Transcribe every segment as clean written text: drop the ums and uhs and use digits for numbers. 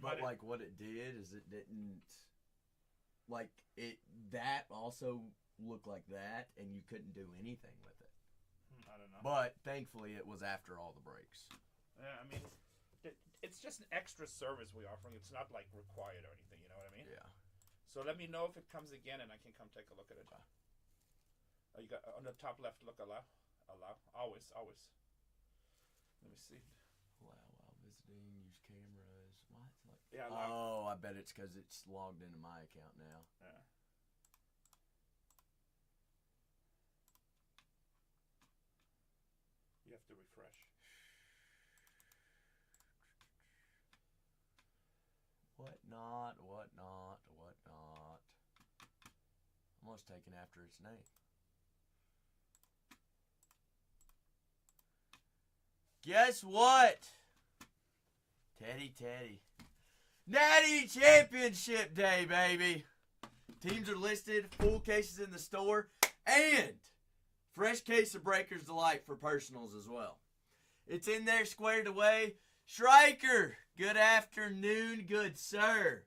But like what it did is it didn't like it. That also looked like that, and you couldn't do anything with it. I don't know. But thankfully, it was after all the breaks. Yeah, I mean, it's just an extra service we're offering. It's not like required or anything. You know what I mean? Yeah. So let me know if it comes again, and I can come take a look at it. You got on the top left. Look, allow. Always. Let me see. Wow, while visiting, use cameras. What? Like, Yeah, allow. oh, I bet it's because it's logged into my account now. Yeah. You have to refresh. Whatnot. Almost taken after its name. Guess what? Teddy. Natty Championship Day, baby. Teams are listed, full cases in the store, and fresh case of Breakers Delight for personals as well. It's in there squared away. Striker, good afternoon, good sir.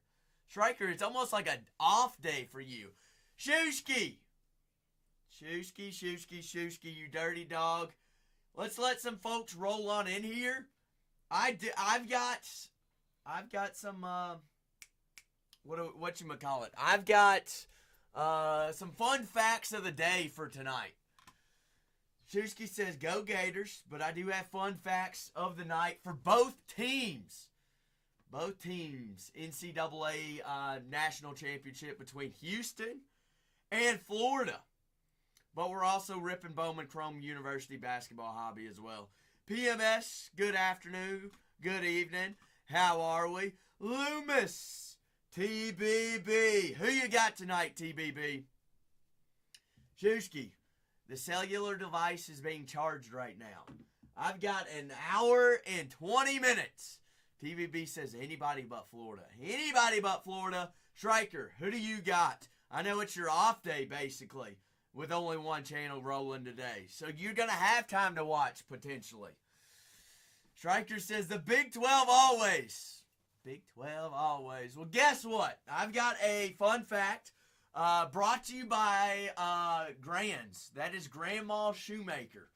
Striker, it's almost like an off day for you. Shooski, you dirty dog. Let's let some folks roll on in here. I've got some whatchamacallit. I've got some fun facts of the day for tonight. Shusky says go Gators, but I do have fun facts of the night for both teams. Both teams. NCAA National Championship between Houston and Florida. But we're also ripping Bowman Chrome University basketball hobby as well. PMS, good afternoon, good evening. How are we? Loomis, TBB. Who you got tonight, TBB? Shusky, the cellular device is being charged right now. I've got an hour and 20 minutes. TBB says anybody but Florida. Anybody but Florida. Striker, who do you got? I know it's your off day, basically, with only one channel rolling today. So you're going to have time to watch, potentially. Striker says the Big 12 always. Big 12 always. Well, guess what? I've got a fun fact brought to you by Grands. That is Grandma Shoemaker.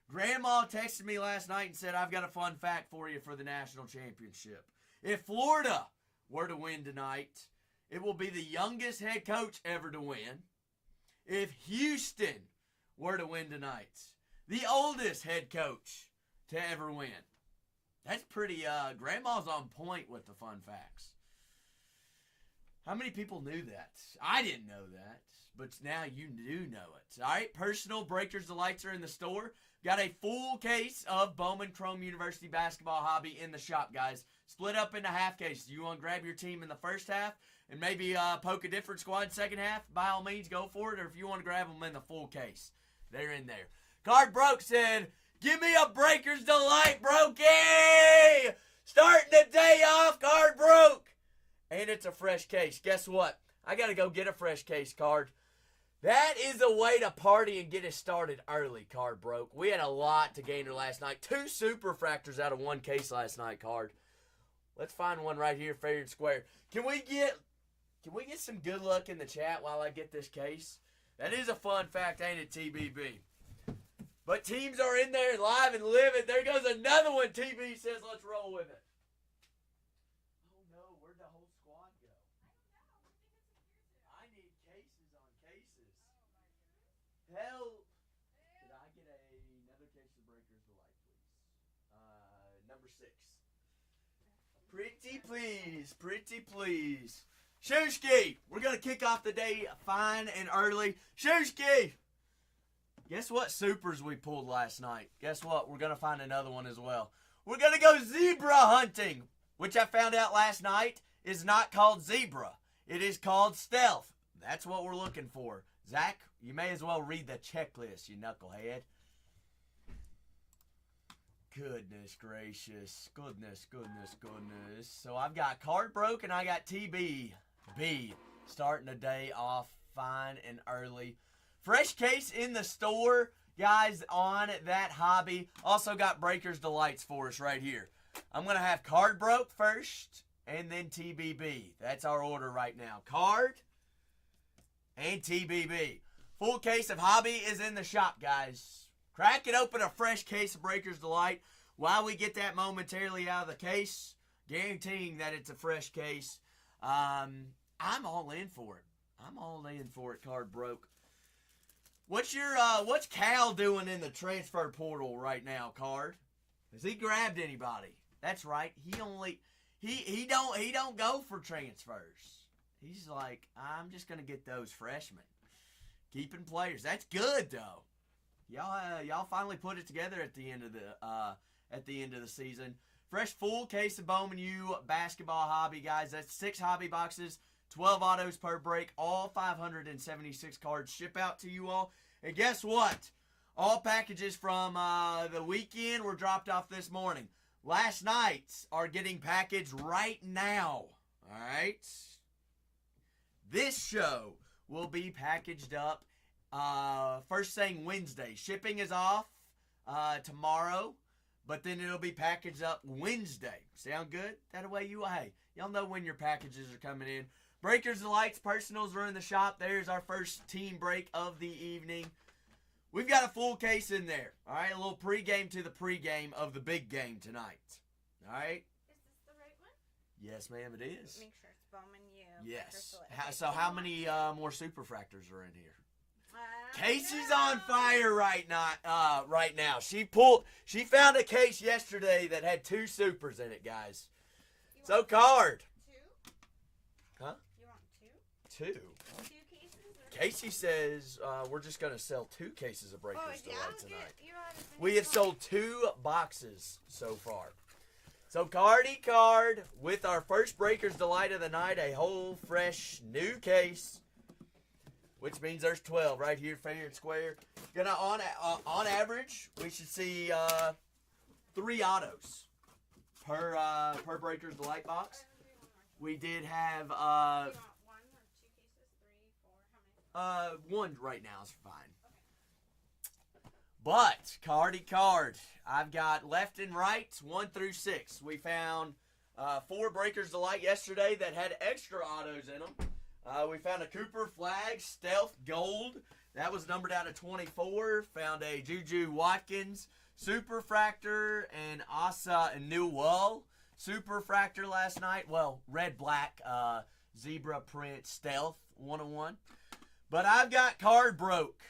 Grandma texted me last night and said, I've got a fun fact for you for the national championship. If Florida were to win tonight, it will be the youngest head coach ever to win. If Houston were to win tonight, the oldest head coach to ever win. That's pretty, Grandma's on point with the fun facts. How many people knew that? I didn't know that, but now you do know it. All right, personal Breakers Delights are in the store. Got a full case of Bowman Chrome University basketball hobby in the shop, guys. Split up into half cases. You want to grab your team in the first half and maybe poke a different squad second half? By all means, go for it. Or if you want to grab them in the full case, they're in there. Card Broke said, give me a Breakers Delight, Brokey! Starting the day off, Card Broke! And it's a fresh case. Guess what? I got to go get a fresh case, Card. That is a way to party and get us started early, Card Broke. We had a lot to gainer last night. 2 super fractors out of 1 case last night, Card. Let's find one right here, fair and square. Can we get some good luck in the chat while I get this case? That is a fun fact, ain't it, TBB? But teams are in there live and living. There goes another one. TB says, let's roll with it. Oh, no. Where'd the whole squad go? I need cases on cases. Help. Could I get another case of Breakers Delight, please? Number 6. Pretty please. Shusky, we're going to kick off the day fine and early. Shusky, guess what supers we pulled last night? Guess what? We're going to find another one as well. We're going to go zebra hunting, which I found out last night is not called zebra. It is called stealth. That's what we're looking for. Zach, you may as well read the checklist, you knucklehead. Goodness gracious. Goodness. So I've got Card Broke and I got TBB starting the day off fine and early. Fresh case in the store, guys, on that hobby. Also got Breakers Delights for us right here. I'm going to have Card Broke first, and then TBB. That's our order right now. Card and TBB. Full case of Hobby is in the shop, guys. Crack it open, a fresh case of Breaker's Delight. While we get that momentarily out of the case, guaranteeing that it's a fresh case, I'm all in for it. I'm all in for it, Card Broke. What's Cal doing in the transfer portal right now, Card? Has he grabbed anybody? That's right. He don't go for transfers. He's like, I'm just gonna get those freshmen, keeping players. That's good though. Y'all finally put it together at the end of the season. Fresh full case of Bowman U basketball hobby, guys. That's 6 hobby boxes, 12 autos per break, all 576 cards ship out to you all. And guess what? All packages from the weekend were dropped off this morning. Last night's are getting packaged right now. All right? This show will be packaged up first thing Wednesday. Shipping is off tomorrow, but then it'll be packaged up Wednesday. Sound good? That way y'all know when your packages are coming in. Breakers Delight's personals are in the shop. There's our first team break of the evening. We've got a full case in there. All right, a little pregame to the pregame of the big game tonight. All right? Is this the right one? Yes, ma'am, it is. Make sure it's Bowman U. Yes. How many more superfractors are in here? I don't Casey's know. on fire right now. She found a case yesterday that had 2 supers in it, guys. You So want Card. 2? Huh? You want 2? 2. 2 cases? Or Casey says we're just going to sell 2 cases of Breakers yeah, Delight tonight. you ought to finish We have one. sold 2 boxes so far. So Card with our first Breakers Delight of the night, a whole fresh new case, which means there's 12 right here, fair and square. Gonna on average, we should see 3 autos per Breakers Delight box. We did have Do you want 1 or 2 cases? 3, 4? How many? 1 right now is fine. But, Card, I've got left and right, 1 through 6. We found 4 Breakers Delight yesterday that had extra autos in them. We found a Cooper Flag Stealth Gold. That was numbered out of 24. Found a Juju Watkins Superfractor and Asa and Newell Superfractor last night. Well, red-black zebra print Stealth 101. But I've got Card Broke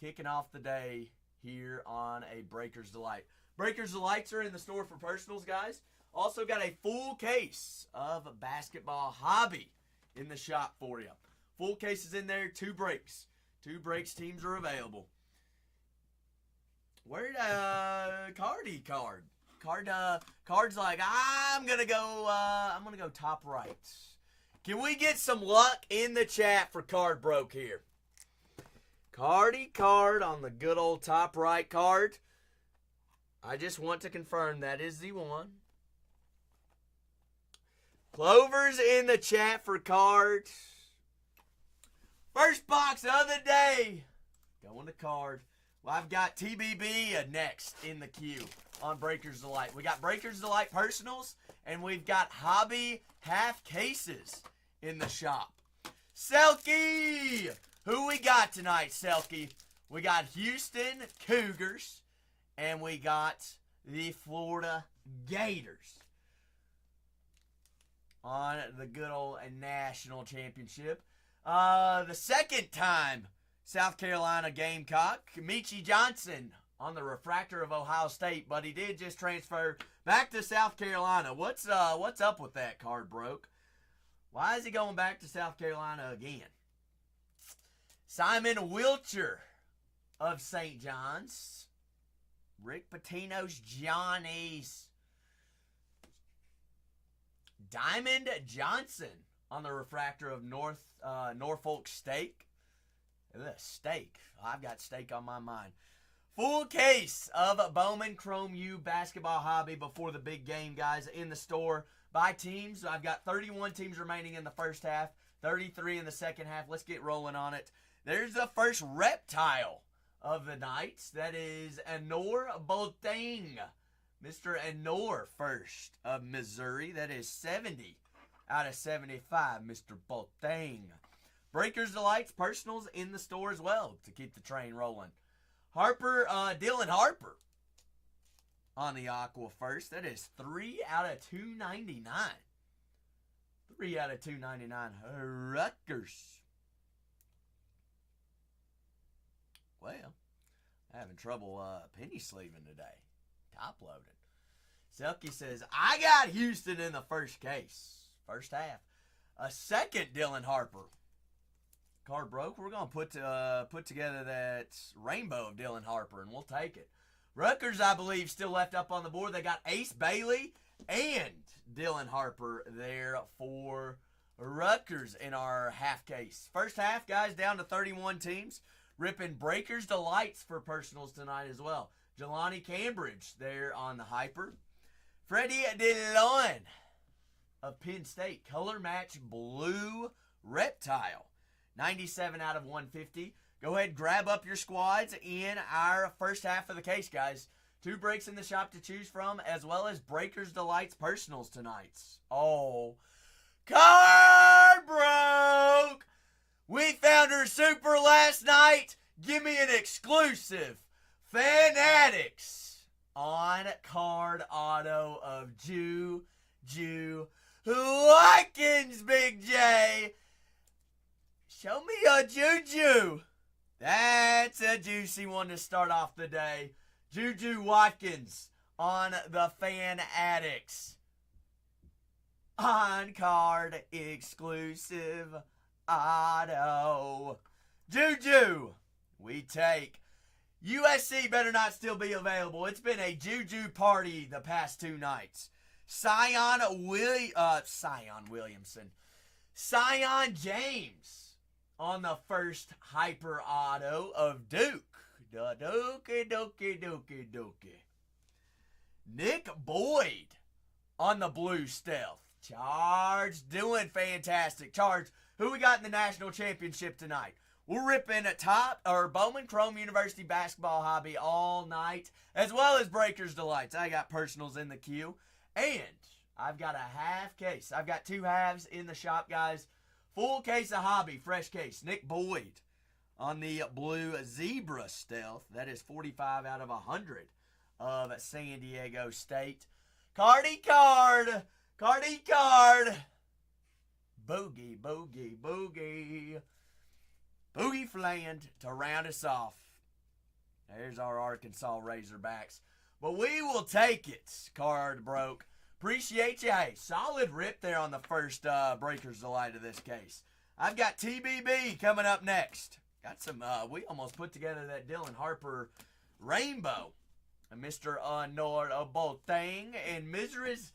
kicking off the day here on a Breakers Delight. Breakers Delights are in the store for personals, guys. Also got a full case of basketball hobby in the shop for you. Full case is in there, 2 breaks. 2 breaks teams are available. Where'd Card? Card's like, I'm gonna go top right. Can we get some luck in the chat for Card Broke here? Card on the good old top right. Card. I just want to confirm that is the one. Clover's in the chat for Card. First box of the day. Going to Card. Well, I've got TBB next in the queue on Breakers Delight. We got Breakers Delight personals, and we've got hobby half cases in the shop. Selkie! Who we got tonight, Selkie? We got Houston Cougars, and we got the Florida Gators on the good old national championship. The second time South Carolina Gamecock, Michi Johnson on the refractor of Ohio State, but he did just transfer back to South Carolina. What's up with that, Card Broke? Why is he going back to South Carolina again? Simon Wilcher of St. John's. Rick Pitino's Johnny's. Diamond Johnson on the refractor of Norfolk Steak. Steak. I've got steak on my mind. Full case of Bowman Chrome U basketball hobby before the big game, guys, in the store by teams. I've got 31 teams remaining in the first half, 33 in the second half. Let's get rolling on it. There's the first reptile of the night. That is Anor Boateng. Mr. Anor first of Missouri. That is 70 out of 75, Mr. Boateng. Breakers Delights personals in the store as well to keep the train rolling. Harper, Dylan Harper on the Aqua first. That is 3 out of 299. 3 out of 299. Rutgers. Well, having trouble penny sleeving today. Top loaded. Selkie says, I got Houston in the first case. First half. A second Dylan Harper. Card broke. We're going to put together that rainbow of Dylan Harper, and we'll take it. Rutgers, I believe, still left up on the board. They got Ace Bailey and Dylan Harper there for Rutgers in our half case. First half, guys, down to 31 teams. Ripping Breakers Delights for personals tonight as well. Jelani Cambridge there on the Hyper. Freddie DeLoin of Penn State. Color match blue reptile. 97 out of 150. Go ahead, grab up your squads in our first half of the case, guys. 2 breaks in the shop to choose from, as well as Breakers Delights personals tonight. Oh, card broke! We found her super last night. Give me an exclusive. Fanatics on card auto of Juju Watkins, Big J. Show me a Juju. That's a juicy one to start off the day. Juju Watkins on the Fanatics. On card exclusive auto. Juju, we take. USC better not still be available. It's been a Juju party the past 2 nights. Sion Williamson. Sion James on the first Hyper auto of Duke. Da Dokie. Nick Boyd on the blue stealth. Charge doing fantastic. Charge, who we got in the national championship tonight? We're ripping a Bowman Chrome University basketball hobby all night, as well as Breakers Delights. I got personals in the queue, and I've got a half case. I've got 2 halves in the shop, guys. Full case of hobby, fresh case. Nick Boyd on the blue zebra stealth. That is 45 out of 100 of San Diego State. Cardy card. Boogie. Boogie Fland to round us off. There's our Arkansas Razorbacks. But we will take it. Card broke. Appreciate you. Hey, solid rip there on the first Breakers Delight of this case. I've got TBB coming up next. Got some, we almost put together that Dylan Harper rainbow. And Mr. Nord Boateng and Mrs.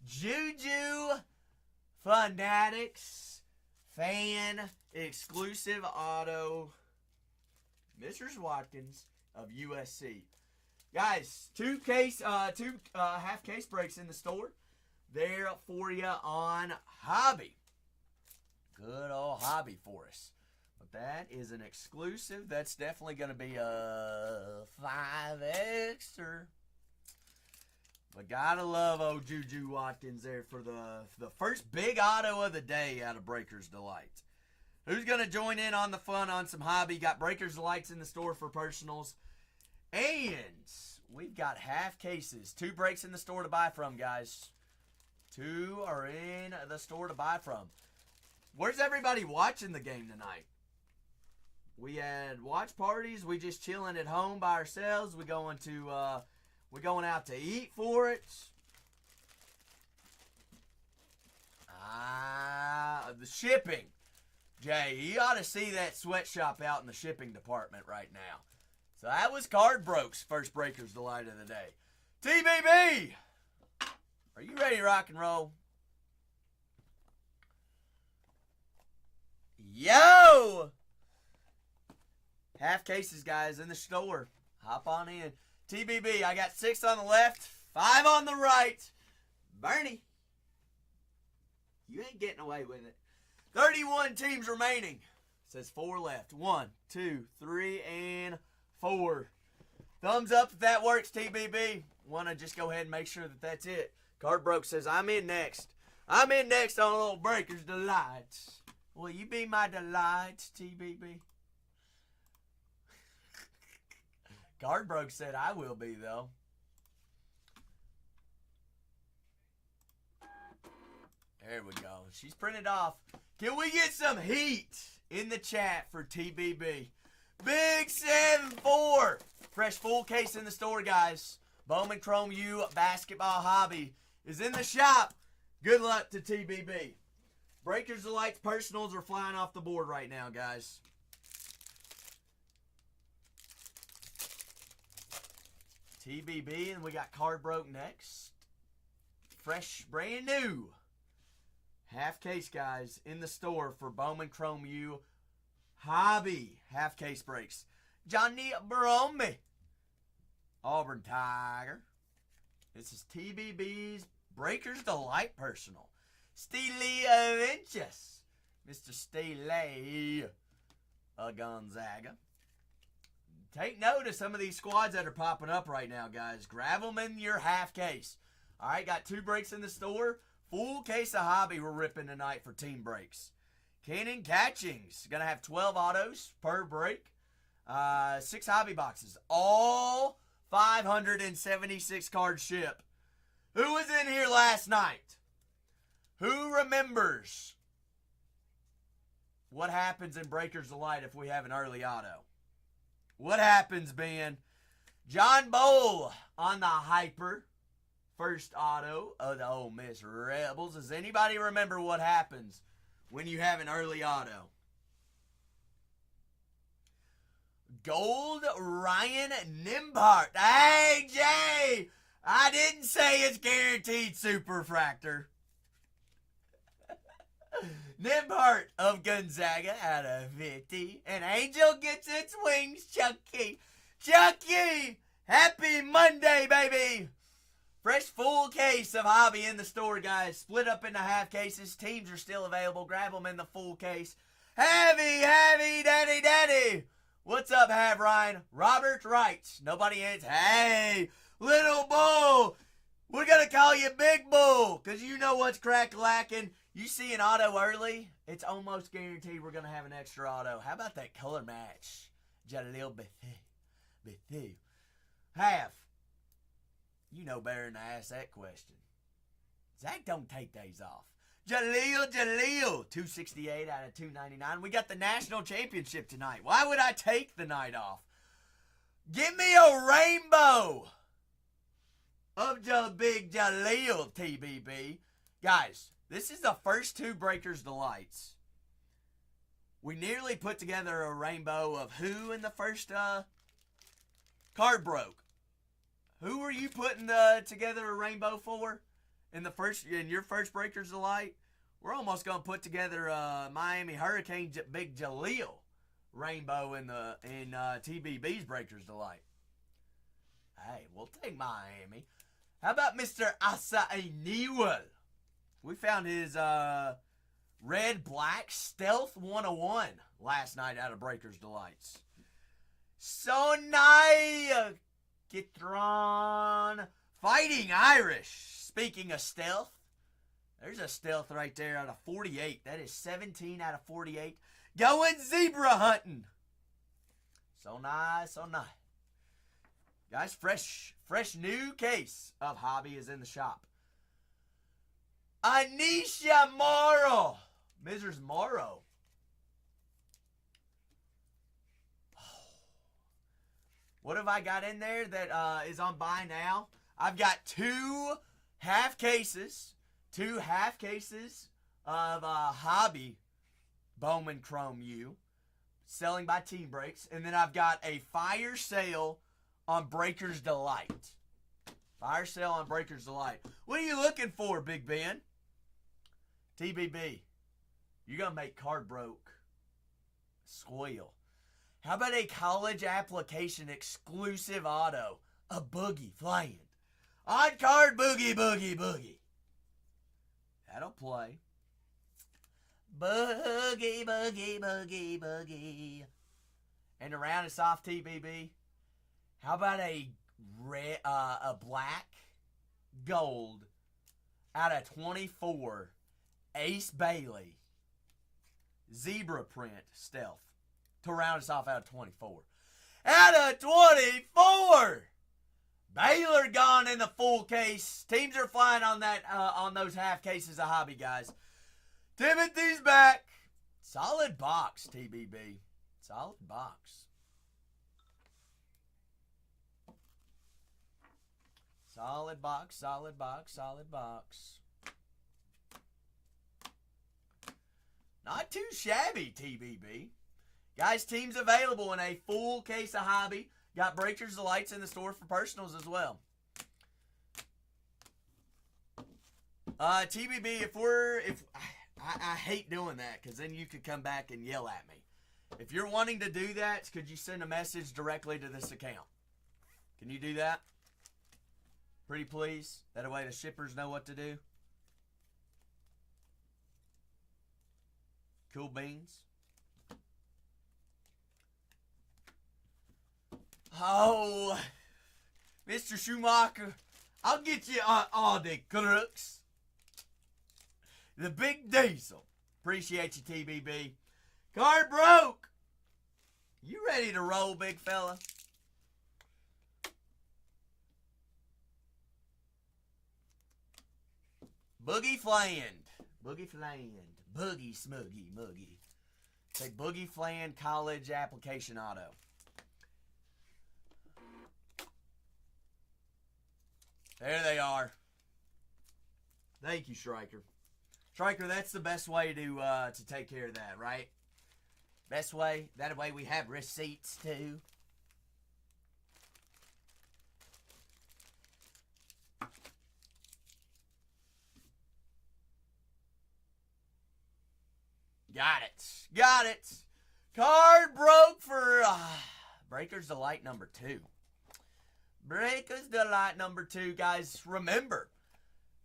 Juju Fanatics fan exclusive auto. Mrs. Watkins of USC. Guys, 2 half case breaks in the store. There for you on hobby. Good old hobby for us. But that is an exclusive. That's definitely going to be a 5 extra. But gotta love old Juju Watkins there for the first big auto of the day out of Breakers Delight. Who's going to join in on the fun on some hobby? Got Breakers Delights in the store for personals. And we've got half cases. 2 breaks in the store to buy from, guys. 2 are in the store to buy from. Where's everybody watching the game tonight? We had watch parties. We just chilling at home by ourselves. We going out to eat for it. The shipping. Jay, you ought to see that sweatshop out in the shipping department right now. So that was Card Broke's first Breakers Delight of the day. TBB! Are you ready to rock and roll? Yo! Half cases, guys, in the store. Hop on in. TBB, I got 6 on the left, 5 on the right. Bernie, you ain't getting away with it. 31 teams remaining. Says 4 left. 1, 2, 3, and 4. Thumbs up if that works, TBB. Want to just go ahead and make sure that that's it. Card Broke says, I'm in next. I'm in next on old Breakers Delights. Will you be my delights, TBB? Cardbroke said I will be, though. There we go. She's printed off. Can we get some heat in the chat for TBB? Big 7-4. Fresh full case in the store, guys. Bowman Chrome U Basketball Hobby is in the shop. Good luck to TBB. Breakers Delights personals are flying off the board right now, guys. TBB, and we got Cardbroke next. Fresh, brand new. Half case, guys, in the store for Bowman Chrome U Hobby. Half case breaks. Johnny Bromby. Auburn Tiger. This is TBB's Breakers Delight personal. Steely Aventus. Mr. Steely Gonzaga. Take note of some of these squads that are popping up right now, guys. Grab them in your half case. All right, got 2 breaks in the store. Full case of Hobby we're ripping tonight for team breaks. Cannon Catchings. Going to have 12 autos per break. 6 Hobby boxes. All 576 cards ship. Who was in here last night? Who remembers what happens in Breakers Delight if we have an early auto? What happens, Ben? John Bowl on the hyper. First auto of the Ole Miss Rebels. Does anybody remember what happens when you have an early auto? Gold Ryan Nimbart. Hey, Jay! I didn't say it's guaranteed superfractor. Nimbart of Gonzaga out of 50. And Angel gets its wings, Chucky. Chucky! Happy Monday, baby! Fresh full case of Hobby in the store, guys. Split up into half cases. Teams are still available. Grab them in the full case. Heavy, daddy. What's up, Hav Ryan? Robert writes. Nobody answers. Hey, little bull. We're going to call you Big Bull because you know what's crack-lacking. You see an auto early, it's almost guaranteed we're going to have an extra auto. How about that color match? Jalil Bethune. Hav. You know better than to ask that question. Zach don't take days off. Jaleel, 268 out of 299. We got the national championship tonight. Why would I take the night off? Give me a rainbow of Big Jaleel, TBB. Guys, this is the first 2 Breakers Delights. We nearly put together a rainbow of who in the first card broke. Who were you putting together a rainbow for in your first Breakers Delight? We're almost gonna put together Miami Hurricane Big Jaleel rainbow in TBB's Breakers Delight. Hey, we'll take Miami. How about Mr. Asai Newell? We found his red-black Stealth 101 last night out of Breakers Delights. Sonai Kitron Fighting Irish. Speaking of stealth, there's a stealth right there out of 48. That is 17 out of 48. Going zebra hunting. So nice. Guys, fresh new case of Hobby is in the shop. Anisha Morrow. Mrs. Morrow. What have I got in there that is on buy now? I've got 2 half cases of Hobby Bowman Chrome U selling by Team Breaks. And then I've got a fire sale on Breakers Delight. Fire sale on Breakers Delight. What are you looking for, Big Ben? TBB, you're going to make Card Broke squeal. How about a college application exclusive auto? A boogie flying. On card boogie. That'll play. Boogie. And to round us off, TBB, how about a black, gold, out of 24. Ace Bailey. Zebra print stealth. To round us off out of 24. Out of 24! Baylor gone in the full case. Teams are flying on that on those half cases of hobby, guys. Timothy's back. Solid box, TBB. Solid box. Solid box, solid box, solid box. Not too shabby, TBB. Guys, teams available in a full case of hobby. Got Breakers Delights in the store for personals as well. TBB, I hate doing that because then you could come back and yell at me. If you're wanting to do that, could you send a message directly to this account? Can you do that? Pretty please. That way the shippers know what to do. Cool beans. Oh, Mr. Schumacher, I'll get you all the crooks. The Big Diesel. Appreciate you, TBB. Card broke. You ready to roll, big fella? Boogie Fland. Boogie Fland. Boogie Smuggy Muggy. Say Boogie Fland College Application Auto. There they are. Thank you, Striker. Striker, that's the best way to take care of that, right? Best way. That way we have receipts too. Got it. Got it. Card broke for Breakers Delight number 2. Breakers Delight number 2, guys. Remember,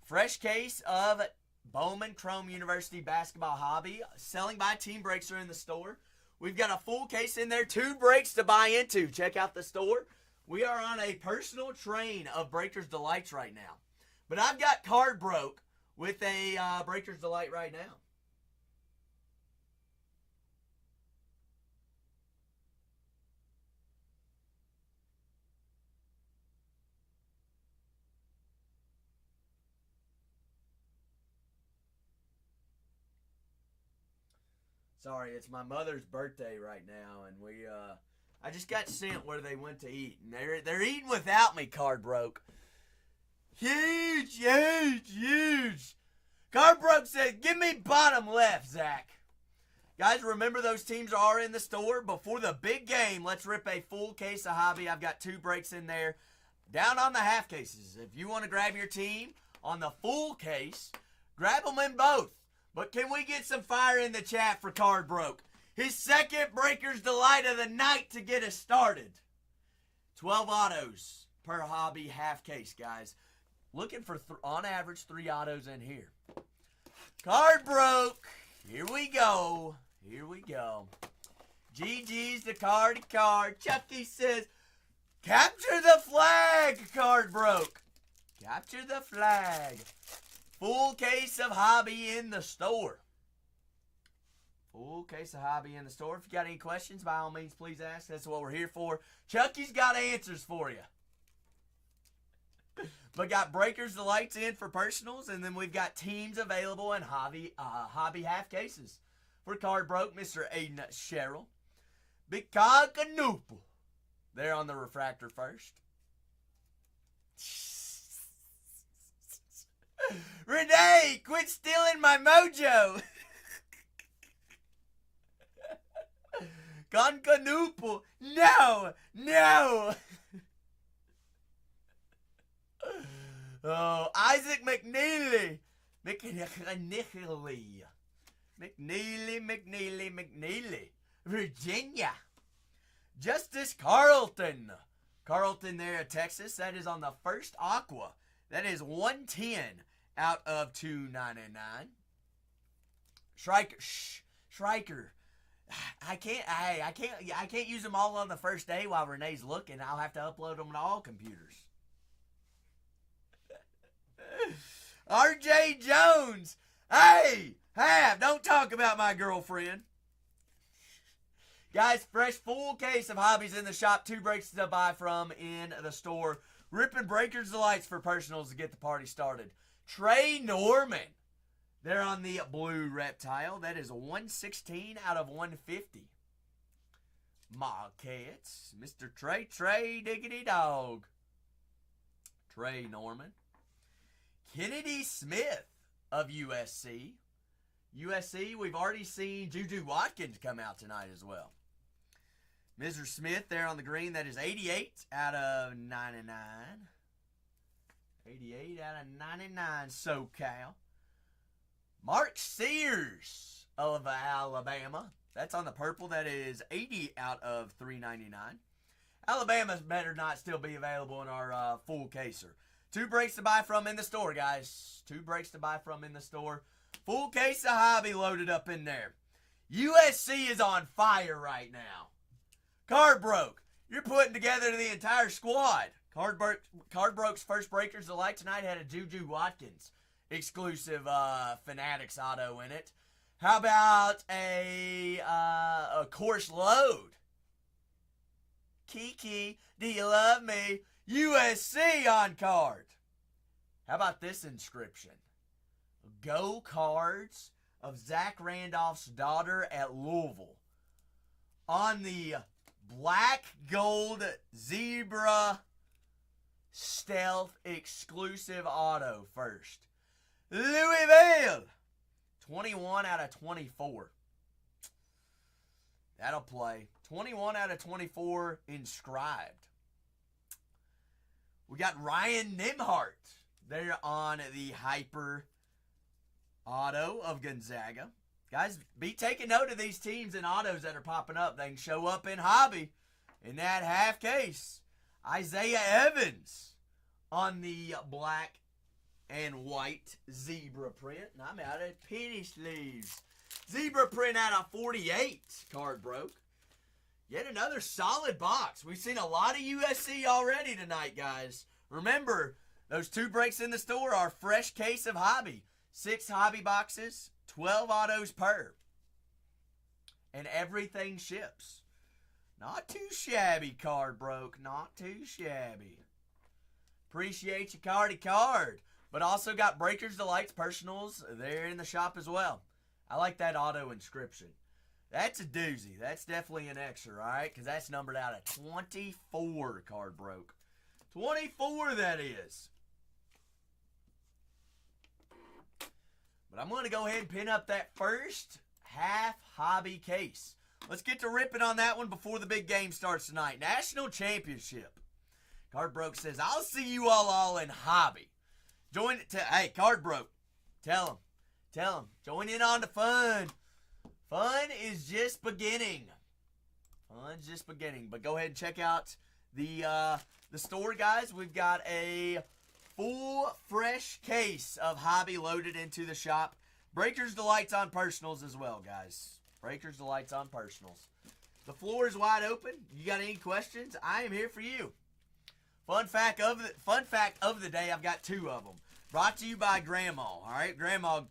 fresh case of Bowman Chrome University basketball hobby. Selling by Team Breaks are in the store. We've got a full case in there. 2 breaks to buy into. Check out the store. We are on a personal train of Breakers Delights right now. But I've got card broke with a Breakers Delight right now. Sorry, it's my mother's birthday right now, and I just got sent where they went to eat, and they're eating without me. Card broke. Huge, huge, huge. Card broke said, "Give me bottom left, Zach." Guys, remember those teams are in the store before the big game. Let's rip a full case of hobby. I've got 2 breaks in there. Down on the half cases. If you want to grab your team on the full case, grab them in both. But can we get some fire in the chat for Card Broke? His second Breakers Delight of the night to get us started. 12 autos per hobby half case, guys. Looking for, on average, 3 autos in here. Card Broke. Here we go. Here we go. GG's to card. Chucky says, capture the flag, Card Broke. Capture the flag. Full case of hobby in the store. Full case of hobby in the store. If you got any questions, by all means, please ask. That's what we're here for. Chucky's got answers for you. But got Breakers Delights in for personals, and then we've got teams available in hobby half cases. For Card Broke, Mr. Aiden Sherrill. Big Cockanoople. There on the refractor first. Renee, quit stealing my mojo. Cockanoople. No. Oh, Isaac McNeely. McNeely. Virginia. Justice Carlton. Carlton there at Texas. That is on the first Aqua. That is 110 out of 299. Striker. I can't use them all on the first day while Renee's looking. I'll have to upload them to all computers. RJ Jones. Hey, don't talk about my girlfriend. Guys, fresh full case of hobbies in the shop. 2 breaks to buy from in the store. Ripping Breakers Delights for personals to get the party started. Trey Norman. They're on the blue reptile. That is a 116 out of 150. Marquettes. Mr. Trey Diggity Dog. Trey Norman. Kennedy Smith of USC. USC, we've already seen Juju Watkins come out tonight as well. Mr. Smith there on the green. That is 88 out of 99. 88 out of 99, SoCal. Mark Sears of Alabama. That's on the purple. That is 80 out of 399. Alabama's better not still be available in our full caser. 2 breaks to buy from in the store, guys. 2 breaks to buy from in the store. Full case of hobby loaded up in there. USC is on fire right now. Card Broke, you're putting together the entire squad. Card Broke's first Breakers Delight tonight had a Juju Watkins exclusive Fanatics auto in it. How about a course load? Kiki, do you love me? USC on card. How about this inscription? Go Cards of Zach Randolph's daughter at Louisville. On the black gold zebra stealth exclusive auto first. Louisville. 21 out of 24. That'll play. 21 out of 24 inscribed. We got Ryan Nimhart there on the Hyper auto of Gonzaga. Guys, be taking note of these teams and autos that are popping up. They can show up in hobby in that half case. Isaiah Evans on the black and white zebra print. And I'm out of penny sleeves. Zebra print out of 48. Card Broke. Yet another solid box. We've seen a lot of USC already tonight, guys. Remember, those 2 breaks in the store are fresh case of hobby. 6 hobby boxes, 12 autos per. And everything ships. Not too shabby, Card Broke. Not too shabby. Appreciate you, Cardy Card. But also got Breakers Delights personals there in the shop as well. I like that auto inscription. That's a doozy. That's definitely an extra, all right? Because that's numbered out of 24, Card Broke. 24, that is. But I'm going to go ahead and pin up that first half hobby case. Let's get to ripping on that one before the big game starts tonight. National Championship. Card Broke says, I'll see you all in hobby. Join it. Hey, Card Broke. Tell him. Join in on the fun. Fun is just beginning. Fun's just beginning. But go ahead and check out the store, guys. We've got a full, fresh case of hobby loaded into the shop. Breakers Delights on personals as well, guys. Breakers Delights on personals. The floor is wide open. You got any questions? I am here for you. Fun fact of the day, I've got 2 of them. Brought to you by Grandma. All right, Grandma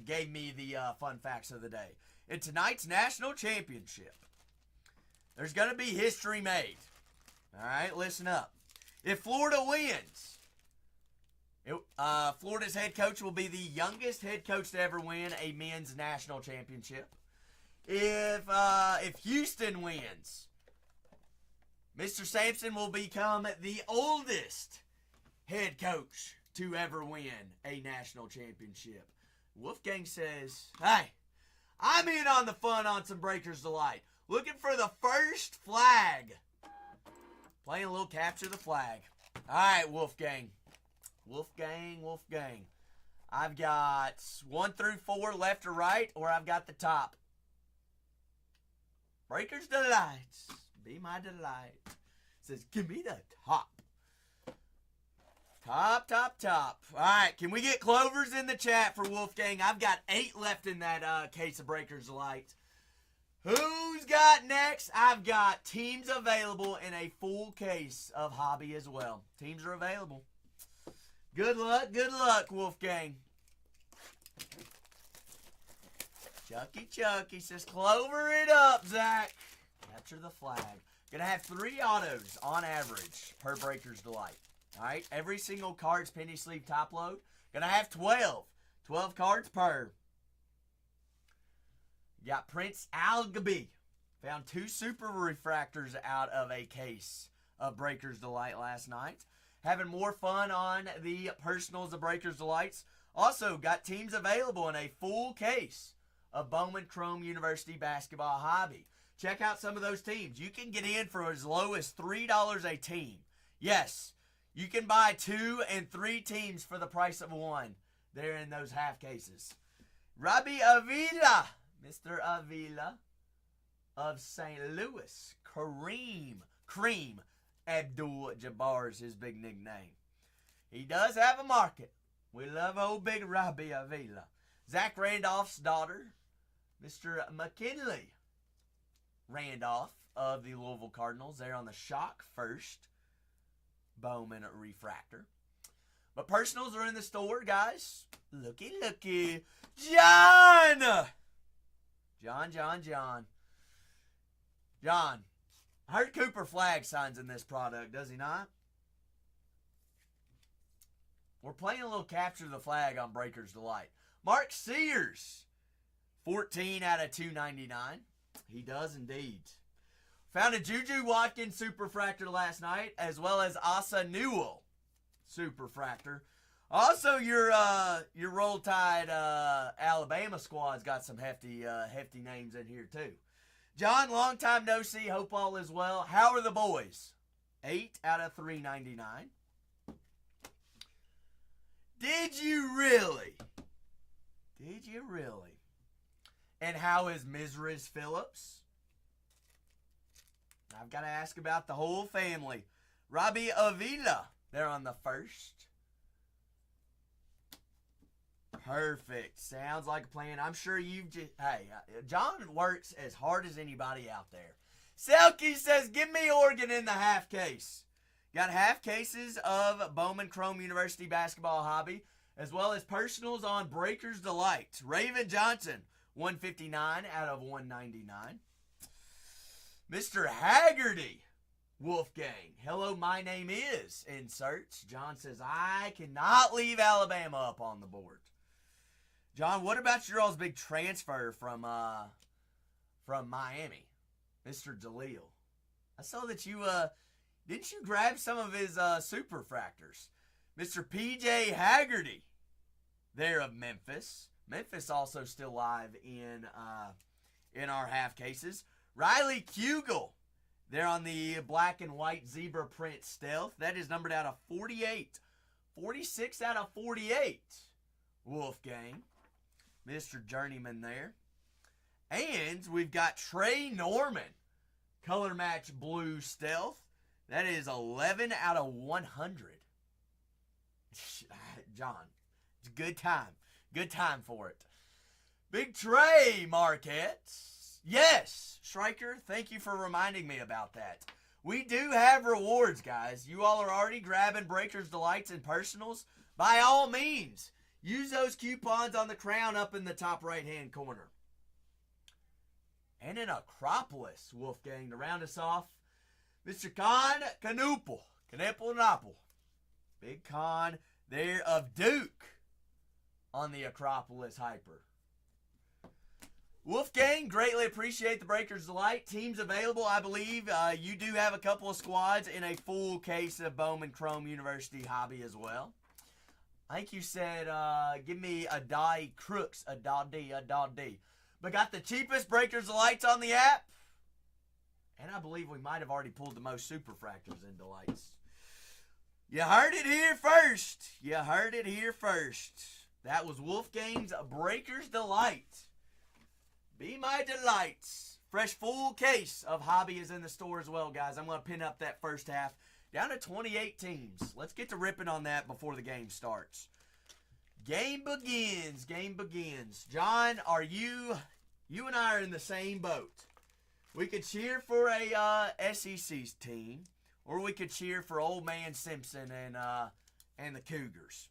gave me the fun facts of the day. In tonight's national championship, there's going to be history made. All right, listen up. If Florida wins, Florida's head coach will be the youngest head coach to ever win a men's national championship. If Houston wins, Mr. Sampson will become the oldest head coach to ever win a national championship. Wolfgang says, hey, I'm in on the fun on some Breakers Delight. Looking for the first flag. Playing a little capture the flag. All right, Wolfgang. Wolfgang. I've got 1 through 4 left or right, or I've got the top. Breakers Delights. Be my delight. Says, give me the top. Top. All right, can we get Clovers in the chat for Wolfgang? I've got 8 left in that case of Breakers Delight. Who's got next? I've got teams available in a full case of hobby as well. Teams are available. Good luck, Wolfgang. Chucky says, clover it up, Zach. Capture the flag. Gonna have 3 autos on average per Breaker's Delight. All right, every single card's penny sleeve top load. Gonna have 12 cards per. You got Prince Algaby. Found 2 super refractors out of a case of Breaker's Delight last night. Having more fun on the personals of Breaker's Delights. Also got teams available in a full case of Bowman Chrome University Basketball Hobby. Check out some of those teams. You can get in for as low as $3 a team. Yes, you can buy 2 and 3 teams for the price of 1. They're in those half cases. Robbie Avila, Mr. Avila of St. Louis. Cream Abdul-Jabbar is his big nickname. He does have a market. We love old big Robbie Avila. Zach Randolph's daughter, Mr. McKinley Randolph of the Louisville Cardinals. They're on the Shock First Bowman refractor. But personals are in the store, guys. Looky. John! John, I heard Cooper Flagg signs in this product, does he not? We're playing a little capture the flag on Breaker's Delight. Mark Sears, 14 out of 299. He does indeed. Found a Juju Watkins Superfractor last night, as well as Asa Newell Superfractor. Also, your Roll Tide Alabama squad's got some hefty names in here too. John, long time no see. Hope all is well. How are the boys? 8 out of 399. Did you really? And how is Mizra's Phillips? I've got to ask about the whole family. Robbie Avila, they're on the first. Perfect. Sounds like a plan. I'm sure you've just... Hey, John works as hard as anybody out there. Selkie says, give me Oregon in the half case. Got half cases of Bowman Chrome University Basketball Hobby, as well as personals on Breaker's Delight. Raven Johnson, 159 out of 199. Mr. Haggerty, Wolfgang. Hello, my name is Inserts. John says, I cannot leave Alabama up on the board. John, what about your all's big transfer from Miami, Mr. Jaleel? I saw that you didn't you grab some of his superfractors, Mr. PJ Haggerty, there of Memphis. Memphis also still live in our half cases. Riley Kugel, there on the black and white zebra print stealth. That is numbered out of 48, 46 out of 48. Wolfgang. Mr. Journeyman there. And we've got Trey Norman, color match blue stealth. That is 11 out of 100. John, it's a good time. Good time for it. Big Trey Marquette. Yes, Stryker, thank you for reminding me about that. We do have rewards, guys. You all are already grabbing Breaker's Delights and personals. By all means, use those coupons on the crown up in the top right-hand corner. And an Acropolis, Wolfgang, to round us off. Mr. Con Canupel. Big Con there of Duke on the Acropolis Hyper. Wolfgang, greatly appreciate the Breaker's Delight. Teams available, I believe. You do have a couple of squads in a full case of Bowman Chrome University Hobby as well. I think you said, give me a die crooks, a da-D. But got the cheapest Breaker's Delights on the app. And I believe we might have already pulled the most Superfractors in Delights. You heard it here first. That was Wolfgang's Breaker's Delight. Be my delights. Fresh full case of Hobby is in the store as well, guys. I'm going to pin up that first half. Down to 28 teams. Let's get to ripping on that before the game starts. Game begins. John, are you and I are in the same boat. We could cheer for a SEC team, or we could cheer for old man Simpson and the Cougars.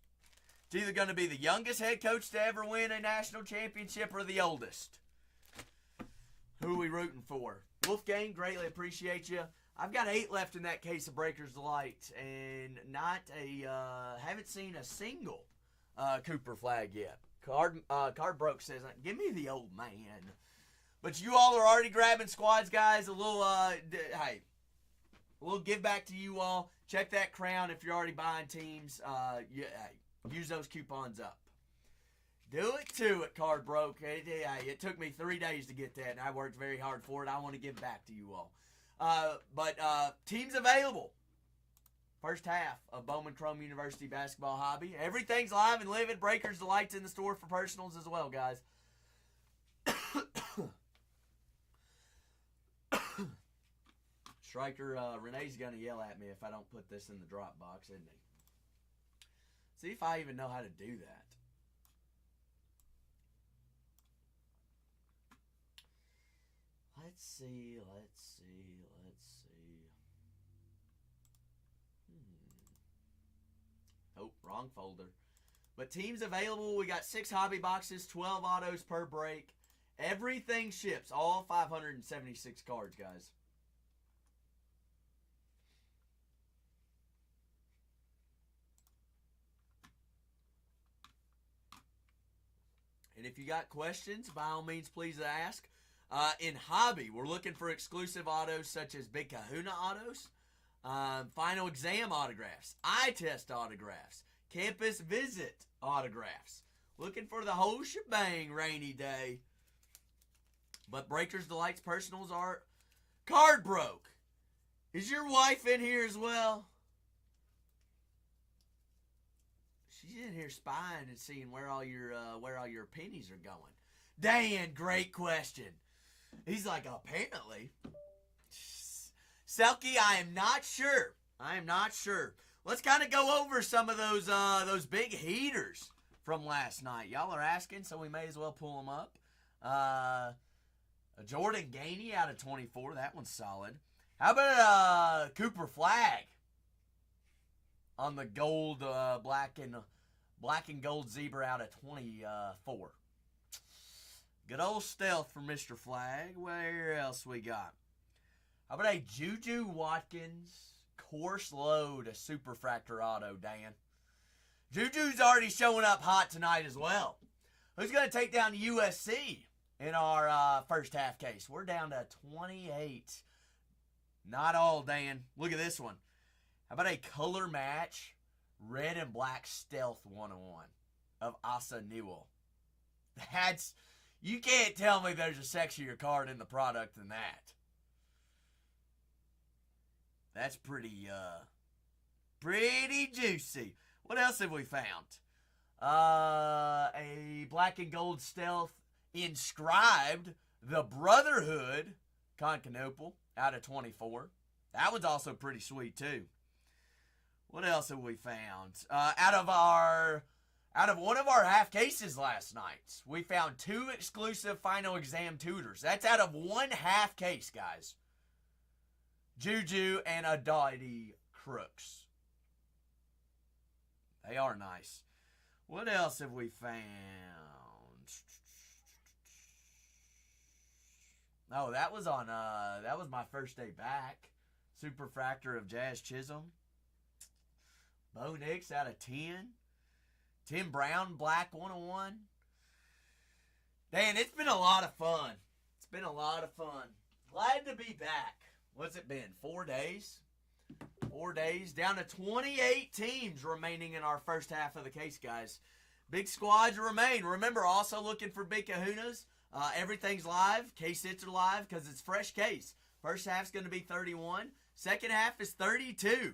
It's either going to be the youngest head coach to ever win a national championship or the oldest. Who are we rooting for? Wolfgang, greatly appreciate you. I've got 8 left in that case of Breakers Delight, and haven't seen a single Cooper flag yet. Card broke says, give me the old man. But you all are already grabbing squads, guys. A little give back to you all. Check that crown if you're already buying teams. Use those coupons up. Do it to it, Card Broke. It took me 3 days to get that, and I worked very hard for it. I want to give back to you all. But teams available. First half of Bowman Chrome University basketball hobby. Everything's live and living. Breakers Delight's in the store for personals as well, guys. Striker Renee's going to yell at me if I don't put this in the drop box, isn't he? See if I even know how to do that. Let's see. Oh, wrong folder. But teams available, we got 6 hobby boxes, 12 autos per break. Everything ships, all 576 cards, guys. And if you got questions, by all means, please ask. In hobby, we're looking for exclusive autos such as Big Kahuna autos, final exam autographs, eye test autographs, campus visit autographs. Looking for the whole shebang rainy day. But Breakers Delight's personals are Card Broke. Is your wife in here as well? She's in here spying and seeing where all your pennies are going. Dan, great question. He's like, apparently. Selkie, I am not sure. Let's kind of go over some of those big heaters from last night. Y'all are asking, so we may as well pull them up. A Jordan Gainey out of 24. That one's solid. How about a Cooper flag on the gold, black and gold zebra out of 24. Good old stealth for Mr. Flag. Where else we got? How about a Juju Watkins course load, a superfractor auto, Dan? Juju's already showing up hot tonight as well. Who's going to take down USC in our first half case? We're down to 28. Not all, Dan. Look at this one. How about a color match red and black stealth 101 of Asa Newell? You can't tell me there's a sexier card in the product than that. That's pretty juicy. What else have we found? A black and gold stealth inscribed the Brotherhood Constantinople out of 24. That one's also pretty sweet too. What else have we found? Out of one of our half cases last night, we found 2 exclusive final exam tutors. That's out of one half case, guys. Juju and Adati Crooks. They are nice. What else have we found? Oh, that was my first day back. Superfractor of Jazz Chisholm. Bo Nix out of 10. Tim Brown, black 101. Dan, it's been a lot of fun. Glad to be back. What's it been? 4 days? 4 days. Down to 28 teams remaining in our first half of the case, guys. Big squads remain. Remember, also looking for big kahunas. Everything's live. Case hits are live because it's fresh case. First half's going to be 31. Second half is 32.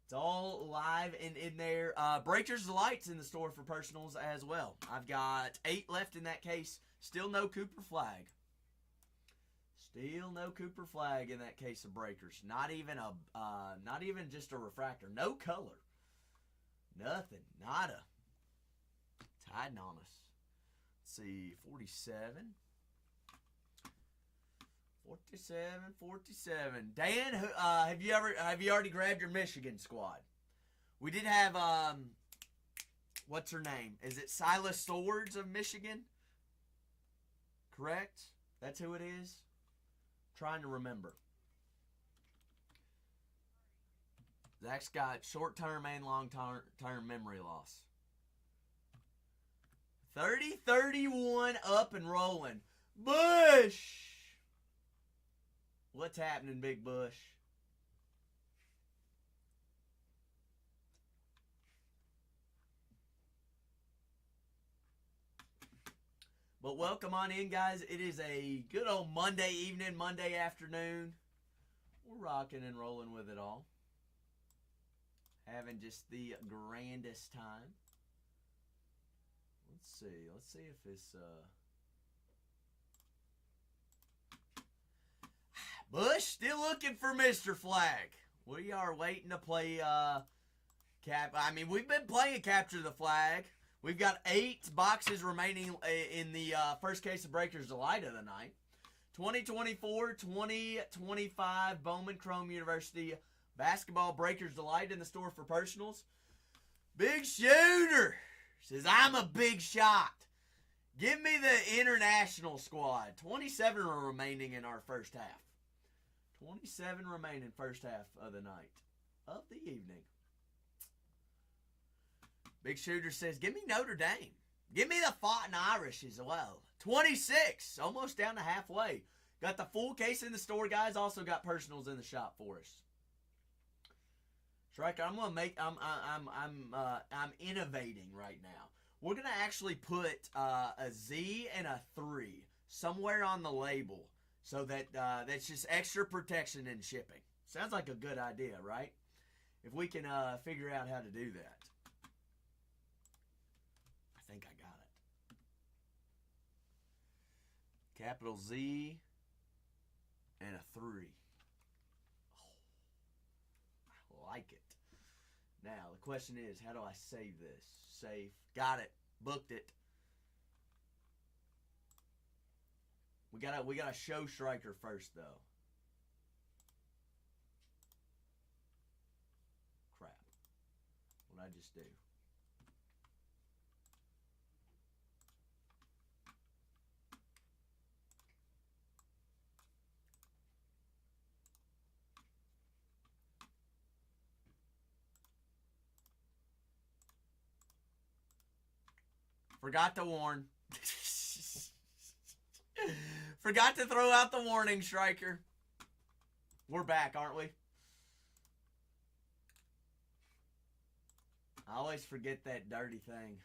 It's all live and in there. Breakers Delight's in the store for personals as well. I've got 8 left in that case. Still no Cooper flag. Still no Cooper flag in that case of Breakers. Not even just a refractor. No color. Nothing. Nada. It's hiding on us. Let's see. 47. 47. Dan, have you already grabbed your Michigan squad? We did have, what's her name? Is it Silas Swords of Michigan? Correct? That's who it is? Trying to remember. Zach's got short-term and long-term memory loss. 30-31 up and rolling. Bush! What's happening, Big Bush? But welcome on in, guys. It is a good old Monday evening, Monday afternoon. We're rocking and rolling with it all. Having just the grandest time. Let's see. Let's see if this... Bush still looking for Mr. Flag. We are waiting to play we've been playing Capture the Flag. We've got 8 boxes remaining in the first case of Breakers Delight of the night. 2024-2025 Bowman Chrome University Basketball Breakers Delight in the store for personals. Big Shooter says, I'm a big shot. Give me the international squad. 27 are remaining in our first half. 27 remaining first half of the night. Of the evening. Big Shooter says, give me Notre Dame. Give me the Fighting Irish as well. 26. Almost down to halfway. Got the full case in the store, guys. Also got personals in the shop for us. Striker, I'm innovating right now. We're gonna actually put a Z and a 3 somewhere on the label, so that that's just extra protection in shipping. Sounds like a good idea, right? If we can figure out how to do that. I think I got it. Capital Z and a 3. Oh, I like it. Now, the question is, how do I save this? Save. Got it. Booked it. We gotta show Striker first, though. Crap. What'd I just do? Forgot to warn. Forgot to throw out the warning, Striker. We're back, aren't we? I always forget that dirty thing.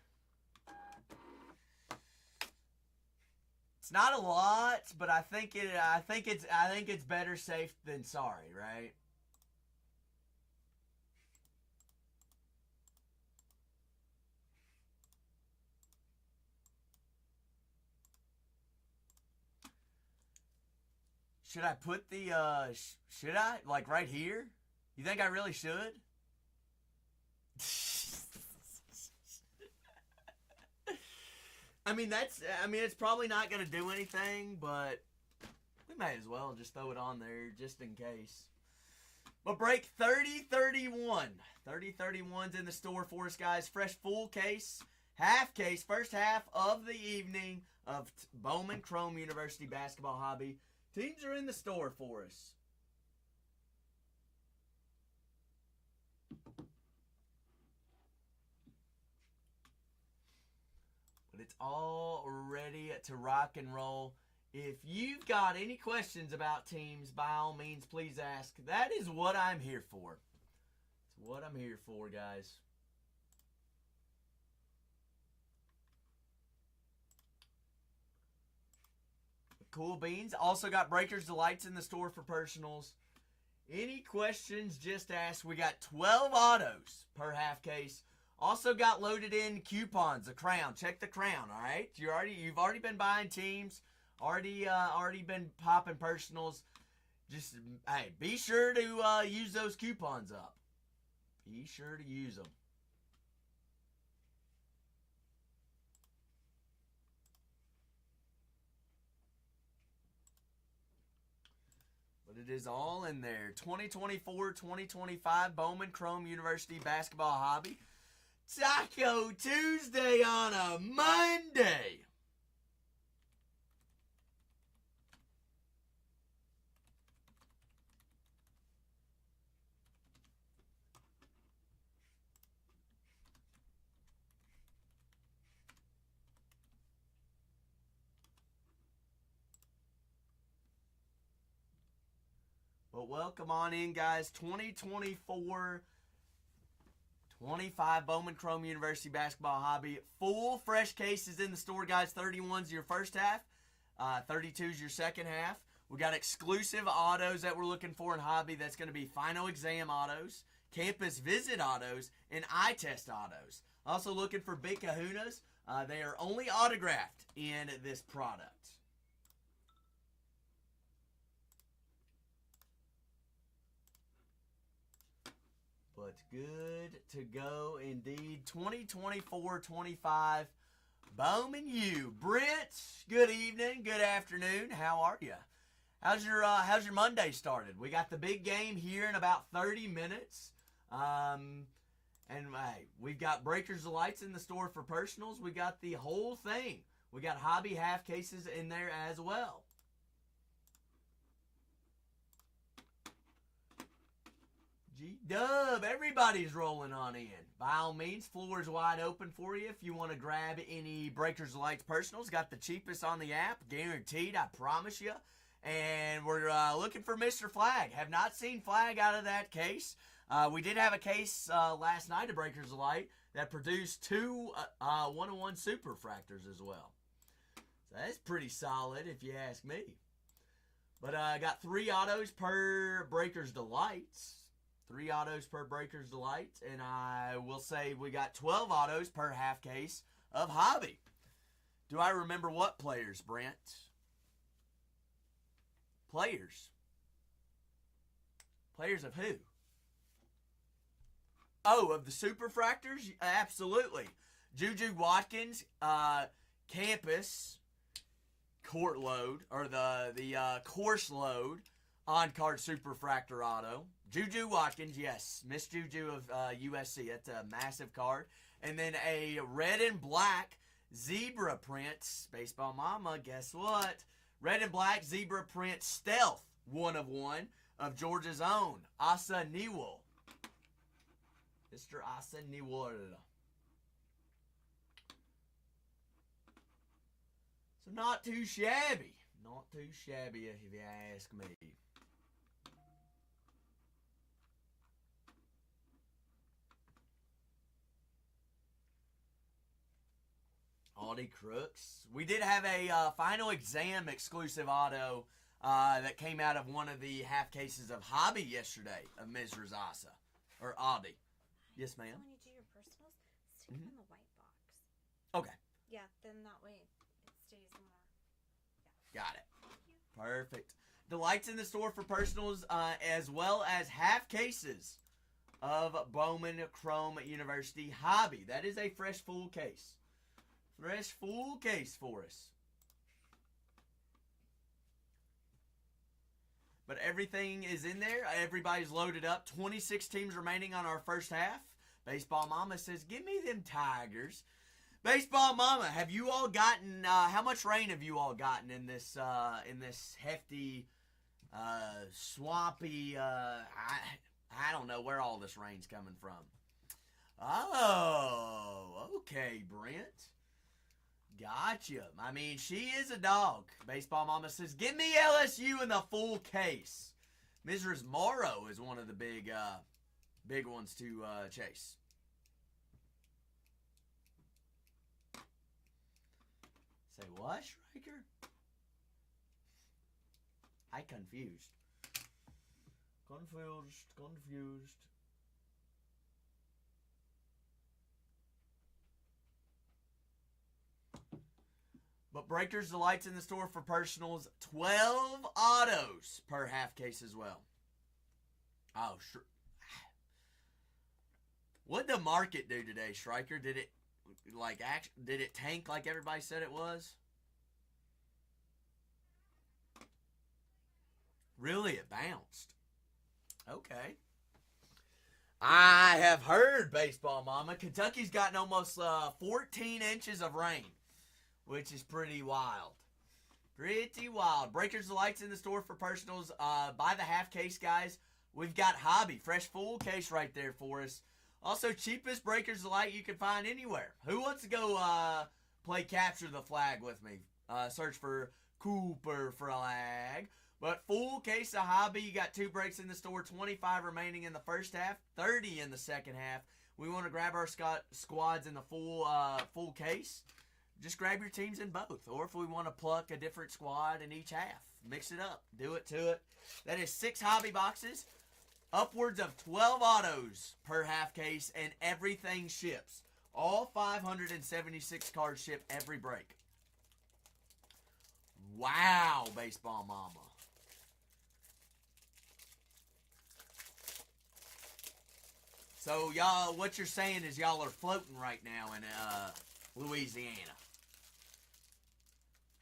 It's not a lot, but I think it's better safe than sorry, right? Should I put the, should I? Like right here? You think I really should? it's probably not going to do anything, but we may as well just throw it on there just in case. But break 30-31. 30-31's in the store for us, guys. Fresh full case, half case, first half of the evening of Bowman Chrome University Basketball Hobby. Teams are in the store for us. But it's all ready to rock and roll. If you've got any questions about teams, by all means, please ask. That is what I'm here for. It's what I'm here for, guys. Cool beans. Also got Breakers Delights in the store for personals. Any questions, just ask. We got 12 autos per half case. Also got loaded in coupons, the crown. Check the crown, all right? You've already been buying teams, already been popping personals. Just, hey, be sure to use those coupons up. Be sure to use them. But it is all in there. 2024-2025 Bowman Chrome University Basketball Hobby. Taco Tuesday on a Monday. But welcome on in, guys. 2024-25 Bowman Chrome University Basketball Hobby. Full fresh cases in the store, guys. 31's your first half. 32's your second half. We got exclusive autos that we're looking for in Hobby. That's going to be final exam autos, campus visit autos, and eye test autos. Also looking for big kahunas. They are only autographed in this product. But good to go indeed. 2024-25 Bowman U. Brent, good evening, good afternoon. How are you? How's your Monday started? We got the big game here in about 30 minutes. And hey, we've got breakers of lights in the store for personals. We got the whole thing. We got hobby half cases in there as well. G-Dub, everybody's rolling on in. By all means, floor is wide open for you if you want to grab any Breakers of Lights personals. Got the cheapest on the app, guaranteed, I promise you. And we're looking for Mr. Flag. Have not seen Flag out of that case. We did have a case last night of Breakers of Light that produced two one-on-one super fractors as well. So that's pretty solid if you ask me. But I got 3 autos per Breakers Delights. 3 autos per Breakers Delight, and I will say we got 12 autos per half case of Hobby. Do I remember what players, Brent? Players. Players of who? Oh, of the Superfractors? Absolutely. Juju Watkins, campus court load, or the course load on-card Superfractor auto. Juju Watkins, yes. Miss Juju of USC. That's a massive card. And then a red and black zebra print. Baseball Mama, guess what? Red and black zebra print stealth 1/1 of Georgia's own Asa Newell. Mr. Asa Newell. So not too shabby. Not too shabby if you ask me. Audi Crooks. We did have a final exam exclusive auto that came out of one of the half cases of Hobby yesterday of Ms. Razasa. Or Audi. Yes, ma'am? When you do your personals, stick them in the white box. Okay. Yeah, then that way it stays more. Yeah. Got it. Perfect. The lights in the store for personals as well as half cases of Bowman Chrome University Hobby. That is a fresh full case. Fresh full case for us. But everything is in there. Everybody's loaded up. 26 teams remaining on our first half. Baseball Mama says, give me them Tigers. Baseball Mama, have you all gotten, how much rain have you all gotten in this hefty, swampy, I don't know where all this rain's coming from. Oh, okay, Brent. Gotcha. I mean, she is a dog. Baseball Mama says, give me LSU in the full case. Mrs. Morrow is one of the big ones to chase. Say what, Striker? I confused. Confused. But Breakers Delights in the store for personals. 12 autos per half case as well. Oh, sure. What did the market do today, Striker? Did it tank like everybody said it was? Really, it bounced. Okay. I have heard, Baseball Mama, Kentucky's gotten almost 14 inches of rain, which is pretty wild. Pretty wild. Breakers Delight's in the store for personals. Buy the half case, guys. We've got Hobby, fresh full case right there for us. Also, cheapest Breakers Delight you can find anywhere. Who wants to go play Capture the Flag with me? Search for Cooper Flag. But full case of Hobby. You got 2 breaks in the store, 25 remaining in the first half, 30 in the second half. We want to grab our squads in the full case. Just grab your teams in both. Or if we want to pluck a different squad in each half, mix it up. Do it to it. That is 6 Hobby boxes. Upwards of 12 autos per half case, and everything ships. All 576 cards ship every break. Wow, Baseball Mama. So y'all, what you're saying is y'all are floating right now in Louisiana.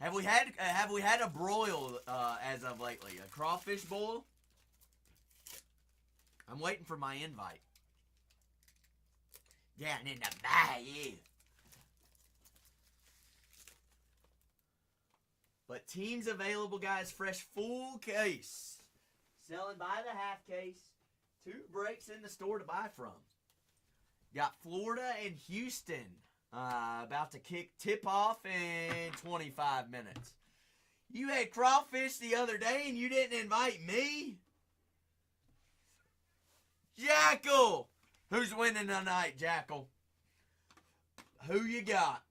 Have we had a broil as of lately? A crawfish boil? I'm waiting for my invite. Down in the bayou. But teams available, guys. Fresh full case. Selling by the half case. 2 breaks in the store to buy from. Got Florida and Houston about to tip off in 25 minutes. You had crawfish the other day and you didn't invite me? Jackal! Who's winning tonight, Jackal? Who you got?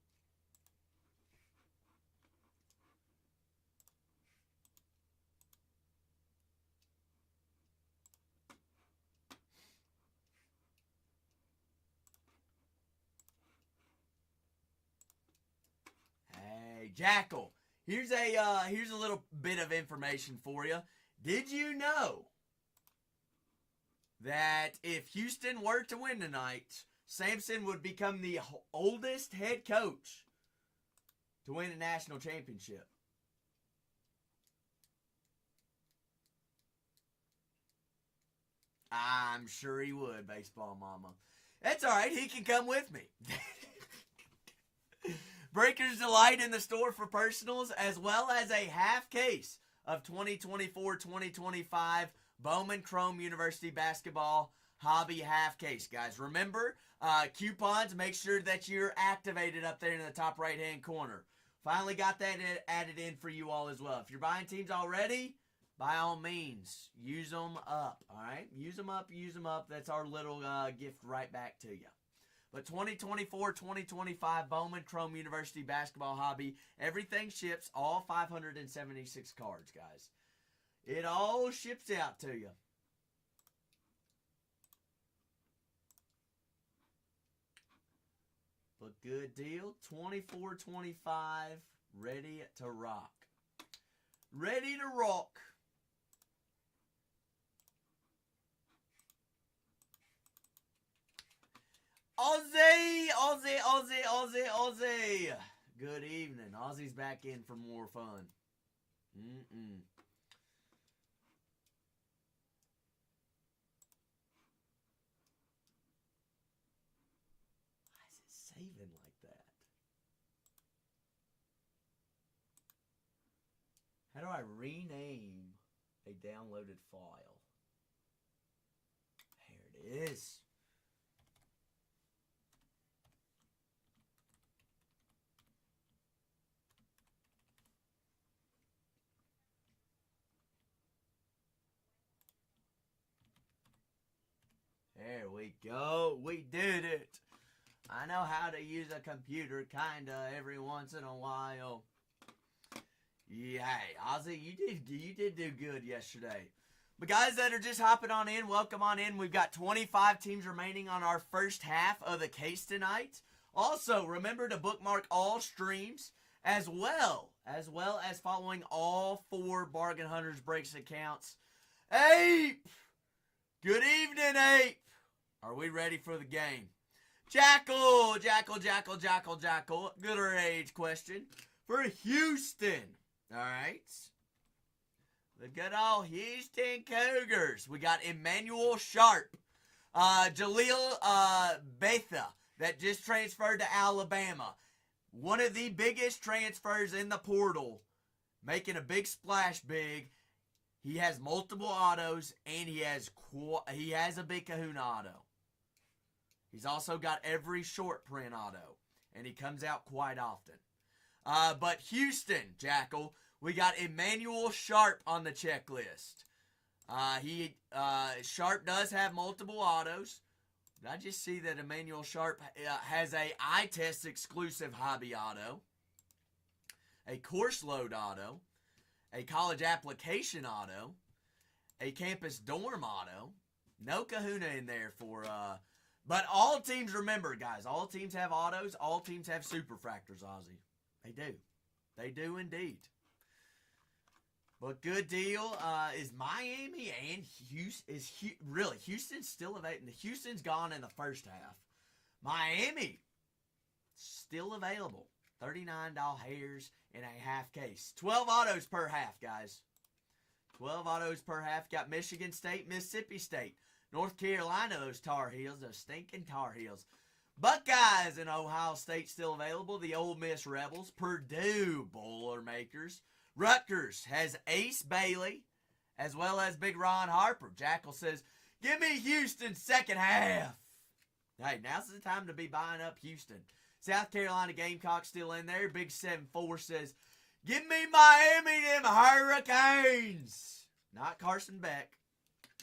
Hey, Jackal. Here's a little bit of information for you. Did you know that if Houston were to win tonight, Sampson would become the oldest head coach to win a national championship? I'm sure he would, Baseball Mama. That's all right. He can come with me. Breakers Delight in the store for personals, as well as a half case of 2024-2025 Bowman Chrome University Basketball Hobby half case, guys. Remember, coupons, make sure that you're activated up there in the top right-hand corner. Finally got that added in for you all as well. If you're buying teams already, by all means, use them up, all right? Use them up, use them up. That's our little gift right back to you. But 2024-2025 Bowman Chrome University Basketball Hobby, everything ships, all 576 cards, guys. It all ships out to you. But good deal. 24-25, ready to rock. Ready to rock. Aussie, Aussie, Aussie, Aussie, Aussie. Good evening. Aussie's back in for more fun. Why is it saving like that? How do I rename a downloaded file? There it is. There we go. We did it. I know how to use a computer kinda every once in a while. Yeah, hey, Ozzy, you did do good yesterday. But guys that are just hopping on in, welcome on in. We've got 25 teams remaining on our first half of the case tonight. Also, remember to bookmark all streams as well as following all 4 Bargain Hunters Breaks accounts. Ape! Good evening, Ape! Are we ready for the game? Jackal. Good or age question for Houston. All right. The good old Houston Cougars. We got Emmanuel Sharp. Jaleel Betha that just transferred to Alabama. One of the biggest transfers in the portal. Making a big splash big. He has multiple autos, and he has a Big Kahuna auto. He's also got every short print auto, and he comes out quite often. But Houston, Jackal, we got Emmanuel Sharp on the checklist. Sharp does have multiple autos. I just see that Emmanuel Sharp has a eye test exclusive hobby auto, a course load auto, a college application auto, a campus dorm auto. No Kahuna in there for, but all teams, remember guys, all teams have autos, all teams have superfractors, Ozzy. They do. They do indeed. But good deal. Is Miami and Houston, really, Houston's still available. Houston's gone in the first half. Miami, still available. $39 hairs in a half case. 12 autos per half, guys. 12 autos per half. Got Michigan State, Mississippi State, North Carolina, those Tar Heels, those stinking Tar Heels. Buckeyes and Ohio State still available. The Ole Miss Rebels. Purdue Boilermakers. Rutgers has Ace Bailey as well as Big Ron Harper. Jackal says, give me Houston second half. Hey, now's the time to be buying up Houston. South Carolina Gamecocks still in there. Big 7-4 says, give me Miami them Hurricanes. Not Carson Beck.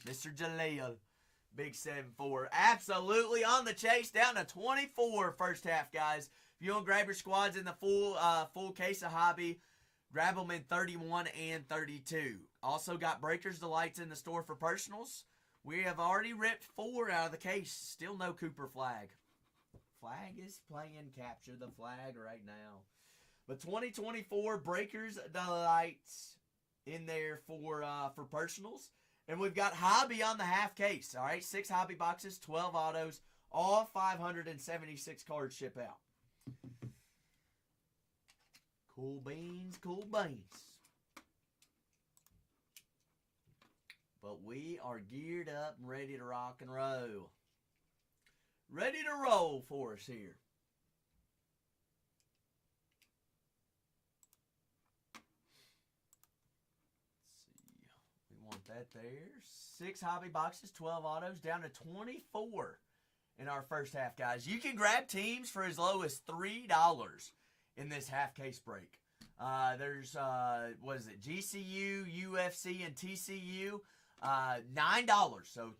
Mr. Jaleel. Big 7-4. Absolutely on the chase. Down to 24 first half, guys. If you want to grab your squads in the full case of hobby, grab them in 31 and 32. Also got Breakers Delights in the store for personals. We have already ripped 4 out of the case. Still no Cooper Flag. Flag is playing capture the flag right now. But 2024 Breakers Delights in there for personals. And we've got hobby on the half case. All right, 6 hobby boxes, 12 autos, all 576 cards ship out. Cool beans, cool beans. But we are geared up and ready to rock and roll. Ready to roll for us here. That there. 6 hobby boxes, 12 autos, down to 24 in our first half, guys. You can grab teams for as low as $3 in this half case break. There's, what is it, GCU, UFC, and TCU. $9. So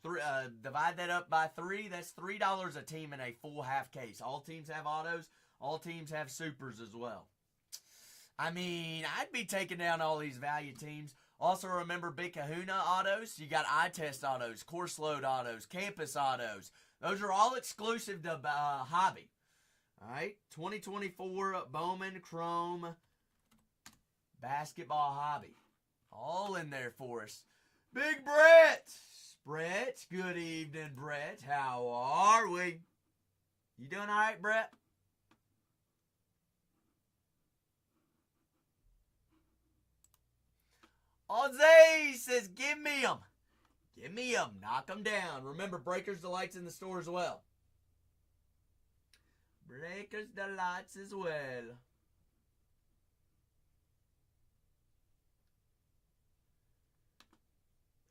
divide that up by 3. That's $3 a team in a full half case. All teams have autos. All teams have supers as well. I mean, I'd be taking down all these value teams. Also, remember Big Kahuna autos. You got eye test autos, course load autos, campus autos. Those are all exclusive to hobby. All right, 2024 Bowman Chrome basketball hobby. All in there for us. Big Brett. Brett, good evening, Brett. How are we? You doing all right, Brett? Ozzy says, give me them. Give me them. Knock them down. Remember, Breakers Delights in the store as well. Breakers Delights as well.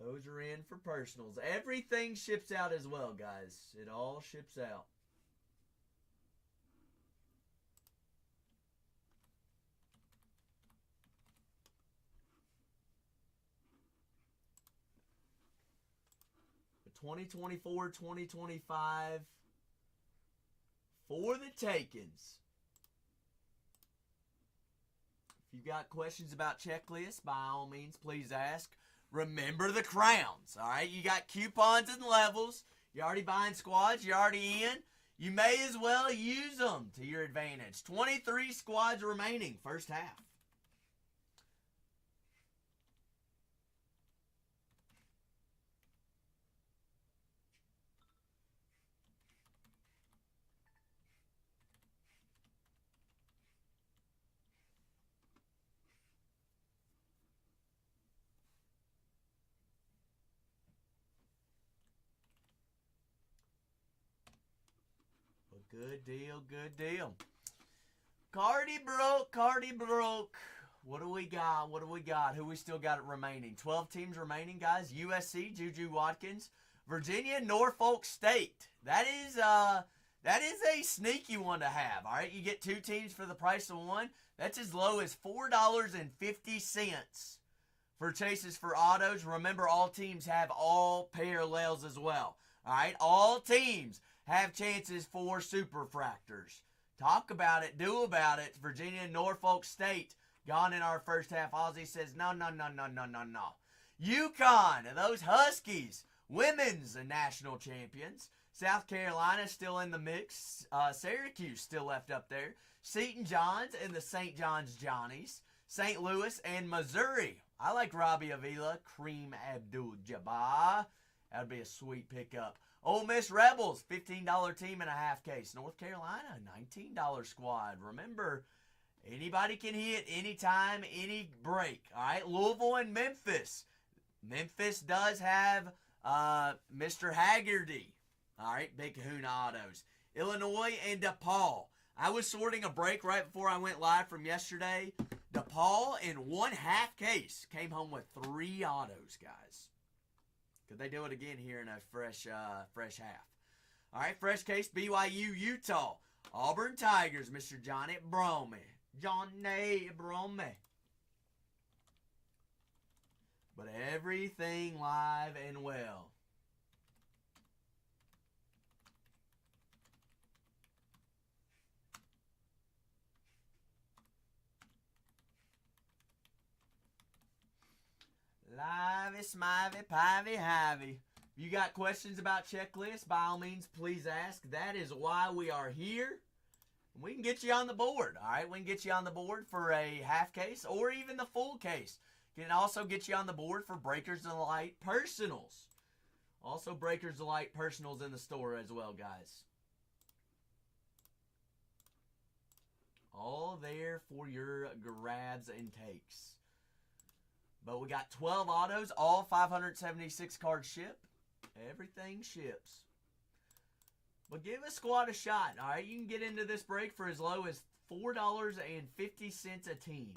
Those are in for personals. Everything ships out as well, guys. It all ships out. The 2024-2025 for the takings. If you've got questions about checklists, by all means, please ask. Remember the crowns, all right? You got coupons and levels. You're already buying squads. You're already in. You may as well use them to your advantage. 23 squads remaining, first half. Good deal, good deal. Cardi broke. What do we got? Who we still got remaining? 12 teams remaining, guys. USC, Juju Watkins. Virginia, Norfolk State. That is a sneaky one to have, all right? You get 2 teams for the price of one. That's as low as $4.50 for chases for autos. Remember, all teams have all parallels as well, all right? All teams have chances for superfractors. Talk about it, do about it. Virginia and Norfolk State gone in our first half. Ozzy says, no. UConn, those Huskies, women's national champions. South Carolina still in the mix. Syracuse still left up there. Seton Johns and the St. John's Johnnies. St. Louis and Missouri. I like Robbie Avila, Kareem Abdul-Jabbar. That would be a sweet pickup. Ole Miss Rebels, $15 team and a half case. North Carolina, $19 squad. Remember, anybody can hit anytime, any break. All right, Louisville and Memphis. Memphis does have Mr. Haggerty. All right, Big Kahuna Autos. Illinois and DePaul. I was sorting a break right before I went live from yesterday. DePaul in one half case came home with 3 autos, guys. Could they do it again here in a fresh half? All right, fresh case, BYU, Utah. Auburn Tigers, Mr. Johnny Bowman. Johnny Bowman. But everything live and well. Livey, smivey, pivey, hivey. If you got questions about checklists, by all means, please ask. That is why we are here. We can get you on the board, all right? We can get you on the board for a half case or even the full case. Can also get you on the board for Breakers Delight Personals. Also, Breakers Delight Personals in the store as well, guys. All there for your grabs and takes. But we got 12 autos, all 576 cards ship. Everything ships. But give a squad a shot, all right? You can get into this break for as low as $4.50 a team.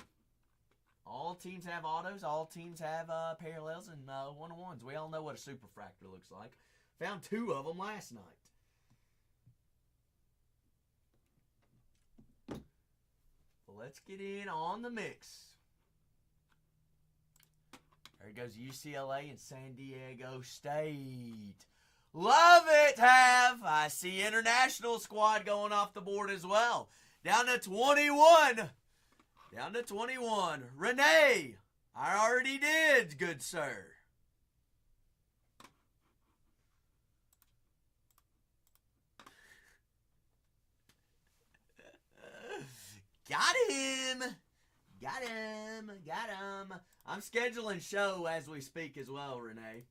All teams have autos. All teams have parallels and one-on-ones. We all know what a superfractor looks like. Found 2 of them last night. Well, let's get in on the mix. There goes UCLA and San Diego State. Love it, Have. I see international squad going off the board as well. Down to 21. Down to 21. Renee, I already did, good sir. Got him. Got him. Got him. I'm scheduling show as we speak as well, Renee.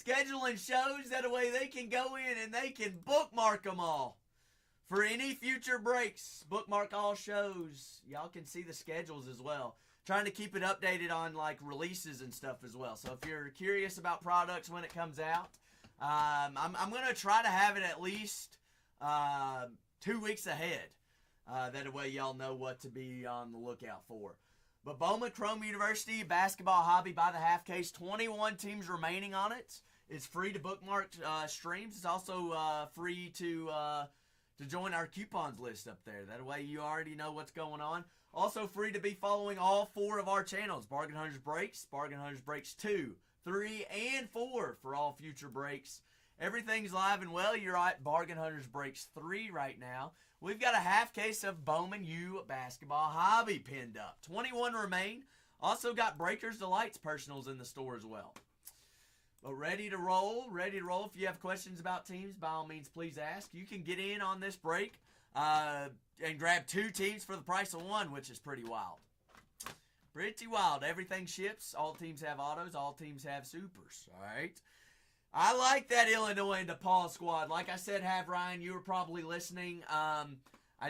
Scheduling shows, that way they can go in and they can bookmark them all. For any future breaks, bookmark all shows. Y'all can see the schedules as well. Trying to keep it updated on like releases and stuff as well. So if you're curious about products when it comes out, I'm going to try to have it at least 2 weeks ahead. That way y'all know what to be on the lookout for. But Bowman Chrome University basketball hobby by the half case, 21 teams remaining on it. It's free to bookmark streams. It's also free to join our coupons list up there. That way you already know what's going on. Also free to be following all 4 of our channels. Bargain Hunters Breaks, Bargain Hunters Breaks 2, 3, and 4 for all future breaks. Everything's live and well. You're at Bargain Hunters Breaks 3 right now. We've got a half case of Bowman U basketball hobby pinned up. 21 remain. Also got Breakers Delights personals in the store as well. But ready to roll. Ready to roll. If you have questions about teams, by all means, please ask. You can get in on this break and grab 2 teams for the price of 1, which is pretty wild. Pretty wild. Everything ships. All teams have autos. All teams have supers. All right. I like that Illinois and DePaul squad. Like I said, Ryan, you were probably listening. I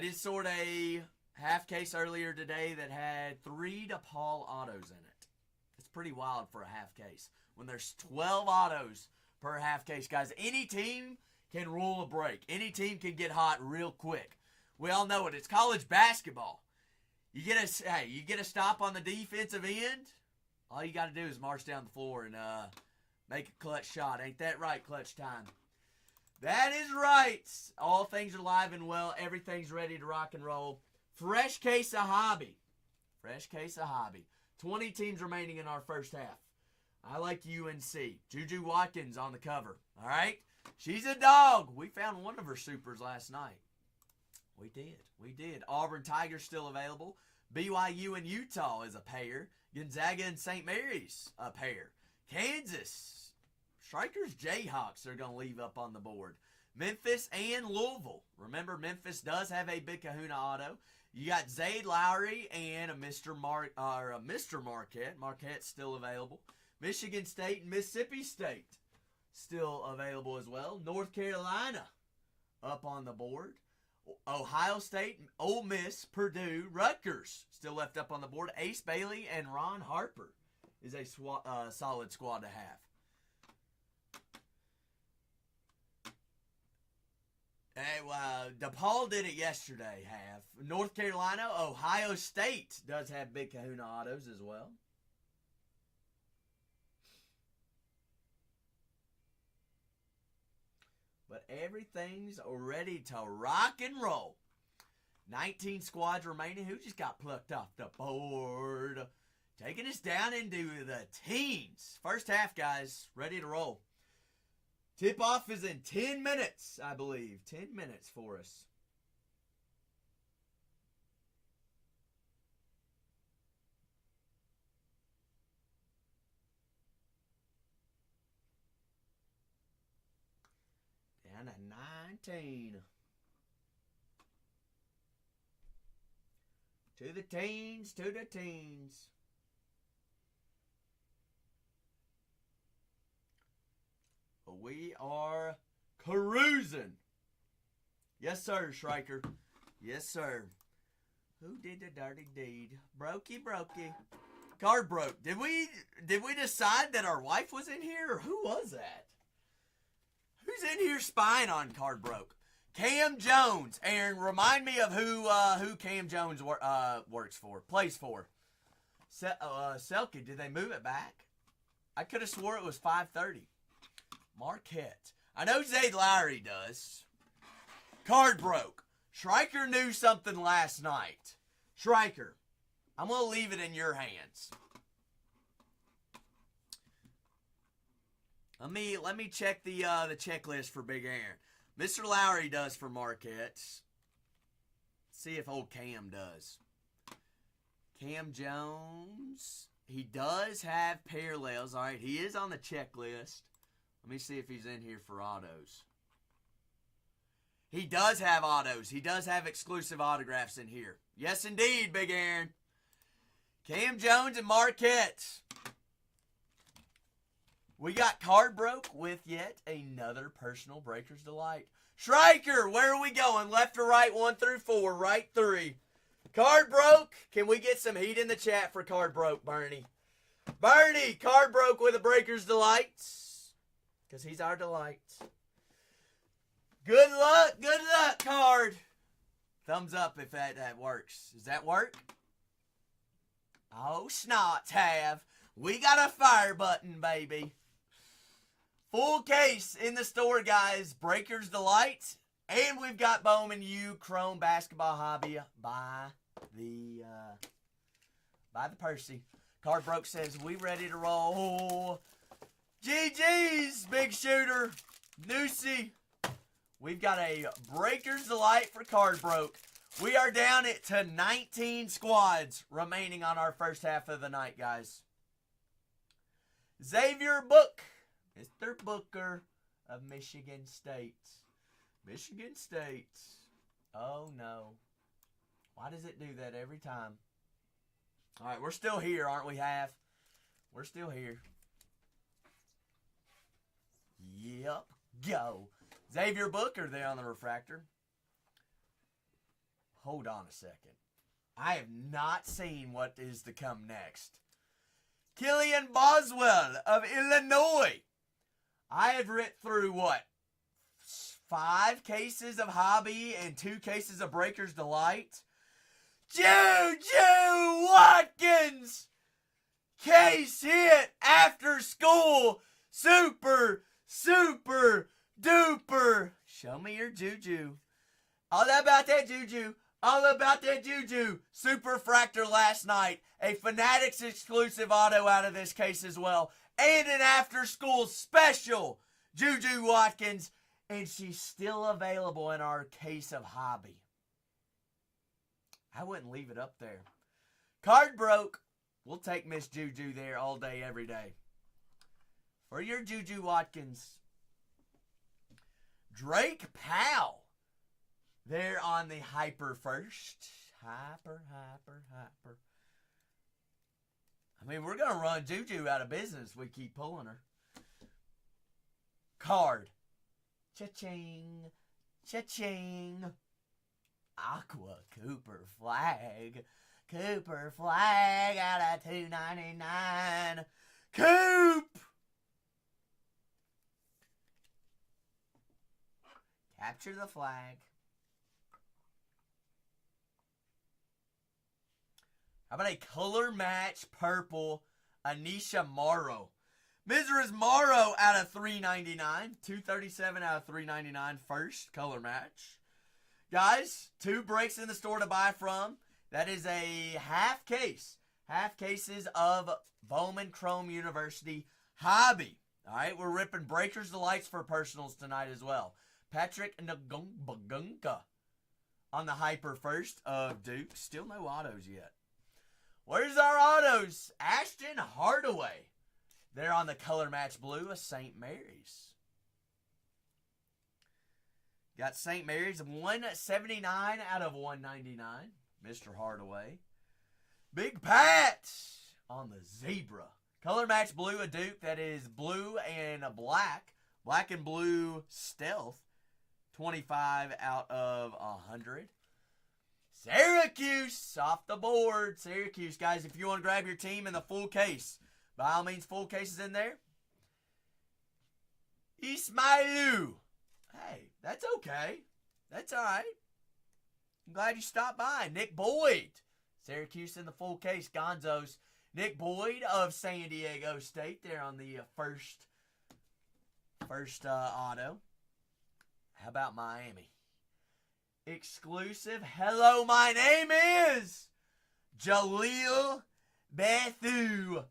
did sort a half case earlier today that had 3 DePaul autos in it. It's pretty wild for a half case when there's 12 autos per half case, guys. Any team can rule a break. Any team can get hot real quick. We all know it. It's college basketball. You get a stop on the defensive end. All you got to do is march down the floor and make a clutch shot. Ain't that right, clutch time? That is right. All things are live and well. Everything's ready to rock and roll. Fresh case of hobby. Fresh case of hobby. 20 teams remaining in our first half. I like UNC. Juju Watkins on the cover. All right? She's a dog. We found one of her supers last night. We did. Auburn Tigers still available. BYU and Utah is a pair. Gonzaga and St. Mary's a pair. Kansas. Strikers Jayhawks are going to leave up on the board. Memphis and Louisville. Remember, Memphis does have a Big Kahuna auto. You got Zayd Lowry and a Mr. Marquette. Marquette's still available. Michigan State and Mississippi State still available as well. North Carolina up on the board. Ohio State, Ole Miss, Purdue, Rutgers still left up on the board. Ace Bailey and Ron Harper is a solid squad to have. DePaul did it yesterday, North Carolina, Ohio State does have Big Kahuna autos as well. But everything's ready to rock and roll. 19 squads remaining. Who just got plucked off the board? Taking us down into the teens. First half, guys. Ready to roll. Tip-off is in 10 minutes, I believe. 10 minutes for us. Down to 19. To the teens, to the teens. We are cruising. Yes, sir, Schriker. Yes, sir. Who did the dirty deed? Brokey. Card broke. Did we decide that our wife was in here, or who was that? Who's in here spying on Card broke? Cam Jones. Aaron, remind me of who Cam Jones works for, plays for. Selke, did they move it back? I could have swore it was 5:30. Marquette. I know Zayd Lowry does. Card broke. Schriker knew something last night. Schriker, I'm going to leave it in your hands. Let me check the checklist for Big Aaron. Mr. Lowry does for Marquette. See if old Cam does. Cam Jones. He does have parallels. All right, he is on the checklist. Let me see if he's in here for autos. He does have autos. He does have exclusive autographs in here. Yes, indeed, Big Aaron. Cam Jones and Marquette. We got Card broke with yet another personal Breaker's Delight. Schriker, where are we going? Left or right? 1 through 4. Right 3. Card broke. Can we get some heat in the chat for Card broke, Bernie? Bernie, Card broke with a Breaker's Delight. Because he's our delight. Good luck, Card. Thumbs up if that works. Does that work? Oh, snots have. We got a fire button, baby. Full case in the store, guys. Breaker's Delight. And we've got Bowman U Chrome Basketball Hobby by the Percy. Card broke says, we ready to roll. GG's, big shooter. Noosey. We've got a Breaker's Delight for Card broke. We are down to 19 squads remaining on our first half of the night, guys. Xavier Book. Mr. Booker of Michigan State. Michigan State. Oh, no. Why does it do that every time? All right, we're still here, aren't we, Half? We're still here. Yep. Go. Xavier Booker there on the refractor. Hold on a second. I have not seen what is to come next. Killian Boswell of Illinois. I have read through, what, 5 cases of Hobby and 2 cases of Breaker's Delight. Juju Watkins! Case hit after school. Super, super, duper. Show me your Juju. All about that Juju. All about that Juju. Super Fractor last night. A Fanatics exclusive auto out of this case as well. And an after school special. Juju Watkins. And she's still available in our case of Hobby. I wouldn't leave it up there. Card broke. We'll take Miss Juju there all day, every day. For your Juju Watkins, Drake Powell. There on the Hyper first. Hyper. I mean, we're going to run Juju out of business. We keep pulling her. Card. Cha-ching. Cha-ching. Aqua Cooper Flag. Cooper Flag out of $2.99. Coop! Capture the flag. How about a color match purple Anisha Morrow? Mizra's Morrow out of $3.99. $2.37 out of $3.99 first color match. Guys, 2 breaks in the store to buy from. That is a half case. Half cases of Bowman Chrome University Hobby. All right, we're ripping Breakers Delights for personals tonight as well. Patrick Ngunka on the Hyper first of Duke. Still no autos yet. Where's our autos? Ashton Hardaway. They're on the color match blue of St. Mary's. Got St. Mary's 179 out of 199. Mr. Hardaway. Big Pat on the Zebra. Color match blue of Duke. That is blue and black. Black and blue stealth. 25 out of 100. Syracuse off the board. Syracuse, guys, if you want to grab your team in the full case, by all means, full case is in there. Ismailu. Hey, that's okay. That's all right. I'm glad you stopped by. Nick Boyd. Syracuse in the full case. Gonzo's. Nick Boyd of San Diego State there on the first auto. How about Miami? Exclusive. Hello, my name is Jaleel Bethu.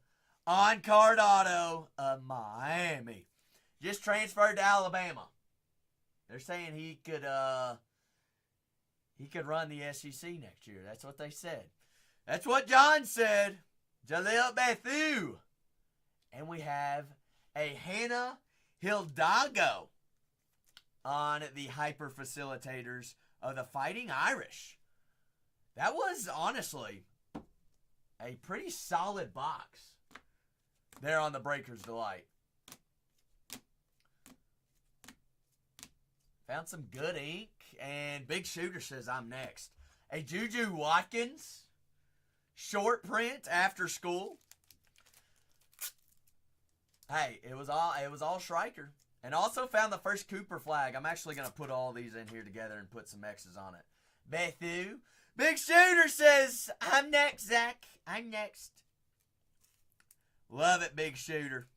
On-card auto of Miami. Just transferred to Alabama. They're saying he could run the SEC next year. That's what they said. That's what John said. Jaleel Bethu. And we have a Hannah Hidalgo on the Hyper Facilitators of the Fighting Irish. That was, honestly, a pretty solid box there on the Breaker's Delight. Found some good ink, and Big Shooter says I'm next. A Juju Watkins short print after school. Hey, it was all Striker. And also found the first Cooper flag. I'm actually going to put all these in here together and put some X's on it. Bethu. Big Shooter says, I'm next, Zach. I'm next. Love it, Big Shooter.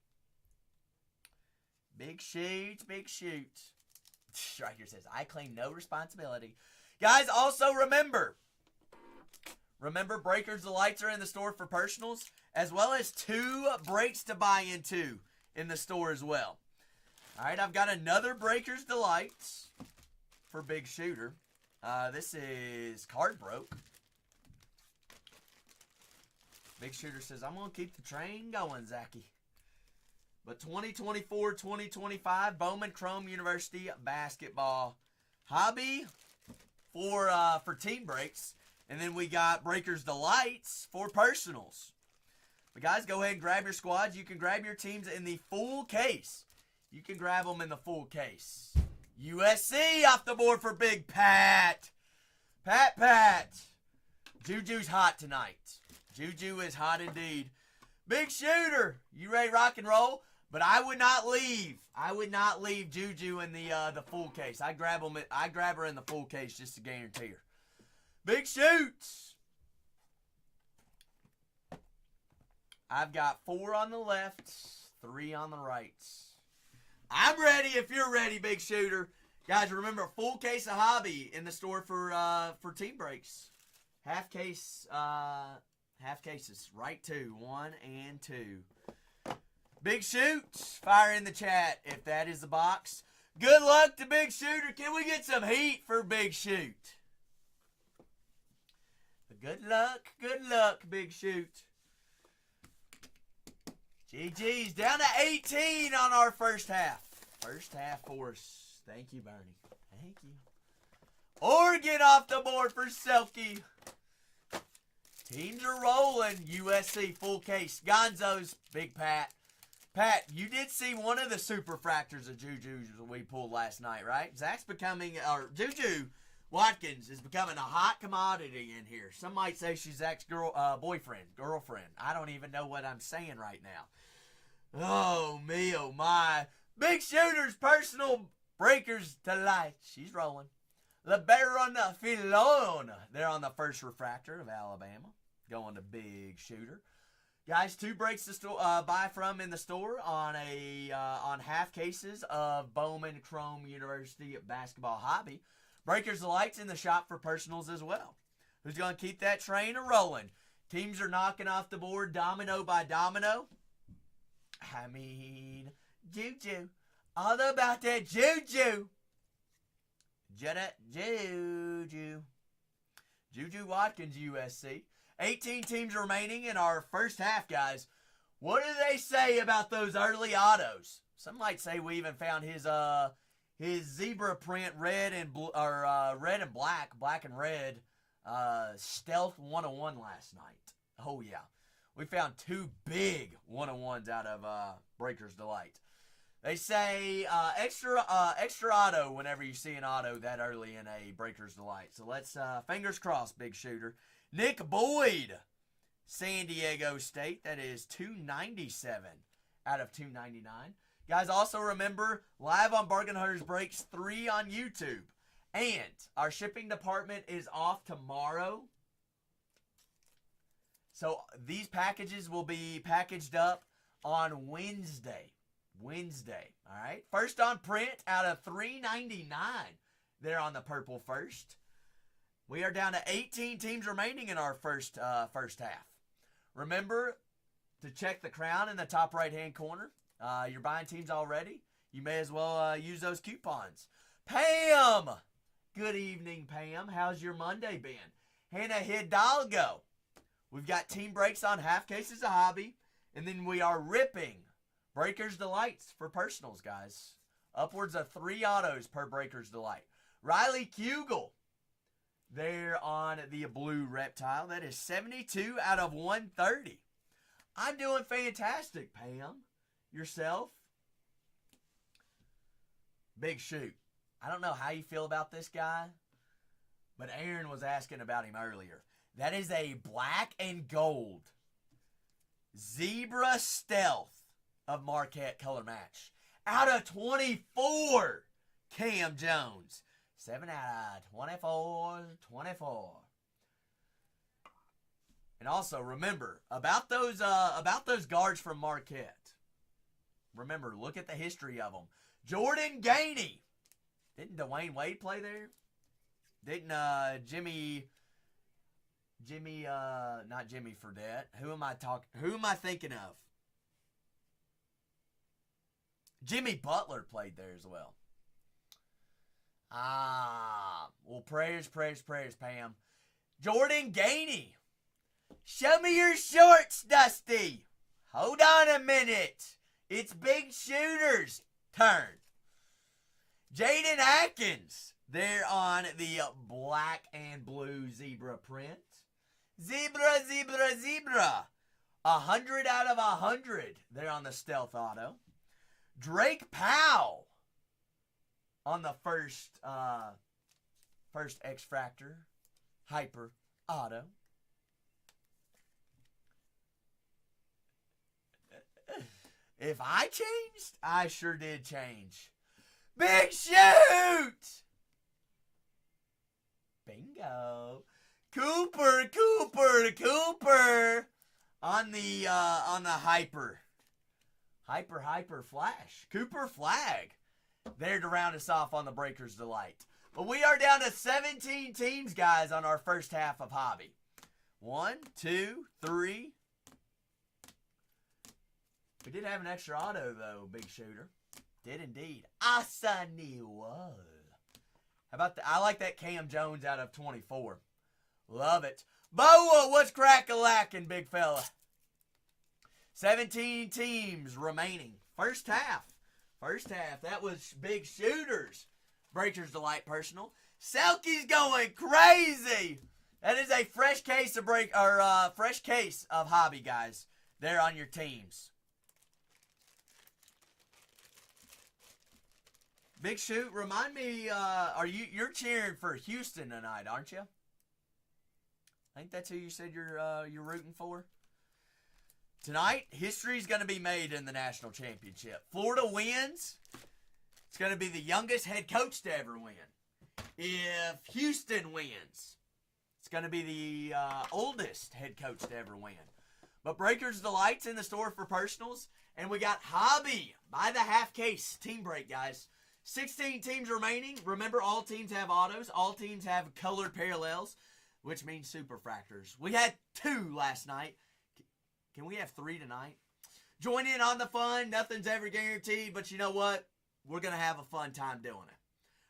Big shoots, big shoots. Striker says, I claim no responsibility. Guys, also remember, Breakers Delights are in the store for personals, as well as 2 breaks to buy into in the store as well. All right, I've got another Breakers Delights for Big Shooter. This is card broke. Big Shooter says, I'm going to keep the train going, Zachy. But 2024-2025 Bowman Chrome University Basketball Hobby for team breaks. And then we got Breakers Delights for personals. But guys, go ahead and grab your squads. You can grab your teams in the full case. You can grab them in the full case. USC off the board for Big Pat. Pat. Juju's hot tonight. Juju is hot indeed. Big Shooter, you ready to rock and roll? But I would not leave. I would not leave Juju in the full case. I grab her in the full case just to guarantee her. Big shoots. I've got 4 on the left, 3 on the right. I'm ready if you're ready, big shooter. Guys, remember, full case of hobby in the store for team breaks. Half cases, right 2, 1 and 2. Big shoots, fire in the chat if that is the box. Good luck to Big Shooter. Can we get some heat for Big Shoot? Good luck, Big Shoot. GG's down to 18 on our first half. First half for us. Thank you, Bernie. Thank you. Oregon off the board for Selkie. Teams are rolling. USC full case. Gonzo's Big Pat. Pat, you did see one of the super fractors of Juju's we pulled last night, right? Juju Watkins is becoming a hot commodity in here. Some might say she's Zach's girlfriend. I don't even know what I'm saying right now. Oh, me, oh, my. Big Shooter's personal breakers to light. She's rolling. LeBaron Filon. They're on the first refractor of Alabama. Going to Big Shooter. Guys, 2 breaks to buy from in the store on half cases of Bowman Chrome University Basketball Hobby. Breakers the lights in the shop for personals as well. Who's going to keep that train a-rolling? Teams are knocking off the board domino by domino. I mean, Juju. All about that Juju. Juju Watkins, USC. 18 teams remaining in our first half, guys. What do they say about those early autos? Some might say we even found his zebra print red and black and red stealth 101 last night. Oh yeah, we found 2 big 101s out of Breaker's Delight. They say extra auto whenever you see an auto that early in a Breaker's Delight. So let's fingers crossed, Big Shooter. Nick Boyd, San Diego State. That is 297 out of 299. Guys, also remember, live on Bargain Hunters Breaks 3 on YouTube. And our shipping department is off tomorrow. So these packages will be packaged up on Wednesday. All right. First on print out of 399. They're on the purple first. We are down to 18 teams remaining in our first half. Remember to check the crown in the top right-hand corner. You're buying teams already. You may as well use those coupons. Pam! Good evening, Pam. How's your Monday been? Hannah Hidalgo. We've got team breaks on half cases of hobby. And then we are ripping Breaker's Delights for personals, guys. Upwards of 3 autos per Breaker's Delight. Riley Kugel. They're on the blue reptile. That is 72 out of 130. I'm doing fantastic, Pam. Yourself? Big Shoot. I don't know how you feel about this guy, but Aaron was asking about him earlier. That is a black and gold Zebra Stealth of Marquette color match. Out of 24, Cam Jones. 7 out of 24. And also remember about those guards from Marquette. Remember, look at the history of them. Jordan Gainey. Didn't Dwayne Wade play there? Didn't not Jimmy Fredette. Who am I thinking of? Jimmy Butler played there as well. Well, prayers, Pam. Jordan Gainey. Show me your shorts, Dusty. Hold on a minute. It's Big Shooter's turn. Jaden Atkins. They're on the black and blue zebra print. Zebra. 100 out of 100. They're on the stealth auto. Drake Powell on the first X-Fractor Hyper Auto. If I changed, I sure did change. Big shoot! Bingo. Cooper on the hyper flash. Cooper flag there to round us off on the Breakers Delight. But we are down to 17 teams, guys, on our first half of hobby. 1, 2, 3. We did have an extra auto, though, big shooter. Did indeed. Asaniwa. How about I like that Cam Jones out of 24. Love it. Boa, what's crack-a-lackin', big fella? 17 teams remaining. First half. That was big shooters. Breakers Delight personal. Selkie's going crazy. That is a fresh case of fresh case of hobby, guys. There on your teams. Big Shoot, remind me, you're cheering for Houston tonight, aren't you? I think that's who you said you're rooting for. Tonight, history's going to be made in the national championship. Florida wins. It's going to be the youngest head coach to ever win. If Houston wins, it's going to be the oldest head coach to ever win. But Breakers Delight's in the store for personals. And we got Hobby by the half case team break, guys. 16 teams remaining. Remember, all teams have autos. All teams have colored parallels, which means superfractors. We had 2 last night. Can we have 3 tonight? Join in on the fun. Nothing's ever guaranteed, but you know what? We're going to have a fun time doing it.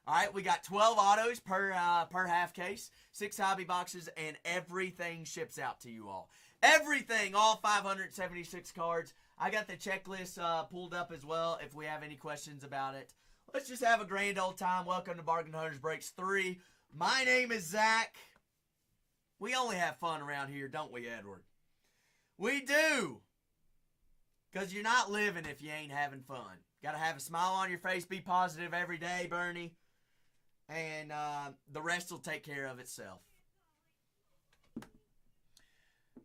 All right, we got 12 autos per half case, 6 hobby boxes, and everything ships out to you all. Everything, all 576 cards. I got the checklist pulled up as well if we have any questions about it. Let's just have a grand old time. Welcome to Bargain Hunters Breaks 3. My name is Zach. We only have fun around here, don't we, Edward? We do. Because you're not living if you ain't having fun. Got to have a smile on your face. Be positive every day, Bernie. And the rest will take care of itself.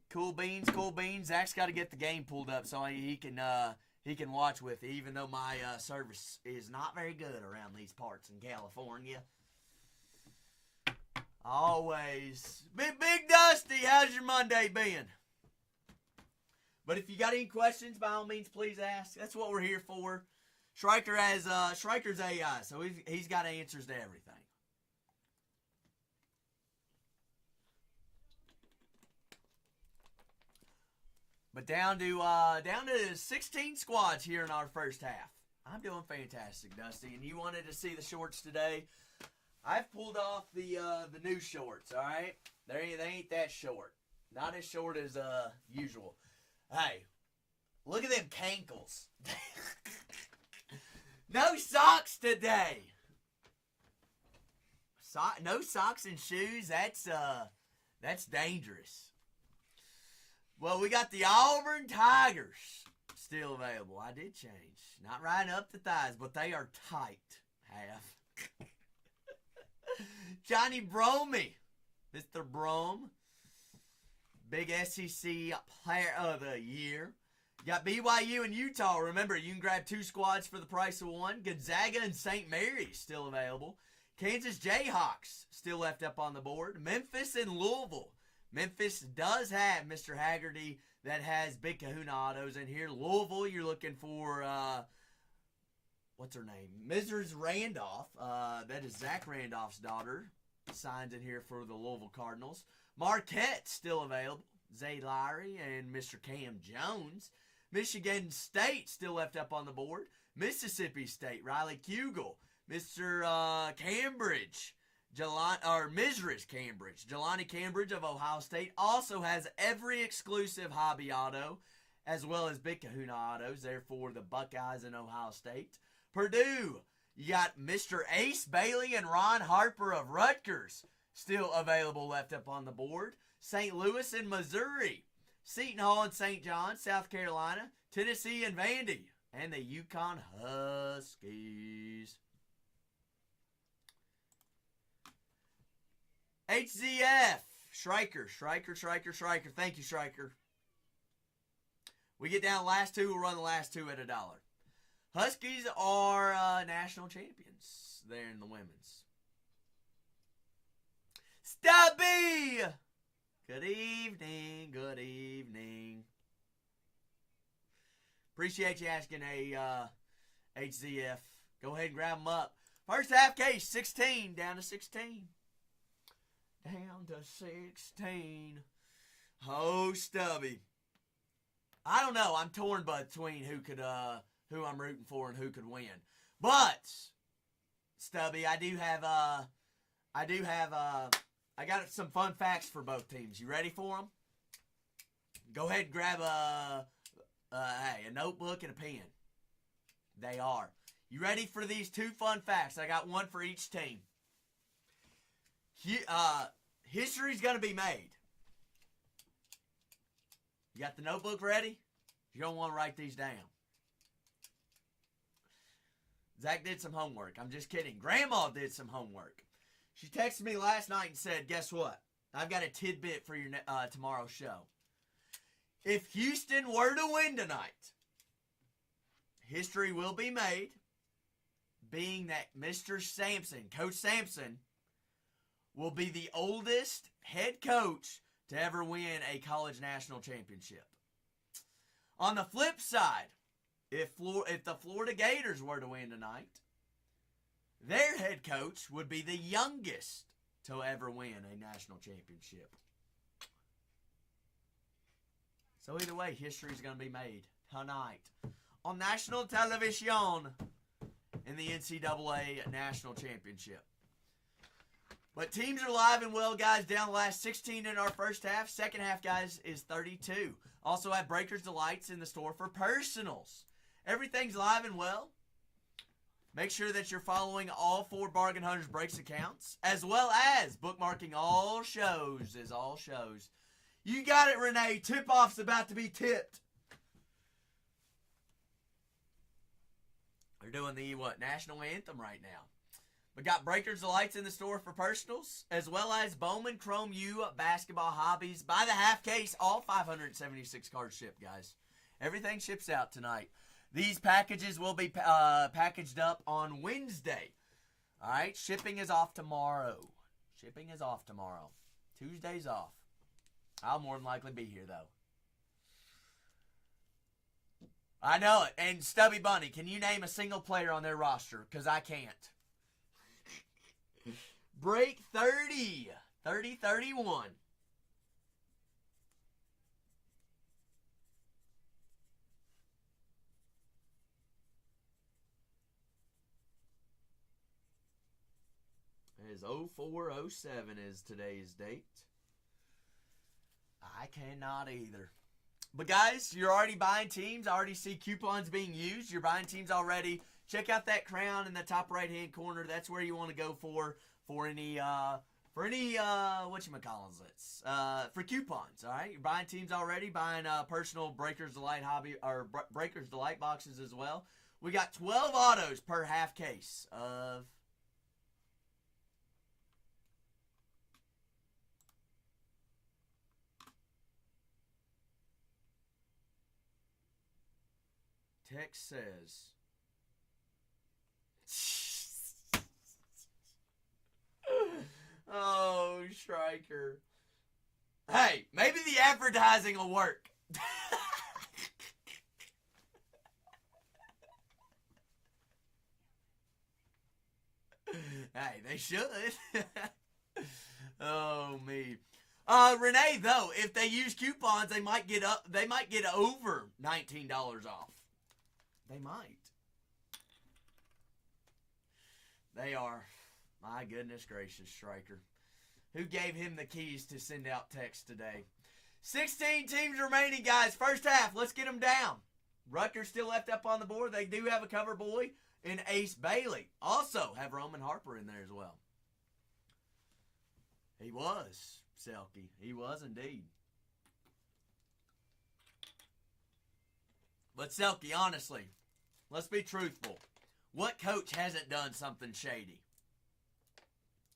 Cool beans. Zach's got to get the game pulled up so he can watch with it, even though my service is not very good around these parts in California. Always. Big Dusty, how's your Monday been? But if you got any questions, by all means, please ask. That's what we're here for. Schreiker's AI, so he's got answers to everything. But down to 16 squads here in our first half. I'm doing fantastic, Dusty. And you wanted to see the shorts today. I've pulled off the new shorts, all right? They ain't that short. Not as short as usual. Hey, look at them cankles. No socks today. No socks and shoes. That's dangerous. Well, we got the Auburn Tigers still available. I did change. Not right up the thighs, but they are tight. Half. Johnny Bromey. Mr. Brome. Big SEC player of the year. You got BYU and Utah. Remember, you can grab 2 squads for the price of 1. Gonzaga and St. Mary's still available. Kansas Jayhawks still left up on the board. Memphis and Louisville. Memphis does have Mr. Haggerty that has Big Kahuna autos in here. Louisville, you're looking for, what's her name? Mrs. Randolph. That is Zach Randolph's daughter. Signs in here for the Louisville Cardinals. Marquette still available. Zay Lowry and Mr. Cam Jones. Michigan State still left up on the board. Mississippi State, Riley Kugel. Mr. Cambridge. Mizra's Cambridge. Jelani Cambridge of Ohio State also has every exclusive hobby auto, as well as Big Kahuna autos, there for the Buckeyes in Ohio State. Purdue, you got Mr. Ace Bailey and Ron Harper of Rutgers, still available left up on the board. St. Louis and Missouri. Seton Hall and St. John, South Carolina. Tennessee and Vandy. And the Yukon Huskies. HZF. Schreiker. Thank you, Schreiker. We get down to the last two, we'll run the last two at $1. Huskies are national champions there in the women's. Stubby! Good evening, good evening. Appreciate you asking a HZF. Go ahead and grab them up. First half case, 16, down to 16. Down to 16. Oh, Stubby. I don't know. I'm torn between who I'm rooting for and who could win. But, Stubby, I got some fun facts for both teams. You ready for them? Go ahead and grab a notebook and a pen. They are. You ready for these two fun facts? I got one for each team. History's going to be made. You got the notebook ready? You're going to want to write these down. Zach did some homework. I'm just kidding. Grandma did some homework. She texted me last night and said, guess what? I've got a tidbit for your tomorrow's show. If Houston were to win tonight, history will be made, being that Mr. Sampson, Coach Sampson, will be the oldest head coach to ever win a college national championship. On the flip side, if the Florida Gators were to win tonight, their head coach would be the youngest to ever win a national championship. So either way, history is going to be made tonight on national television in the NCAA National Championship. But teams are live and well, guys. Down the last 16 in our first half. Second half, guys, is 32. Also have Breakers Delights in the store for personals. Everything's live and well. Make sure that you're following all 4 Bargain Hunters Breaks accounts, as well as bookmarking all shows. You got it, Renee. Tip-off's about to be tipped. They're doing the, national anthem right now. We got Breakers Delights in the store for personals, as well as Bowman Chrome U basketball hobbies. Buy the half case, all 576 cards shipped, guys. Everything ships out tonight. These packages will be packaged up on Wednesday. All right, shipping is off tomorrow. Tuesday's off. I'll more than likely be here, though. I know it. And Stubby Bunny, can you name a single player on their roster? Because I can't. Break 30. 30-31. It is 0407 is today's date. I cannot either. But guys, you're already buying teams. I already see coupons being used. You're buying teams already. Check out that crown in the top right-hand corner. That's where you want to go for any whatchamacallits, for coupons. All right, you're buying teams already. Buying personal Breakers Delight hobby or Breakers Delight boxes as well. We got 12 autos per half case of. Text says. Oh, Striker. Hey, maybe the advertising will work. Hey, they should. Oh, me. Renee, though, if they use coupons, they might get over $19 off. They might. They are. My goodness gracious, Striker. Who gave him the keys to send out text today? 16 teams remaining, guys. First half. Let's get them down. Rutgers still left up on the board. They do have a cover boy in Ace Bailey. Also have Roman Harper in there as well. He was, Selkie. He was indeed. But Selkie, honestly, let's be truthful. What coach hasn't done something shady?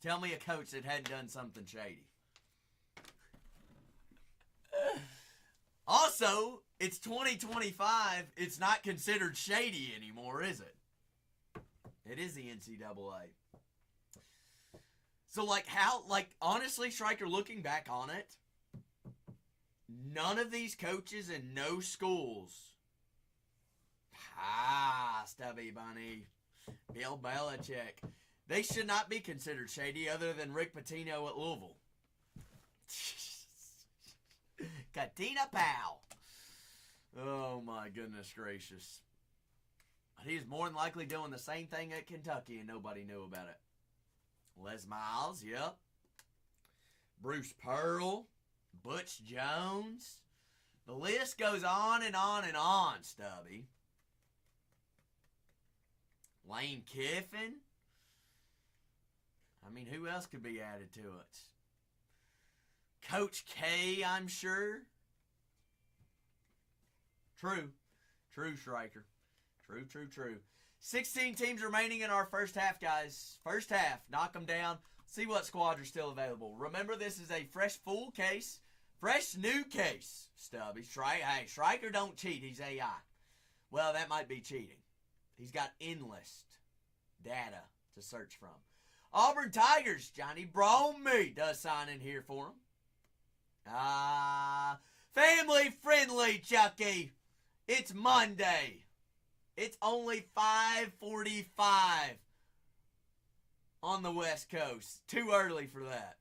Tell me a coach that hadn't done something shady. Also, Also, it's 2025. It's not considered shady anymore, is it? It is the NCAA. So, honestly, Stryker, looking back on it, none of these coaches and no schools. Stubby Bunny. Bill Belichick. They should not be considered shady other than Rick Pitino at Louisville. Katina Powell. Oh, my goodness gracious. He's more than likely doing the same thing at Kentucky and nobody knew about it. Les Miles, yep. Bruce Pearl. Butch Jones. The list goes on and on and on, Stubby. Lane Kiffin. I mean, who else could be added to it? Coach K, I'm sure. True, Stryker. True. 16 teams remaining in our first half, guys. First half. Knock them down. See what squads are still available. Remember, this is a fresh full case. Fresh new case, Stubby. Hey, Stryker don't cheat. He's AI. Well, that might be cheating. He's got endless data to search from. Auburn Tigers. Johnny Bowman does sign in here for him. Family friendly, Chucky. It's Monday. It's only 5:45 on the West Coast. Too early for that.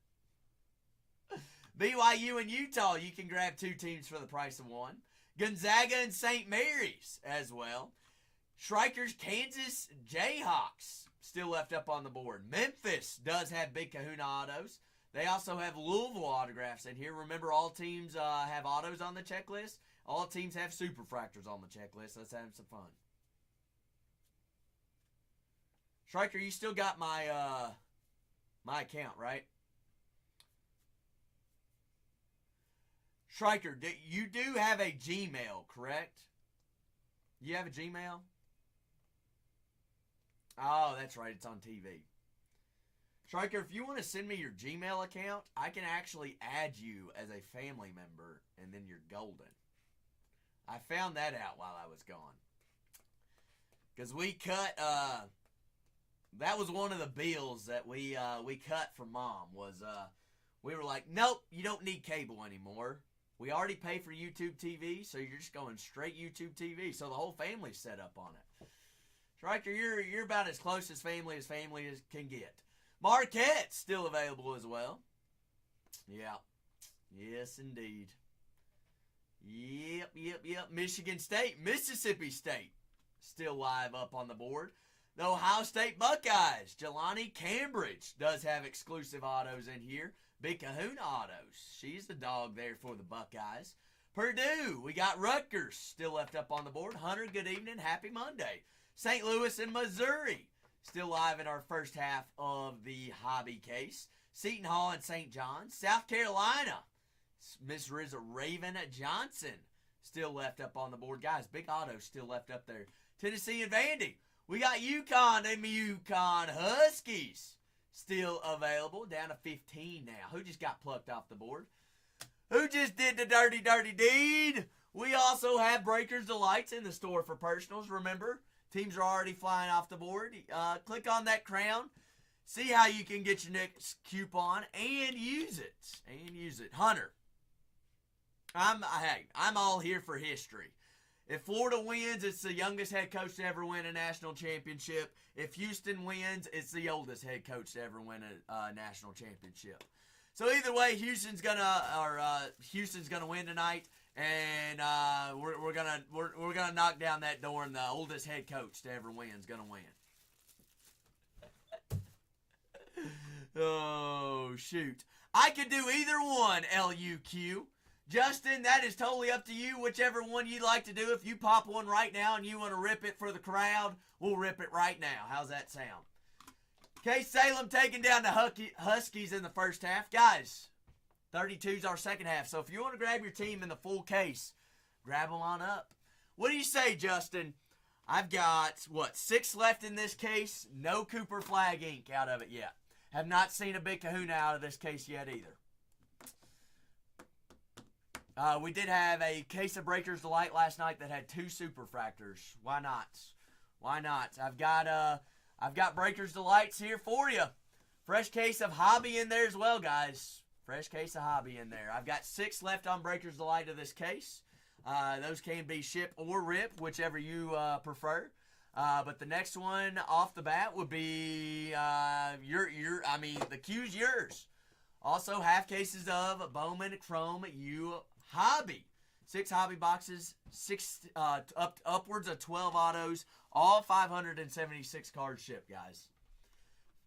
BYU and Utah, you can grab 2 teams for the price of 1. Gonzaga and St. Mary's as well. Stryker's Kansas Jayhawks still left up on the board. Memphis does have Big Kahuna autos. They also have Louisville autographs in here. Remember, all teams have autos on the checklist. All teams have superfractors on the checklist. Let's have some fun. Stryker, you still got my my account, right? Stryker, you do have a Gmail, correct? You have a Gmail? Oh, that's right. It's on TV. Stryker, if you want to send me your Gmail account, I can actually add you as a family member, and then you're golden. I found that out while I was gone. Because we cut, that was one of the bills that we cut from Mom, was we were like, nope, you don't need cable anymore. We already pay for YouTube TV, so you're just going straight YouTube TV. So the whole family's set up on it. Stryker, you're about as close as family can get. Marquette's still available as well. Yeah. Yes, indeed. Yep. Michigan State, Mississippi State, still live up on the board. The Ohio State Buckeyes, Jelani Cambridge does have exclusive autos in here. Big Kahuna autos. She's the dog there for the Buckeyes. Purdue, we got Rutgers still left up on the board. Hunter, good evening. Happy Monday. St. Louis and Missouri, still live in our first half of the hobby case. Seton Hall and St. John's. South Carolina, Miss Rizza Raven Johnson, still left up on the board. Guys, big auto still left up there. Tennessee and Vandy. We got UConn and UConn Huskies still available. Down to 15 now. Who just got plucked off the board? Who just did the dirty deed? We also have Breakers Delights in the store for personals. Remember, teams are already flying off the board. Click on that crown. See how you can get your next coupon and use it. Hunter, I'm all here for history. If Florida wins, it's the youngest head coach to ever win a national championship. If Houston wins, it's the oldest head coach to ever win a national championship. So either way, Houston's gonna win tonight, and we're gonna knock down that door, and the oldest head coach to ever win is gonna win. Oh shoot! I could do either one, LUQ. Justin, that is totally up to you. Whichever one you'd like to do. If you pop one right now and you want to rip it for the crowd, we'll rip it right now. How's that sound? Case Salem taking down the Huskies in the first half. Guys, 32's our second half. So if you want to grab your team in the full case, grab them on up. What do you say, Justin? I've got, 6 left in this case. No Cooper Flag ink out of it yet. Have not seen a Big Kahuna out of this case yet either. We did have a case of Breakers Delight last night that had 2 superfractors. Why not? Why not? I've got Breakers Delights here for you. Fresh case of Hobby in there as well, guys. Fresh case of Hobby in there. I've got 6 left on Breakers Delight of this case. Those can be ship or rip, whichever you prefer. But the next one off the bat would be the queue's yours. Also, half cases of Bowman Chrome U Hobby. 6 hobby boxes, upwards of 12 autos, all 576 cards shipped, guys.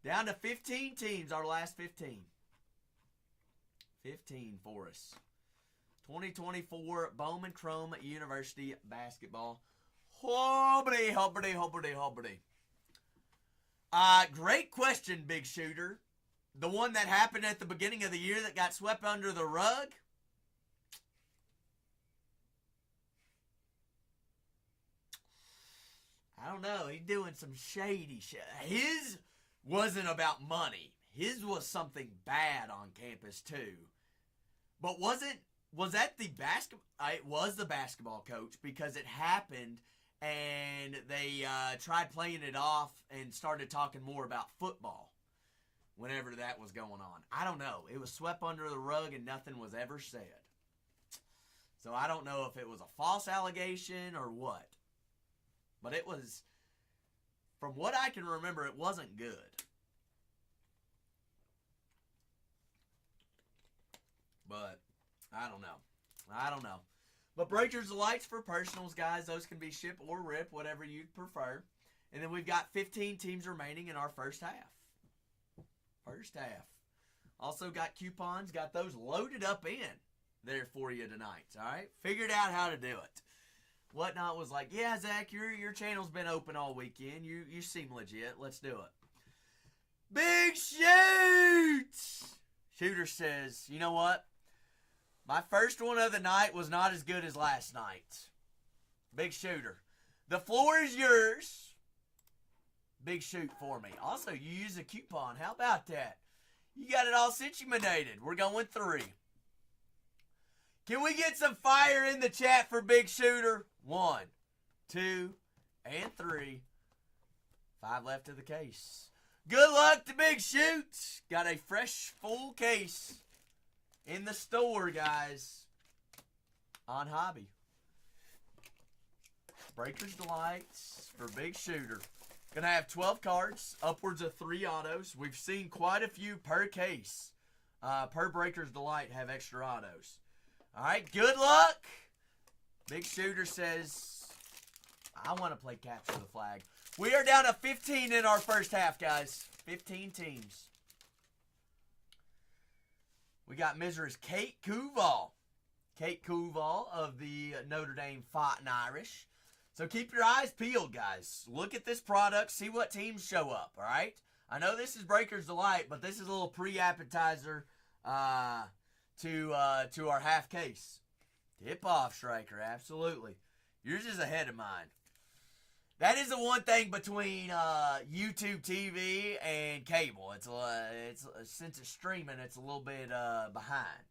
Down to 15 teams, our last 15. 15 for us. 2024 Bowman Chrome University Basketball. Hobbity. Great question, Big Shooter. The one that happened at the beginning of the year that got swept under the rug? I don't know. He's doing some shady shit. His wasn't about money. His was something bad on campus, too. But was that the basketball? It was the basketball coach because it happened and they tried playing it off and started talking more about football whenever that was going on. I don't know. It was swept under the rug and nothing was ever said. So I don't know if it was a false allegation or what. But it was, from what I can remember, it wasn't good. But I don't know. But Breakers Delights for personals, guys. Those can be ship or rip, whatever you prefer. And then we've got 15 teams remaining in our first half. Also got coupons. Got those loaded up in there for you tonight. All right? Figured out how to do it. Whatnot was like, yeah, Zach, your channel's been open all weekend. You seem legit. Let's do it. Big Shoot! Shooter says, you know what? My first one of the night was not as good as last night. Big Shooter. The floor is yours. Big Shoot for me. Also, you use a coupon. How about that? You got it all situated. We're going 3. Can we get some fire in the chat for Big Shooter? 1, 2, and 3. 5 left of the case. Good luck to Big Shoot. Got a fresh, full case in the store, guys, on Hobby. Breakers Delights for Big Shooter. Gonna have 12 cards, upwards of 3 autos. We've seen quite a few per case. Per Breakers Delight have extra autos. All right, good luck. Big Shooter says, I want to play capture the flag. We are down to 15 in our first half, guys. 15 teams. We got Mrs. Kate Kuval. Kate Kuval of the Notre Dame Fighting Irish. So keep your eyes peeled, guys. Look at this product. See what teams show up, all right? I know this is Breakers Delight, but this is a little pre-appetizer to our half case. Tip-off, Striker, absolutely. Yours is ahead of mine. That is the one thing between YouTube TV and cable. It's since it's streaming, it's a little bit behind.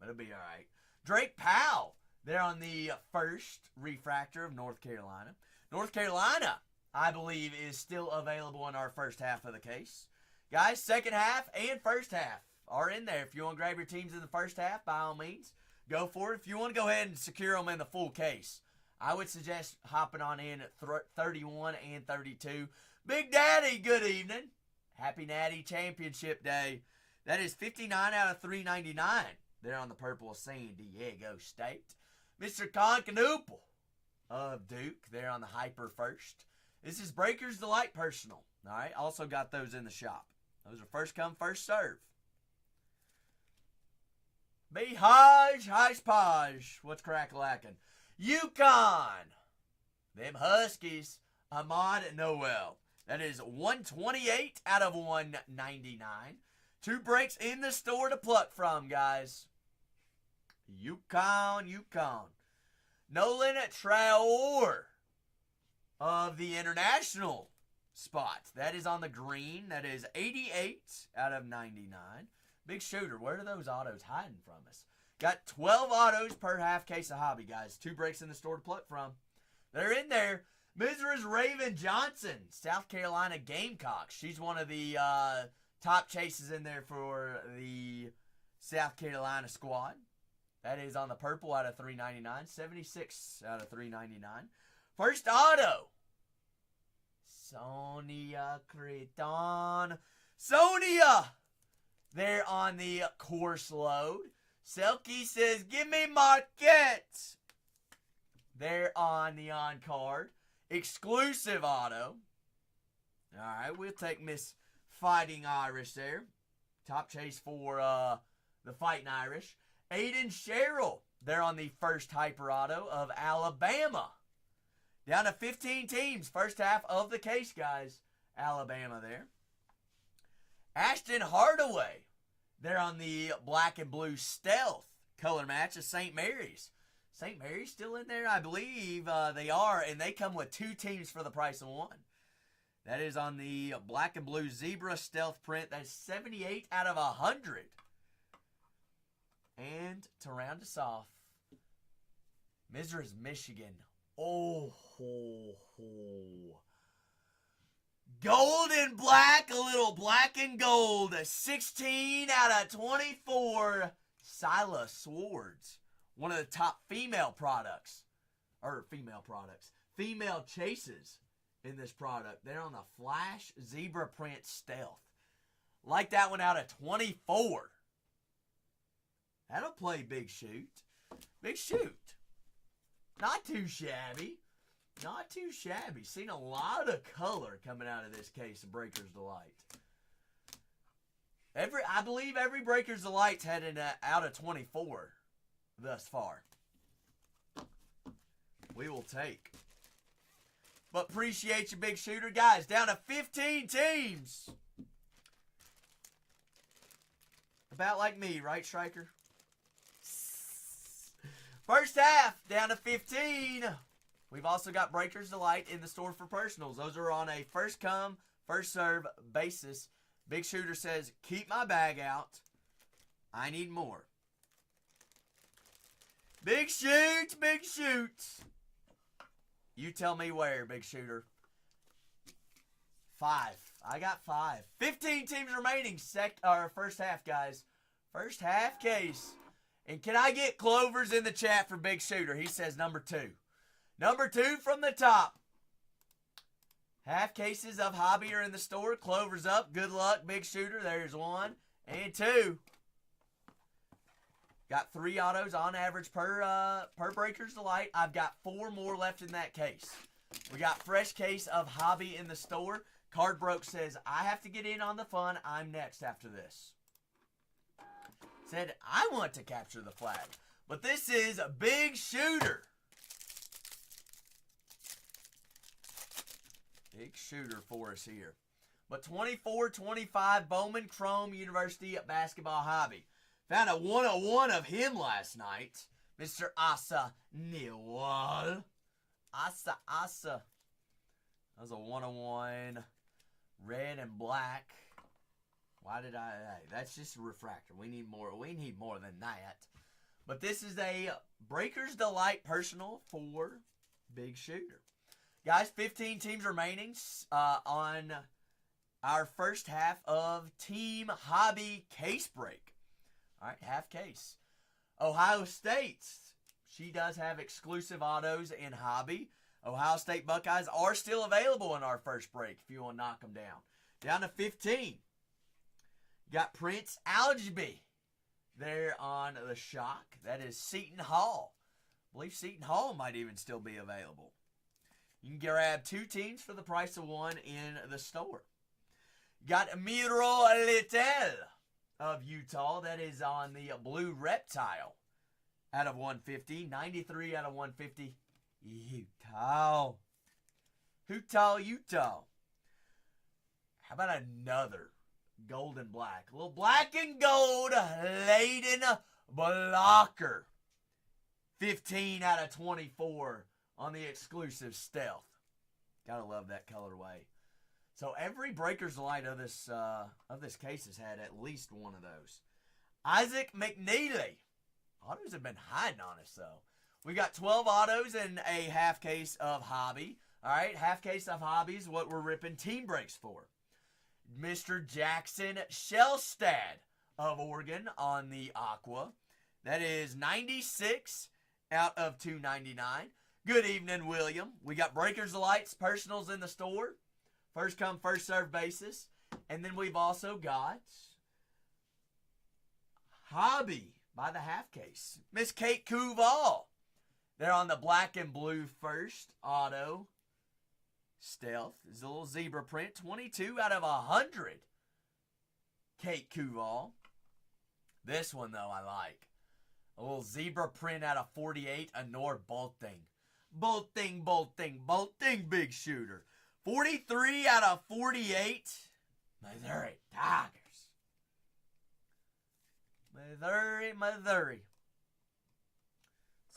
But it'll be all right. Drake Powell, they're on the first refractor of North Carolina. North Carolina, I believe, is still available in our first half of the case. Guys, second half and first half are in there. If you want to grab your teams in the first half, by all means, go for it. If you want to go ahead and secure them in the full case, I would suggest hopping on in at 31 and 32. Big Daddy, good evening. Happy Natty Championship Day. That is 59 out of 399. They're on the purple of San Diego State. Mr. Concanoople of Duke, they're on the Hyper first. This is Breakers Delight Personal. All right, also got those in the shop. Those are first come, first serve. Behaj, Hodgepodge. What's crack-a-lackin'? UConn. Them Huskies. Ahmad Noel. That is 128 out of 199. 2 breaks in the store to pluck from, guys. UConn. Nolan Traore of the international spot. That is on the green. That is 88 out of 99. Big Shooter, where are those autos hiding from us? Got 12 autos per half case of hobby, guys. 2 breaks in the store to pluck from. They're in there. Mrs. Raven Johnson, South Carolina Gamecocks. She's one of the top chases in there for the South Carolina squad. That is on the purple out of $3.99. 76 out of $3.99. First auto. Sonia Creton. Sonia! There on the course load. Selkie says, give me Marquette. There on the on card. Exclusive auto. Alright, we'll take Miss Fighting Irish there. Top chase for the Fighting Irish. Aiden Sherrill there on the first hyper auto of Alabama. Down to 15 teams. First half of the case, guys. Alabama there. Ashton Hardaway there on the black and blue stealth color match of St. Mary's. St. Mary's still in there? I believe they are, and they come with 2 teams for the price of 1. That is on the black and blue zebra stealth print. That's 78 out of 100. And to round us off, Mrs. Michigan. Oh, ho, ho. Gold and black, a little black and gold. 16 out of 24. Sila Swords. One of the top female chases in this product. They're on the Flash Zebra Print Stealth. Like that one out of 24. That'll play Big Shoot. Big Shoot. Not too shabby. Not too shabby. Seen a lot of color coming out of this case of Breaker's Delight. I believe every Breaker's Delight's had an out of 24 thus far. We will take. But appreciate you, Big Shooter. Guys, down to 15 teams. About like me, right, Striker? First half, down to 15. We've also got Breaker's Delight in the store for personals. Those are on a first come, first serve basis. Big Shooter says, keep my bag out. I need more. Big Shoot, Big Shoot. You tell me where, Big Shooter. 5. I got 5. 15 teams remaining. First half, guys. First half case. And can I get Clovers in the chat for Big Shooter? He says number 2. Number 2 from the top. Half cases of hobby are in the store. Clovers up. Good luck, Big Shooter. There's 1 and 2. Got 3 autos on average per Breaker's Delight. I've got 4 more left in that case. We got fresh case of hobby in the store. Card Broke says, I have to get in on the fun. I'm next after this. Said, I want to capture the flag. But this is a Big Shooter. Big Shooter for us here. But 24-25 Bowman Chrome University Basketball Hobby. Found a 101 of him last night. Mr. Asa Newell. Asa. That was a 101. Red and black. Hey, that's just a refractor. We need more. We need more than that. But this is a Breaker's Delight personal for Big Shooter. Guys, 15 teams remaining on our first half of Team Hobby case break. All right, half case. Ohio State. She does have exclusive autos in Hobby. Ohio State Buckeyes are still available in our first break if you want to knock them down. Down to 15. Got Prince Algeby there on the shock. That is Seton Hall. I believe Seton Hall might even still be available. You can grab 2 teams for the price of 1 in the store. Got Miro Little of Utah. That is on the blue reptile out of 150. 93 out of 150. Utah. Utah. How about another gold and black? A little black and gold laden blocker. 15 out of 24 on the exclusive stealth. Gotta love that colorway. So every Breaker's Delight of this case has had at least one of those. Isaac McNeely. Autos have been hiding on us, though. We got 12 autos and a half case of hobby. All right, half case of hobby is what we're ripping team breaks for. Mr. Jackson Shellstad of Oregon on the Aqua. That is 96 out of 299. Good evening, William. We got breakers, lights, personals in the store. First come, first serve basis. And then we've also got hobby by the half case. Miss Kate Kuval. They're on the black and blue first auto. Stealth is a little zebra print. 22 out of 100. Kate Kuval. This one, though, I like. A little zebra print out of 48. Anor Bolting. Bolting, big shooter. 43 out of 48. Missouri Tigers. Missouri.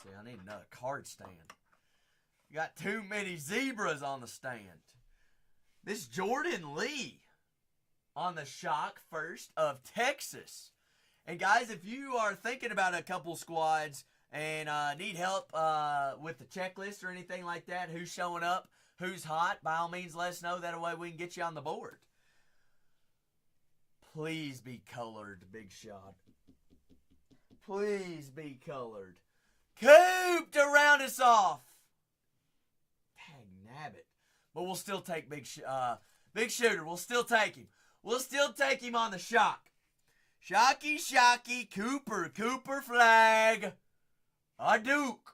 See, I need another card stand. You got too many zebras on the stand. This Jordan Lee on the shock first of Texas. And guys, if you are thinking about a couple squads and need help with the checklist or anything like that, who's showing up, who's hot, by all means let us know. That way we can get you on the board. Please be colored, Big Shot. Please be colored. Coop to round us off. Dang nabbit. But we'll still take Big Shooter. We'll still take him. We'll still take him on the shock. Shocky, Cooper flag. A Duke.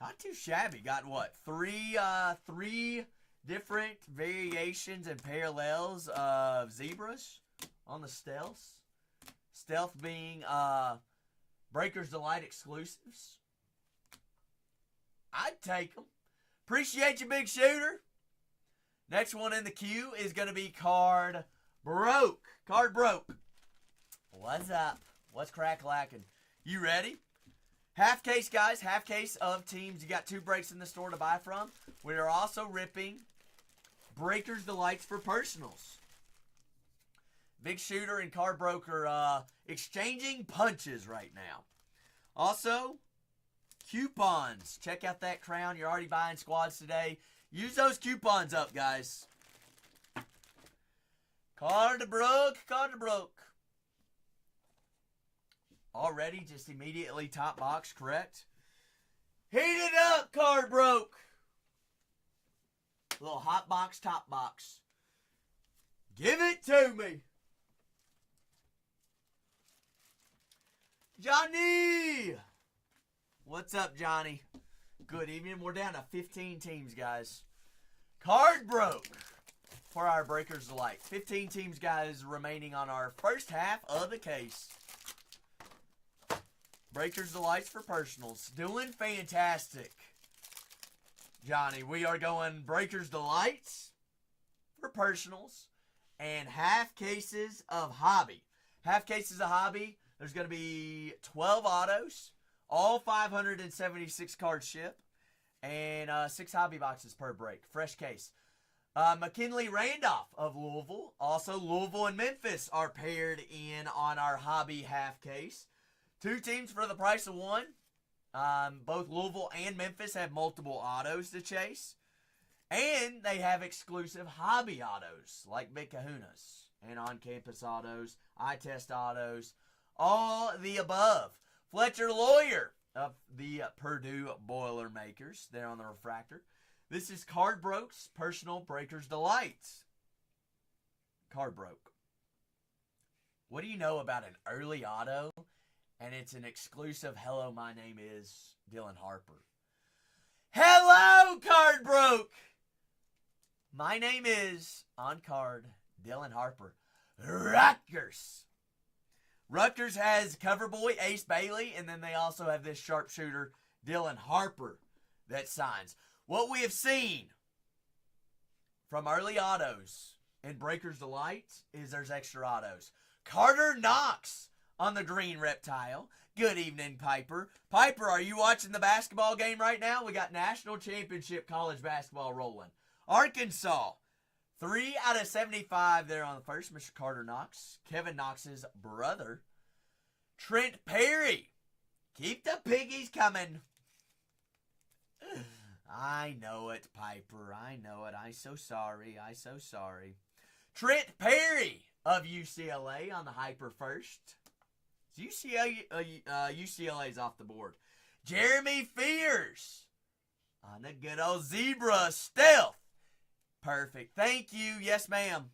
Not too shabby. Got what? Three different variations and parallels of zebras on the stealths. Stealth being Breakers Delight exclusives. I'd take them. Appreciate you, Big Shooter. Next one in the queue is going to be Card Broke. Card Broke. What's up? What's crack-lacking? You ready? Half case, guys. Half case of teams. You got 2 breaks in the store to buy from. We are also ripping Breakers Delights for personals. Big Shooter and Card Broker exchanging punches right now. Also, coupons. Check out that crown. You're already buying squads today. Use those coupons up, guys. Card broke. Already, just immediately top box, correct? Heat it up, Card Broke. Little hot box, top box. Give it to me. Johnny! What's up, Johnny? Good evening. We're down to 15 teams, guys. Card Broke for our Breakers Delight. 15 teams, guys, remaining on our first half of the case. Breakers Delights for personals. Doing fantastic, Johnny. We are going Breakers Delights for personals and half cases of hobby. Half cases of hobby. There's going to be 12 autos, all 576 cards ship, and 6 hobby boxes per break. Fresh case. McKinley Randolph of Louisville. Also, Louisville and Memphis are paired in on our hobby half case. 2 teams for the price of 1. Both Louisville and Memphis have multiple autos to chase. And they have exclusive hobby autos like Big Kahunas and on-campus autos, eye-test autos, all the above. Fletcher Lawyer of the Purdue Boilermakers. They're on the refractor. This is Card Broke's Personal Breakers Delights. Card Broke. What do you know about an early auto? And it's an exclusive hello, my name is Dylan Harper. Hello, Card Broke! My name is, on card, Dylan Harper. Rutgers. Rutgers has cover boy Ace Bailey, and then they also have this sharpshooter, Dylan Harper, that signs. What we have seen from early autos in Breakers Delight is there's extra autos. Carter Knox on the green reptile. Good evening, Piper. Piper, are you watching the basketball game right now? We got national championship college basketball rolling. Arkansas, 3 out of 75 there on the first. Mr. Carter Knox, Kevin Knox's brother. Trent Perry. Keep the piggies coming. I know it, Piper. I know it. I so sorry. I so sorry. Trent Perry of UCLA on the hyper first. UCLA's off the board. Jeremy Fears on the good old zebra stealth. Perfect. Thank you. Yes, ma'am.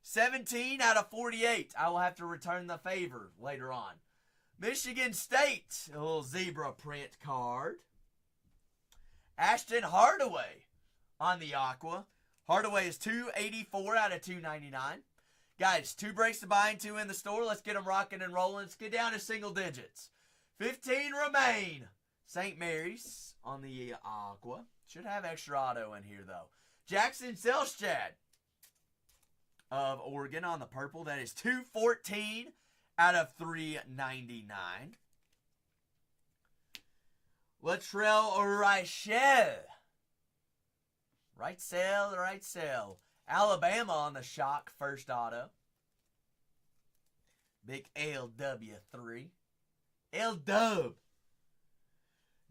17 out of 48. I will have to return the favor later on. Michigan State, a little zebra print card. Ashton Hardaway on the aqua. Hardaway is 284 out of 299. Guys, 2 breaks to buy and 2 in the store. Let's get them rocking and rolling. Let's get down to single digits. 15 remain. St. Mary's on the aqua. Should have extra auto in here, though. Jackson Selstad of Oregon on the purple. That is 214 out of 399. Latrell Rachel. Right sell. Alabama on the shock first auto. Big LW3. L-Dub.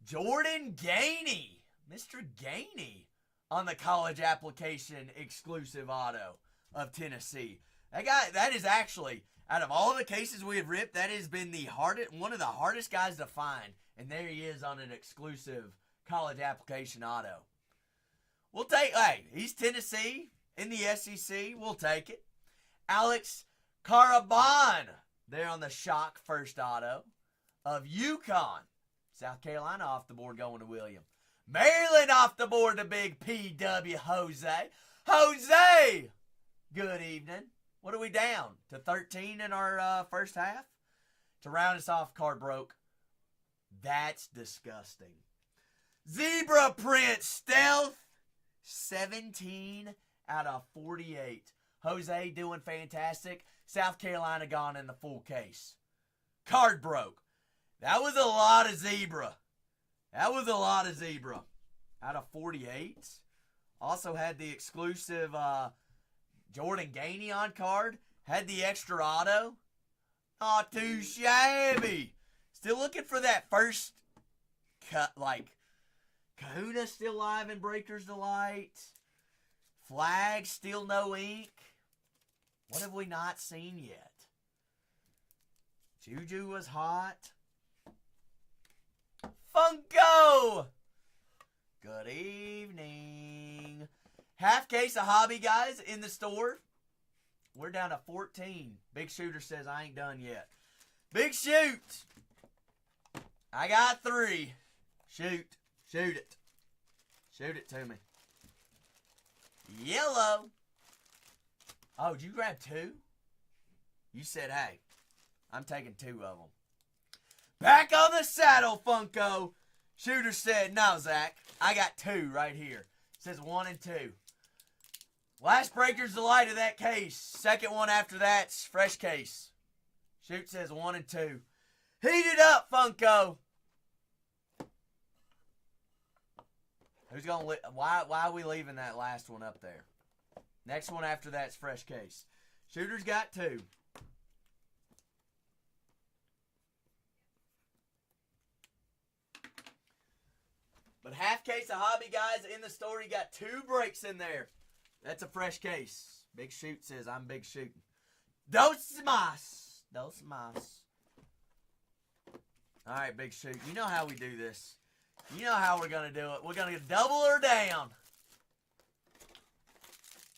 Jordan Gainey. Mr. Gainey on the college application exclusive auto of Tennessee. That is actually, out of all the cases we have ripped, that has been one of the hardest guys to find. And there he is on an exclusive college application auto. We'll take, he's Tennessee in the SEC. We'll take it. Alex Caraban there on the shock first auto of UConn. South Carolina off the board going to William. Maryland off the board to big PW Jose. Jose! Good evening. What are we down? To 13 in our first half? To round us off, card broke. That's disgusting. Zebra print stealth. 17 out of 48. Jose doing fantastic. South Carolina gone in the full case. Card broke. That was a lot of zebra. Out of 48. Also had the exclusive Jordan Gainey on card. Had the extra auto. Not too shabby. Still looking for that first cut, Kahuna still live in Breaker's Delight. Flag still no ink. What have we not seen yet? Juju was hot. Funko! Good evening. Half case of hobby, guys, in the store. We're down to 14. Big Shooter says I ain't done yet. Big Shoot! I got 3. Shoot. Shoot it. Shoot it to me. Yellow. Oh, did you grab 2? You said, hey, I'm taking 2 of them. Back on the saddle, Funko. Shooter said, no, Zach. I got 2 right here. It says 1 and 2. Last Breaker's Delight of that case. Second one after that's fresh case. Shoot says 1 and 2. Heat it up, Funko. Who's gonna? Why are we leaving that last one up there? Next one after that's fresh case. Shooter's got 2. But half case of hobby, guys, in the store. You got 2 breaks in there. That's a fresh case. Big Shoot says I'm big shooting. Dos mas. Dos mas. All right, Big Shoot. You know how we do this. You know how we're going to do it. We're going to double her down.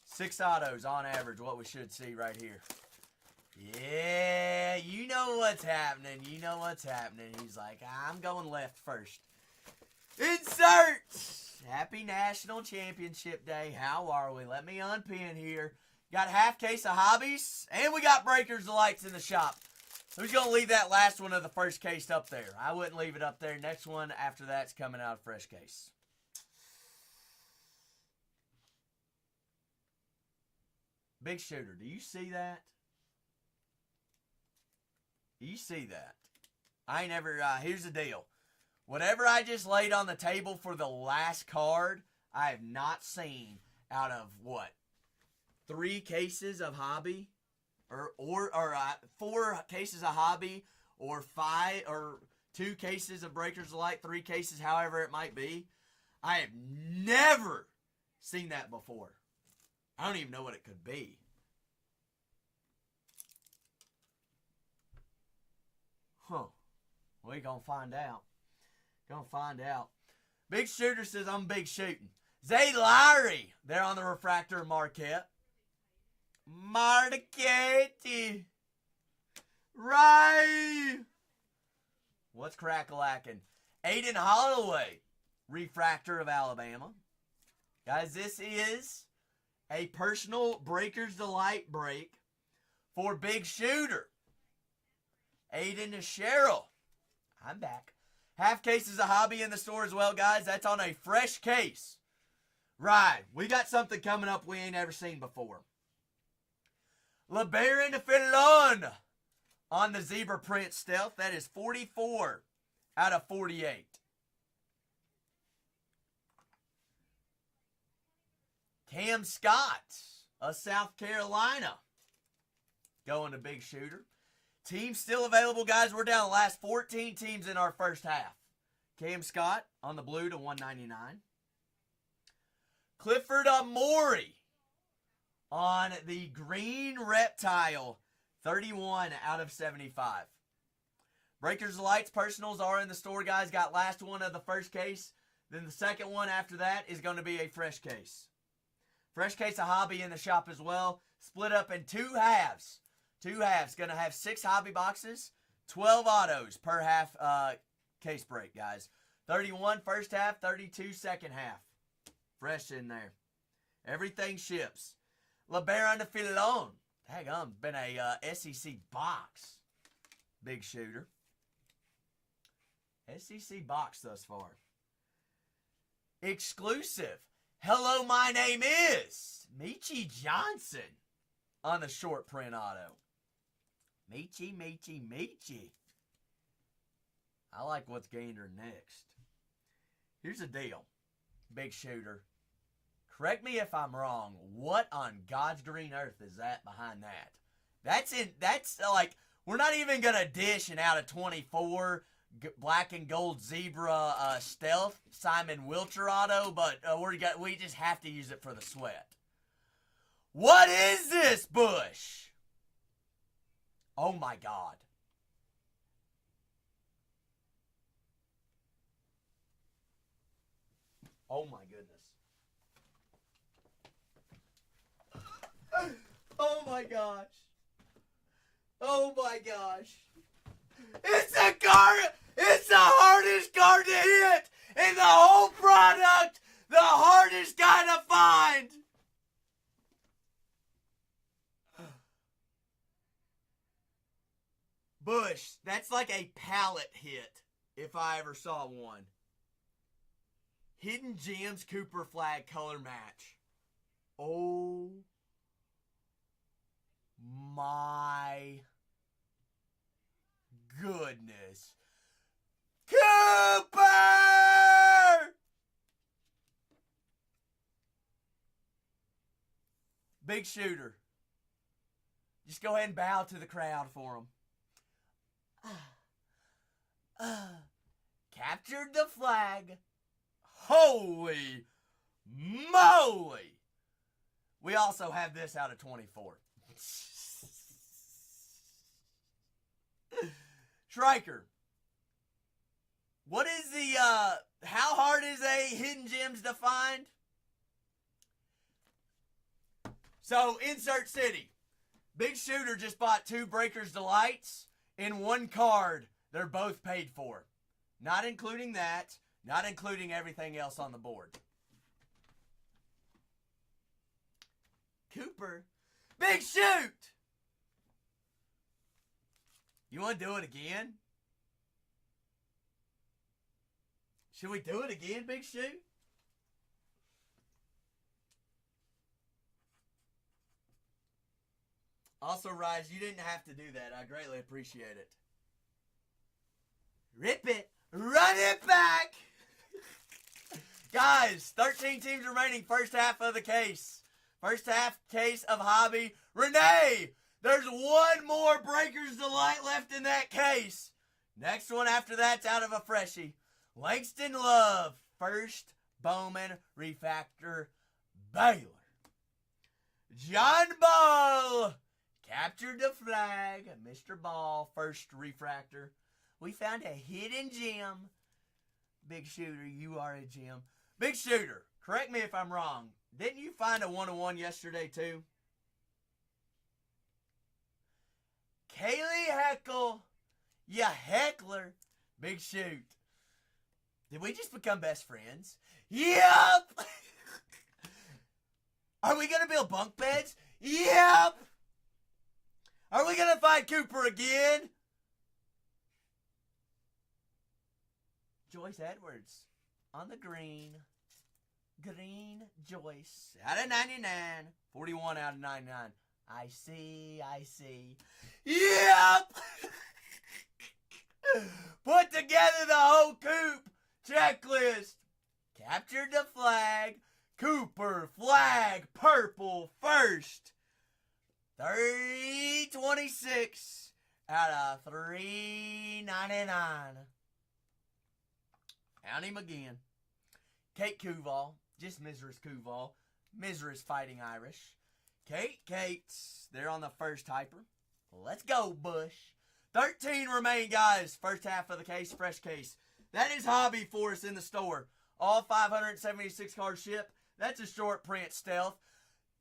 6 autos on average, what we should see right here. Yeah, you know what's happening. You know what's happening. He's like, I'm going left first. Insert! Happy National Championship Day. How are we? Let me unpin here. Got half case of hobbies, and we got Breaker's Delights in the shop. Who's going to leave that last one of the first case up there? I wouldn't leave it up there. Next one after that's coming out of fresh case. Big Shooter, do you see that? Do you see that? I ain't never, here's the deal. Whatever I just laid on the table for the last card, I have not seen out of, 3 cases of hobby? Or 4 cases of hobby or 5 or 2 cases of Breakers Delight, 3 cases, however it might be. I have never seen that before. I don't even know what it could be. Huh. We gonna find out. Gonna find out. Big Shooter says I'm big shooting. Zay Lowry, there on the refractor Marquette. Marquette. Right. What's crack-a-lackin'? Aiden Holloway, refractor of Alabama. Guys, this is a personal Breakers Delight break for Big Shooter. Aiden Cheryl. I'm back. Half cases of hobby in the store as well, guys. That's on a fresh case. Right. We got something coming up we ain't ever seen before. LeBaron Fillon on the zebra print stealth. That is 44 out of 48. Cam Scott of South Carolina going to Big Shooter. Teams still available, guys. We're down the last 14 teams in our first half. Cam Scott on the blue to 199. Clifford Amori on the green reptile, 31 out of 75. Breakers Delight's personals are in the store, guys. Got last one of the first case. Then the second one after that is going to be a fresh case. Fresh case of hobby in the shop as well. Split up in 2 halves. 2 halves. Going to have 6 hobby boxes. 12 autos per half case break, guys. 31 first half, 32 second half. Fresh in there. Everything ships. LeBaron Fillon. Daggum, been a SEC box. Big Shooter. SEC box thus far. Exclusive. Hello, my name is Michi Johnson on the short print auto. Michi. I like what's Gander next. Here's the deal, Big Shooter. Correct me if I'm wrong. What on God's green earth is that behind that? That's like, we're not even going to dish an out of 24 black and gold zebra stealth Simon Wilcher auto, but we just have to use it for the sweat. What is this, Bush? Oh my God. Oh my goodness. Oh my gosh. Oh my gosh. It's a card. It's the hardest card to hit in the whole product. The hardest guy to find. Bush, that's like a pallet hit if I ever saw one. Hidden Gems Cooper Flag color match. Oh my goodness. Cooper! Big Shooter. Just go ahead and bow to the crowd for him. Captured the flag. Holy moly! We also have this out of 24. Striker. What is the, how hard is a Hidden Gems to find? So, Insert City. Big Shooter just bought 2 Breakers Delights in 1 card. They're both paid for. Not including that. Not including everything else on the board. Cooper. Big Shoot! You want to do it again? Should we do it again, Big Shoot? Also, Rise, you didn't have to do that. I greatly appreciate it. Rip it. Run it back. Guys, 13 teams remaining. First half of the case. First half case of hobby. Renee, There's one more Breaker's Delight left in that case. Next one after that's out of a freshie. Langston Love, first Bowman refractor, Baylor. John Ball captured the flag. Mr. Ball, first refractor. We found a hidden gem. Big Shooter, you are a gem. Big Shooter, correct me if I'm wrong. Didn't you find a 1-1 yesterday too? Kaylee Heckle, you heckler. Big Shoot. Did we just become best friends? Yep! Are we going to build bunk beds? Yep! Are we going to find Cooper again? Joyce Edwards on the green. Green Joyce out of 99. 41 out of 99. I see. Yep! Put together the whole Coop checklist. Captured the flag. Cooper flag purple first. 326 out of 399. Found him again. Kate Kuval, just Mrs. Kuval. Mrs. Fighting Irish. Kate's, they're on the first hyper. Let's go, Bush. 13 remain, guys. First half of the case, fresh case. That is hobby for us in the store. All 576 cards ship. That's a short print stealth.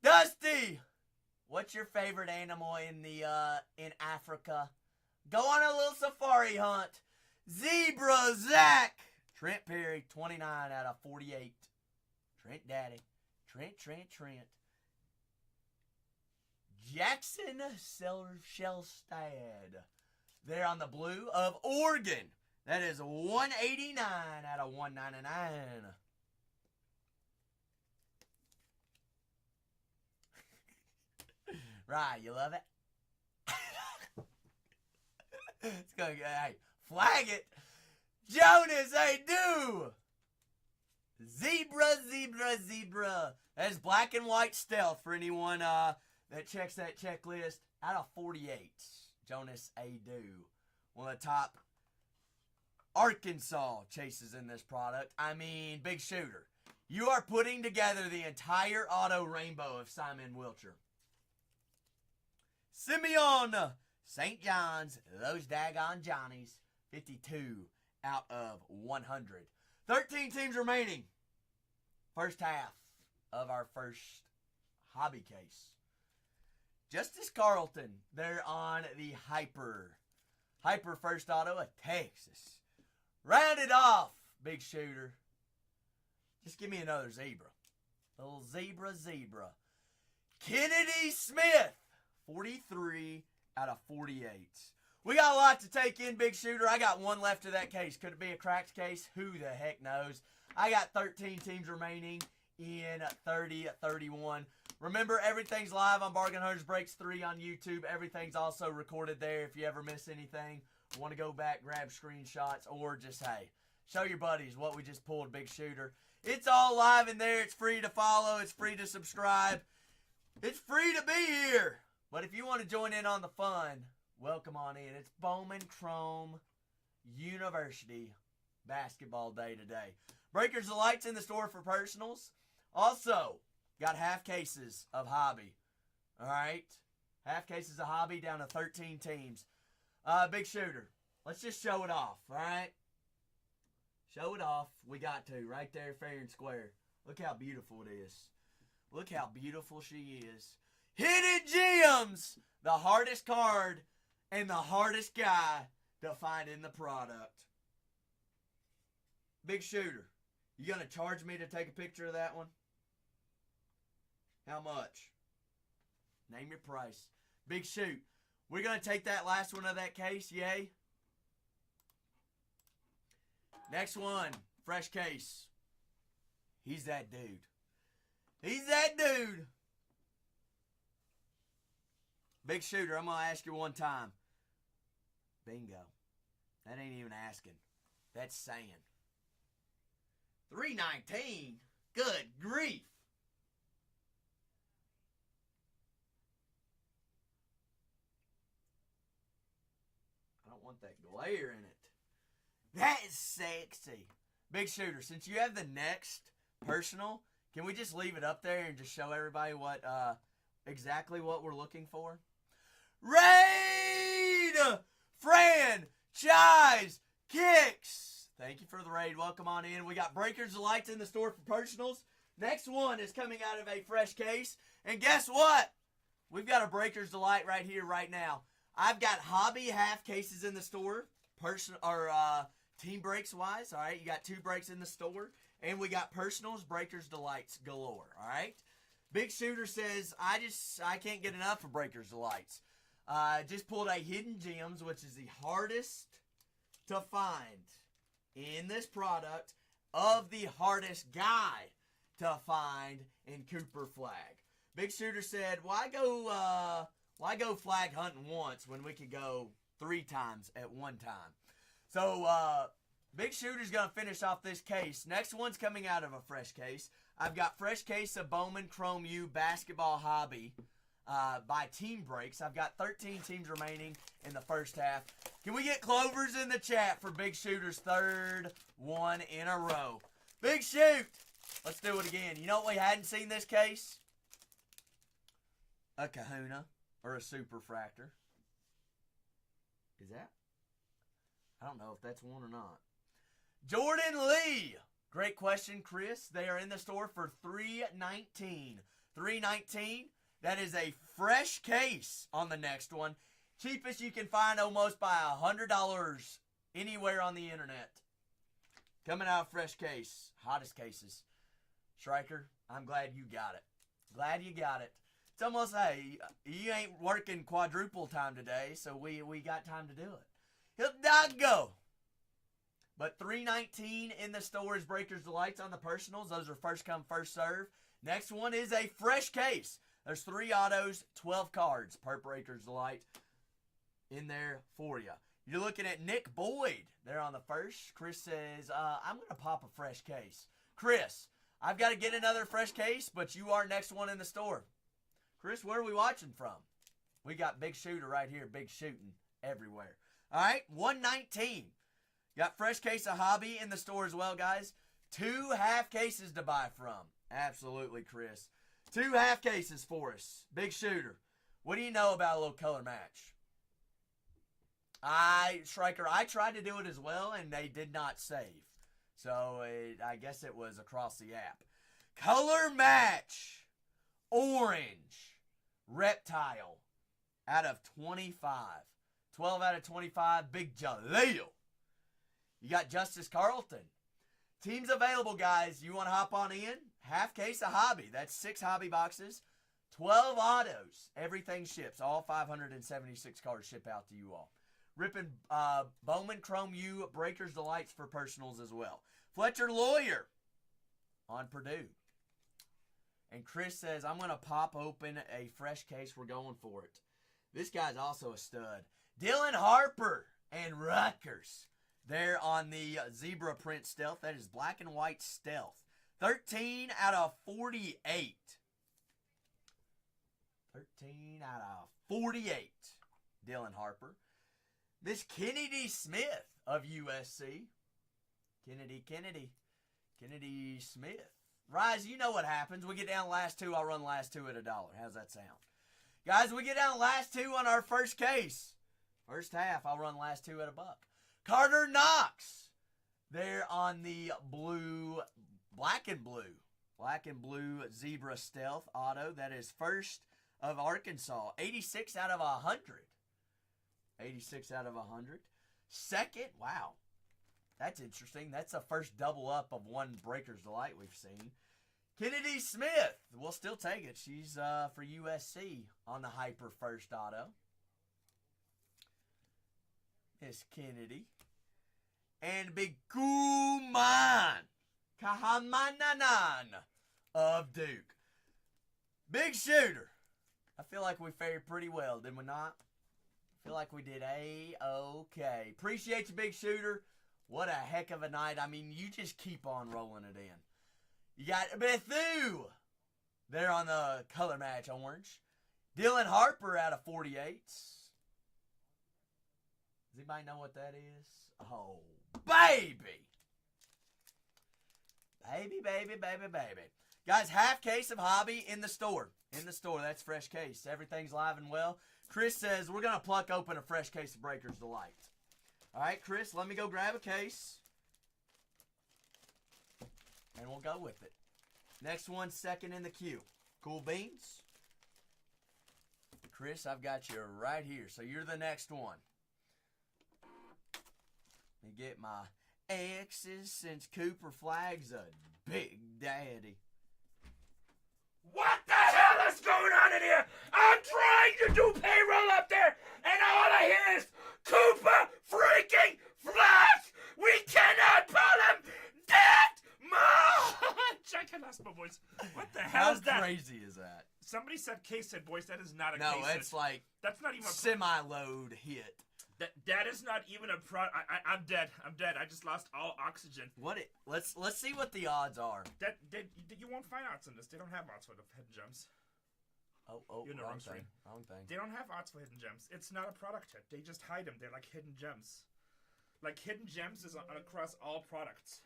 Dusty, what's your favorite animal in Africa? Go on a little safari hunt. Zebra Zach. Trent Perry, 29 out of 48. Trent Daddy. Trent. Jackson Shellstad. They're on the blue of Oregon. That is 189 out of 199. Right, you love it? It's gonna get, hey, flag it. Jonas, I do. Zebra. That is black and white stealth for anyone that checks that checklist. Out of 48, Jonas Adu. One of the top Arkansas chases in this product. I mean, Big Shooter. You are putting together the entire auto rainbow of Simon Wilcher. Simeon St. John's, those daggone Johnnies. 52 out of 100. 13 teams remaining. First half of our first hobby case. Justice Carlton, they're on the Hyper first auto of Texas. Round it off, Big Shooter. Just give me another zebra. Little zebra. Kennedy Smith, 43 out of 48. We got a lot to take in, Big Shooter. I got one left of that case. Could it be a cracked case? Who the heck knows? I got 13 teams remaining in 30-31. Remember, everything's live on Bargain Hunters Breaks 3 on YouTube. Everything's also recorded there if you ever miss anything. Want to go back, grab screenshots, or just, hey, show your buddies what we just pulled, Big Shooter. It's all live in there. It's free to follow. It's free to subscribe. It's free to be here. But if you want to join in on the fun, welcome on in. It's Bowman Chrome University basketball day today. Breakers of Lights in the store for personals. Also, got half cases of hobby. All right? Half cases of hobby down to 13 teams. Big Shooter, let's just show it off, all right? Show it off. We got to, right there, fair and square. Look how beautiful it is. Look how beautiful she is. Hidden Gems! The hardest card and the hardest guy to find in the product. Big Shooter, you going to charge me to take a picture of that one? How much? Name your price. Big Shoot, we're going to take that last one of that case, yay? Next one, fresh case. He's that dude. He's that dude. Big Shooter, I'm going to ask you one time. Bingo. That ain't even asking. That's saying. 319? Good grief. want that glare in it. That is sexy. Big Shooter, since you have the next personal, can we just leave it up there and just show everybody what exactly what we're looking for? Raid Franchise Kicks. Thank you for the raid. Welcome on in. We got Breakers Delights in the store for personals. Next one is coming out of a fresh case. And guess what? We've got a Breakers Delight right here, right now. I've got hobby half cases in the store, team breaks wise. All right, you got 2 breaks in the store, and we got personals, Breakers Delights galore. All right. Big Shooter says I can't get enough of Breakers Delights. Just pulled a Hidden Gems, which is the hardest to find in this product of the hardest guy to find in Cooper Flag. Big Shooter said, why go flag hunting once when we could go 3 times at one time? So, Big Shooter's going to finish off this case. Next one's coming out of a fresh case. I've got fresh case of Bowman Chrome U Basketball Hobby by team breaks. I've got 13 teams remaining in the first half. Can we get clovers in the chat for Big Shooter's 3rd one in a row? Big Shoot! Let's do it again. You know what we hadn't seen this case? A Kahuna or a Superfractor. Is that? I don't know if that's one or not. Jordan Lee. Great question, Chris. They are in the store for $319. $319. That is a fresh case on the next one. Cheapest you can find almost by $100 anywhere on the internet. Coming out fresh case. Hottest cases. Striker, I'm glad you got it. Glad you got it. It's almost, hey, you ain't working quadruple time today, so we got time to do it. Hipdoggo. But $319 in the store is Breakers Delights on the personals. Those are first come, first serve. Next one is a fresh case. There's 3 autos, 12 cards per Breakers Delight in there for you. You're looking at Nick Boyd there on the first. Chris says, I'm going to pop a fresh case. Chris, I've got to get another fresh case, but you are next one in the store. Chris, where are we watching from? We got Big Shooter right here, big shooting everywhere. All right, $119. Got fresh case of hobby in the store as well, guys. 2 half cases to buy from. Absolutely, Chris. 2 half cases for us. Big Shooter. What do you know about a little color match? Striker, I tried to do it as well, and they did not save. So, I guess it was across the app. Color match. Orange. Reptile. Out of 25. 12 out of 25. Big Jaleel. You got Justice Carlton. Teams available, guys. You want to hop on in? Half case of hobby. That's 6 hobby boxes. 12 autos. Everything ships. All 576 cards ship out to you all. Ripping Bowman Chrome U Breakers Delights for personals as well. Fletcher Lawyer on Purdue. And Chris says, I'm going to pop open a fresh case. We're going for it. This guy's also a stud. Dylan Harper and Rutgers. They're on the zebra print stealth. That is black and white stealth. 13 out of 48. 13 out of 48. Dylan Harper. Miss Kennedy Smith of USC. Kennedy Smith. Rise, you know what happens. We get down last 2. I'll run last 2 at $1. How's that sound? Guys, we get down last 2 on our first case. First half, I'll run last 2 at $1. Carter Knox. They're on the black and blue zebra stealth auto. That is first of Arkansas. 86 out of 100. 86 out of 100. Second, wow. That's interesting. That's the first double up of one Breakers Delight we've seen. Kennedy Smith. We'll still take it. She's for USC on the Hyper first auto. Miss Kennedy. And Big Kuman Kahamanan of Duke. Big Shooter. I feel like we fared pretty well, did we not? I feel like we did A-okay. Appreciate you, Big Shooter. What a heck of a night. I mean, you just keep on rolling it in. You got Bethu. They're on the color match orange. Dylan Harper out of 48. Does anybody know what that is? Oh, baby. Baby. Guys, half case of hobby in the store. In the store, that's fresh case. Everything's live and well. Chris says we're going to pluck open a fresh case of Breakers Delight. All right, Chris, let me go grab a case. And we'll go with it. Next one, second in the queue. Cool beans. Chris, I've got you right here. So you're the next one. Let me get my X's since Cooper Flag's a big daddy. What the hell is going on in here? I'm trying to do payroll up there, and all I hear is Cooper freaking Flash! We cannot call him that much! I can ask my voice. What the hell is that? How crazy is that? Somebody said case head, boys. That is not a No, case head. it's like That's not even a semi-load hit. That is not even a pro. I'm dead. I'm dead. I just lost all oxygen. Let's see what the odds are. You won't find odds on this. They don't have odds for the hidden gems. Oh, You're in the wrong wrong thing. Wrong thing. They don't have odds for hidden gems. It's not a product hit. They just hide them. They're like hidden gems. Like hidden gems is on across all products.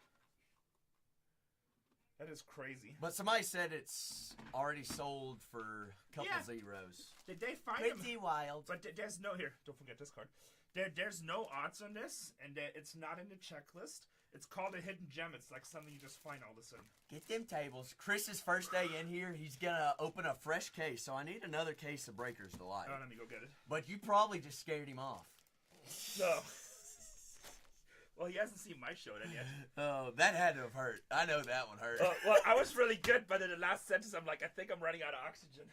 That is crazy. But somebody said it's already sold for a couple zeros. Did they find them? Pretty wild. But there's no here. Don't forget this card. There's no odds on this, and it's not in the checklist. It's called a hidden gem. It's like something you just find all of a sudden. Get them tables. Chris's first day in here, he's gonna open a fresh case, so I need another case of Breakers Delight. Oh, let me go get it. But you probably just scared him off. No. Well, he hasn't seen my show then yet. Oh, that had to have hurt. I know that one hurt. Well, I was really good, but in the last sentence, I'm like, I think I'm running out of oxygen.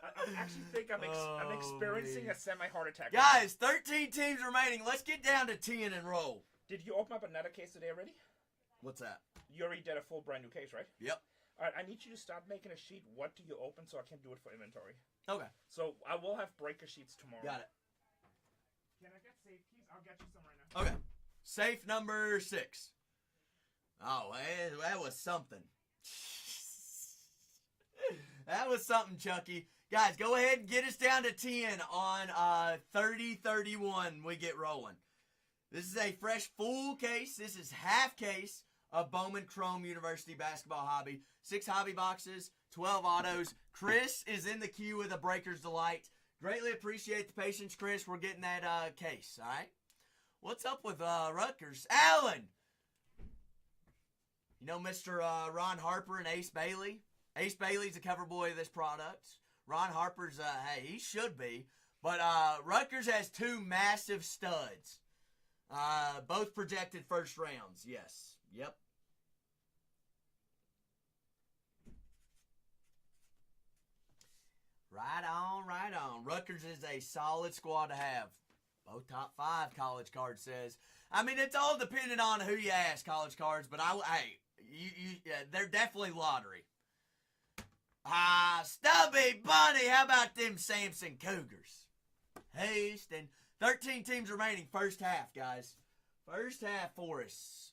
I actually think I'm experiencing a semi-heart attack. Guys, 13 teams remaining. Let's get down to 10 and roll. Did you open up another case today already? What's that? You already did a full brand new case, right? Yep. All right, I need you to start making a sheet. What do you open so I can do it for inventory? Okay. So I will have breaker sheets tomorrow. Got it. Can I get safe keys? I'll get you some right now. Okay. Safe number 6. Oh, that was something. That was something, Chucky. Guys, go ahead and get us down to 10 on 30-31. We get rolling. This is a fresh full case. This is half case of Bowman Chrome University Basketball Hobby. 6 hobby boxes, 12 autos. Chris is in the queue with a Breakers Delight. Greatly appreciate the patience, Chris. We're getting that case, all right? What's up with Rutgers? Alan! You know Mr. Ron Harper and Ace Bailey? Ace Bailey's a cover boy of this product. Ron Harper's, hey, he should be. But Rutgers has 2 massive studs. Both projected first rounds. Yes. Yep. Right on, right on. Rutgers is a solid squad to have. Both top 5, College Card says. I mean, it's all dependent on who you ask, College Cards. But they're definitely lottery. Stubby Bunny, how about them Samson Cougars? Houston. 13 teams remaining, first half, guys. First half for us.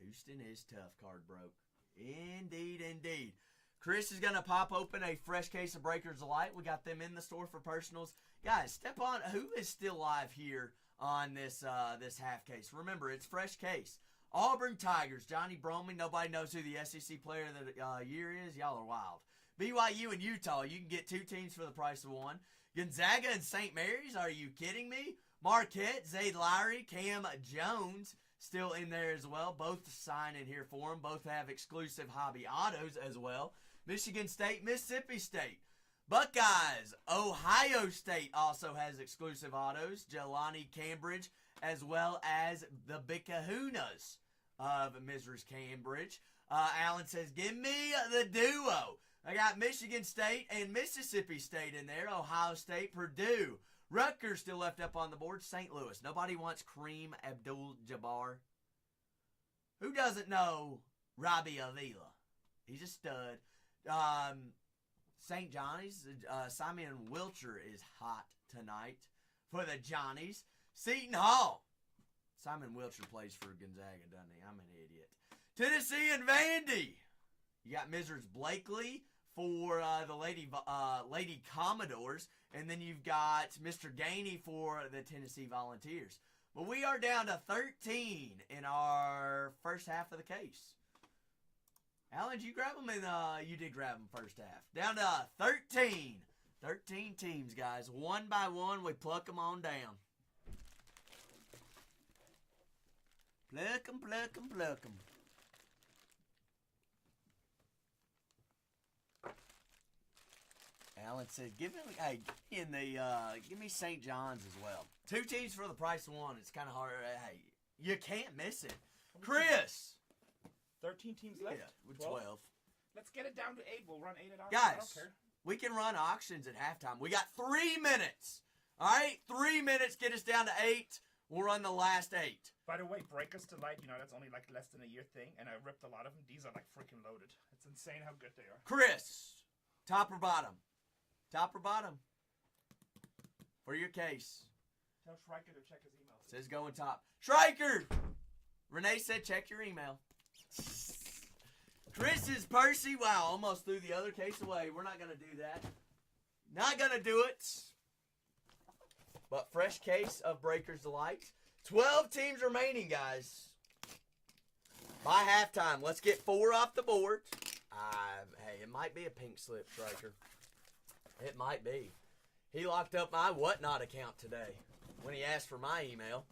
Houston is tough, card broke. Indeed, indeed. Chris is going to pop open a fresh case of Breakers Delight. We got them in the store for personals. Guys, step on. Who is still live here on this half case? Remember, it's fresh case. Auburn Tigers, Johnny Bowman. Nobody knows who the SEC player of the year is. Y'all are wild. BYU and Utah, you can get 2 teams for the price of 1. Gonzaga and St. Mary's, are you kidding me? Marquette, Zayd Lowry, Cam Jones, still in there as well. Both signing here for them. Both have exclusive hobby autos as well. Michigan State, Mississippi State. Buckeyes, Ohio State also has exclusive autos. Jelani Cambridge, as well as the Big Kahunas of Mrs. Cambridge. Alan says, give me the duo. I got Michigan State and Mississippi State in there. Ohio State, Purdue. Rutgers still left up on the board. St. Louis. Nobody wants Kareem Abdul-Jabbar. Who doesn't know Robbie Avila? He's a stud. St. Johnny's. Simon Wilcher is hot tonight for the Johnnies. Seton Hall. Simon Wilcher plays for Gonzaga, doesn't he? I'm an idiot. Tennessee and Vandy. You got Mrs. Blakely for the Lady Commodores. And then you've got Mr. Gainey for the Tennessee Volunteers. But we are down to 13 in our first half of the case. Alan, did you grab them? And you did grab them first half. Down to 13. 13 teams, guys. One by one, we pluck them on down. Pluck them, pluck them, pluck them. Alan said, give me St. John's as well. 2 teams for the price of 1. It's kind of hard. Hey, you can't miss it. Chris. 13 teams left. Yeah, with 12. Let's get it down to 8. We'll run 8 at auction. Guys, I don't care. we can run auctions at halftime. We got 3 minutes. All right? 3 minutes, get us down to 8. We'll run the last 8. By the way, Break Us to Light, that's only like less than a year thing, and I ripped a lot of them. These are like freaking loaded. It's insane how good they are. Chris, top or bottom? Top or bottom? For your case. Tell Schreiker to check his email. Says going top. Schreiker! Renee said check your email. Chris's Percy. Wow, almost threw the other case away. We're not going to do that. Not going to do it. But fresh case of Breakers Delight. 12 teams remaining, guys. By halftime, let's get 4 off the board. Hey, it might be a pink slip, Striker. It might be. He locked up my Whatnot account today when he asked for my email.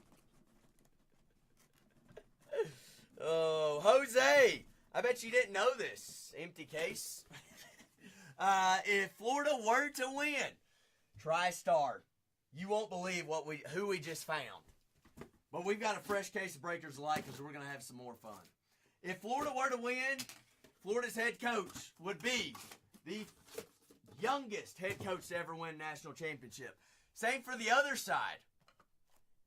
Oh, Jose. I bet you didn't know this. Empty case. If Florida were to win, TriStar, you won't believe who we just found. But we've got a fresh case of Breakers Alike because we're going to have some more fun. If Florida were to win, Florida's head coach would be the youngest head coach to ever win national championship. Same for the other side.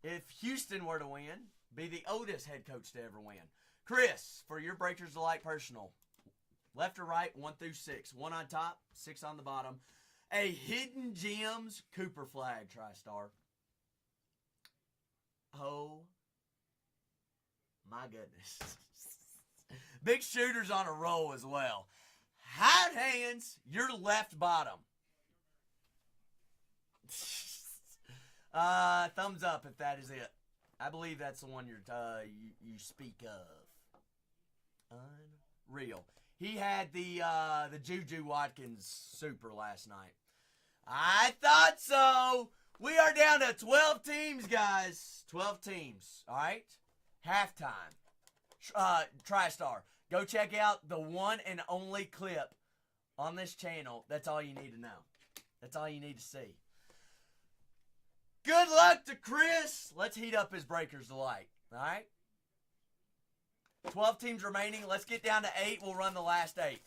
If Houston were to win, be the oldest head coach to ever win. Chris, for your Breakers Alike personal, left or right, 1 through 6. 1 on top, 6 on the bottom. A Hidden Gems Cooper flag, TriStar. Oh, my goodness. Big shooters on a roll as well. Hot hands, your left bottom. Thumbs up if that is it. I believe that's the one you speak of. Unreal. He had the Juju Watkins super last night. I thought so. We are down to 12 teams, guys. 12 teams. All right? Halftime. TriStar. Go check out the one and only clip on this channel. That's all you need to know. That's all you need to see. Good luck to Chris. Let's heat up his Breakers Delight. All right? 12 teams remaining. Let's get down to 8. We'll run the last 8.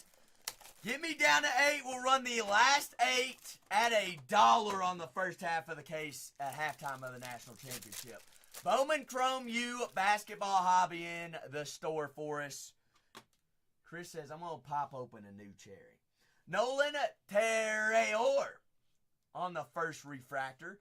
Get me down to 8. We'll run the last 8 at $1 on the first half of the case at halftime of the national championship. Bowman Chrome U basketball hobby in the store for us. Chris says, I'm going to pop open a new cherry. Nolan Terreor on the first refractor.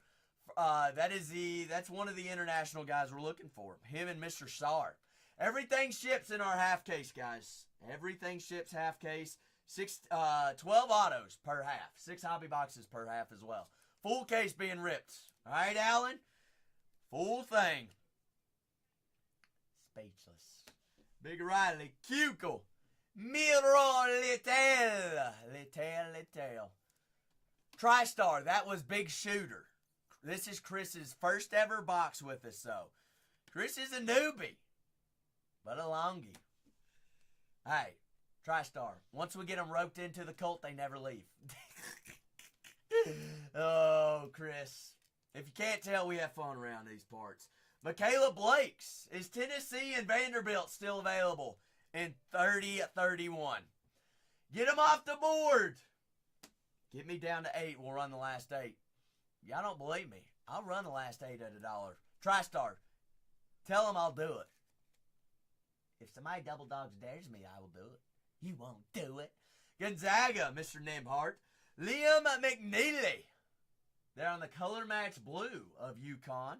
That's one of the international guys we're looking for. Him and Mr. Sarr. Everything ships in our half case, guys. Everything ships half case. 12 autos per half. 6 hobby boxes per half as well. Full case being ripped. All right, Alan? Full thing. Speechless. Big Riley. Cuckle. Miro Little. TriStar. That was Big Shooter. This is Chris's first ever box with us, so. Chris is a newbie. But a longie. Hey, TriStar. Once we get them roped into the cult, they never leave. Oh, Chris. If you can't tell, we have fun around these parts. Michaela Blakes. Is Tennessee and Vanderbilt still available in 30-31? Get them off the board. Get me down to 8. We'll run the last 8. Y'all don't believe me. I'll run the last 8 at $1. TriStar. Tell them I'll do it. If somebody double dogs dares me, I will do it. You won't do it. Gonzaga, Mr. Nimhart. Liam McNeely. They're on the color match blue of UConn.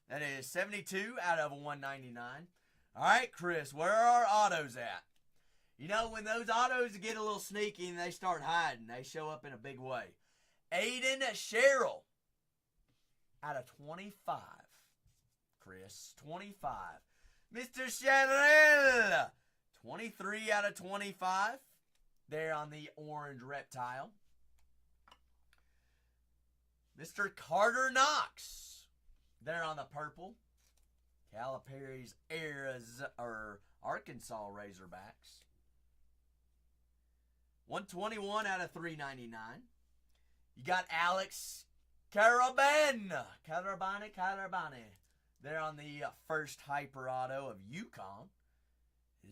That is 72 out of 199. All right, Chris, where are our autos at? You know, when those autos get a little sneaky and they start hiding, they show up in a big way. Aiden Sherrill out of 25. Chris, 25. Mr. Sherrill, 23 out of 25. There on the orange reptile. Mr. Carter Knox, there on the purple. Calipari's Arkansas Razorbacks. 121 out of 399. You got Alex Carabane. There on the first hyper auto of UConn.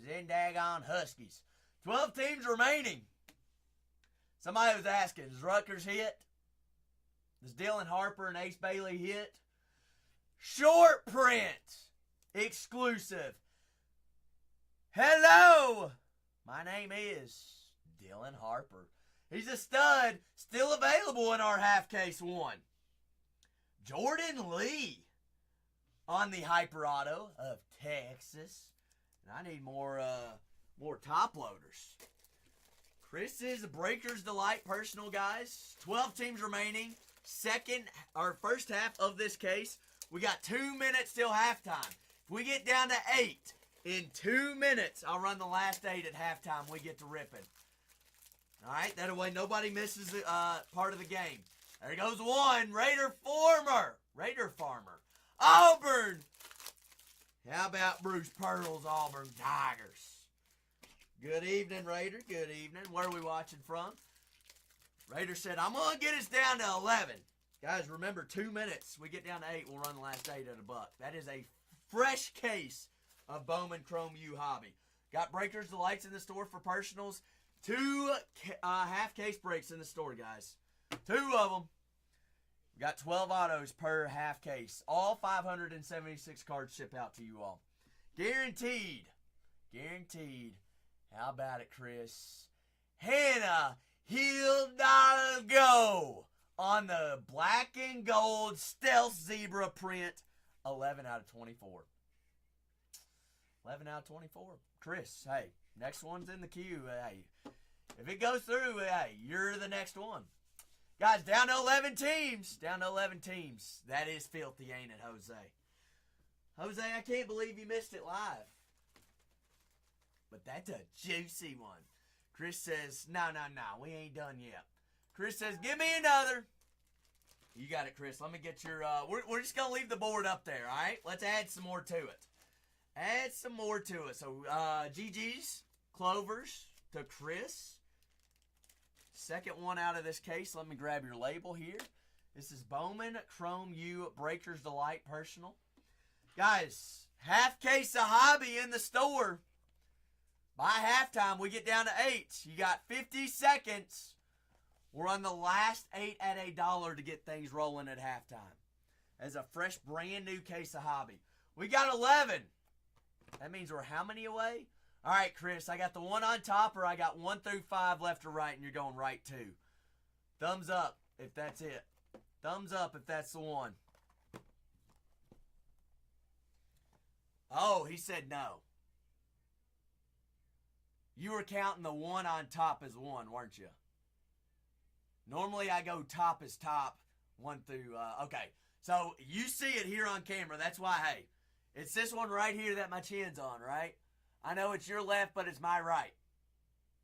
Zendagon Huskies. 12 teams remaining. Somebody was asking, does Rutgers hit? Does Dylan Harper and Ace Bailey hit? Short print. Exclusive. Hello. My name is Dylan Harper. He's a stud. Still available in our half case one. Jordan Lee on the hyper auto of Texas. And I need more top loaders. Chris's Breakers Delight personal, guys. 12 teams remaining. First half of this case. We got 2 minutes till halftime. If we get down to 8 in 2 minutes, I'll run the last 8 at halftime. We get to ripping. All right, that way nobody misses part of the game. There goes one. Raider Farmer. Auburn. How about Bruce Pearl's Auburn Tigers? Good evening, Raider. Good evening. Where are we watching from? Raider said, I'm going to get us down to 11. Guys, remember, 2 minutes. We get down to 8, we'll run the last 8 at $1. That is a fresh case of Bowman Chrome U Hobby. Got Breakers Delights in the store for personals. 2 half case breaks in the store, guys. 2 of them. We got 12 autos per half case. All 576 cards ship out to you all. Guaranteed. How about it, Chris? Hannah Hidalgo on the black and gold stealth zebra print. 11 out of 24. 11 out of 24. Chris, hey, next one's in the queue. Hey, if it goes through, hey, you're the next one. Guys, down to 11 teams. That is filthy, ain't it, Jose? Jose, I can't believe you missed it live. But that's a juicy one. Chris says, no, we ain't done yet. Chris says, give me another. You got it, Chris. Let me get your, we're just going to leave the board up there, all right? Let's add some more to it. So, GG's, Clovers to Chris. Second one out of this case. Let me grab your label here. This is Bowman Chrome U Breakers Delight Personal. Guys, half case of hobby in the store. By halftime, we get down to 8. You got 50 seconds. We're on the last 8 at $1 to get things rolling at halftime. As a fresh, brand new case of hobby. We got 11. That means we're how many away? All right, Chris, I got the one on top, or I got 1 through 5 left or right, and you're going right too. Thumbs up if that's it. Thumbs up if that's the one. Oh, he said no. You were counting the one on top as one, weren't you? Normally I go top as top, 1 through, okay. So you see it here on camera. That's why, hey, it's this one right here that my chin's on, right? I know it's your left, but it's my right.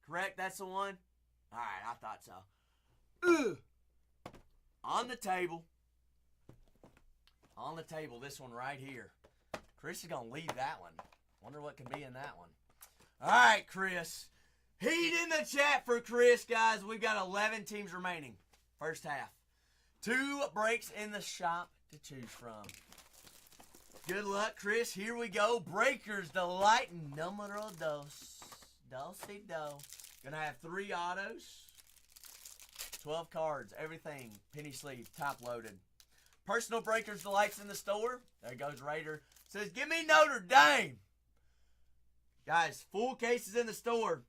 Correct? That's the one? All right, I thought so. On the table. On the table, this one right here. Chris is going to leave that one. Wonder what could be in that one. All right, Chris. Heat in the chat for Chris, guys. We've got 11 teams remaining. First half. 2 breaks in the shop to choose from. Good luck, Chris. Here we go. Breakers Delight numero dos. Do-si-do. Gonna have 3 autos. 12 cards. Everything. Penny sleeve. Top loaded. Personal Breakers Delights in the store. There goes Raider. Says, give me Notre Dame. Guys, full cases in the store.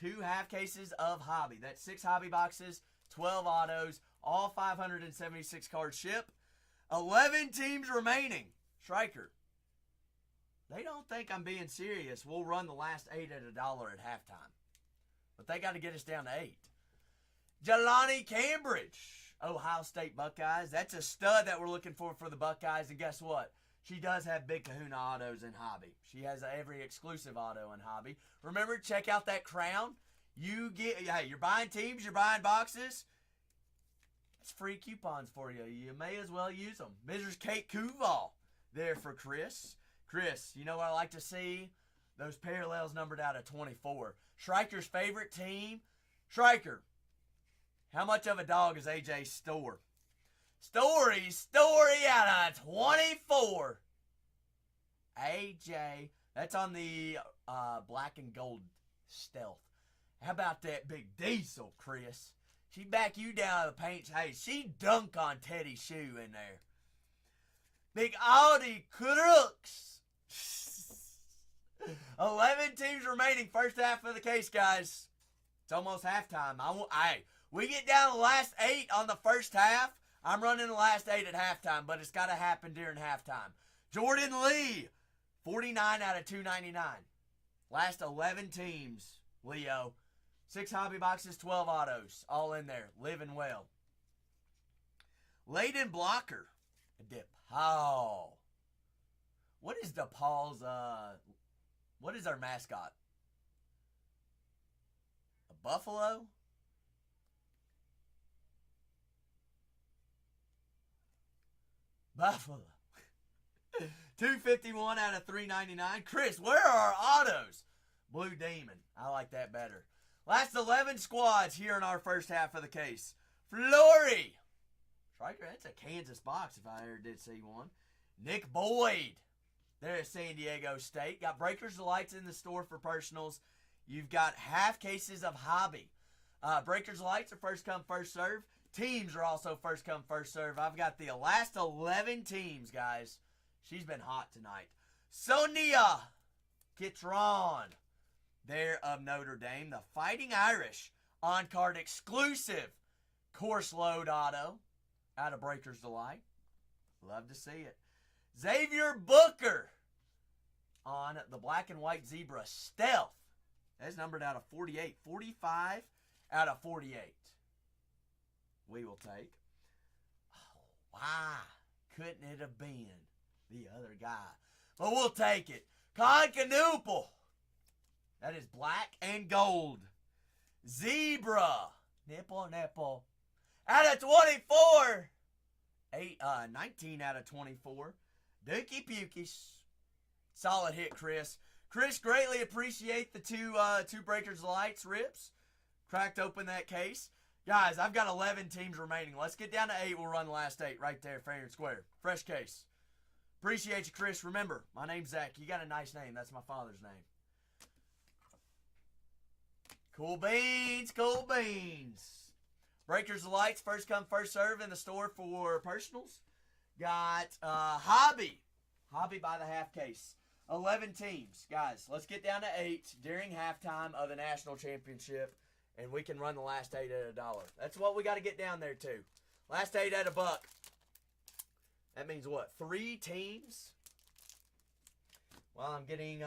2 half cases of hobby. That's 6 hobby boxes, 12 autos, all 576 cards ship. 11 teams remaining. Striker, they don't think I'm being serious. We'll run the last 8 at $1 at halftime. But they got to get us down to 8. Jelani Cambridge, Ohio State Buckeyes. That's a stud that we're looking for the Buckeyes. And guess what? She does have Big Kahuna autos in hobby. She has every exclusive auto in hobby. Remember, check out that crown. You're buying teams, you're buying boxes. It's free coupons for you. You may as well use them. Mrs. Kate Kuval there for Chris. Chris, you know what I like to see? Those parallels numbered out of 24. Schreiker's favorite team. Schreiker, how much of a dog is AJ's store? Story out of 24. AJ, that's on the black and gold stealth. How about that big diesel, Chris? She back you down to the paint. Hey, she dunk on Teddy's shoe in there. Big Audi Crooks. 11 teams remaining. First half of the case, guys. It's almost halftime. We get down to the last 8 on the first half. I'm running the last 8 at halftime, but it's got to happen during halftime. Jordan Lee, 49 out of 299. Last 11 teams, Leo. 6 hobby boxes, 12 autos. All in there. Living well. Layden Blocker, DePaul. What is DePaul's, what is our mascot? A buffalo? Buffalo. 251 out of 399. Chris, where are our autos? Blue Demon. I like that better. Last 11 squads here in our first half of the case. Flory. Striker, that's a Kansas box if I ever did see one. Nick Boyd. There at San Diego State. Got Breakers Lights in the store for personals. You've got half cases of hobby. Breakers Lights are first come, first serve. Teams are also first come, first serve. I've got the last 11 teams, guys. She's been hot tonight. Sonia Kitron, there of Notre Dame. The Fighting Irish on-card exclusive course load auto out of Breakers Delight. Love to see it. Xavier Booker on the black and white zebra stealth. That's numbered out of 48. 45 out of 48. We will take. Oh, why couldn't it have been the other guy? But we'll take it. Concanoople. That is black and gold. Zebra. Nipple. Out of 24. 19 out of 24. Dookie Pukies. Solid hit, Chris. Chris, greatly appreciate the two Breakers Lights rips. Cracked open that case. Guys, I've got 11 teams remaining. Let's get down to 8. We'll run the last 8 right there, fair and square. Fresh case. Appreciate you, Chris. Remember, my name's Zach. You got a nice name. That's my father's name. Cool beans, cool beans. Breakers of Lights, first come, first serve in the store for personals. Got Hobby. Hobby by the half case. 11 teams. Guys, let's get down to 8 during halftime of the national championship, and we can run the last 8 at $1. That's what we got to get down there to. Last 8 at $1. That means what? 3 teams? Well, I'm getting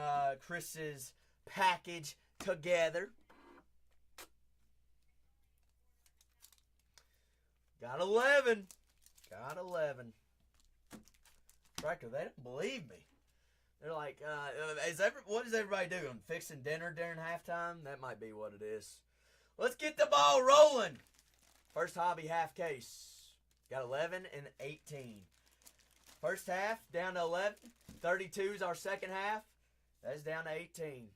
Chris's package together. Got 11. Got 11. Striker, they don't believe me. They're like, what is everybody doing? Fixing dinner during halftime? That might be what it is. Let's get the ball rolling. First hobby half case. Got 11 and 18. First half down to 11. 32 is our second half. That's down to 18.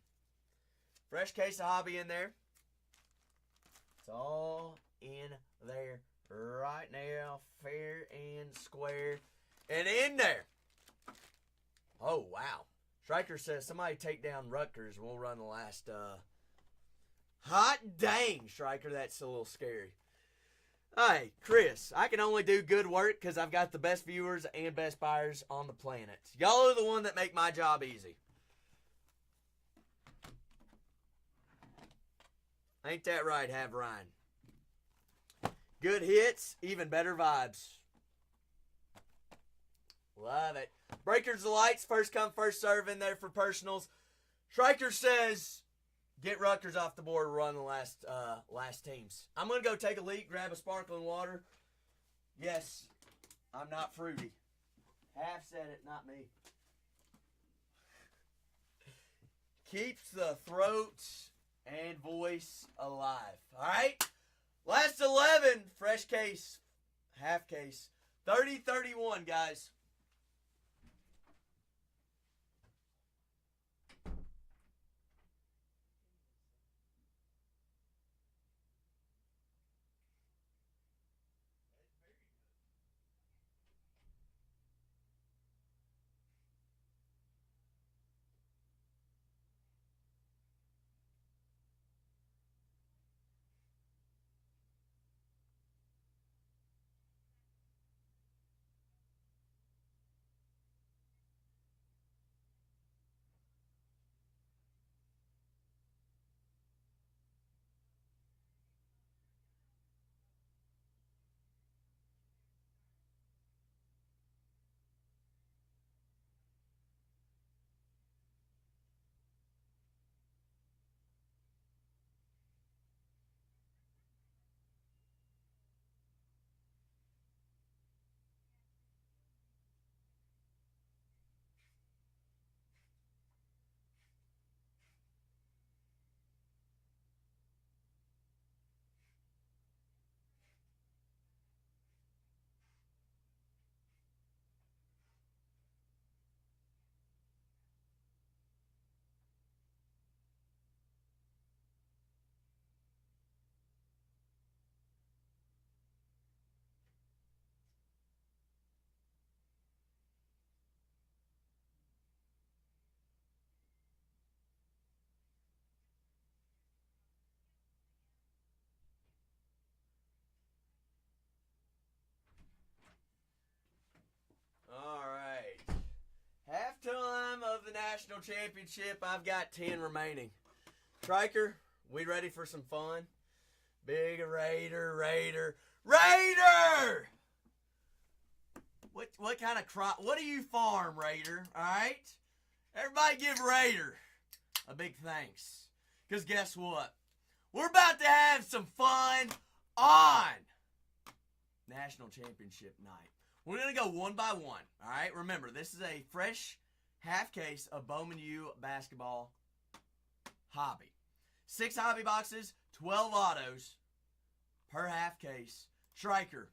Fresh case of hobby in there. It's all in there right now. Fair and square. And in there. Oh, wow. Striker says, somebody take down Rutgers and we'll run the last, hot dang, Striker, that's a little scary. Hey, Chris, I can only do good work because I've got the best viewers and best buyers on the planet. Y'all are the one that make my job easy. Ain't that right, have Ryan? Good hits, even better vibes. Love it. Breakers of Lights, first come, first serve in there for personals. Striker says, get Rutgers off the board, run the last teams. I'm going to go take a leak, grab a sparkling water. Yes, I'm not fruity. Half said it, not me. Keeps the throat and voice alive. All right? Last 11, fresh case, half case. 30-31, guys. All right. Halftime of the national championship. I've got 10 remaining. Striker, we ready for some fun? Big Raider! What kind of crop? What do you farm, Raider? All right? Everybody give Raider a big thanks. Because guess what? We're about to have some fun on national championship night. We're going to go one by one. All right? Remember, this is a fresh half case of Bowman U basketball hobby. 6 hobby boxes, 12 autos per half case. Striker,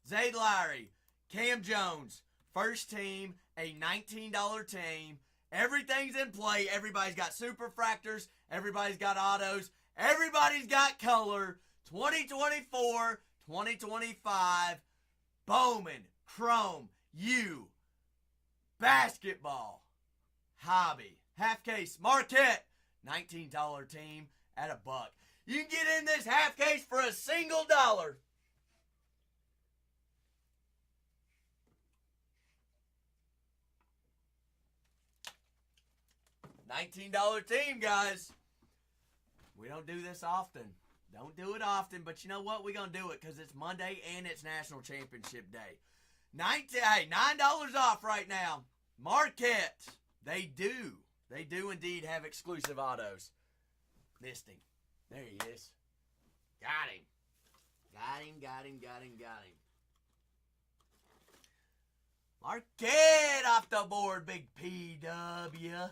Zayd Lowry, Cam Jones, first team, a $19 team. Everything's in play. Everybody's got superfractors. Everybody's got autos. Everybody's got color. 2024, 2025, Bowman, Chrome, U, basketball, hobby, half case, Marquette, $19 team at $1. You can get in this half case for a single dollar. $19 team, guys. We don't do this often. Don't do it often, but you know what? We're going to do it because it's Monday and it's National Championship Day. $9 off right now. Marquette. They do indeed have exclusive autos. Missed him. There he is. Got him. Marquette off the board, big PW.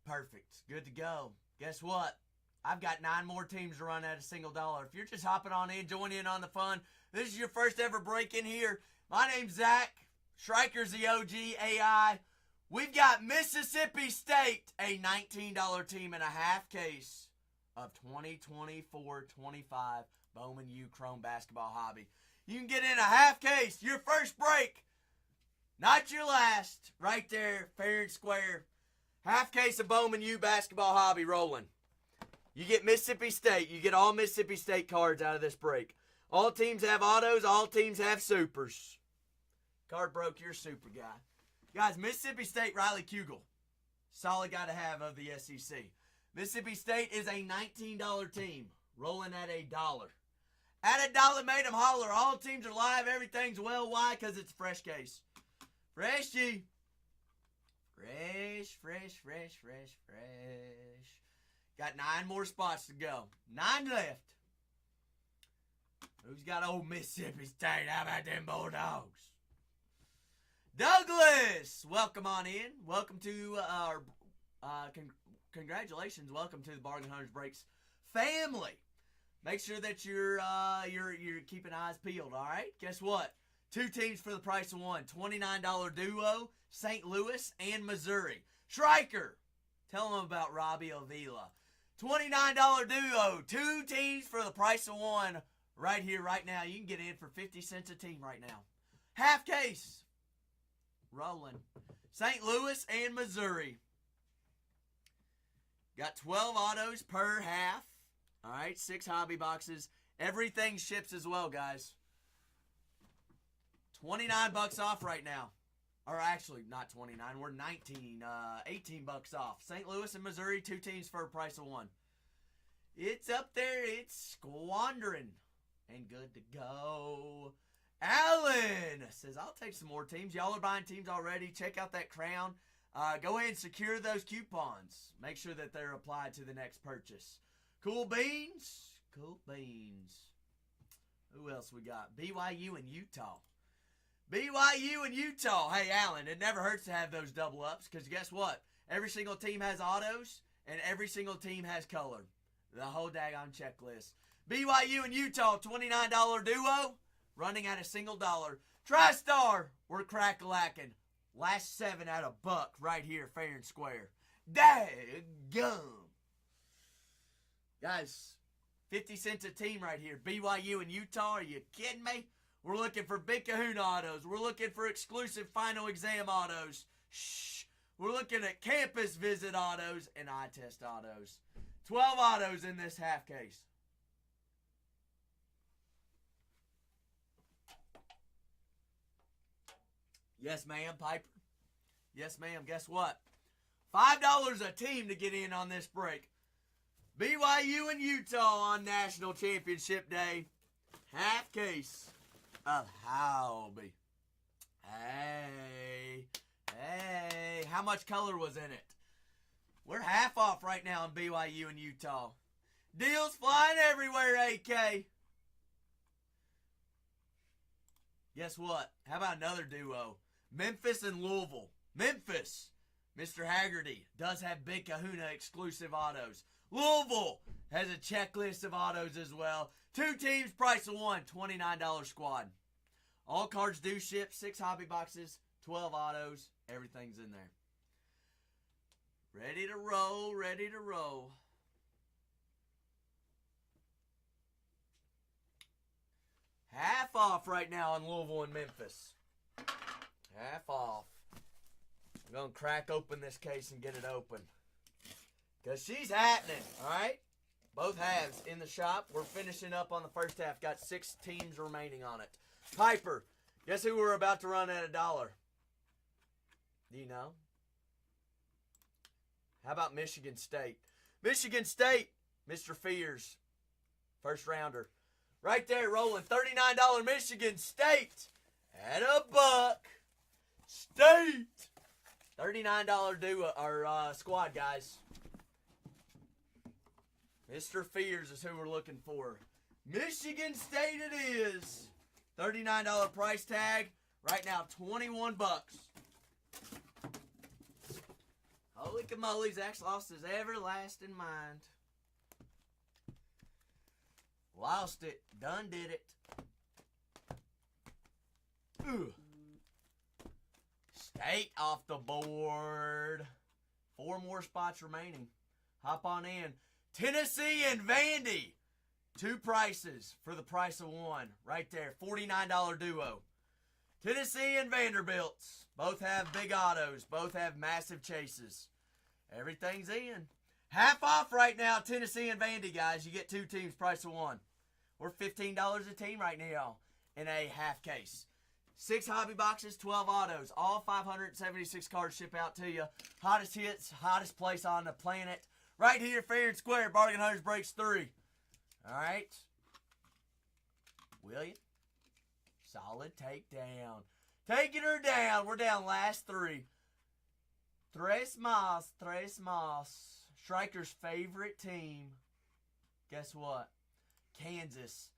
Perfect. Good to go. Guess what? I've got 9 more teams to run at a single dollar. If you're just hopping on in, join in on the fun, this is your first ever break in here. My name's Zach. Striker's the OG AI. We've got Mississippi State, a $19 team and a half case of 2024-25 Bowman U Chrome basketball hobby. You can get in a half case, your first break, not your last. Right there, fair and square. Half case of Bowman U basketball hobby rolling. You get Mississippi State. You get all Mississippi State cards out of this break. All teams have autos. All teams have supers. Card broke, you're a super guy. Guys, Mississippi State, Riley Kugel. Solid guy to have of the SEC. Mississippi State is a $19 team, rolling at $1. At $1 made them holler. All teams are live. Everything's well. Why? Because it's a fresh case. Freshy. Fresh, fresh, fresh, fresh, fresh. Got 9 more spots to go. 9 left. Who's got old Mississippi State? How about them Bulldogs? Douglas, welcome on in. Welcome to our, congratulations. Welcome to the Bargain Hunters Breaks family. Make sure that you're keeping eyes peeled, all right? Guess what? 2 teams for the price of 1. $29 duo, St. Louis and Missouri. Striker, tell them about Robbie Avila. $29 duo, 2 teams for the price of 1. Right here, right now. You can get in for 50 cents a team right now. Half case. Rolling. St. Louis and Missouri. Got 12 autos per half. All right, 6 hobby boxes. Everything ships as well, guys. $29 off right now. Or actually, not 29. We're 19, 18 bucks off. St. Louis and Missouri, 2 teams for a price of 1. It's up there. It's squandering. And good to go. Alan says, I'll take some more teams. Y'all are buying teams already. Check out that crown. Go ahead and secure those coupons. Make sure that they're applied to the next purchase. Cool beans. Cool beans. Who else we got? BYU and Utah. BYU and Utah. Hey, Alan, it never hurts to have those double ups because guess what? Every single team has autos and every single team has color. The whole daggone checklist. BYU and Utah, $29 duo, running at a single dollar. TriStar, we're crack-a-lacking. Last 7 at $1 right here, fair and square. Daggum. Guys, 50 cents a team right here. BYU and Utah, are you kidding me? We're looking for Big Kahuna autos. We're looking for exclusive final exam autos. Shh. We're looking at campus visit autos and eye test autos. 12 autos in this half case. Yes, ma'am, Piper. Yes, ma'am. Guess what? $5 a team to get in on this break. BYU and Utah on National Championship Day. Half case of hobby. Hey. How much color was in it? We're half off right now on BYU and Utah. Deals flying everywhere, AK. Guess what? How about another duo? Memphis and Louisville. Memphis, Mr. Haggerty, does have Big Kahuna exclusive autos. Louisville has a checklist of autos as well. 2 teams, price of 1, $29 squad. All cards do ship, 6 hobby boxes, 12 autos. Everything's in there. Ready to roll, ready to roll. Half off right now on Louisville and Memphis. Half off. I'm going to crack open this case and get it open. Because she's happening, all right? Both halves in the shop. We're finishing up on the first half. Got 6 teams remaining on it. Piper, guess who we're about to run at $1? Do you know? How about Michigan State? Michigan State, Mr. Fears, first rounder. Right there, rolling $39 Michigan State at $1. State. $39 duo or squad, guys. Mr. Fears is who we're looking for. Michigan State it is. $39 price tag. Right now, $21. Holy camoly, Zach's lost his everlasting mind. Lost it. Done did it. Ugh. State off the board. 4 more spots remaining. Hop on in. Tennessee and Vandy. 2 prices for the price of 1. Right there. $49 duo. Tennessee and Vanderbilts. Both have big autos. Both have massive chases. Everything's in. Half off right now, Tennessee and Vandy, guys. You get 2 teams, price of 1. We're $15 a team right now in a half case. 6 hobby boxes, 12 autos. All 576 cards ship out to you. Hottest hits, hottest place on the planet. Right here, fair and square. Bargain Hunters Breaks 3. All right. William. Solid takedown. Taking her down. We're down last three. Tres más. Striker's favorite team. Guess what? Kansas.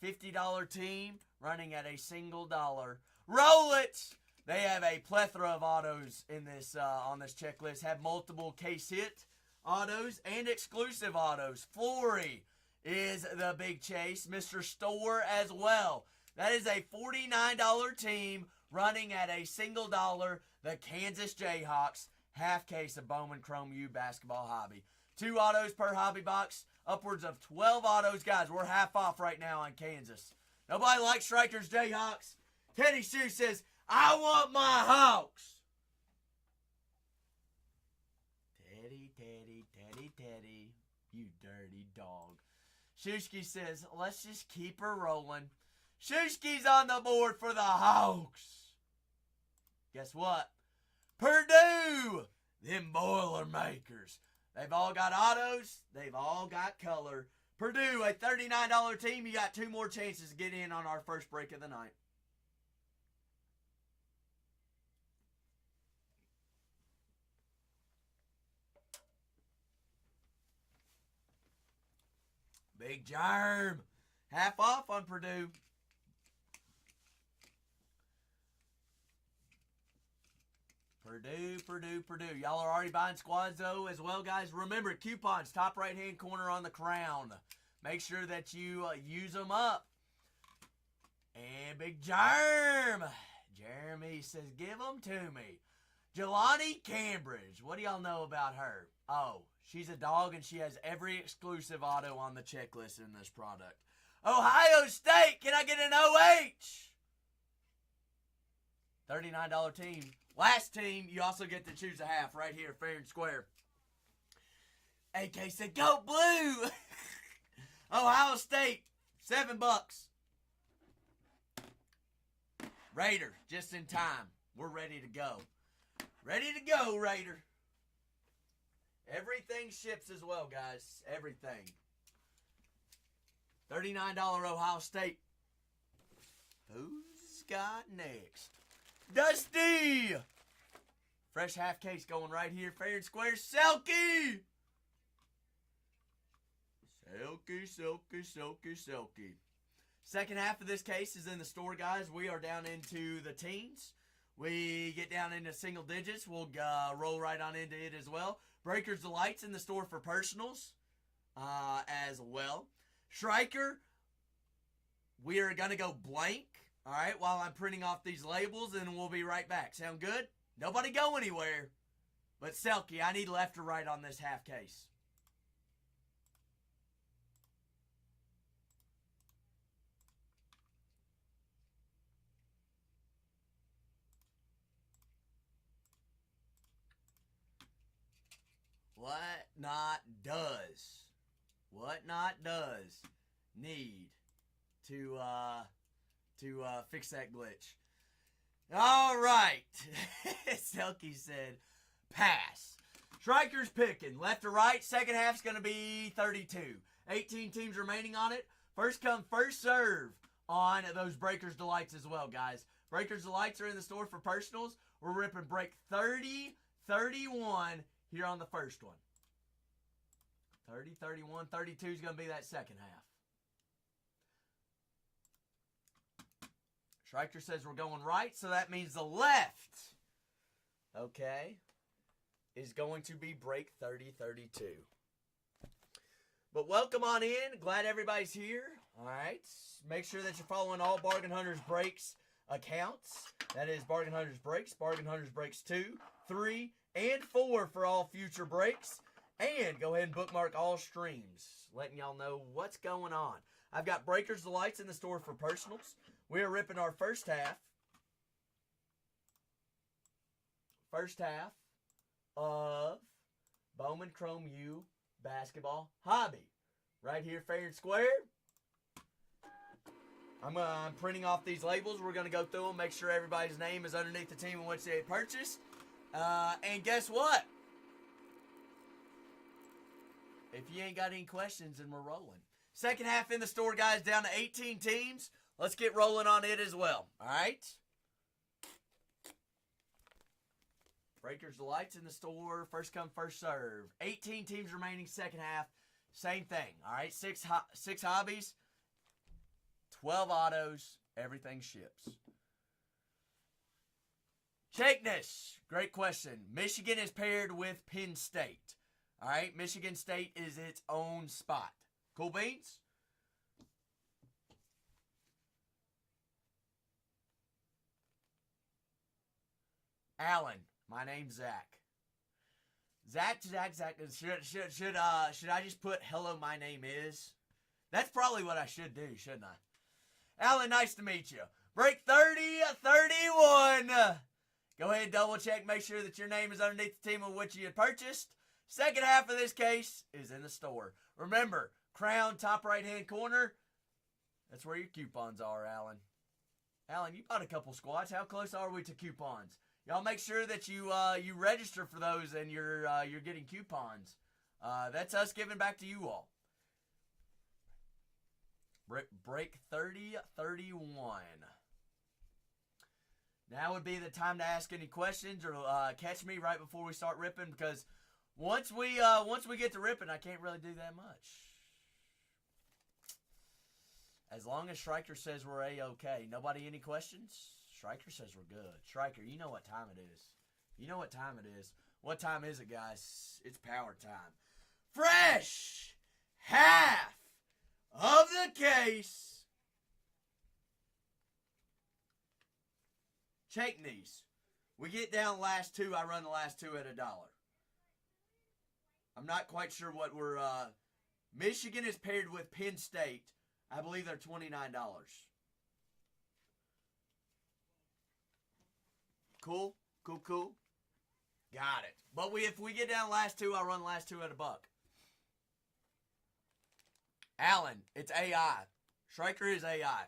$50 team running at a single dollar. Roll it! They have a plethora of autos in this on this checklist. Have multiple case hit autos and exclusive autos. Flory is the big chase. Mr. Store as well. That is a $49 team running at a single dollar. The Kansas Jayhawks. Half case of Bowman Chrome U basketball hobby. 2 autos per hobby box. Upwards of 12 autos. Guys, we're half off right now on Kansas. Nobody likes Strikers Jayhawks. Teddy Sue says, I want my Hawks. Teddy, you dirty dog. Shushki says, let's just keep her rolling. Shushki's on the board for the Hawks. Guess what? Purdue, them Boilermakers. They've all got autos. They've all got color. Purdue, a $39 team. You got 2 more chances to get in on our first break of the night. Big Germ. Half off on Purdue. Purdue. Y'all are already buying squads, though, as well, guys. Remember, coupons, top right-hand corner on the crown. Make sure that you use them up. And Big Germ. Jeremy says, give them to me. Jelani Cambridge. What do y'all know about her? Oh, she's a dog, and she has every exclusive auto on the checklist in this product. Ohio State, can I get an OH? $39 team. Last team, you also get to choose a half right here, fair and square. AK said, go blue. Ohio State, $7. Raider, just in time. We're ready to go. Ready to go, Raider. Everything ships as well, guys. Everything. $39 Ohio State. Who's got next? Dusty! Fresh half case going right here. Fair and square. Selkie! Selkie. Second half of this case is in the store, guys. We are down into the teens. We get down into single digits. We'll roll right on into it as well. Breakers Delights in the store for personals as well. Striker, we are going to go blank, all right, while I'm printing off these labels, and we'll be right back. Sound good? Nobody go anywhere. But Selkie, I need left or right on this half case. What not does need to fix that glitch. All right. Selkie said pass. Striker's picking left to right. Second half's going to be 32. 18 teams remaining on it. First come, first serve on those Breakers Delights as well, guys. Breakers Delights are in the store for personals. We're ripping break 30, 31 here on the first one. 30, 31, 32 is going to be that second half. Striker says we're going right, so that means the left, okay, is going to be break 30, 32. But welcome on in. Glad everybody's here. All right. Make sure that you're following all Bargain Hunters Breaks accounts. That is Bargain Hunters Breaks, Bargain Hunters Breaks 2, 3, and 4 for all future breaks. And go ahead and bookmark all streams, letting y'all know what's going on. I've got Breakers Delights in the store for personals. We are ripping our first half. First half of Bowman Chrome U basketball hobby. Right here, fair and square. I'm printing off these labels. We're going to go through them, make sure everybody's name is underneath the team in which they purchased. And guess what? If you ain't got any questions, then we're rolling. Second half in the store, guys, down to 18 teams. let's get rolling on it as well. All right? Breakers Delight's in the store. First come, first serve. 18 teams remaining, second half. Same thing. All right? Six hobbies, 12 autos. Everything ships. Shakeness. Great question. Michigan is paired with Penn State. All right? Michigan State is its own spot. Cool beans? Alan. My name's Zach. Zach. Should I just put hello, my name is? That's probably what I should do, shouldn't I? Alan, nice to meet you. Break 30-31. Go ahead, double check, make sure that your name is underneath the team of which you had purchased. Second half of this case is in the store. Remember, crown, top right-hand corner. That's where your coupons are, Alan. Alan, you bought a couple squats. How close are we to coupons? Y'all make sure that you register for those and you're getting coupons. That's us giving back to you all. Break 30-31. Now would be the time to ask any questions or catch me right before we start ripping, because once we get to ripping, I can't really do that much. As long as Striker says we're A-okay. Nobody any questions? Striker says we're good. Striker, you know what time it is. You know what time it is. What time is it, guys? It's power time. Fresh half of the case. Chakenese. We get down last two. I run the last two at $1. I'm not quite sure what we're... Michigan is paired with Penn State. I believe they're $29. Cool? Cool. Got it. But if we get down last two, I run the last two at $1. Allen, it's AI. Striker is AI.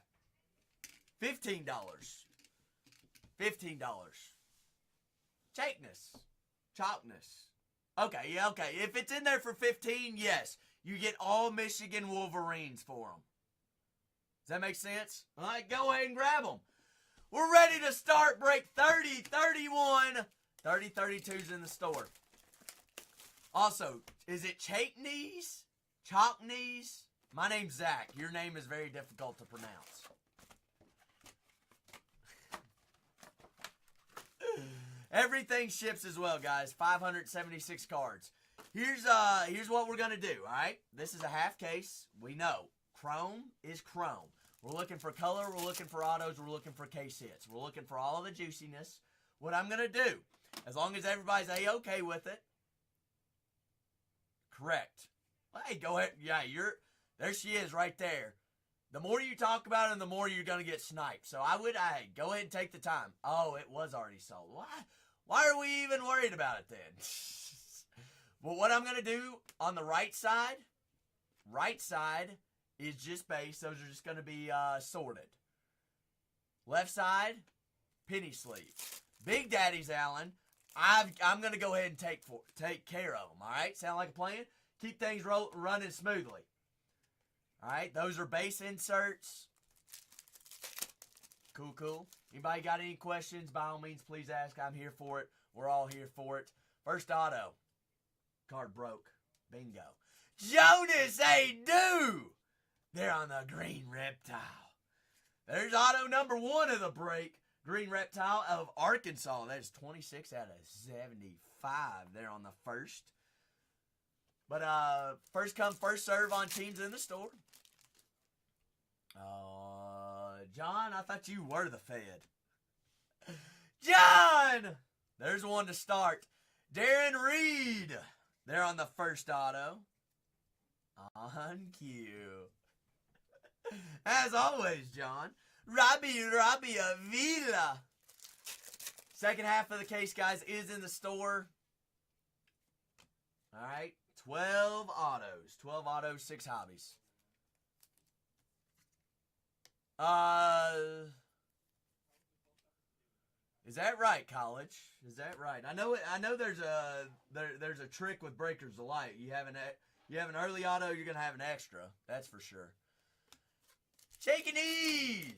$15. Chalkness. Okay. If it's in there for 15, yes. You get all Michigan Wolverines for them. Does that make sense? All right, go ahead and grab them. We're ready to start break 30-31. 30-32's in the store. Also, is it Chakenese? Chalknese? My name's Zach. Your name is very difficult to pronounce. Everything ships as well, guys. 576 cards. Here's what we're gonna do. All right, this is a half case. We know chrome is chrome. We're looking for color. We're looking for autos. We're looking for case hits. We're looking for all of the juiciness. What I'm gonna do, as long as everybody's A-okay with it. Correct. Hey, go ahead. Yeah, there she is right there. The more you talk about it, the more you're going to get sniped. So hey, go ahead and take the time. Oh, it was already sold. Why are we even worried about it then? Well, what I'm going to do on the right side is just base. Those are just going to be sorted. Left side, penny sleeve. Big Daddy's Allen. I'm going to go ahead and take care of them, all right? Sound like a plan? Keep things running smoothly. All right, those are base inserts. Cool. Anybody got any questions? By all means, please ask. I'm here for it. We're all here for it. First auto. Card broke. Bingo. Jonas A-Do! They're on the green reptile. There's auto number 1 of the break. Green reptile of Arkansas. That is 26 out of 75 there on the first. But first come, first serve on teams in the store. John, I thought you were the Fed. John! There's one to start. Darren Reed. They're on the first auto. On cue. As always, John. Robbie Avila. Second half of the case, guys, is in the store. All right. 12 autos. 12 autos, 6 hobbies. Is that right, College? Is that right? I know there's a trick with Breakers Delight. You have an early auto, you're gonna have an extra. That's for sure. Shaking knees.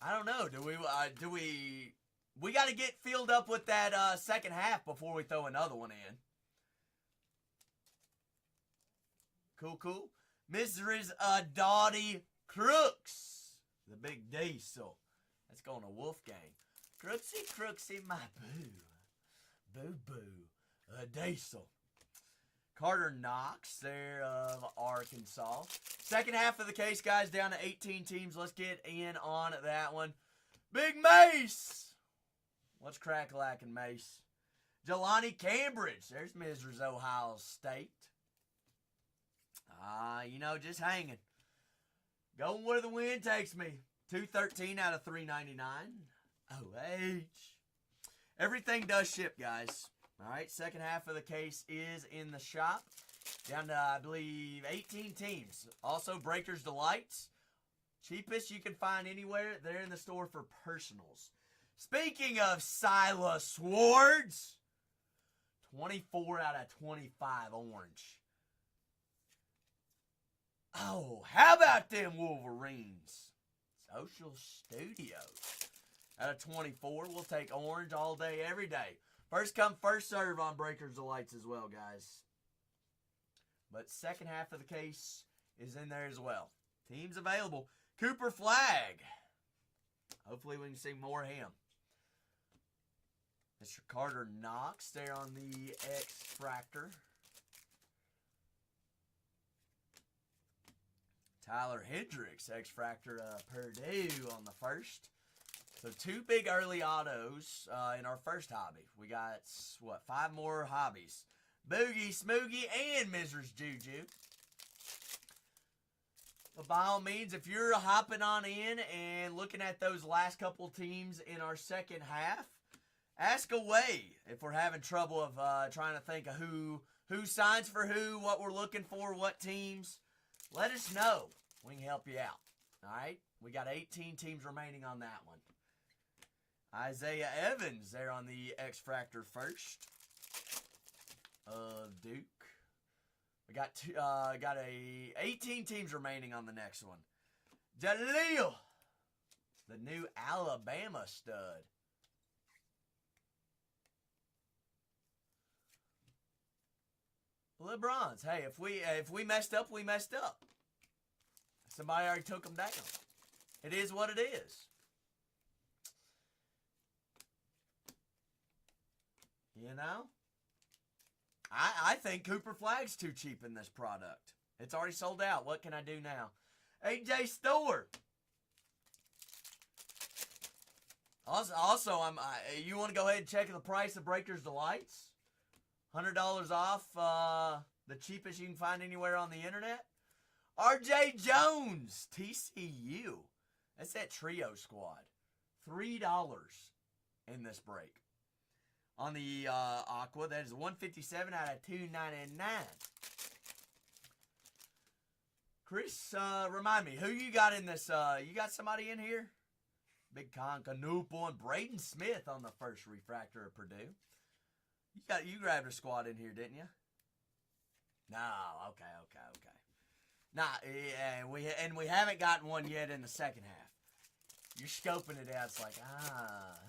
I don't know. We got to get filled up with that second half before we throw another one in. Cool. Mrs. Dottie Crooks. The big diesel. Let's go on a Wolfgang. Crooksy, my boo. Boo. Diesel. Carter Knox there of Arkansas. Second half of the case, guys, down to 18 teams. Let's get in on that one. Big Mace. What's crack-a-lackin', Mace? Jelani Cambridge. There's Mrs. Ohio State. Just hanging. Going where the wind takes me. 213 out of 399. OH. Everything does ship, guys. All right, second half of the case is in the shop. Down to, I believe, 18 teams. Also, Breakers Delights. Cheapest you can find anywhere. They're in the store for personals. Speaking of Silas Swords, 24 out of 25 orange. Oh, how about them Wolverines? Social Studios. Out of 24, we'll take orange all day, every day. First come, first serve on Breakers Delights as well, guys. But second half of the case is in there as well. Teams available. Cooper Flag. Hopefully we can see more of him. Mr. Carter Knox there on the X-Fractor. Tyler Hendricks, X-Fractor Purdue on the first. So 2 big early autos in our first hobby. We got, 5 more hobbies. Boogie, Smoogie, and Mrs. Juju. But by all means, if you're hopping on in and looking at those last couple teams in our second half, ask away if we're having trouble of trying to think of who signs for who, what we're looking for, what teams. Let us know. We can help you out. All right? We got 18 teams remaining on that one. Isaiah Evans there on the X-Fractor first of Duke. We got 18 teams remaining on the next one. Jaleel, the new Alabama stud. LeBron's. Hey, if we messed up, we messed up. Somebody already took them down. It is what it is. You know? I think Cooper Flag's too cheap in this product. It's already sold out. What can I do now? AJ Store. Also, you want to go ahead and check the price of Breakers Delights? $100 off, the cheapest you can find anywhere on the internet. RJ Jones, TCU. That's that trio squad. $3 in this break. On the Aqua, that is 157 out of 299. Chris, remind me, who you got in this? You got somebody in here? Big Con Canoopel and Braden Smith on the first refractor of Purdue. You grabbed a squad in here, didn't you? No, okay. Nah, yeah, we haven't gotten one yet in the second half. You're scoping it out. It's like,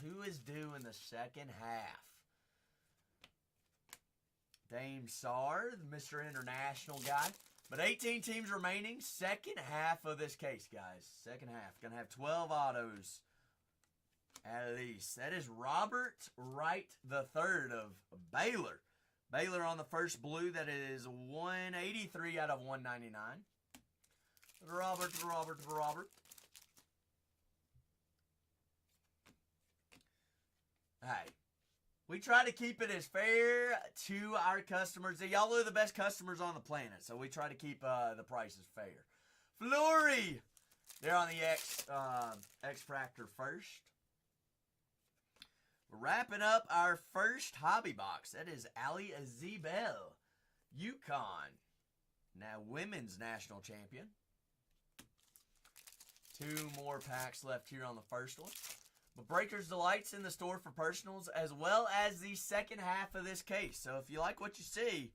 who is due in the second half? Dame Sarr, Mr. International guy. But 18 teams remaining. Second half of this case, guys. Second half. Going to have 12 autos at least. That is Robert Wright III of Baylor. Baylor on the first blue. That is 183 out of 199. Robert. Hey. We try to keep it as fair to our customers. Y'all are the best customers on the planet, so we try to keep the prices fair. Flory, they're on the X-Fractor first. We're wrapping up our first hobby box. That is Ali Azebel, UConn, now women's national champion. 2 more packs left here on the first one. But Breakers Delights in the store for personals, as well as the second half of this case. So if you like what you see,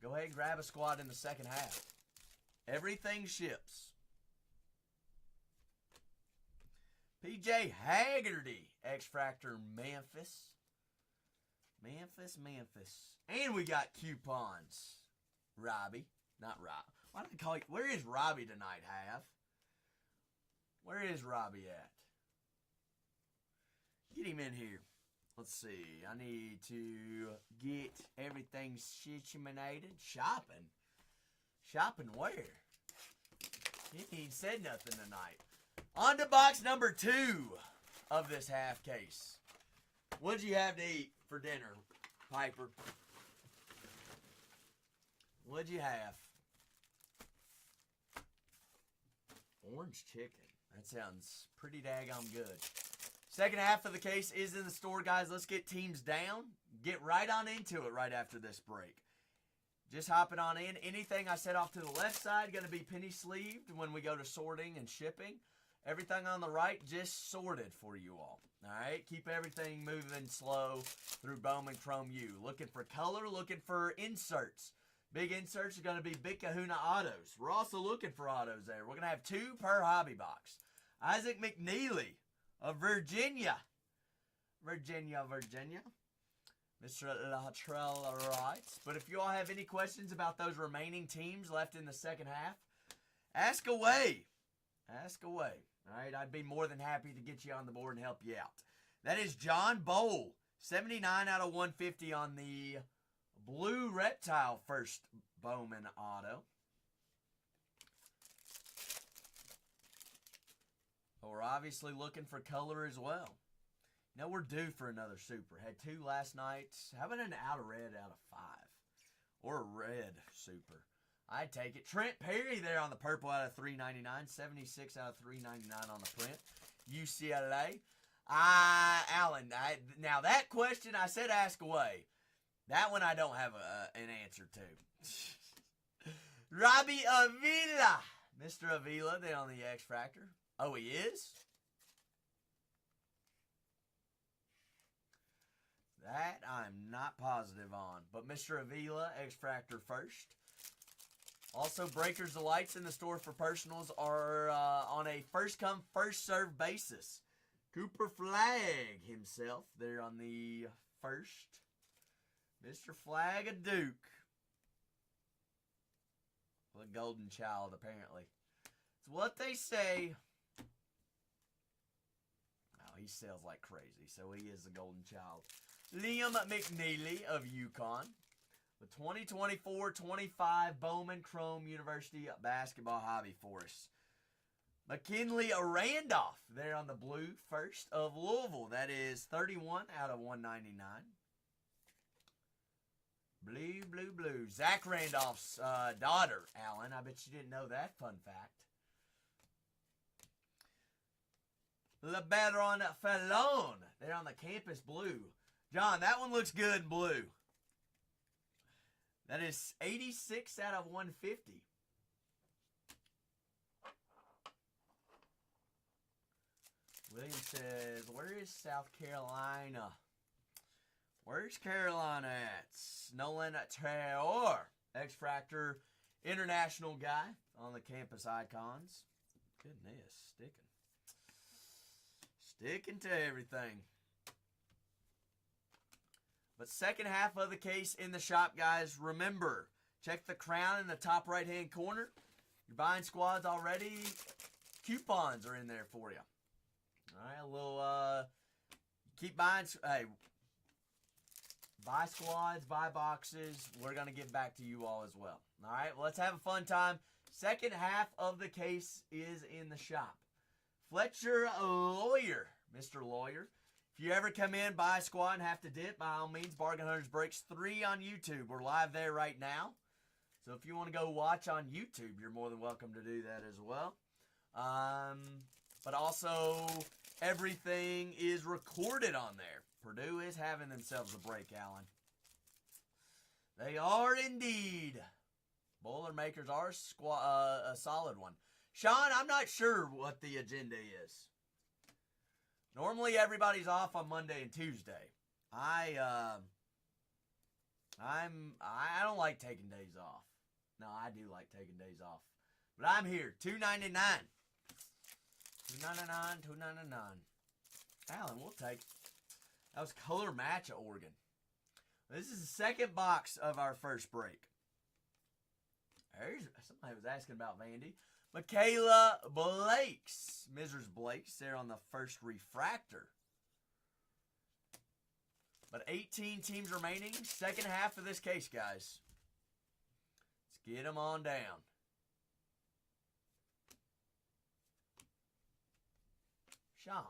go ahead and grab a squad in the second half. Everything ships. PJ Haggerty, X-Fractor Memphis. Memphis. And we got coupons. Robbie. Not Rob. Why did I call you? Where is Robbie tonight, Half? Where is Robbie at? Get him in here. Let's see. I need to get everything situated. Shopping? Shopping where? He ain't said nothing tonight. On to box number 2 of this half case. What'd you have to eat for dinner, Piper? What'd you have? Orange chicken. That sounds pretty daggone good. Second half of the case is in the store, guys. Let's get teams down. Get right on into it right after this break. Just hopping on in. Anything I set off to the left side going to be penny sleeved when we go to sorting and shipping. Everything on the right just sorted for you all. All right, keep everything moving slow through Bowman Chrome U. Looking for color, looking for inserts. Big inserts are going to be Big Kahuna autos. We're also looking for autos there. We're going to have 2 per hobby box. Isaac McNeely of Virginia. Virginia. Mr. Latrell writes. But if you all have any questions about those remaining teams left in the second half, ask away. Ask away. All right, I'd be more than happy to get you on the board and help you out. That is John Bowl, 79 out of 150 on the Blue Reptile first Bowman auto. But we're obviously looking for color as well. You know, we're due for another super. Had 2 last night. How about an out of red out of 5? Or a red super? I'd take it. Trent Perry there on the purple out of 399. 76 out of 399 on the print. UCLA. Alan, now that question I said ask away. That one I don't have an answer to. Robbie Avila. Mr. Avila there on the X-Fractor. Oh, he is? That I'm not positive on. But Mr. Avila, X-Fractor first. Also, Breakers Delights in the store for personals are on a first-come, first-served basis. Cooper Flag himself there on the first. Mr. Flag of Duke. The golden child, apparently. It's what they say. Oh, he sells like crazy, so he is the golden child. Liam McNeely of UConn. The 2024-25 Bowman Chrome University basketball hobby for us. McKinley Randolph there on the blue first of Louisville. That is 31 out of 199. Blue. Zach Randolph's daughter, Alan. I bet you didn't know that fun fact. LeBaron Fallon there on the campus blue. John, that one looks good in blue. That is 86 out of 150. William says, where is South Carolina? Where's Carolina at? Nolan Traore, X-Fractor international guy on the campus icons. Goodness, sticking to everything. But second half of the case in the shop, guys. Remember, check the crown in the top right-hand corner. You're buying squads already. Coupons are in there for you. All right, a little, keep buying. Hey, buy squads, buy boxes. We're going to give back to you all as well. All right, well, let's have a fun time. Second half of the case is in the shop. Fletcher Lawyer, Mr. Lawyer. If you ever come in, buy a squad, and have to dip, by all means, Bargain Hunters Breaks 3 on YouTube. We're live there right now. So if you want to go watch on YouTube, you're more than welcome to do that as well. But also, everything is recorded on there. Purdue is having themselves a break, Alan. They are indeed. Boilermakers are a solid one. Sean, I'm not sure what the agenda is. Normally everybody's off on Monday and Tuesday. I don't like taking days off. No, I do like taking days off. But I'm here, $2.99. $2.99, $2.99. Alan, we'll take it. That was Color Match of Oregon. This is the second box of our first break. There's somebody was asking about Vandy. Michaela Blakes. Mrs. Blakes there on the first refractor. But 18 teams remaining. Second half of this case, guys. Let's get them on down. Sean,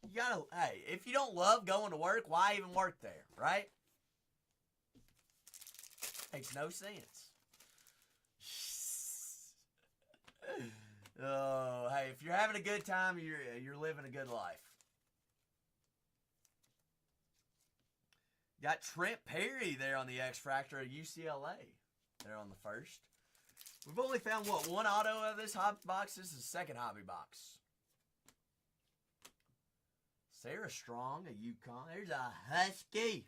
you gotta, hey, if you don't love going to work, why even work there, right? Makes no sense. Oh, hey, if you're having a good time, you're living a good life. Got Trent Perry there on the X-Fractor at UCLA. There on the first. We've only found, what, one auto of this hobby box? This is the second hobby box. Sarah Strong, a Yukon. There's a Husky.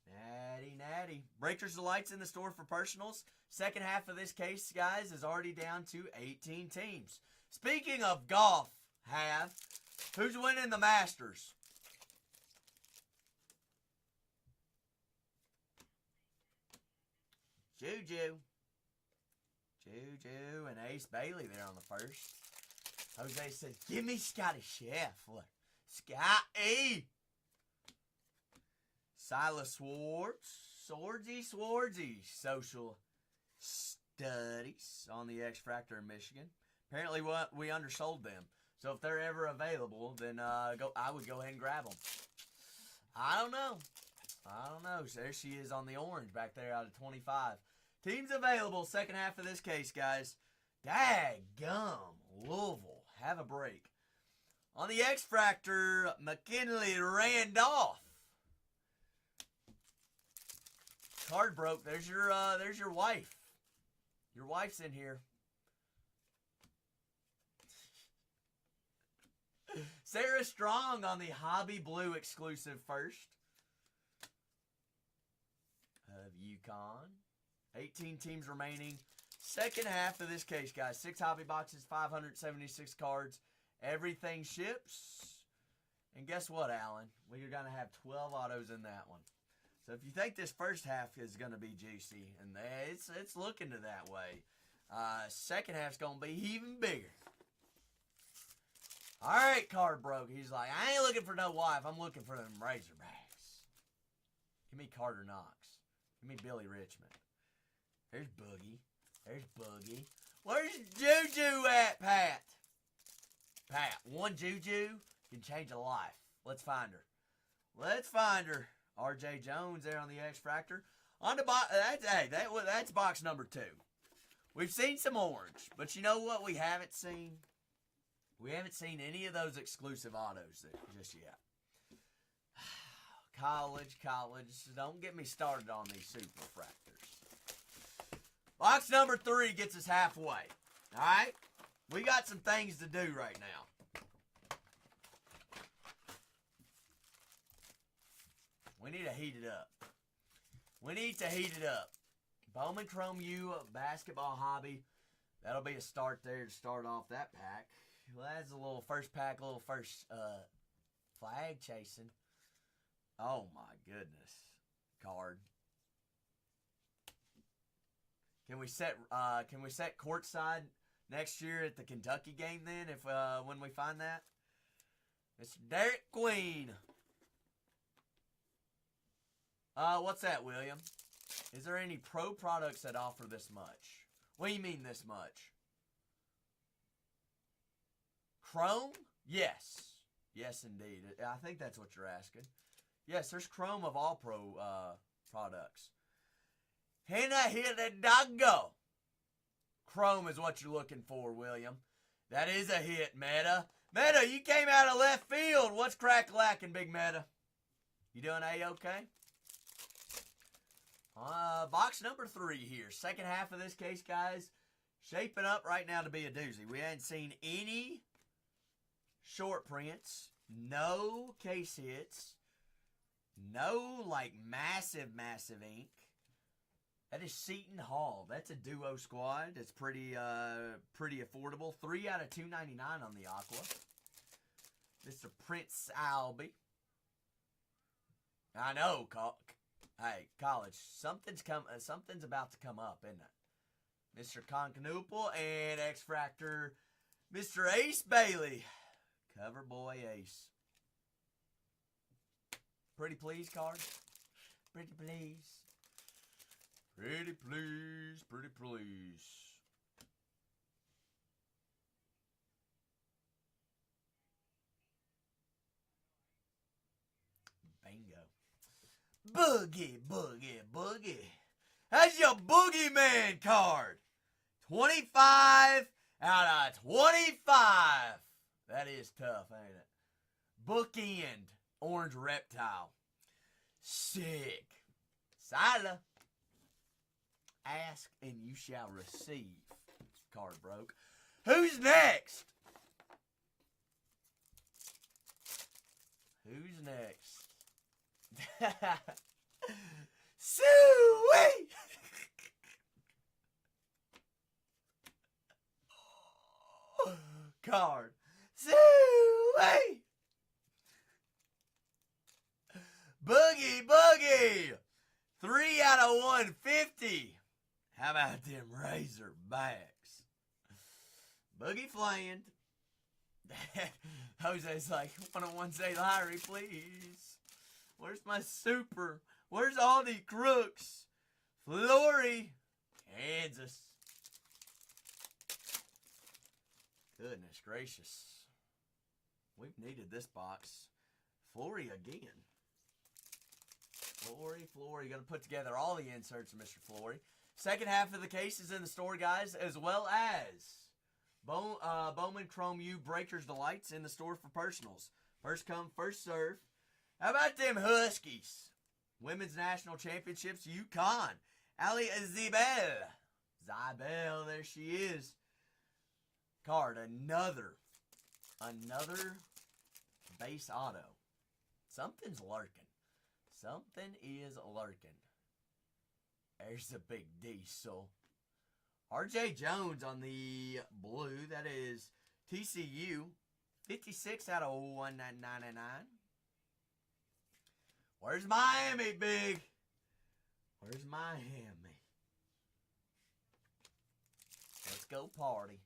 Natty, natty. Breakers of Lights in the store for personals. Second half of this case, guys, is already down to 18 teams. Speaking of golf, who's winning the Masters? Juju and Ace Bailey there on the first. Jose said, give me Scotty Scheffler. Scotty. Silas Swartzy, social studies on the X-Fractor in Michigan. Apparently we undersold them. So if they're ever available, then I would go ahead and grab them. I don't know. So there she is on the orange back there out of 25. Teams available, second half of this case, guys. Daggum, Louisville, have a break. On the X-Fractor, McKinley Randolph. Card broke. There's your wife. Your wife's in here. Sarah Strong on the Hobby Blue exclusive first of UConn. 18 teams remaining. Second half of this case, guys. 6 hobby boxes, 576 cards. Everything ships. And guess what, Alan? We're going to have 12 autos in that one. So if you think this first half is going to be juicy, and it's looking to that way, second half's going to be even bigger. All right, card broke. He's like, I ain't looking for no wife. I'm looking for them Razorbacks. Give me Carter Knox. Give me Billy Richmond. There's Boogie. Where's Juju at, Pat? Pat, one Juju can change a life. Let's find her. R.J. Jones there on the X-Fractor. On the box, that's box number 2. We've seen some orange, but you know what we haven't seen? We haven't seen any of those exclusive autos just yet. College. Don't get me started on these super fractors. Box number 3 gets us halfway. All right? We got some things to do right now. We need to heat it up. Bowman Chrome U basketball hobby. That'll be a start there to start off that pack. Well, that's a little first pack, a little first flag chasing. Oh my goodness. Card. Can we set courtside next year at the Kentucky game then if when we find that? Mr. Derek Queen. What's that, William? Is there any pro products that offer this much? What do you mean this much? Chrome? Yes. Yes, indeed. I think that's what you're asking. Yes, there's Chrome of all pro products. Henna hit a doggo. Chrome is what you're looking for, William. That is a hit, Meta. Meta, you came out of left field. What's crack-lacking, Big Meta? You doing A-okay? Box number 3 here. Second half of this case, guys. Shaping up right now to be a doozy. We hadn't seen any short prints. No case hits. No, like, massive ink. That is Seton Hall. That's a duo squad. It's pretty affordable. 3 out of 299 on the Aqua. Mr. Prince Albie. I know, hey, college. Something's about to come up, isn't it? Mr. Concanoople and X-Fractor, Mr. Ace Bailey. Cover boy Ace. Pretty please card. Pretty please. Pretty please. Pretty please. Bingo. Boogie, boogie, boogie. That's your Boogeyman card. 25 out of 25. That is tough, ain't it? Bookend. Orange Reptile. Sick. Sila. Ask and you shall receive. Card broke. Who's next? Who's next? Suey! Card. Suey! Boogie Boogie! 3 out of 150. How about them Razorbacks? Boogie Fland. Jose's like, 101 say Larry, please. Where's my super? Where's all the crooks? Flory, Kansas. Goodness gracious. We've needed this box. Flory again. Flory. Gonna put together all the inserts of Mr. Flory. Second half of the case is in the store, guys, as well as Bowman Chrome U Breakers Delights in the store for personals. First come, first serve. How about them Huskies? Women's National Championships, UConn. Ali Zibel. Zibel, there she is. Card, another base auto. Something's lurking. Something is lurking. There's the big diesel. RJ Jones on the blue. That is TCU. 56 out of 199. Where's Miami, big? Where's Miami? Let's go party.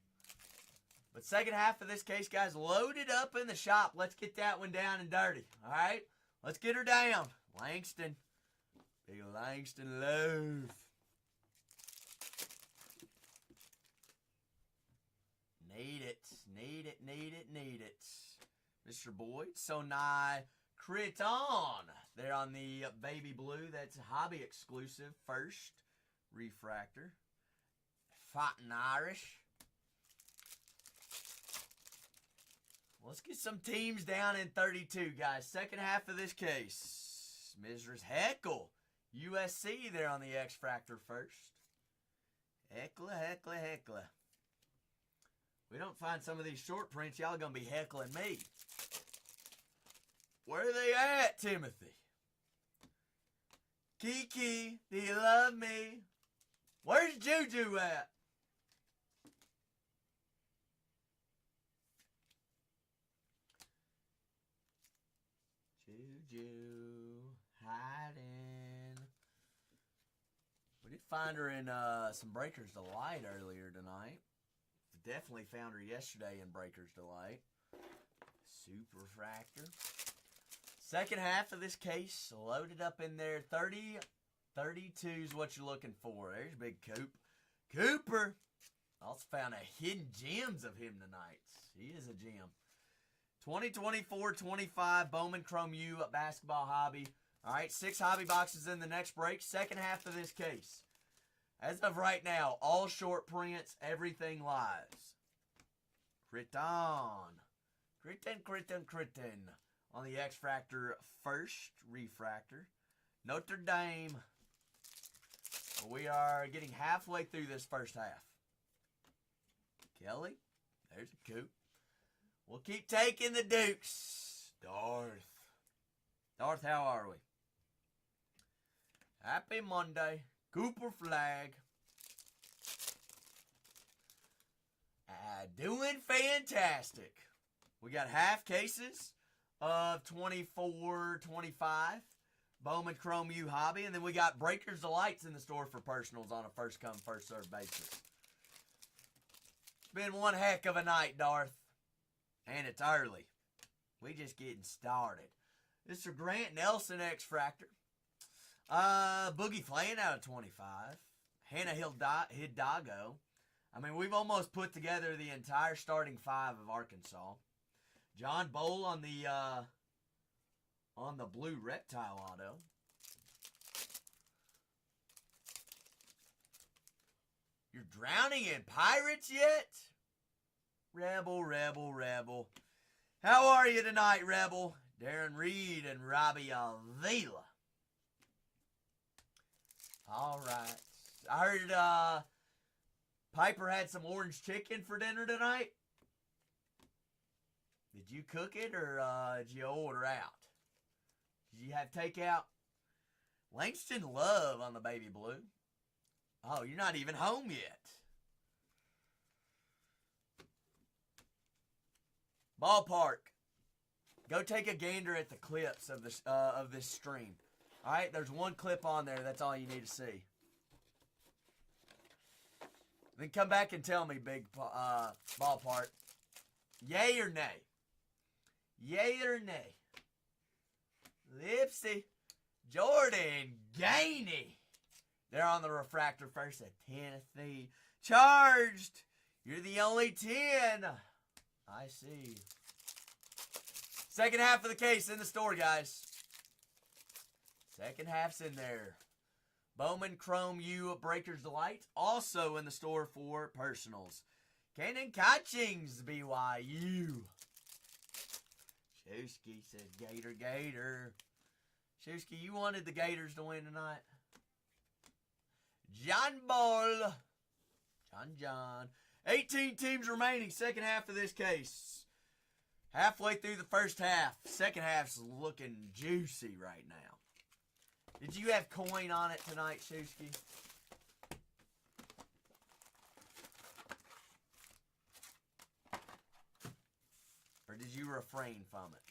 But second half of this case, guys, loaded up in the shop. Let's get that one down and dirty. All right? Let's get her down. Langston. Big Langston Loaf. Need it. Mr. Boyd. So nigh Criton. There on the baby blue. That's hobby exclusive. First refractor. Fighting Irish. Let's get some teams down in 32, guys. Second half of this case. Mrs. Heckle. USC there on the X-Fractor first. Heckle. We don't find some of these short prints, y'all gonna be heckling me. Where are they at, Timothy? Kiki, do you love me? Where's Juju at? Juju hiding. We did find her in some Breakers Delight earlier tonight. Definitely found her yesterday in Breakers Delight. Super Fractor. Second half of this case, loaded up in there. 32 is what you're looking for. There's Big Coop. Cooper. Also found a hidden gems of him tonight. He is a gem. 2024-25 Bowman Chrome U basketball hobby. All right, 6 hobby boxes in the next break. Second half of this case. As of right now, all short prints, everything lives. Criton. On the X-Fractor first refractor. Notre Dame. We are getting halfway through this first half. Kelly. There's a coup. We'll keep taking the Dukes. Darth, how are we? Happy Monday. Cooper flag. Doing fantastic. We got half cases of 24-25 Bowman Chrome U Hobby, and then we got Breakers Delights in the store for personals on a first come, first served basis. It's been one heck of a night, Darth. And it's early. We just getting started. This is Grant Nelson X-Fractor. Boogie Flan out of 25. Hannah Hidalgo. I mean, we've almost put together the entire starting five of Arkansas. John Bowl on the blue reptile auto. You're drowning in pirates yet? Rebel, rebel, rebel. How are you tonight, Rebel? Darren Reed and Robbie Avila. All right. I heard Piper had some orange chicken for dinner tonight. Did you cook it or did you order out? Did you have takeout? Langston Love on the baby blue. Oh, you're not even home yet. Ballpark. Go take a gander at the clips of this stream. All right, there's one clip on there. That's all you need to see. Then come back and tell me, big ballpark. Yay or nay? Yay or nay? Lipsy. Jordan Gainey. They're on the refractor first at Tennessee. Charged. You're the only 10. I see. Second half of the case in the store, guys. Second half's in there. Bowman Chrome U Breakers Delight. Also in the store for personals. Cannon Catchings, BYU. Shusky says Gator, Gator. Shusky, you wanted the Gators to win tonight. John Ball. John. 18 teams remaining. Second half of this case. Halfway through the first half. Second half's looking juicy right now. Did you have coin on it tonight, Shusky? Or did you refrain from it?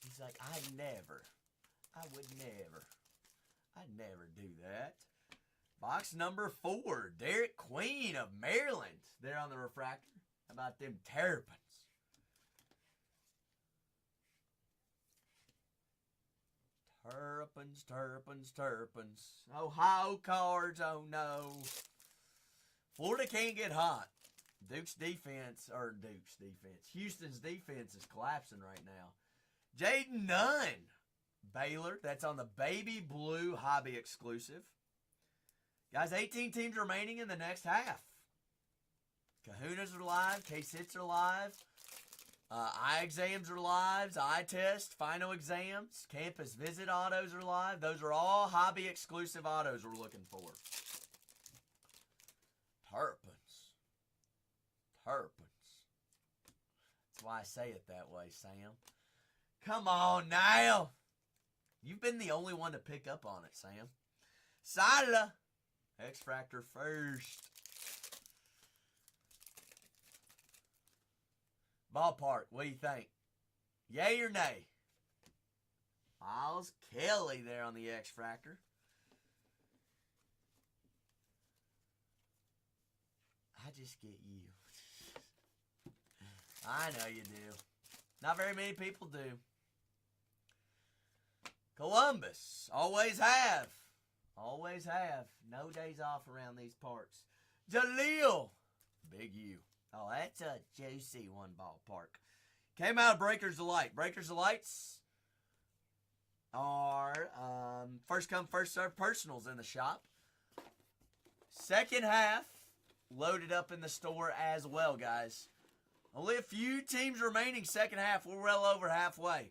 He's like, I would never. I'd never do that. Box number 4, Derek Queen of Maryland. There on the refractor. How about them Terrapins? Terrapins. Ohio cards, oh no. Florida can't get hot. Houston's defense is collapsing right now. Jaden Nunn. Baylor, that's on the baby blue hobby exclusive. Guys, 18 teams remaining in the next half. Kahunas are live. K-Sits are live. Eye exams are live. Eye test, final exams. Campus visit autos are live. Those are all hobby exclusive autos we're looking for. Terrapins. That's why I say it that way, Sam. Come on now. You've been the only one to pick up on it, Sam. Sila. X-Fractor first. Ballpark, what do you think? Yay or nay? Miles Kelly there on the X-Fractor. I just get you. I know you do. Not very many people do. Columbus, always have. Always have. No days off around these parts. Jaleel. Big U. Oh, that's a juicy one, ballpark. Came out of Breakers Delight. Breakers Delights are first come, first served personals in the shop. Second half loaded up in the store as well, guys. Only a few teams remaining second half. We're well over halfway.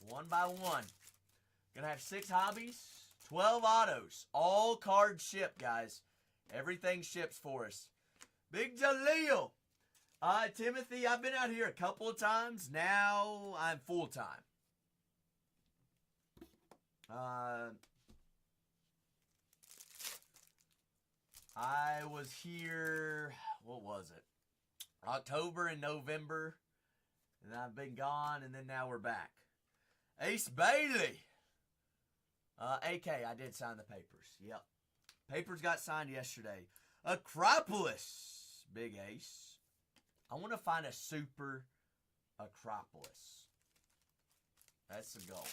One by one. Gonna have 6 hobbies, 12 autos. All cards ship, guys. Everything ships for us. Big Jaleel. Timothy, I've been out here a couple of times. Now I'm full-time. I was here, what was it? October and November. And I've been gone, and then now we're back. Ace Bailey. AK, I did sign the papers. Yep. Papers got signed yesterday. Acropolis. Big Ace. I want to find a super Acropolis. That's the goal.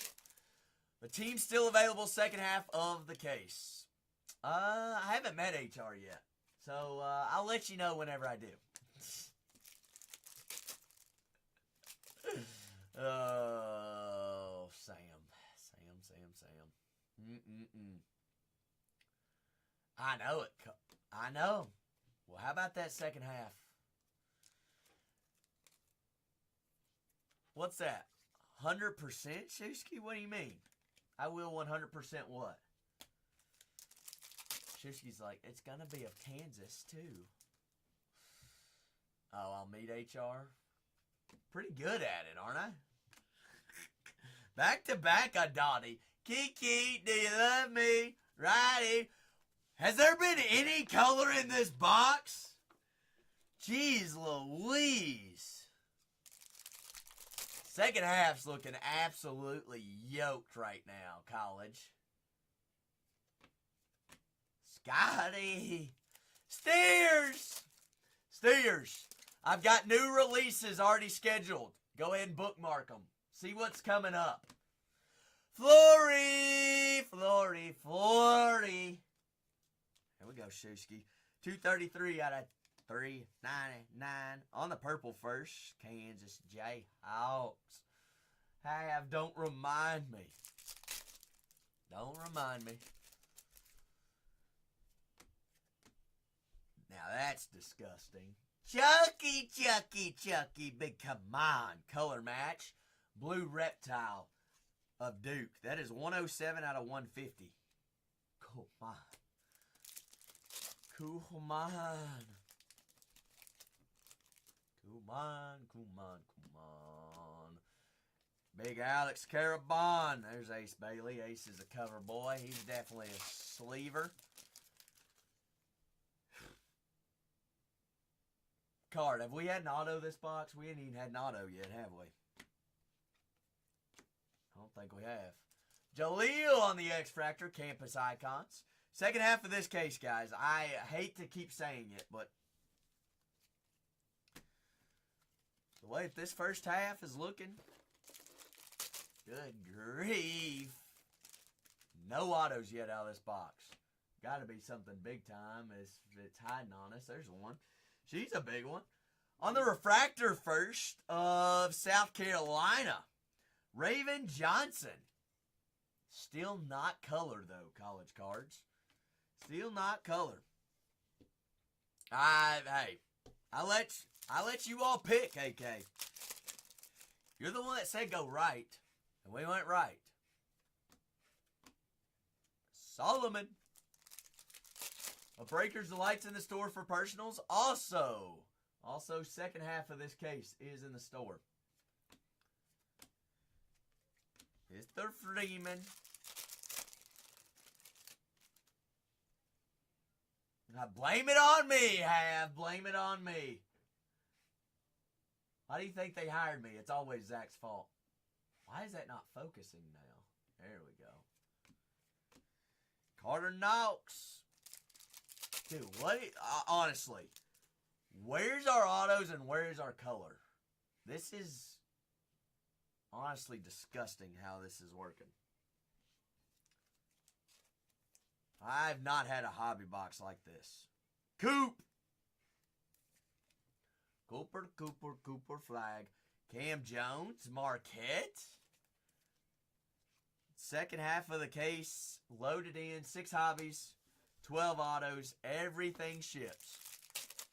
The team's still available second half of the case. I haven't met HR yet. So, I'll let you know whenever I do. Oh, Sam. I know it. I know. Well, how about that second half? What's that? 100%, Shusky? What do you mean? I will 100% what? Shusky's like, it's going to be of Kansas, too. Oh, I'll meet HR? Pretty good at it, aren't I? Back to back, Adani. Kiki, do you love me? Righty. Has there been any color in this box? Jeez Louise. Second half's looking absolutely yoked right now, college. Scotty. Steers. I've got new releases already scheduled. Go ahead and bookmark them. See what's coming up. Flory. Here we go, Shusky. 233 out of 399 on the purple first. Kansas Jayhawks. Don't remind me. Now that's disgusting. Chucky. Big come on. Color match. Blue Reptile of Duke. That is 107 out of 150. Come on. Big Alex Carabon. There's Ace Bailey. Ace is a cover boy. He's definitely a sleever. Card. Have we had an auto this box? We ain't even had an auto yet, have we? I don't think we have. Jaleel on the X-Fractor. Campus Icons. Second half of this case, guys. I hate to keep saying it, but the way this first half is looking, good grief. No autos yet out of this box. Got to be something big time as it's hiding on us. There's one. She's a big one. On the refractor first of South Carolina, Raven Johnson. Still not color, though, college cards. Still not color. Hey, I let you all pick, AK. You're the one that said go right, and we went right. Solomon. A Breakers Delights in the store for personals. Also, second half of this case is in the store. Mr. Freeman. Now blame it on me, blame it on me. Why do you think they hired me? It's always Zach's fault. Why is that not focusing now? There we go. Carter Knox. Dude, what? Honestly, where's our autos and where's our color? This is honestly disgusting how this is working. I've not had a hobby box like this. Cooper flag. Cam Jones, Marquette. Second half of the case, loaded in, 6 hobbies, 12 autos, everything ships.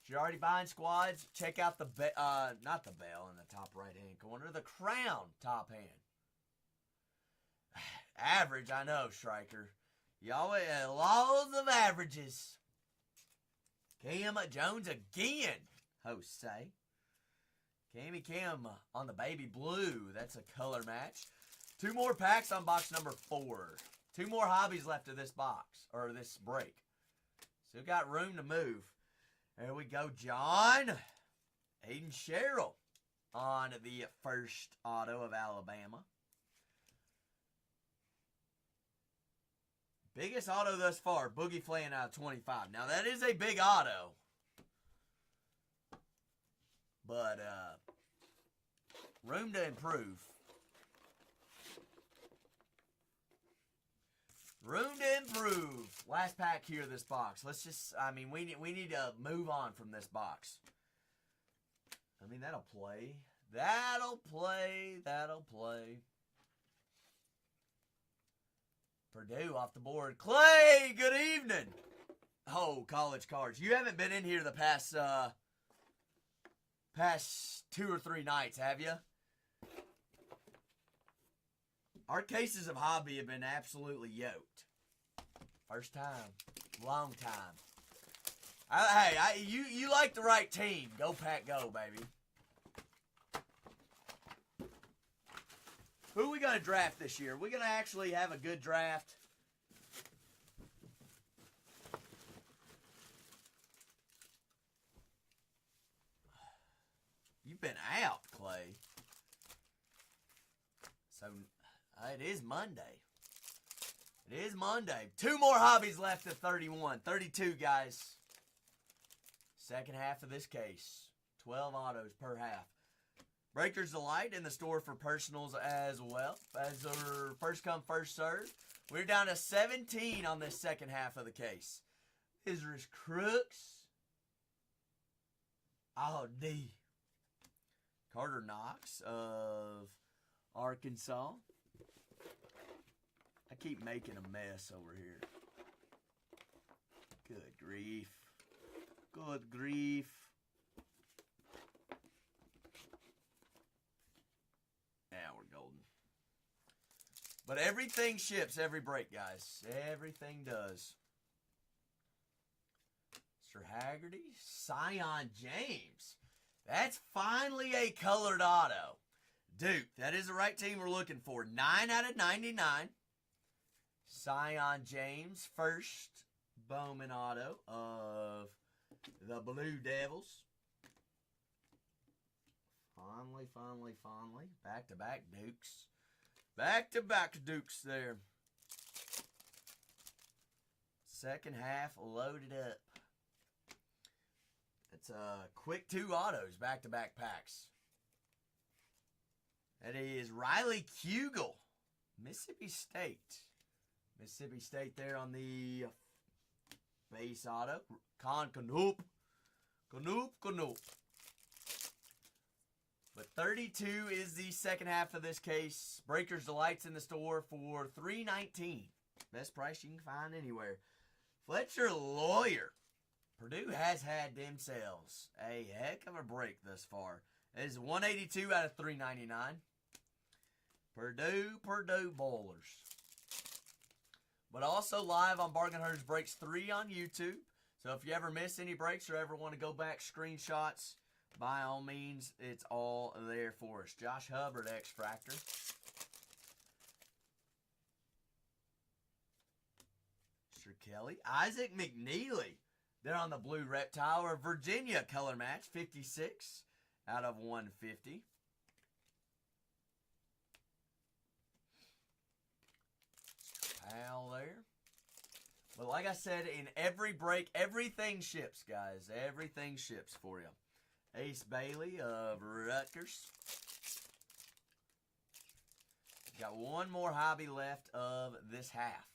If you're already buying squads, check out the, not the bell in the top right-hand corner, the crown top hand. Average, I know, Striker. Y'all laws of averages. Cam Jones again, Jose. Cam on the baby blue. That's a color match. 2 more packs on box number 4. 2 more hobbies left of this box, or this break. Still got room to move. There we go, John. Aiden Sherrill on the first auto of Alabama. Biggest auto thus far, Boogie Flan out of 25. Now, that is a big auto. But, room to improve. Room to improve. Last pack here of this box. Let's just, we need to move on from this box. That'll play. That'll play. Purdue off the board. Clay, good evening. Oh, college cards. You haven't been in here the past 2 or 3 nights, have you? Our cases of hobby have been absolutely yoked. First time. Long time. You like the right team. Go Pack Go, baby. Who are we going to draft this year? We're going to actually have a good draft. You've been out, Clay. So, it is Monday. It is Monday. 2 more hobbies left at 31. 32, guys. Second half of this case. 12 autos per half. Breakers Delight in the store for personals as well. As our first come, first serve. We're down to 17 on this second half of the case. Israel's Crooks. Oh, D. Carter Knox of Arkansas. I keep making a mess over here. Good grief. Good grief. Yeah, we're golden. But everything ships every break, guys. Everything does. Mr. Haggerty. Scion James. That's finally a colored auto. Duke, that is the right team we're looking for. 9 out of 99. Scion James, first Bowman auto of the Blue Devils. Fondly. Back-to-back Dukes. Back-to-back Dukes there. Second half loaded up. It's quick 2 autos, back-to-back packs. That is Riley Kugel, Mississippi State. Mississippi State there on the base auto. Canoop. But 32 is the second half of this case. Breakers Delight's in the store for $3.19. Best price you can find anywhere. Fletcher Lawyer. Purdue has had themselves a heck of a break thus far. It is 182 out of 399. Purdue Bowlers. But also live on Bargain Hunters Breaks 3 on YouTube. So if you ever miss any breaks or ever want to go back screenshots, by all means, it's all there for us. Josh Hubbard, X-Fractor. Mr. Kelly. Isaac McNeely. They're on the Blue Reptile or Virginia color match. 56 out of 150. Pal there. But like I said, in every break, everything ships, guys. Everything ships for you. Ace Bailey of Rutgers. Got one more hobby left of this half.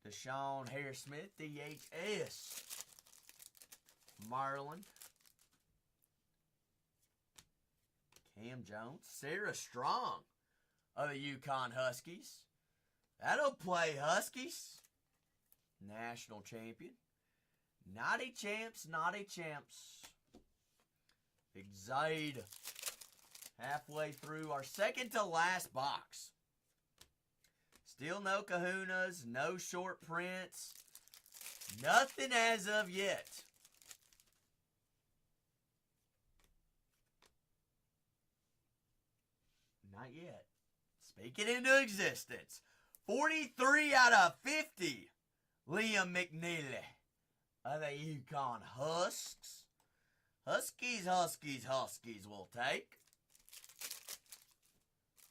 Deshaun Hare-Smith, DHS. Marlin. Cam Jones. Sarah Strong of the UConn Huskies. That'll play Huskies. National champion. Naughty champs. Excited. Halfway through our second to last box. Still no kahunas, no short prints. Nothing as of yet. Not yet. Speak it into existence. 43 out of 50. Liam McNeely of the Yukon Husks. Huskies will take.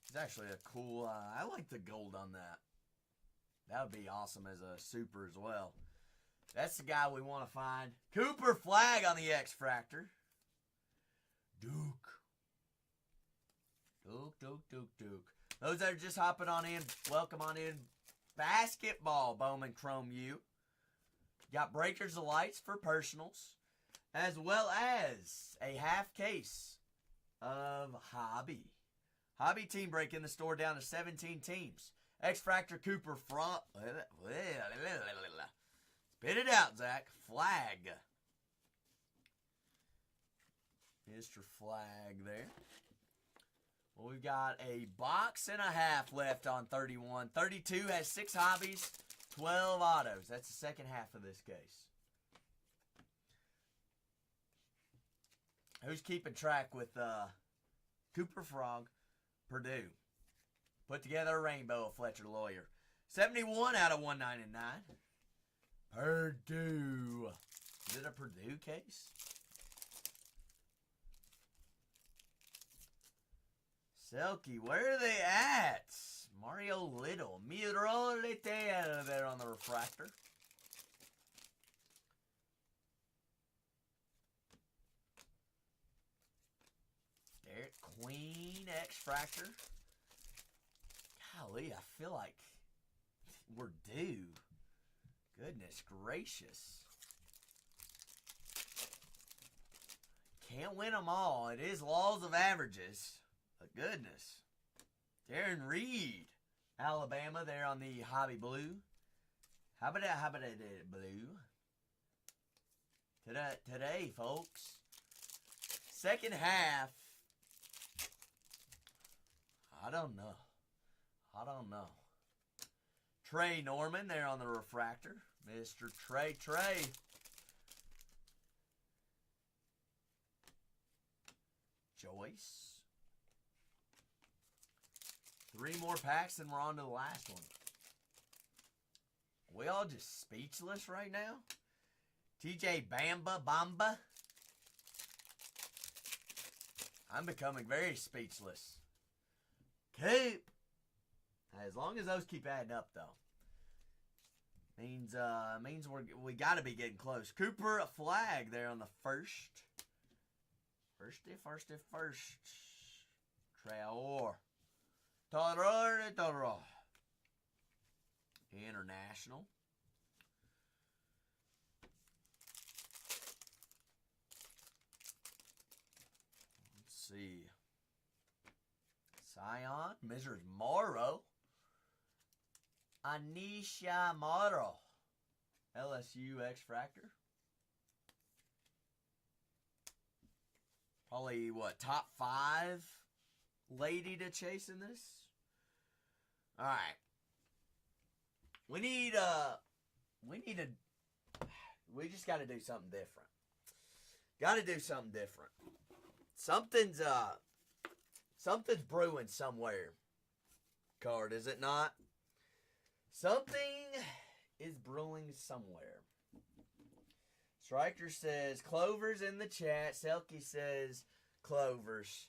It's actually a cool, I like the gold on that. That would be awesome as a super as well. That's the guy we want to find. Cooper Flag on the X-Fractor. Duke. Those that are just hopping on in, welcome on in. Basketball, Bowman Chrome U. Got breakers of lights for personals, as well as a half case of Hobby. Hobby team break in the store down to 17 teams. X-Fractor Cooper front. Spit it out, Zach. Flag. Mr. Flag there. Well, we've got a box and a half left on 31. 32 has 6 hobbies, 12 autos. That's the second half of this case. Who's keeping track with Cooper Frog? Purdue. Put together a rainbow of Fletcher Lawyer. 71 out of 199. Purdue. Is it a Purdue case? Selkie, where are they at? Mario Little. Miro Little there on the refractor. Derek Queen X-Fractor. Golly, I feel like we're due. Goodness gracious. Can't win them all. It is laws of averages. But goodness. Darren Reed. Alabama there on the Hobby Blue. How about that blue? Today, folks. Second half. I don't know. Trey Norman there on the refractor. Mr. Trey. Joyce. 3 more packs and we're on to the last one. We all just speechless right now? TJ Bamba. I'm becoming very speechless. Keep. As long as those keep adding up, though. Means we got to be getting close. Cooper Flag there on the first. Firsty. Traor. Toro. International. Let's see. Scion. Mrs. Morrow. Anisha Morrow. LSU X-Fractor. Probably, top 5 lady to chase in this? Alright. We just got to do something different. Something's brewing somewhere. Card, is it not? Something is brewing somewhere. Striker says Clovers in the chat. Selkie says Clovers.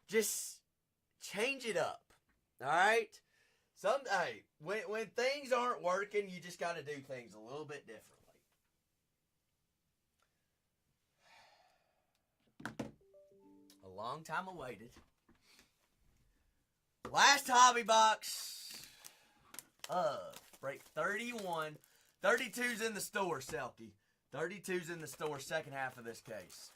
Just change it up. Alright? Hey, when things aren't working, you just got to do things a little bit differently. A long time awaited. Last hobby box of break 31. 32's in the store, Selkie. 32's in the store, second half of this case.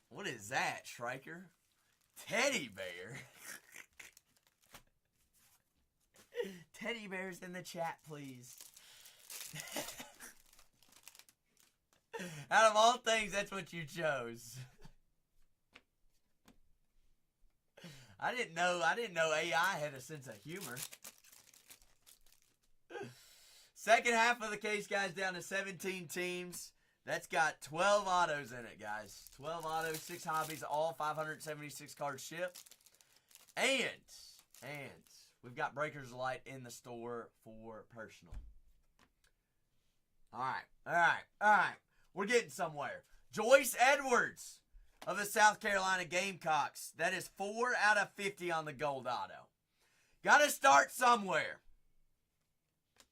What is that, Striker? Teddy bear. Teddy bears in the chat, please. Out of all things, that's what you chose. I didn't know AI had a sense of humor. Second half of the case, guys, down to 17 teams. That's got 12 autos in it, guys. 12 autos, 6 hobbies, all 576 cards shipped. And we've got Breakers Light in the store for personal. All right. We're getting somewhere. Joyce Edwards of the South Carolina Gamecocks. That is 4 out of 50 on the gold auto. Got to start somewhere.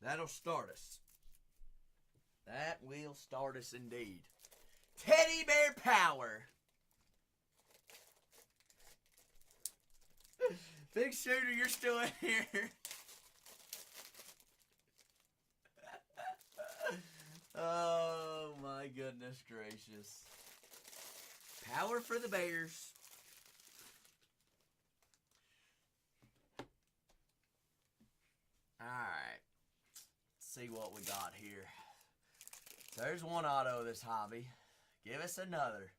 That'll start us. That will start us indeed. Teddy Bear Power. Big Shooter, you're still in here. Oh, my goodness gracious. Power for the Bears. All right. Let's see what we got here. There's one auto of this hobby. Give us another.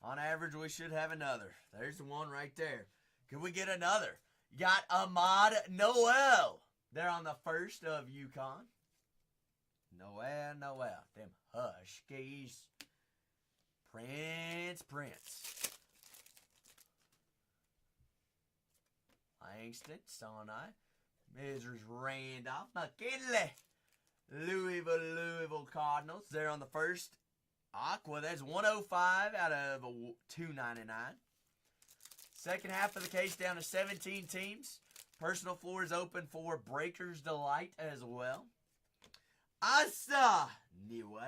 On average, we should have another. There's the one right there. Can we get another? You got Ahmad Noel. They're on the first of UConn. Noel. Them Huskies. Prince. Langston, Sonai. Mrs. Randolph. McKinley. Louisville Cardinals. They're on the first. Aqua, that's 105 out of 299. Second half of the case down to 17 teams. Personal floor is open for Breakers Delight as well. Asa Newell.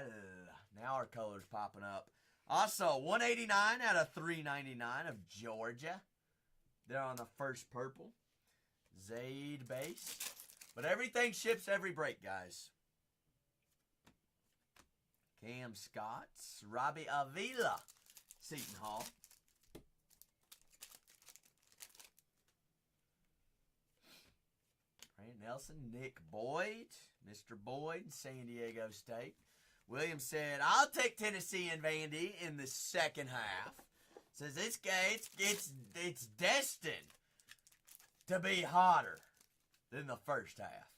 Now our colors popping up. Also, 189 out of 399 of Georgia. They're on the first purple. Zaid base. But everything ships every break, guys. Cam Scott. Robbie Avila. Seton Hall. Brandon Nelson. Nick Boyd. Mr. Boyd. San Diego State. Williams said, I'll take Tennessee and Vandy in the second half. Says this game, it's destined to be hotter than the first half.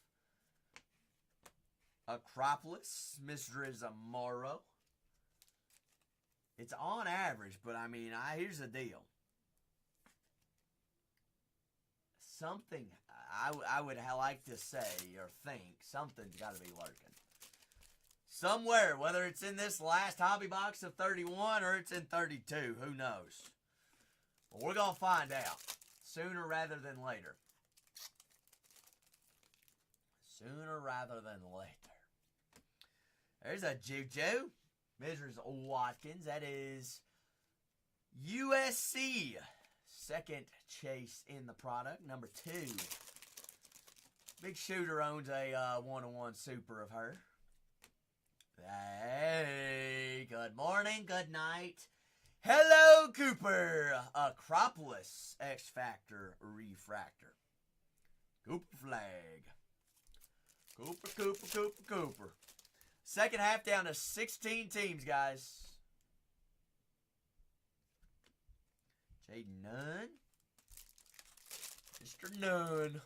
Acropolis, Mr. Zamoro. It's on average, but I mean, here's the deal. Something, I would like to say or think, something's got to be lurking. Somewhere, whether it's in this last hobby box of 31 or it's in 32, who knows? Well, we're going to find out sooner rather than later. Sooner rather than later. There's a Juju. Mrs. Watkins. That is USC. Second chase in the product. Number 2. Big Shooter owns a 1-on-1 super of her. Hey, good morning, good night. Hello, Cooper. Acropolis X Factor Refractor. Cooper flag. Cooper. Second half down to 16 teams, guys. Jaden Nunn. Mr. Nunn.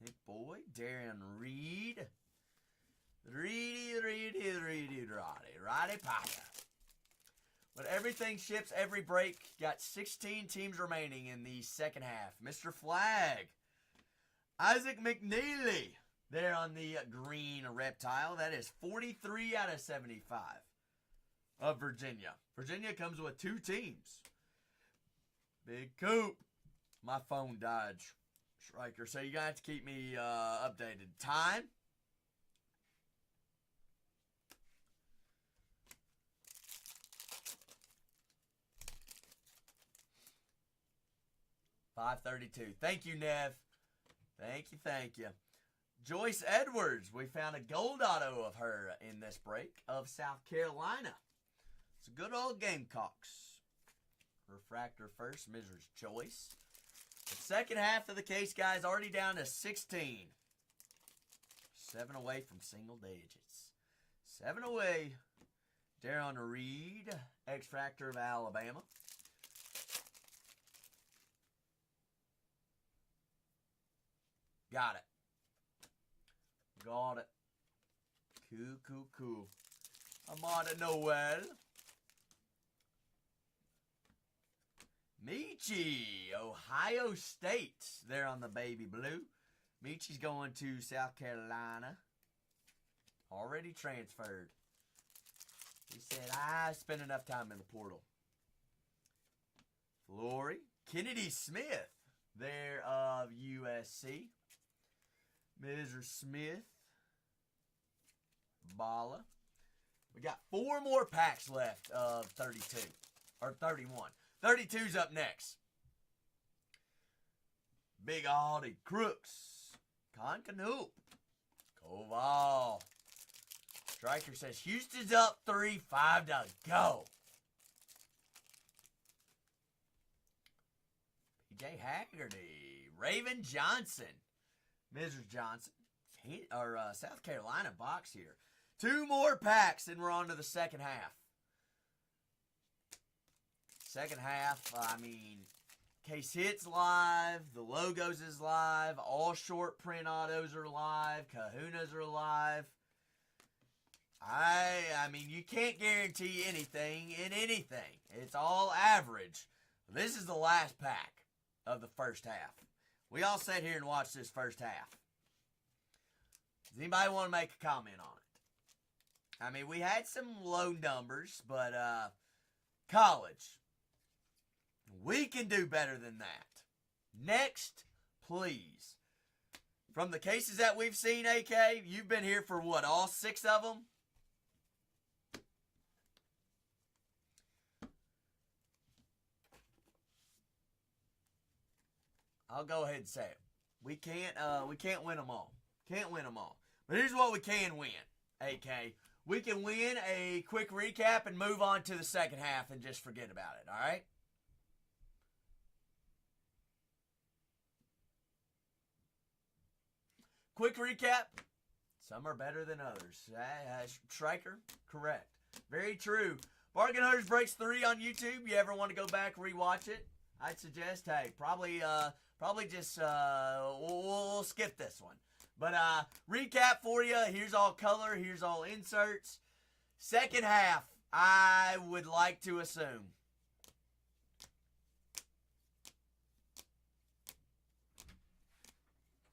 Nick Boyd. Darian Reed. Roddy Potter. But everything ships every break. Got 16 teams remaining in the second half. Mr. Flag. Isaac McNeely. There on the green reptile. That is 43 out of 75 of Virginia. Virginia comes with 2 teams. Big Coop. My phone died, Striker. So you're going to have to keep me updated. Time. $5:32. Thank you, Nev. Thank you. Joyce Edwards. We found a gold auto of her in this break of South Carolina. It's a good old Gamecocks. Refractor first, Mrs. Joyce. The second half of the case, guys, already down to 16. 7 away from single digits. 7 away. Darren Reed, X-Factor of Alabama. Got it. Cool. Amada Noel. Michi, Ohio State. There on the baby blue. Michi's going to South Carolina. Already transferred. He said, I spent enough time in the portal. Flory. Kennedy Smith. There of USC. Mr. Smith. Bala. We got 4 more packs left of 32. Or 31. 32's up next. Big Aldi Crooks. Concanhoop. Koval. Striker says Houston's up 3-5 to go. PJ Haggerty. Raven Johnson. Mrs. Johnson. South Carolina box here. 2 more packs and we're on to the second half. Second half, I mean, case hits live, the logos is live, all short print autos are live, Kahunas are live. I mean, you can't guarantee anything in anything. It's all average. This is the last pack of the first half. We all sat here and watched this first half. Does anybody want to make a comment on it? I mean, we had some low numbers, but college, we can do better than that. Next, please. From the cases that we've seen, AK, you've been here for what, all 6 of them? I'll go ahead and say it. We can't win them all. Can't win them all. But here's what we can win, AK. We can win a quick recap and move on to the second half and just forget about it, all right? Quick recap. Some are better than others. Striker, correct. Very true. Bargain Hunters Breaks 3 on YouTube. You ever want to go back, rewatch it? I'd suggest, hey, probably just, we'll skip this one. But recap for you. Here's all color. Here's all inserts. Second half, I would like to assume.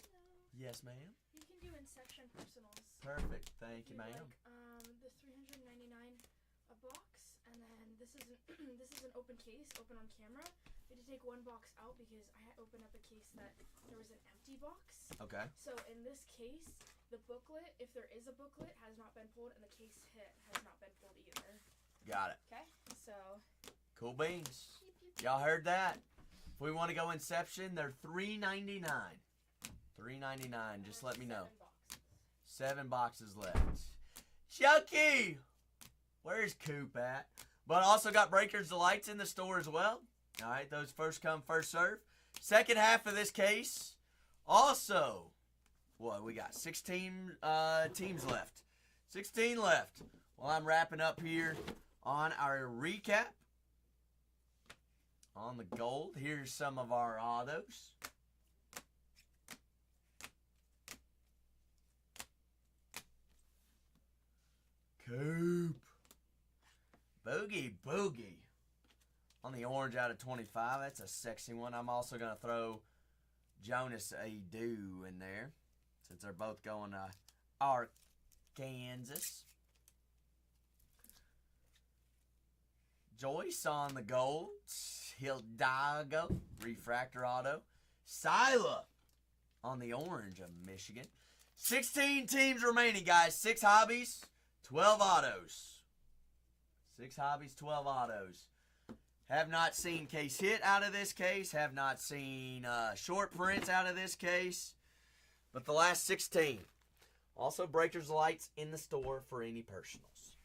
Hello. Yes, ma'am. You can do Inception Personals. Perfect. Thank you, ma'am. The $399 a box, and then this is an open case, open on camera. We had to take one box out because I had opened up a case that there was an empty box. Okay. So in this case, the booklet, if there is a booklet, has not been pulled, and the case hit has not been pulled either. Got it. Okay. So. Cool beans. Y'all heard that? If we want to go Inception, they're $3.99. $3.99. Just let me know. 7 boxes left. Chucky! Where's Coop at? But also got Breakers Delights in the store as well. Alright, those first come, first serve. Second half of this case. Also, what we got? 16 teams left. 16 left. Well, I'm wrapping up here on our recap. On the gold. Here's some of our autos. Coop. Boogie. On the orange out of 25. That's a sexy one. I'm also going to throw Jonas Adu in there, since they're both going to Arkansas. Joyce on the gold. Hidalgo. Refractor auto. Sila on the orange of Michigan. 16 teams remaining, guys. 6 hobbies. 12 autos. 6 hobbies, 12 autos. Have not seen case hit out of this case. Have not seen short prints out of this case. But the last 16. Also, Breakers Lights in the store for any personals.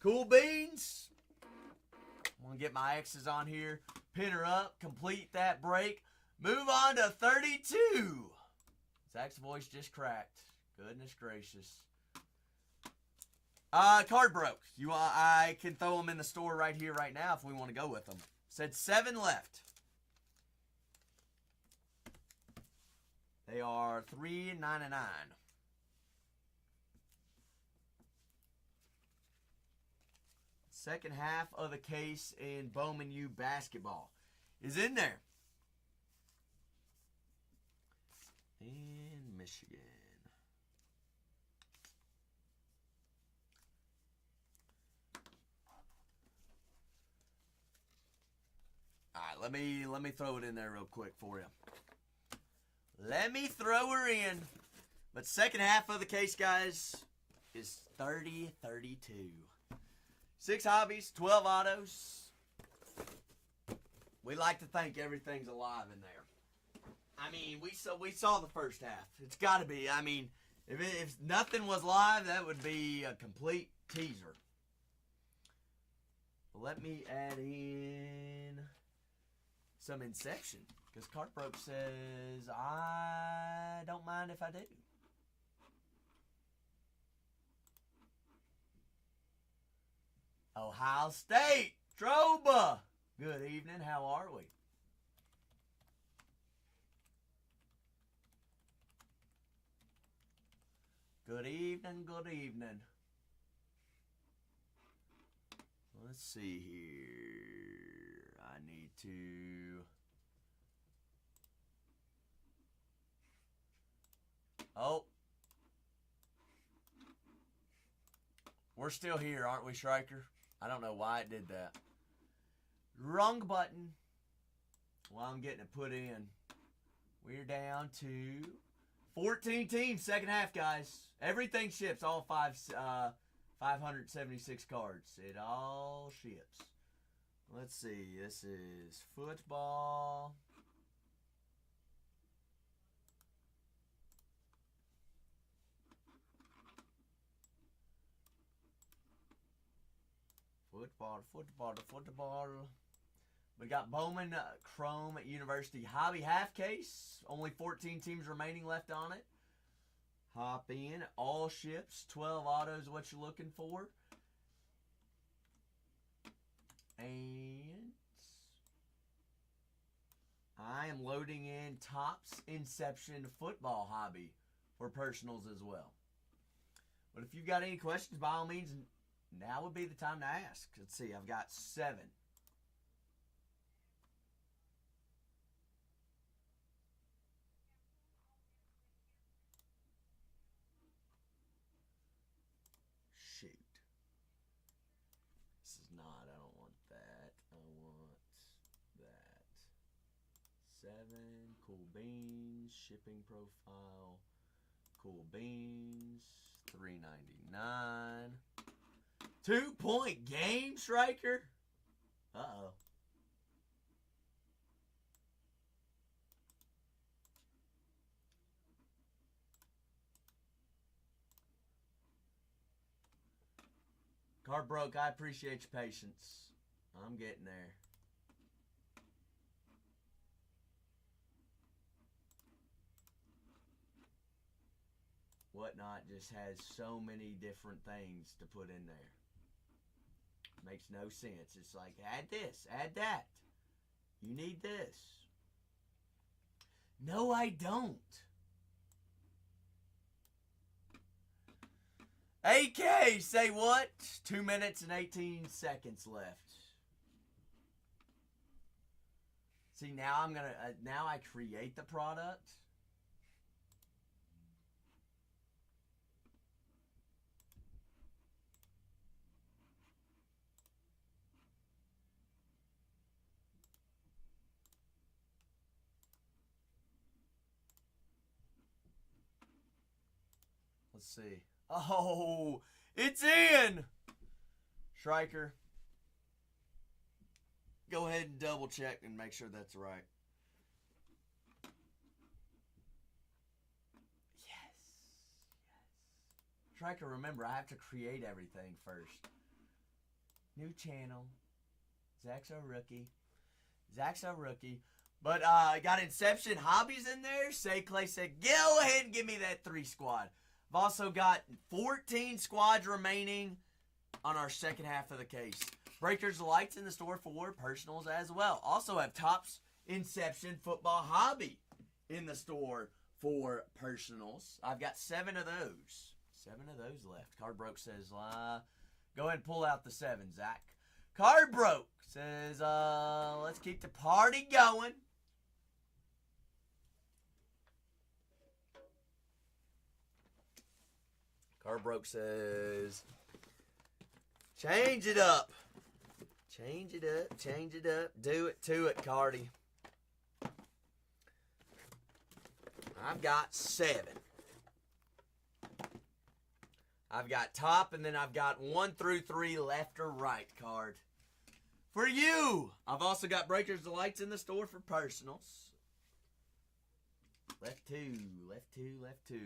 Cool beans. I'm going to get my X's on here. Pin her up. Complete that break. Move on to 32. Zach's voice just cracked. Goodness gracious. Card broke. I can throw them in the store right here, right now, if we want to go with them. Said 7 left. They are $3.99. Second half of the case in Bowman U basketball. is in there. And Michigan. All right, let me throw it in there real quick for you. Let me throw her in. But second half of the case, guys, is 30-32. 6 hobbies, 12 autos. We like to think everything's alive in there. I mean, we saw the first half. It's got to be. I mean, if nothing was live, that would be a complete teaser. Let me add in some Inception, because Cartbroke says, I don't mind if I do. Ohio State, Troba. Good evening, how are we? Good evening, good evening. Let's see here. I need to... Oh. We're still here, aren't we, Striker? I don't know why it did that. Wrong button. Well, I'm getting it put in. We're down to 14 teams, second half, guys. Everything ships, all 576 cards. It all ships. Let's see. This is football. Football. We got Bowman Chrome at University Hobby half case. Only 14 teams remaining left on it. Hop in. All ships. 12 autos, what you're looking for. And I am loading in Topps Inception Football Hobby for personals as well. But if you've got any questions, by all means, now would be the time to ask. Let's see, I've got 7. Shoot. This is not, I don't want that. I want that. 7, cool beans, shipping profile, cool beans, $3.99. 2-point game, Striker? Uh-oh. Card broke. I appreciate your patience. I'm getting there. Whatnot just has so many different things to put in there. Makes no sense. It's like, add this, add that. You need this. No, I don't. AK, say what? 2 minutes and 18 seconds left. See, now I'm gonna, now I create the product. Let's see. Oh, it's in! Striker, go ahead and double check and make sure that's right. Yes. Striker, remember, I have to create everything first. New channel. Zach's our rookie. But I got Inception Hobbies in there. Say Clay said, go ahead and give me that 3 squad. I've also got 14 squads remaining on our second half of the case. Breakers Lights in the store for personals as well. Also have Topps Inception Football Hobby in the store for personals. I've got 7 of those. 7 of those left. Card Broke says, go ahead and pull out the 7, Zach. Card broke. Says, let's keep the party going. Card broke says, change it up. Change it up, change it up. Do it to it, Cardi. I've got 7. I've got top, and then I've got 1 through 3 left or right card. For you, I've also got Breakers Delights in the store for personals. Left 2, left 2, left 2.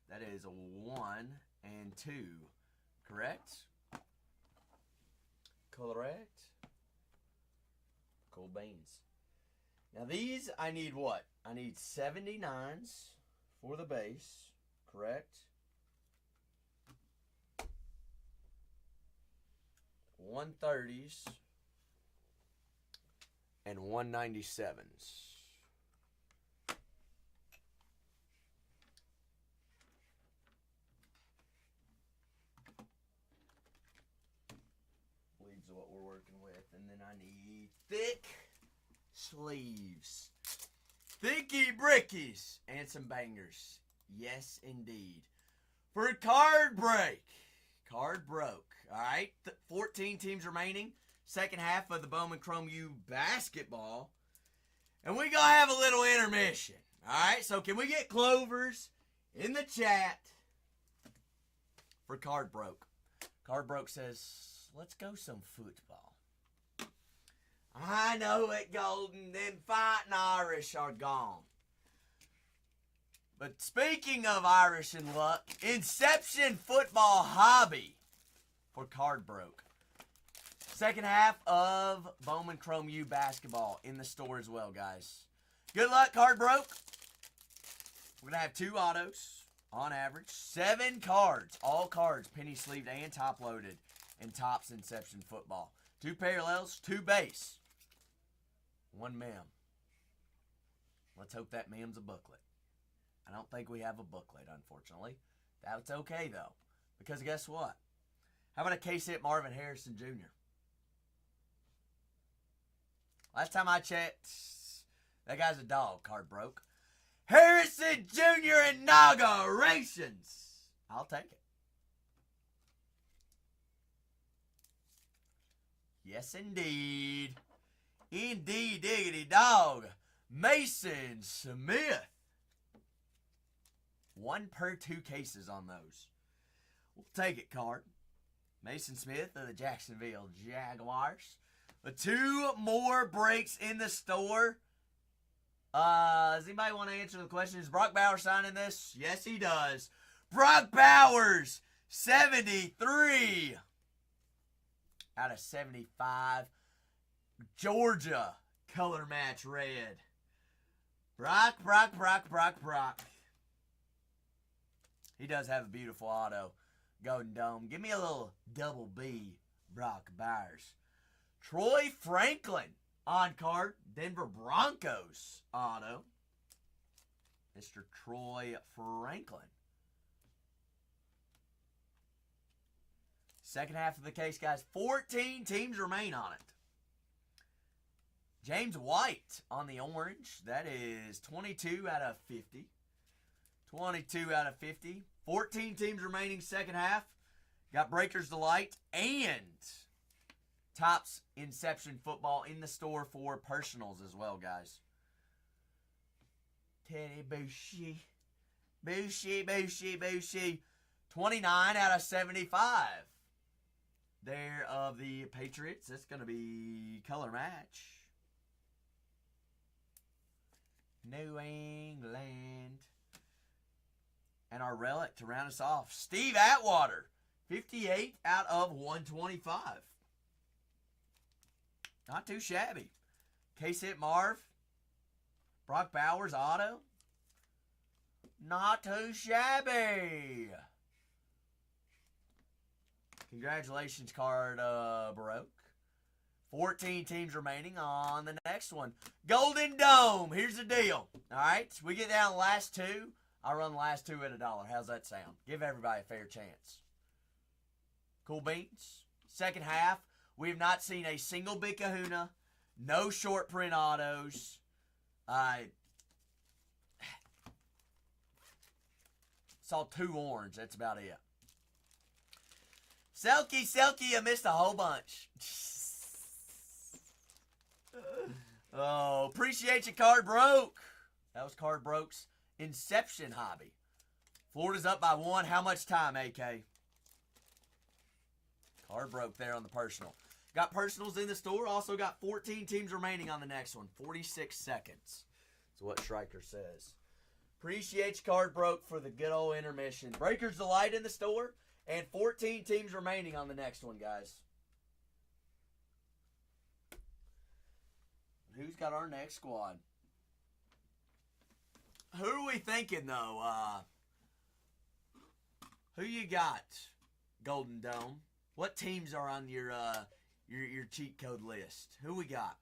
That is a 1 and 2. Correct? Correct. Cool beans. Now these, I need what? I need 79s for the base. Correct? 130s and 197s. Sleeves are what we're working with. And then I need thick sleeves. Thicky brickies and some bangers. Yes, indeed. For a card break. Card broke. All right. 14 teams remaining. Second half of the Bowman Chrome U basketball. And we gonna have a little intermission. All right. So can we get Clovers in the chat for Card Broke? Card Broke says, let's go some football. I know it, Golden. Them fighting Irish are gone. But speaking of Irish and luck, Inception Football Hobby for Card Broke. Second half of Bowman Chrome U basketball in the store as well, guys. Good luck, Card Broke. We're going to have 2 autos on average. 7 cards. All cards penny sleeved and top loaded in Topps Inception Football. 2 parallels, 2 base. 1 mem. Let's hope that mem's a booklet. I don't think we have a booklet, unfortunately. That's okay, though. Because guess what? How about a case hit Marvin Harrison Jr.? Last time I checked, that guy's a dog. Card broke. Harrison Jr. inaugurations. I'll take it. Yes, indeed. Indeed, diggity dog. Mason Smith. 1 per 2 cases on those. We'll take it, card. Mason Smith of the Jacksonville Jaguars. The 2 more breaks in the store. Does anybody want to answer the question? Is Brock Bowers signing this? Yes, he does. Brock Bowers, 73 out of 75. Georgia, color match red. Brock. He does have a beautiful auto. Golden Dome. Give me a little double B, Brock Bowers. Troy Franklin on card. Denver Broncos auto. Mr. Troy Franklin. Second half of the case, guys. 14 teams remain on it. James White on the orange. That is 22 out of 50. 22 out of 50. 14 teams remaining second half. Got Breakers Delight and Topps Inception Football in the store for personals as well, guys. Teddy Bushy. Bushy. 29 out of 75. There of the Patriots. It's going to be color match. New England. And our relic to round us off, Steve Atwater, 58 out of 125. Not too shabby. Case hit Marv. Brock Bowers auto. Not too shabby. Congratulations, card broke. 14 teams remaining on the next one. Golden Dome. Here's the deal. All right, we get down the last 2. I'll run the last 2 at $1. How's that sound? Give everybody a fair chance. Cool beans. Second half, We have not seen a single Big Kahuna. No short print autos. Saw 2 orange. That's about it. Selkie, you missed a whole bunch. Oh, appreciate you, Card Broke. That was Card Broke's Inception hobby. Florida's up by 1. How much time, AK? Card Broke there on the personal. Got personals in the store. Also got 14 teams remaining on the next one. 46 seconds. That's what Striker says. Appreciate you, Card Broke, for the good old intermission. Breakers Delight in the store. And 14 teams remaining on the next one, guys. Who's got our next squad? Who are we thinking, though? Who you got, Golden Dome? What teams are on your cheat code list? Who we got?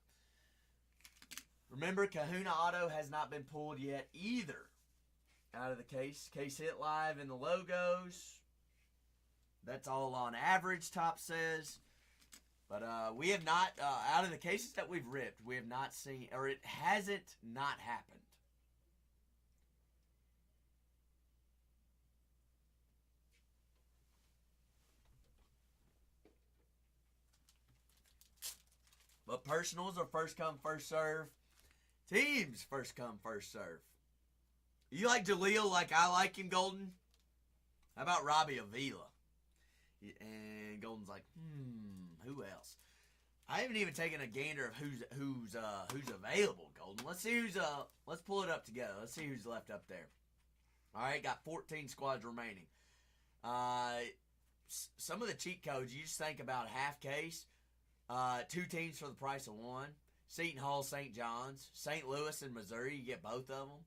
Remember, Kahuna Auto has not been pulled yet either. Out of the case. Case hit live in the logos. That's all on average, Top says. But we have not, out of the cases that we've ripped, we have not seen, or it hasn't not happened. But personals are first come, first serve. Teams first come, first serve. You like Jaleel like I like him, Golden? How about Robbie Avila? And Golden's like, who else? I haven't even taken a gander of who's available, Golden. Let's see let's pull it up together. Let's see who's left up there. All right, got 14 squads remaining. Some of the cheat codes, you just think about half case, 2 teams for the price of 1. Seton Hall, St. John's, St. Louis, and Missouri, you get both of them.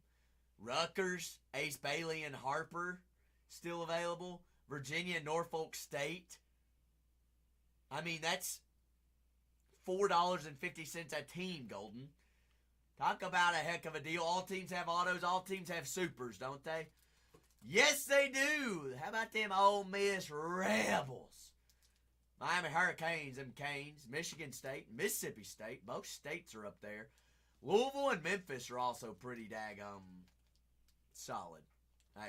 Rutgers, Ace Bailey, and Harper, still available. Virginia, Norfolk State. I mean, that's $4.50 a team, Golden. Talk about a heck of a deal. All teams have autos. All teams have supers, don't they? Yes, they do. How about them Ole Miss Rebels? Miami Hurricanes, them Canes. Michigan State, Mississippi State. Both states are up there. Louisville and Memphis are also pretty daggum solid.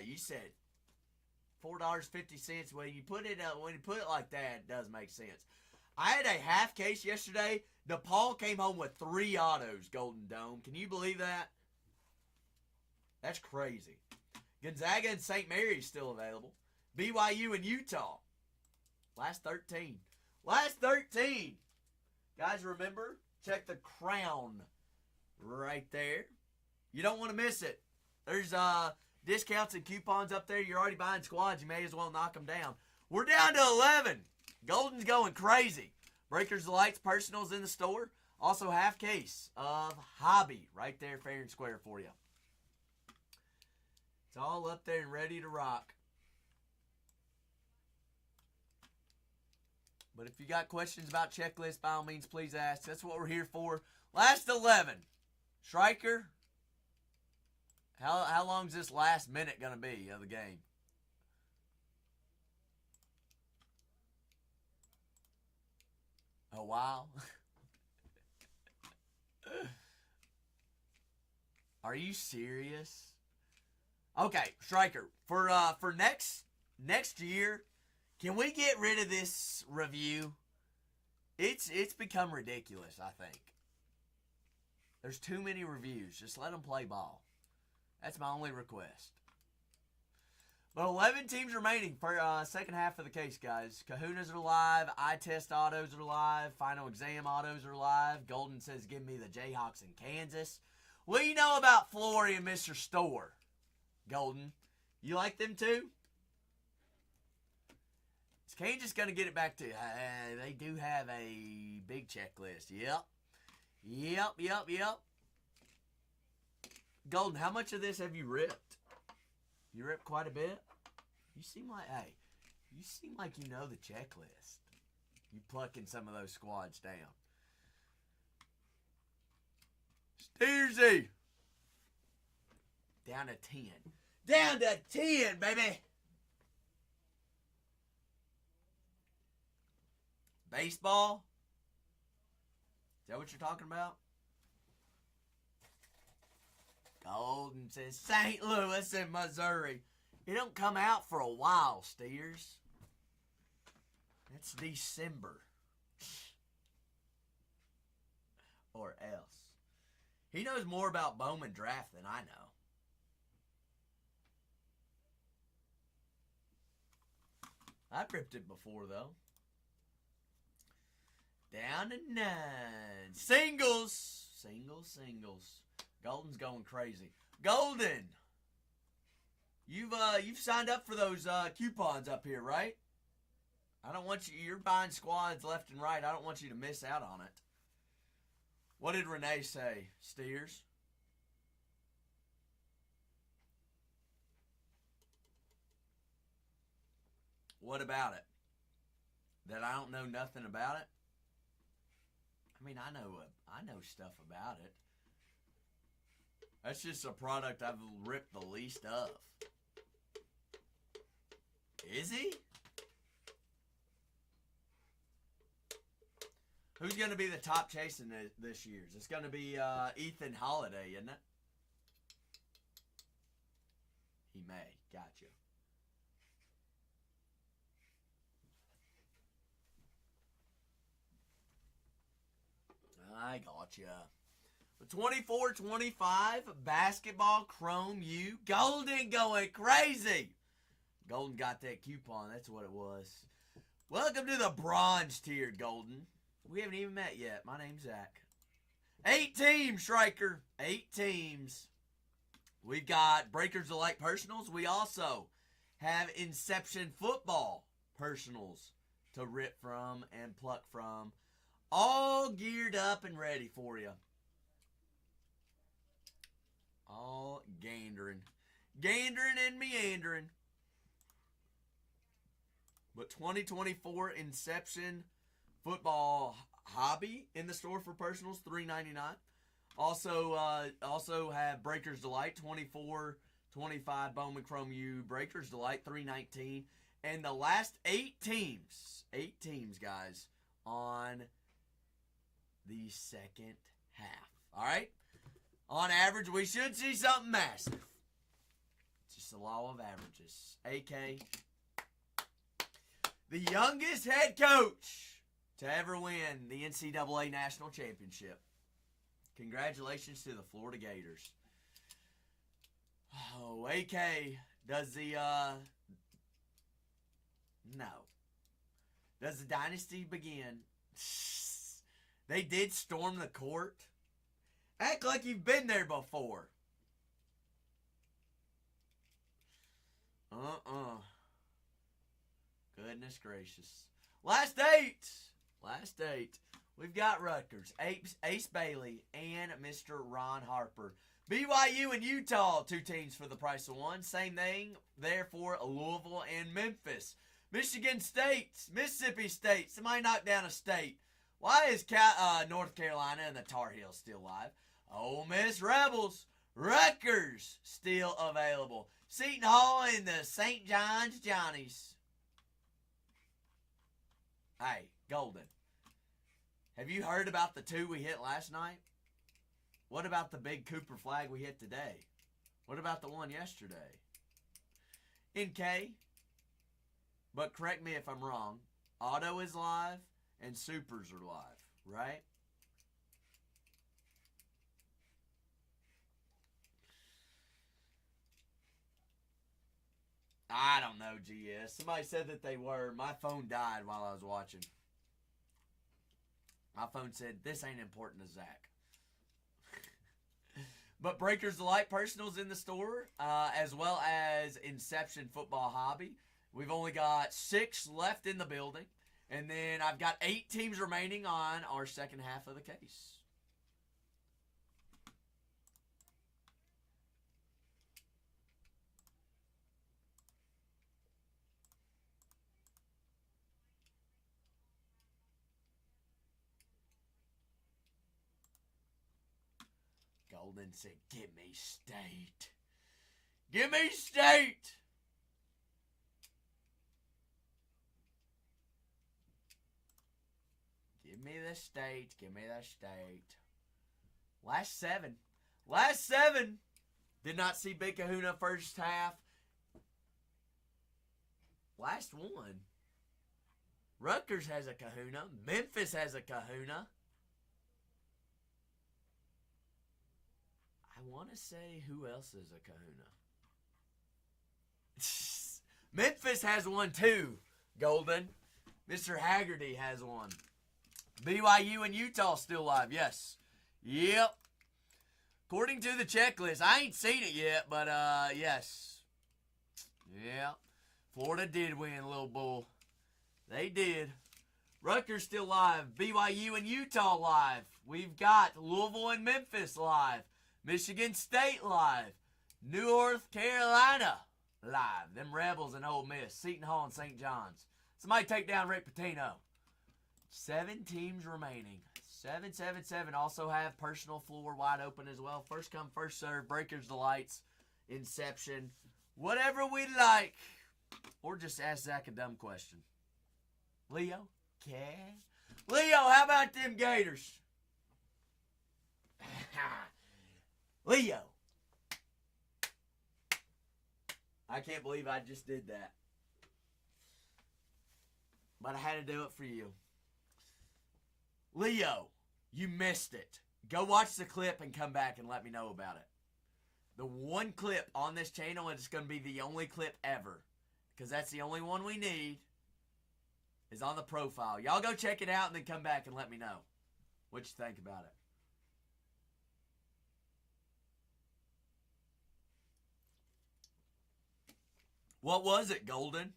You said $4.50. When you put it like that, it does make sense. I had a half case yesterday. DePaul came home with 3 autos, Golden Dome. Can you believe that? That's crazy. Gonzaga and St. Mary's still available. BYU and Utah. Last 13. Last 13. Guys, remember, check the crown right there. You don't want to miss it. There's discounts and coupons up there. You're already buying squads. You may as well knock them down. We're down to 11. Golden's going crazy. Breakers Delight's personals in the store. Also half case of Hobby right there, fair and square for you. It's all up there and ready to rock. But if you got questions about checklist, by all means, please ask. That's what we're here for. Last 11. Striker, how long is this last minute going to be of the game? A while? Are you serious? Okay, Striker, for next year, can we get rid of this review? It's become ridiculous, I think. There's too many reviews. Just let them play ball. That's my only request. But 11 teams remaining for second half of the case, guys. Kahunas are live. Eye test autos are live. Final exam autos are live. Golden says, give me the Jayhawks in Kansas. What do you know about Flory and Mr. Store, Golden? You like them too? Is Kansas going to get it back to they do have a big checklist. Yep. Golden, how much of this have you ripped? You ripped quite a bit? You seem like you know the checklist. You plucking some of those squads down. Steersy! Down to 10. Down to 10, baby! Baseball, that what you're talking about? Golden says St. Louis in Missouri. It don't come out for a while, Steers. It's December. Or else. He knows more about Bowman draft than I know. I've ripped it before, though. Down to 9. Singles. Singles. Golden's going crazy. Golden. You've signed up for those coupons up here, right? I don't want you. You're buying squads left and right. I don't want you to miss out on it. What did Renee say, Steers? What about it? That I don't know nothing about it? I mean, I know stuff about it. That's just a product I've ripped the least of. Is he? Who's going to be the top chasing this year? It's going to be Ethan Holiday, isn't it? He may. Gotcha. I gotcha. 24-25 basketball Chrome U. Golden going crazy. Golden got that coupon. That's what it was. Welcome to the bronze tier, Golden. We haven't even met yet. My name's Zach. 8 teams, Striker. 8 teams. We've got Breakers Delight Personals. We also have Inception Football Personals to rip from and pluck from. All geared up and ready for you. All gandering. Gandering and meandering. But 2024 Inception Football Hobby in the store for personals, $3.99. Also have Breakers Delight, 24-25 Bowman Chrome U Breakers Delight, $3.19. And the last 8 teams, guys, on the second half. All right? On average, we should see something massive. It's just the law of averages. AK, the youngest head coach to ever win the NCAA National Championship. Congratulations to the Florida Gators. Oh, AK does the, no. Does the dynasty begin? They did storm the court. Act like you've been there before. Goodness gracious. Last eight. We've got Rutgers, Ace Bailey, and Mr. Ron Harper. BYU and Utah, 2 teams for the price of 1. Same thing there for Louisville and Memphis. Michigan State, Mississippi State. Somebody knocked down a state. Why is North Carolina and the Tar Heels still live? Ole Miss Rebels, Rutgers still available. Seton Hall and the St. John's Johnnies. Hey, Golden. Have you heard about the 2 we hit last night? What about the big Cooper flag we hit today? What about the one yesterday? In K. But correct me if I'm wrong. Auto is live and Supers are live, right? I don't know, GS. Somebody said that they were. My phone died while I was watching. My phone said, this ain't important to Zach. But Breakers Delight Personals in the store, as well as Inception Football Hobby. We've only got 6 left in the building. And then I've got 8 teams remaining on our second half of the case. Golden said, give me state. Give me state. Give me the state. Give me the state. Last seven. Last seven. Did not see Big Kahuna first half. Last one. Rutgers has a Kahuna. Memphis has a Kahuna. I want to say who else is a Kahuna. Memphis has one too, Golden. Mr. Haggerty has one. BYU and Utah still live, yes. Yep. According to the checklist, I ain't seen it yet, but yes. Yep. Florida did win, little bull. They did. Rutgers still live. BYU and Utah live. We've got Louisville and Memphis live. Michigan State live. North Carolina live. Them Rebels and Ole Miss. Seton Hall and St. John's. Somebody take down Rick Pitino. 7 teams remaining. 7. Also have personal floor wide open as well. First come, first serve. Breakers Delights. Inception. Whatever we like. Or just ask Zach a dumb question. Leo? Okay. Leo, how about them Gators? Leo. I can't believe I just did that. But I had to do it for you. Leo, you missed it. Go watch the clip and come back and let me know about it. The one clip on this channel, and it's going to be the only clip ever, because that's the only one we need, is on the profile. Y'all go check it out and then come back and let me know what you think about it. What was it, Golden?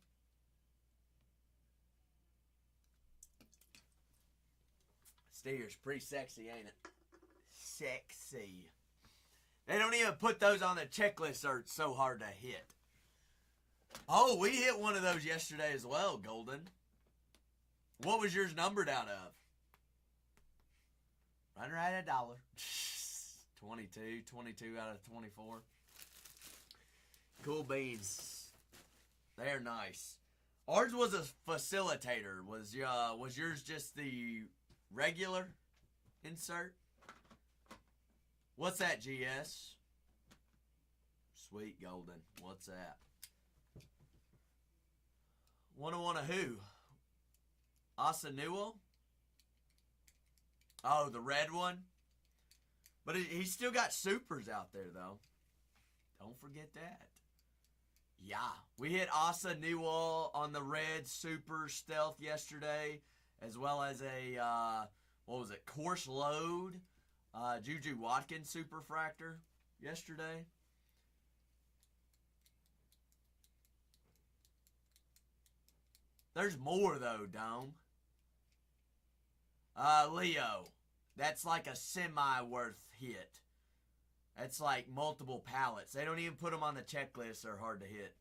Steer's pretty sexy, ain't it? Sexy. They don't even put those on the checklist, or it's so hard to hit. Oh, we hit one of those yesterday as well, Golden. What was yours numbered out of? Right at $1. 22 out of 24. Cool beans. They're nice. Ours was a facilitator. Was yours just the regular insert? What's that, GS? Sweet Golden. What's that? 101 of who? Asanuo? Oh, the red one? But he's still got supers out there, though. Don't forget that. Yeah. We hit Asanuo on the red super stealth yesterday, as well as a, what was it, course load. Juju Watkins super fractor yesterday. There's more, though, Dome. Leo. That's like a semi-worth hit. That's like multiple pallets. They don't even put them on the checklist. They're hard to hit.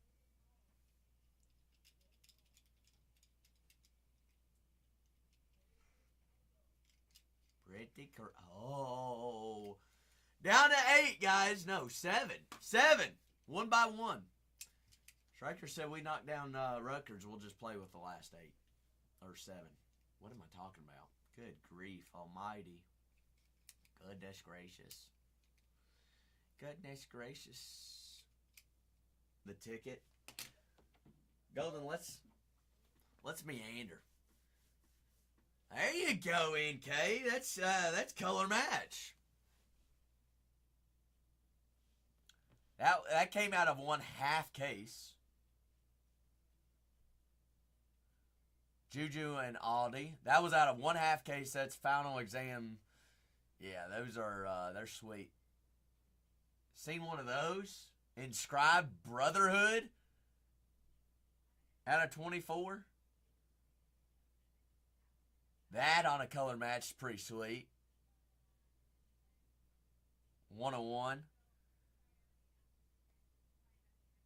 Pretty oh. Down to 8, guys. No, 7. 7. 1 by 1. Striker said we knocked down Rutgers. We'll just play with the last 8. Or 7. What am I talking about? Good grief almighty. Goodness gracious. Goodness gracious. The ticket. Golden, let's meander. There you go, NK. That's color match. That came out of 1 half case. Juju and Aldi. That was out of 1 half case. That's final exam. Yeah, those are they're sweet. Seen one of those? Inscribed Brotherhood out of 24. That on a color match is pretty sweet. 101.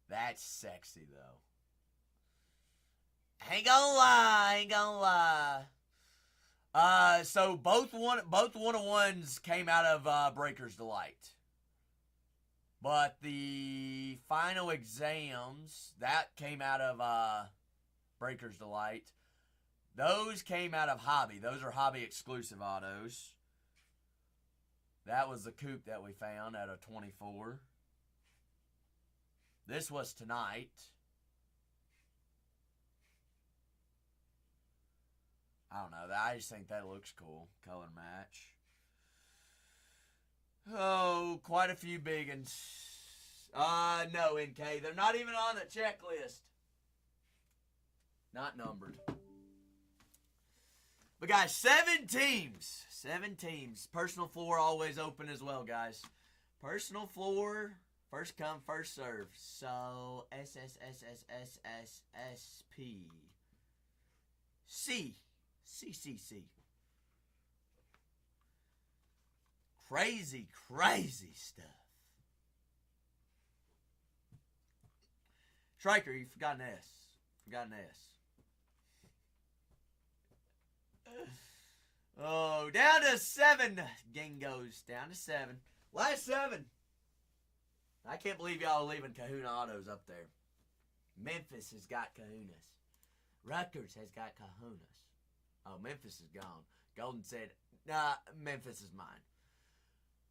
That's sexy, though. Ain't gonna lie. So both 101s came out of Breaker's Delight. But the final exams, that came out of Breaker's Delight. Those came out of Hobby. Those are Hobby exclusive autos. That was the coupe that we found out of 24. This was tonight. I don't know. I just think that looks cool. Color match. Oh, quite a few big ones. No, NK. They're not even on the checklist. Not numbered. But guys, 7 teams. 7 teams. Personal floor always open as well, guys. Personal floor, first come, first serve. So, SSSSSSSP. C. C. Crazy, crazy stuff. Striker, you forgot an S. Forgot an S. Oh, down to 7. Gingos, down to 7. Last 7. I can't believe y'all are leaving Kahuna Autos up there. Memphis has got Kahunas. Rutgers has got Kahunas. Oh, Memphis is gone. Golden said, nah, Memphis is mine.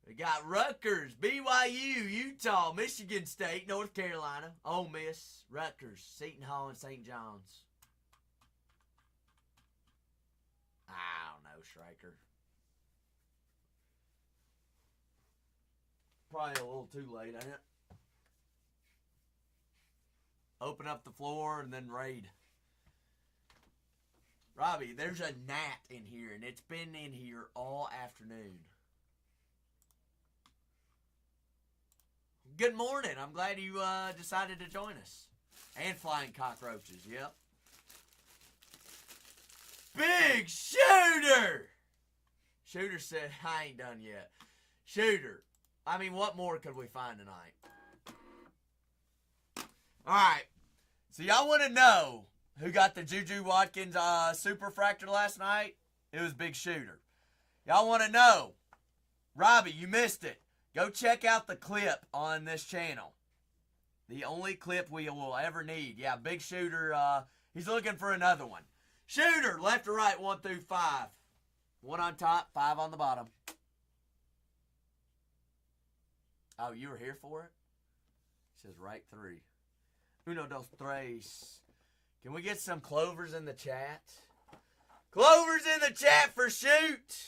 We got Rutgers, BYU, Utah, Michigan State, North Carolina, Ole Miss, Rutgers, Seton Hall, and St. John's. I don't know, Striker. Probably a little too late, ain't it? Open up the floor and then raid. Robbie, there's a gnat in here, and it's been in here all afternoon. Good morning. I'm glad you decided to join us. And flying cockroaches, yep. Big Shooter! Shooter said, I ain't done yet. Shooter. I mean, what more could we find tonight? Alright. So y'all want to know who got the Juju Watkins super fractor last night? It was Big Shooter. Y'all want to know? Robbie, you missed it. Go check out the clip on this channel. The only clip we will ever need. Yeah, Big Shooter, he's looking for another one. Shooter, left to right, 1 through 5. 1 on top, 5 on the bottom. Oh, you were here for it? It says right 3. Uno, dos, tres. Can we get some clovers in the chat? Clovers in the chat for shoot.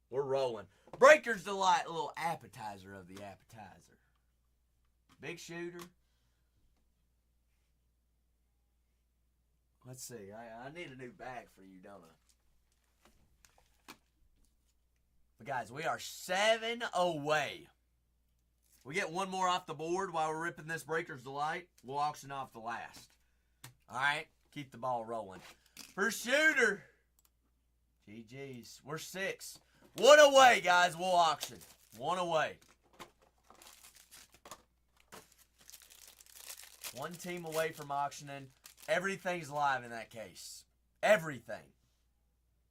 We're rolling. Breaker's Delight, a little appetizer of the appetizer. Big Shooter. Let's see. I need a new bag for you, don't I? But guys, we are 7 away. We get one more off the board while we're ripping this Breaker's Delight. We'll auction off the last. Alright? Keep the ball rolling. For Shooter. GG's. We're 6. 1 away, guys. We'll auction. 1 away. 1 team away from auctioning. Everything's live in that case. Everything.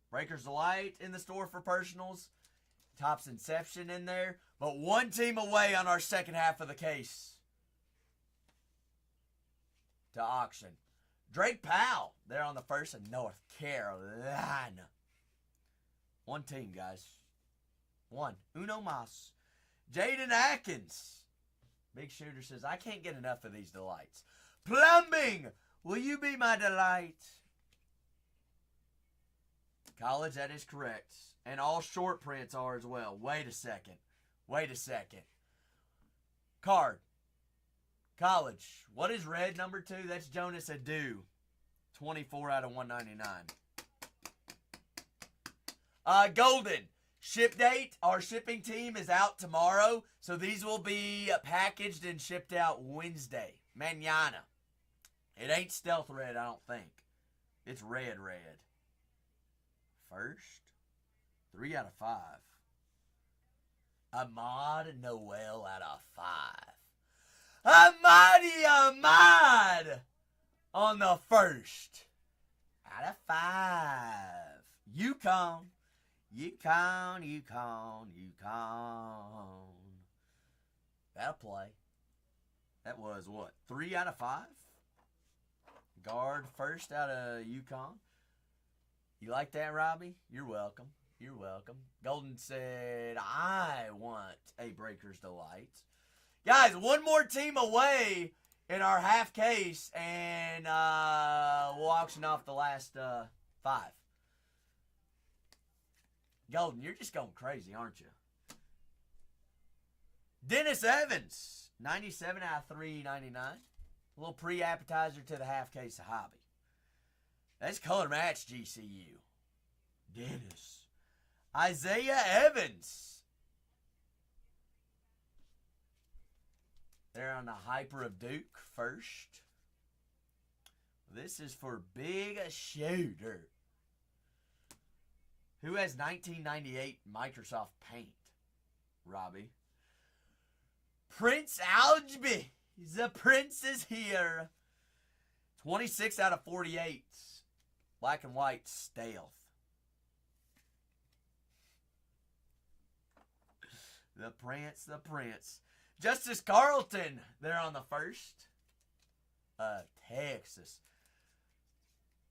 Breaker's Delight in the store for personals. Topps Inception in there. But 1 team away on our second half of the case. To auction. Drake Powell. There on the first in North Carolina. 1 team, guys. 1. Uno mas. Jaden Atkins. Big Shooter says, I can't get enough of these delights. Plumbing. Will you be my delight? College, that is correct. And all short prints are as well. Wait a second. Wait a second. Card. College. What is red number 2? That's Jonas Adu. 24 out of 199. Golden. Ship date. Our shipping team is out tomorrow. So these will be packaged and shipped out Wednesday. Mañana. It ain't stealth red, I don't think. It's red. First. 3 out of 5. Ahmad Noel out of 5. Ahmad on the first. Out of 5. Yukon. That'll play. That was what? 3 out of 5? Guard first out of Yukon. You like that, Robbie? You're welcome. You're welcome. Golden said, I want a Breaker's Delight. Guys, one more team away in our half case, and we'll auction off the last 5. Golden, you're just going crazy, aren't you? Dennis Evans, 97 out of 399. A little pre-appetizer to the half case of hobby. That's color match GCU. Dennis. Isaiah Evans. They're on the Hyper of Duke first. This is for Big Shooter, who has 1998 Microsoft Paint. Robbie. Prince Algeby. The Prince is here. 26 out of 48. Black and white stealth. The Prince, the Prince. Justice Carlton, they're on the first. Texas.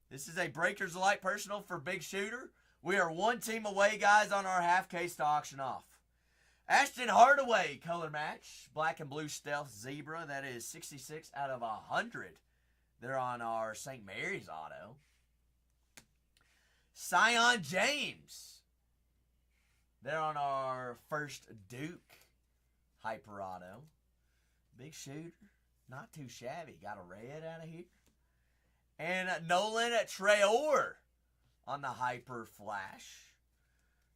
This is a Breakers Delight personal for Big Shooter. We are one team away, guys, on our half case to auction off. Ashton Hardaway, color match. Black and blue stealth zebra. That is 66 out of 100. They're on our St. Mary's auto. Sion James. They're on our first Duke Hyper Auto. Big Shooter. Not too shabby. Got a red out of here. And Nolan Traore on the Hyper Flash.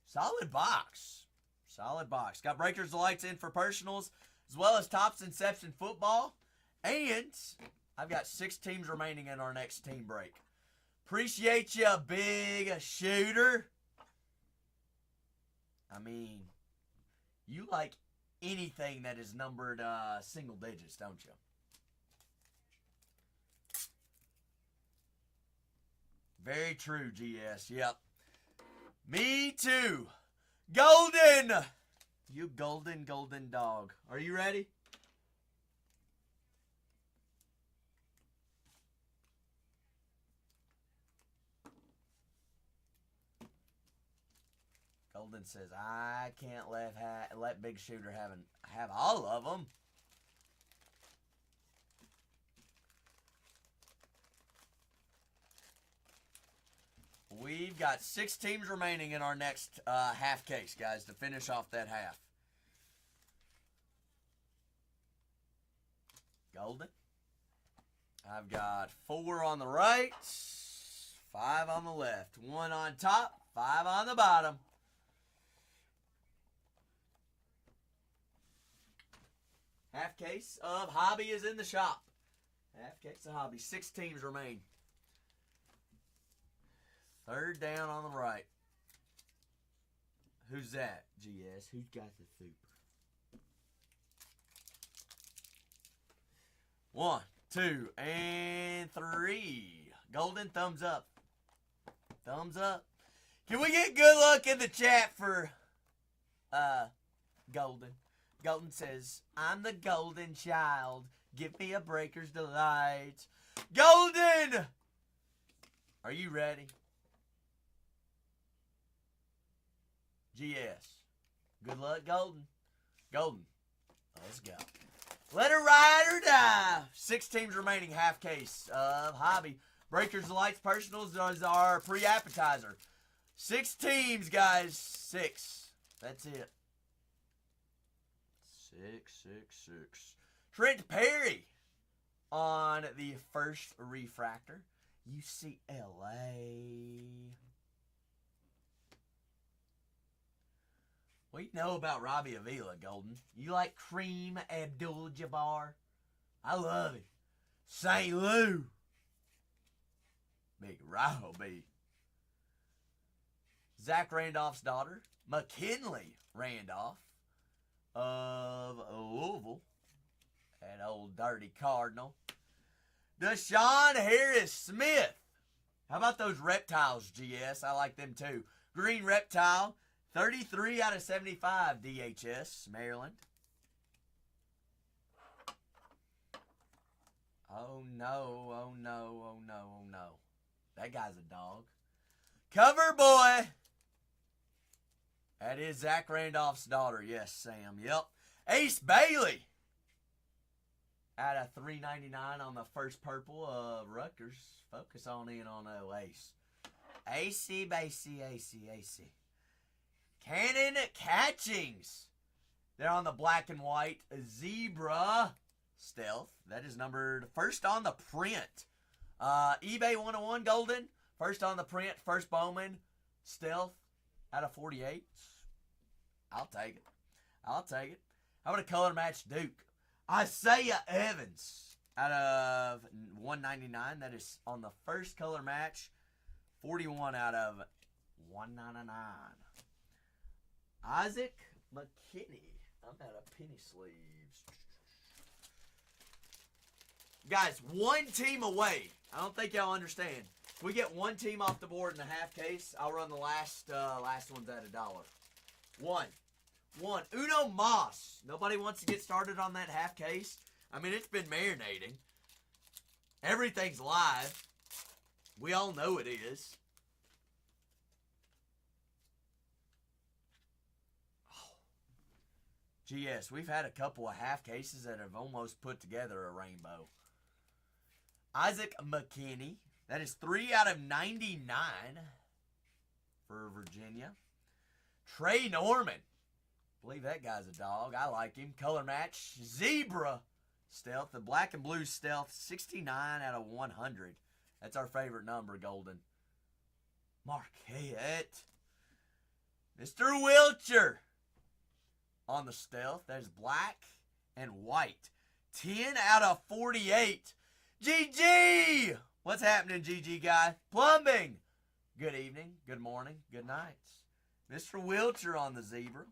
Solid box. Solid box. Got Breakers Delights in for personals, as well as Topps Inception Football. And I've got 6 teams remaining in our next team break. Appreciate you, Big Shooter. I mean, you like anything that is numbered single digits, don't you? Very true, GS. Yep. Me too. Golden! You golden dog. Are you ready? Golden says, I can't let Big Shooter have all of them. We've got 6 teams remaining in our next half case, guys, to finish off that half. Golden. I've got 4 on the right, 5 on the left, 1 on top, 5 on the bottom. Half case of hobby is in the shop. Half case of hobby. 6 teams remain. Third down on the right. Who's that, GS? Who's got the super? 1, 2, and 3. Golden, thumbs up. Thumbs up. Can we get good luck in the chat for Golden? Golden says, I'm the golden child. Give me a Breaker's Delight. Golden! Are you ready? GS. Good luck, Golden. Golden. Let's go. Let her ride or die. 6 teams remaining, half case of hobby. Breakers Delights personals is our pre-appetizer. 6 teams, guys. 6. That's it. 6. Trent on the first refractor. UCLA. What do you know about Robbie Avila, Golden? You like Kareem Abdul-Jabbar? I love it. St. Lou. Big Robbie. Zach Randolph's daughter, McKinley Randolph of Louisville. That old dirty Cardinal. Deshaun Harris-Smith. How about those reptiles, GS? I like them too. Green Reptile. 33 out of 75 DHS, Maryland. Oh no. That guy's a dog. Cover boy. That is Zach Randolph's daughter. Yes, Sam. Yep. Ace Bailey. Out of $3.99 on the first purple of Rutgers. Focus on in on Ace. AC, Basie, AC. Cannon Catchings. They're on the black and white Zebra Stealth. That is numbered first on the print. eBay 101 Golden. First on the print. First Bowman Stealth out of 48. I'll take it. How about a color match Duke? Isaiah Evans out of 199. That is on the first color match. 41 out of 199. Isaac McKinney. I'm out of penny sleeves. Guys, one team away. I don't think y'all understand. If we get one team off the board in a half case, I'll run the last ones at $1. One. Uno Moss. Nobody wants to get started on that half case. I mean, it's been marinating. Everything's live. We all know it is. GS, we've had a couple of half cases that have almost put together a rainbow. Isaac McKinney. That is 3 out of 99 for Virginia. Trey Norman. I believe that guy's a dog. I like him. Color match. Zebra Stealth. The black and blue Stealth. 69 out of 100. That's our favorite number, Golden. Marquette. Mr. Wilcher. On the Stealth. That is black and white. 10 out of 48. GG! What's happening, GG guy? Plumbing. Good evening, good morning, good night. Mr. Wilcher on the Zebra.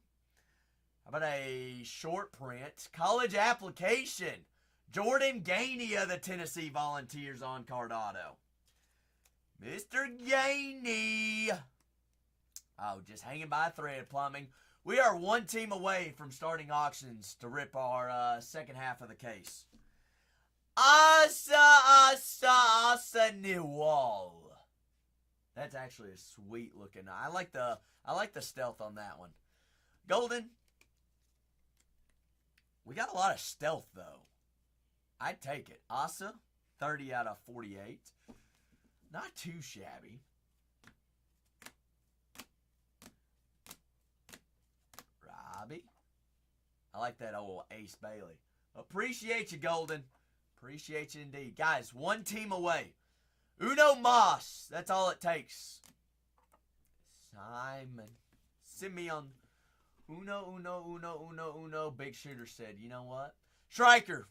How about a short print? College application. Jordan Gainey of the Tennessee Volunteers on card auto. Mr. Gainey. Oh, just hanging by a thread, Plumbing. We are one team away from starting auctions to rip our second half of the case. Asa Newell. That's actually a sweet looking. I like the stealth on that one. Golden. We got a lot of stealth though. I'd take it. Asa, 30 out of 48. Not too shabby. Robbie. I like that old Ace Bailey. Appreciate you, Golden. Appreciate you indeed. Guys, one team away. Uno Moss. That's all it takes. Simeon. Uno. Big Shooter said, you know what? Striker.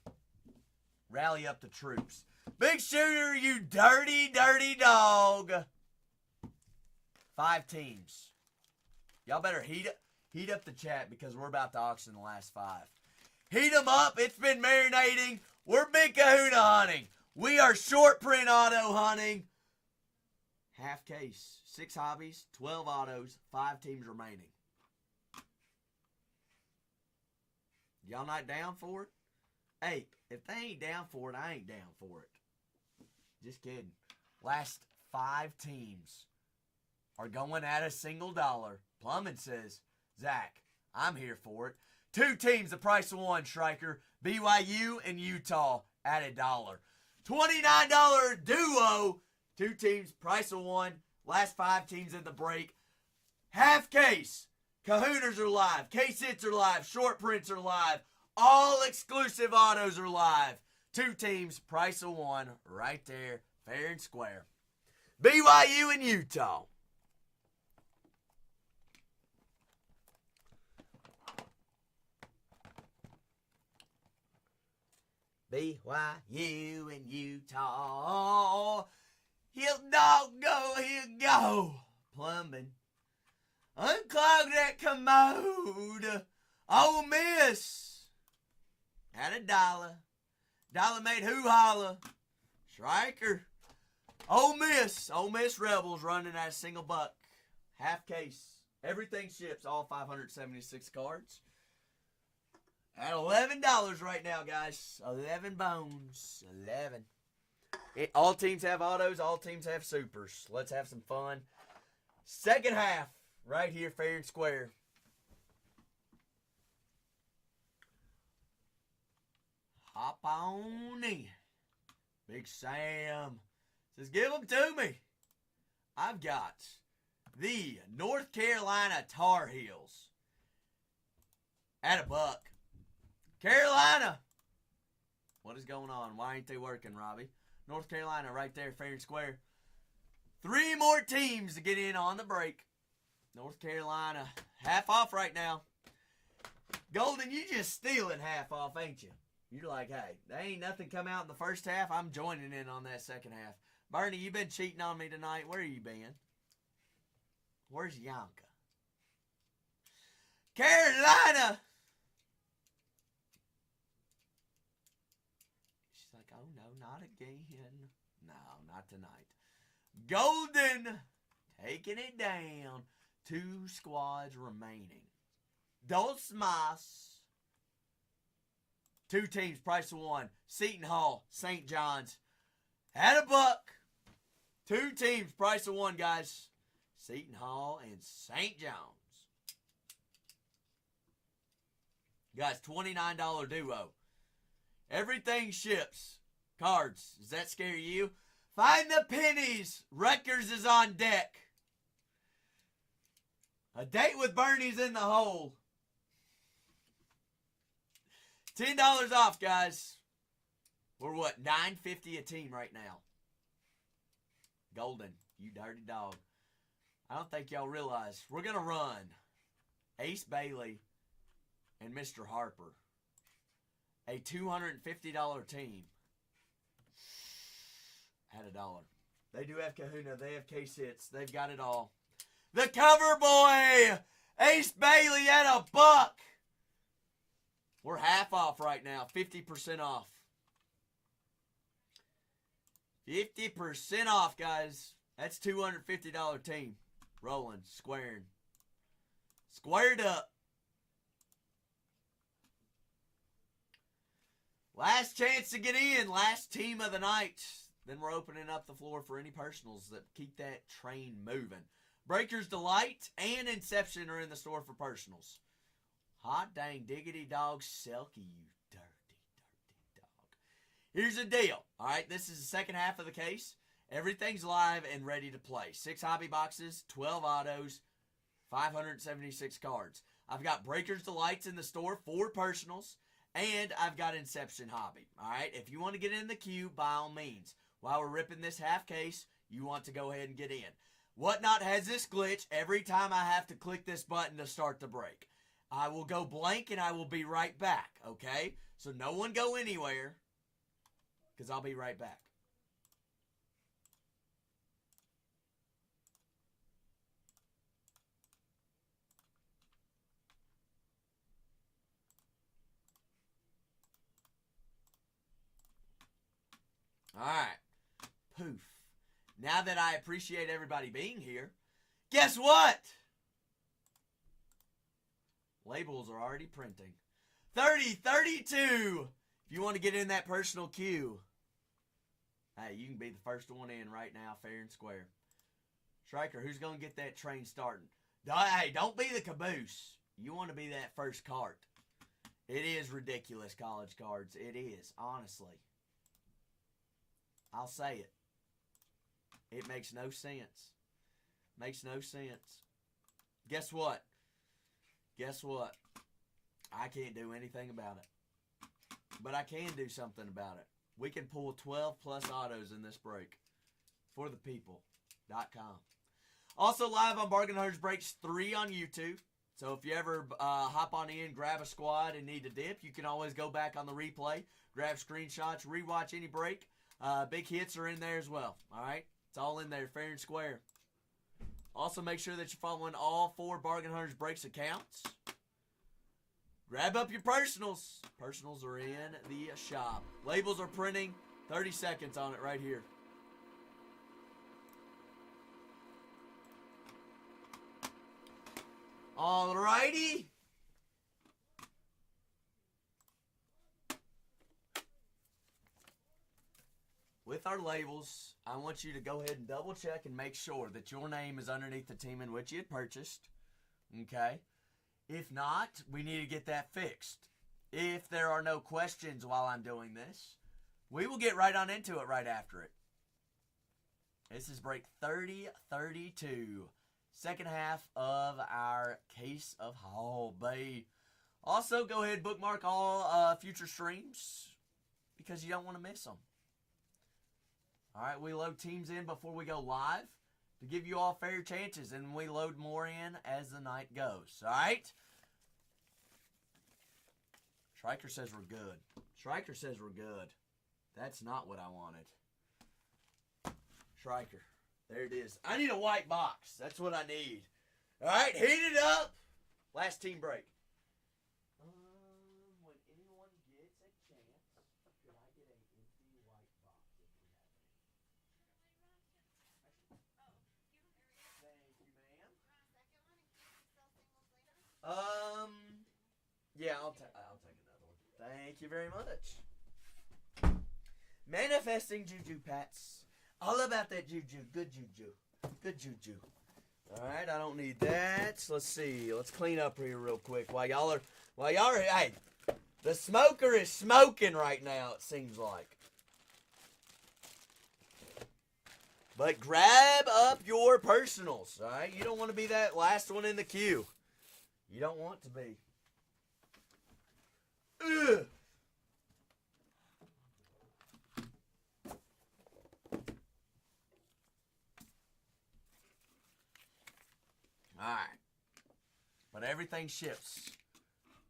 Rally up the troops. Big Shooter, you dirty, dirty dog. 5 teams. Y'all better heat up the chat because we're about to auction the last 5. Heat them up. It's been marinating. We're big kahuna hunting. We are short print auto hunting. Half case. 6 hobbies, 12 autos, 5 teams remaining. Y'all not down for it? Hey, if they ain't down for it, I ain't down for it. Just kidding. Last 5 teams are going at a single $1. Plumbing says, Zach, I'm here for it. 2 teams, the price of 1, Striker. BYU and Utah at $1. $29 duo. 2 teams, price of 1. Last 5 teams in the break. Half case. Kahunas are live. Case hits are live. Short prints are live. All exclusive autos are live. 2 teams, price of 1. Right there. Fair and square. BYU and Utah. BYU and Utah. He'll go. Plumbing. Unclog that commode. Ole Miss. At $1. Dollar made who holla. Striker. Ole Miss. Ole Miss Rebels running at a single $1. Half case. Everything ships. All 576 cards. At $11 right now, guys. 11 bones. 11. All teams have autos. All teams have supers. Let's have some fun. Second half, right here, fair and square. Hop on in. Big Sam says, give them to me. I've got the North Carolina Tar Heels at $1. Carolina. What is going on? Why ain't they working, Robbie? North Carolina right there, fair and square. 3 more teams to get in on the break. North Carolina, half off right now. Golden, you just stealing half off, ain't you? You're like, hey, there ain't nothing come out in the first half. I'm joining in on that second half. Bernie, you been cheating on me tonight. Where you been? Where's Yanka? Carolina! She's like, oh no, not again. No, not tonight. Golden taking it down. 2 squads remaining. Dos Mas. 2 teams, price of 1. Seton Hall, St. John's. At $1. 2 teams, price of 1, guys. Seton Hall and St. John's. Guys, $29 duo. Everything ships. Cards. Does that scare you? Find the pennies. Rutgers is on deck. A date with Bernie's in the hole. $10 off, guys. We're what, $9.50 a team right now. Golden, you dirty dog. I don't think y'all realize we're going to run Ace Bailey and Mr. Harper. A $250 team at $1. They do have Kahuna. They have K-Hits. They've got it all. The cover boy, Ace Bailey at $1. We're half off right now. 50% off. 50% off, guys. That's $250 team. Rolling, squaring. Squared up. Last chance to get in. Last team of the night. Then we're opening up the floor for any personals that keep that train moving. Breaker's Delight and Inception are in the store for personals. Hot dang diggity dog, Selkie, you dirty, dirty dog. Here's the deal. All right, this is the second half of the case. Everything's live and ready to play. 6 hobby boxes, 12 autos, 576 cards. I've got Breaker's Delights in the store, 4 personals, and I've got Inception Hobby. All right, if you want to get in the queue, by all means. While we're ripping this half case, you want to go ahead and get in. Whatnot has this glitch every time I have to click this button to start the break. I will go blank and I will be right back, okay? So no one go anywhere, because I'll be right back. All right. Poof. Now that I appreciate everybody being here, guess what? Labels are already printing. 30-32. If you want to get in that personal queue, hey, you can be the first one in right now, fair and square. Striker, who's going to get that train starting? Hey, don't be the caboose. You want to be that first cart. It is ridiculous, college cards. It is, honestly. I'll say it. It makes no sense. Makes no sense. Guess what? Guess what? I can't do anything about it. But I can do something about it. We can pull 12 plus autos in this break. For the people.com. Also live on Bargain Hunters Breaks 3 on YouTube. So if you ever hop on in, grab a squad and need a dip, you can always go back on the replay, grab screenshots, rewatch any break. Big hits are in there as well. All right? It's all in there, fair and square. Also, make sure that you're following all 4 Bargain Hunters Breaks accounts. Grab up your personals. Personals are in the shop. Labels are printing. 30 seconds on it right here. Alrighty. With our labels, I want you to go ahead and double check and make sure that your name is underneath the team in which you had purchased. Okay? If not, we need to get that fixed. If there are no questions while I'm doing this, we will get right on into it right after it. This is break 3032. Second half of our case of Hall Bay. Also, go ahead and bookmark all future streams because you don't want to miss them. All right, we load teams in before we go live to give you all fair chances, and we load more in as the night goes. All right? Striker says we're good. Striker says we're good. That's not what I wanted. Striker. There it is. I need a white box. That's what I need. All right, heat it up. Last team break. When anyone gets a chance, could I get an empty white box if we have it? Thank you, ma'am. Yeah, I'll take another one. Thank you very much. Manifesting Juju Pats. All about that juju. Good juju. Good juju. Alright, I don't need that. Let's see. Let's clean up here real quick. While y'all are hey, the smoker is smoking right now, it seems like. But grab up your personals, alright? You don't want to be that last one in the queue. You don't want to be. Ugh. Alright. But everything ships.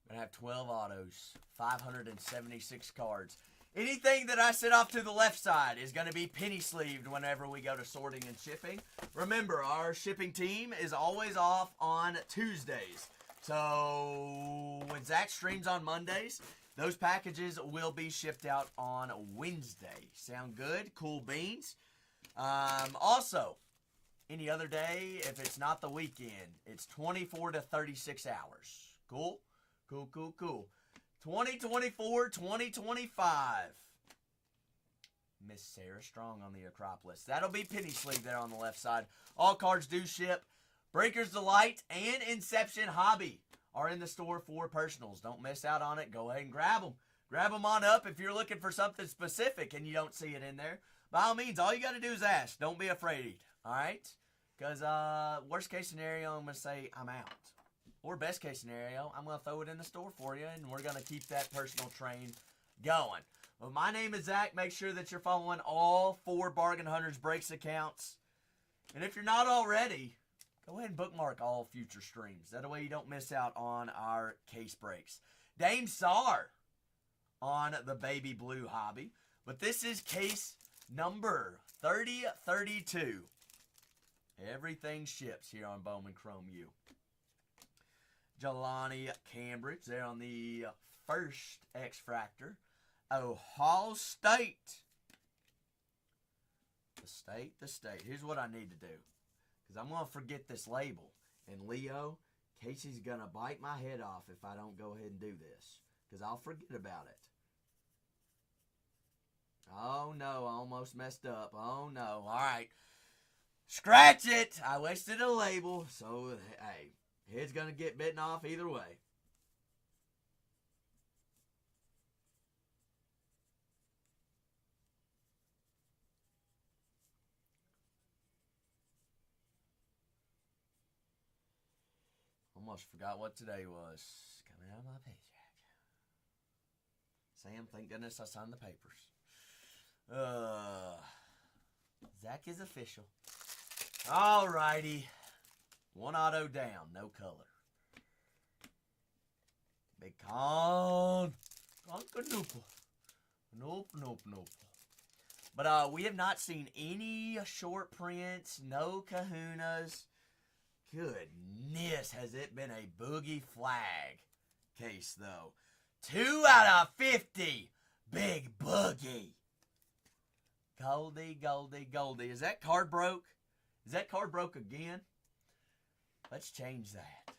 We're going to have 12 autos. 576 cards. Anything that I set off to the left side is going to be penny sleeved whenever we go to sorting and shipping. Remember, our shipping team is always off on Tuesdays. So when Zach streams on Mondays, those packages will be shipped out on Wednesday. Sound good? Cool beans. Also, any other day, if it's not the weekend, it's 24 to 36 hours. Cool? Cool, cool, cool. 2024, 2025. Miss Sarah Strong on the Acropolis. That'll be penny sleeve there on the left side. All cards do ship. Breaker's Delight and Inception Hobby are in the store for personals. Don't miss out on it. Go ahead and grab them. Grab them on up if you're looking for something specific and you don't see it in there. By all means, all you got to do is ask. Don't be afraid. All right? Because worst case scenario, I'm going to say I'm out. Or best case scenario, I'm going to throw it in the store for you, and we're going to keep that personal train going. Well, my name is Zach. Make sure that you're following all 4 Bargain Hunters Breaks accounts. And if you're not already, go ahead and bookmark all future streams. That way you don't miss out on our case breaks. Dame Sar on the baby blue hobby. But this is case number 3032. Everything ships here on Bowman Chrome U. Jelani Cambridge there on the first X-Fractor. Ohio State. The state. Here's what I need to do. Because I'm going to forget this label. And Leo, Casey's going to bite my head off if I don't go ahead and do this. Because I'll forget about it. Oh no, I almost messed up. Oh no. Alright. Scratch it! I wasted a label. So, hey. Head's going to get bitten off either way. Almost forgot what today was. Coming out of my paycheck. Sam, thank goodness I signed the papers. Zach is official. Alrighty. 1 auto down, no color. Big con. Nope. But we have not seen any short prints, no kahunas. Goodness, has it been a boogie flag case, though. 2 out of 50. Big boogie. Goldie. Is that card broke? Is that card broke again? Let's change that.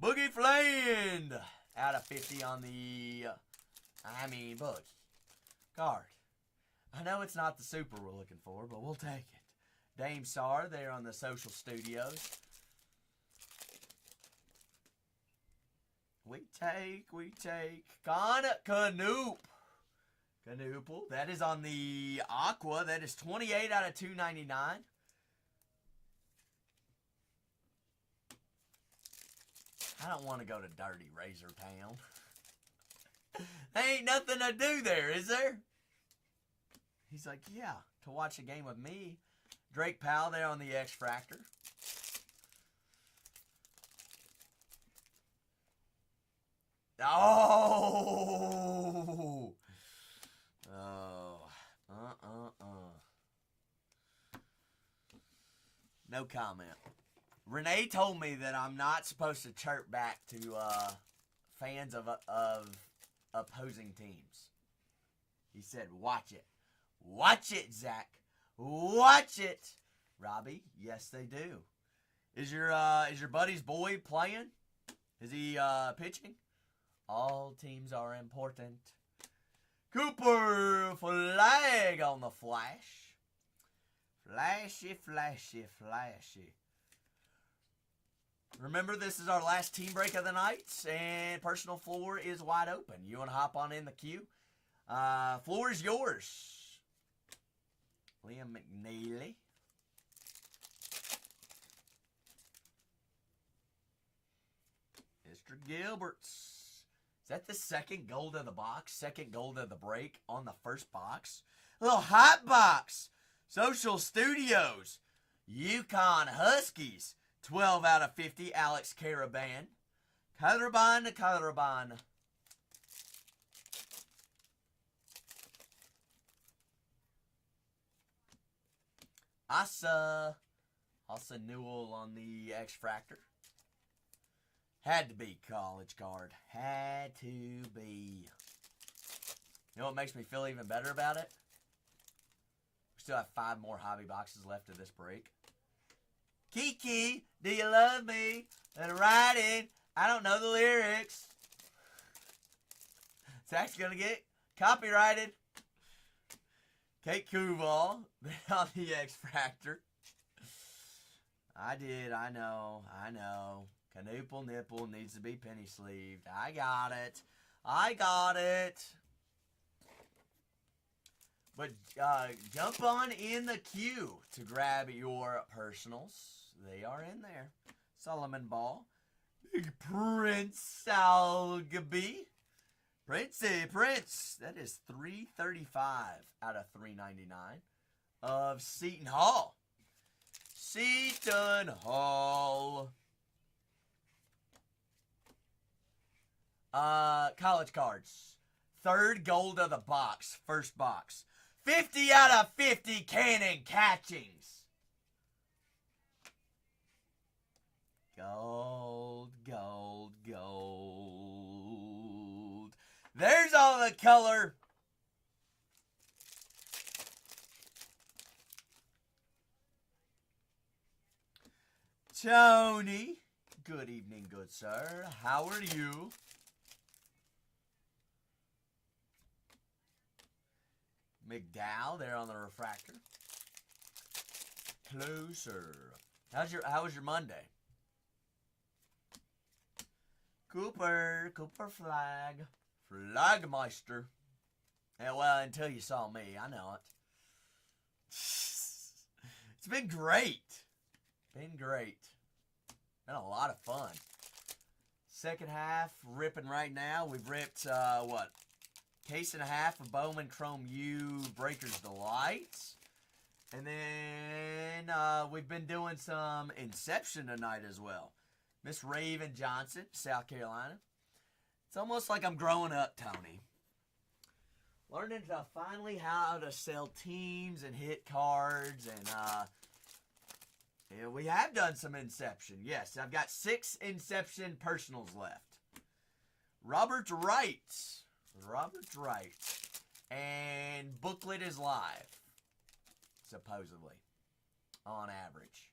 Boogie Fland. Out of 50 on the, boogie. Card. I know it's not the super we're looking for, but we'll take it. Dame Sar there on the social studios. We take. Canoop. Canoopal. That is on the Aqua. That is 28 out of 299. I don't want to go to Dirty Razor Town. There ain't nothing to do there, is there? He's like, yeah, to watch a game with me. Drake Powell there on the X-Fractor. Oh! No comment. Renee told me that I'm not supposed to chirp back to fans of opposing teams. He said, watch it. Watch it, Zach. Watch it. Robbie, yes they do. Is your buddy's boy playing? Is he pitching? All teams are important. Cooper flag on the flash. Flashy, flashy, flashy. Remember, this is our last team break of the night, and personal floor is wide open. You want to hop on in the queue? Floor is yours. Liam McNeely. Mr. Gilberts. Is that the second gold of the box? Second gold of the break on the first box? A little hot box. Social Studios. Yukon Huskies. 12 out of 50. Alex Caraban. Caraban. Asa Newell on the X-Fractor. Had to be college card. Had to be. You know what makes me feel even better about it? We still have 5 more hobby boxes left of this break. Kiki, do you love me? And write in. I don't know the lyrics. Zach's going to get copyrighted. Kate Kuval on the X-Fractor. I did. I know. Canoopal nipple needs to be penny sleeved. I got it. But jump on in the queue to grab your personals. They are in there. Solomon Ball. Big Prince Algaby. Prince. That is 335 out of 399 of Seton Hall. College cards. Third gold of the box. First box. 50 out of 50 cannon catchings. Gold. There's all the color. Tony. Good evening, good sir. How are you? McDowell there on the refractor. Closer. How was your Monday? Cooper flag. Flagmeister. Yeah, well, until you saw me, I know it. It's been great. Been a lot of fun. Second half, ripping right now. We've ripped, case and a half of Bowman Chrome U Breaker's Delight. And then we've been doing some Inception tonight as well. Miss Raven Johnson, South Carolina. It's almost like I'm growing up, Tony. Learning to finally how to sell teams and hit cards. And we have done some Inception. Yes, I've got 6 Inception personals left. Robert Wright. And booklet is live. Supposedly. On average.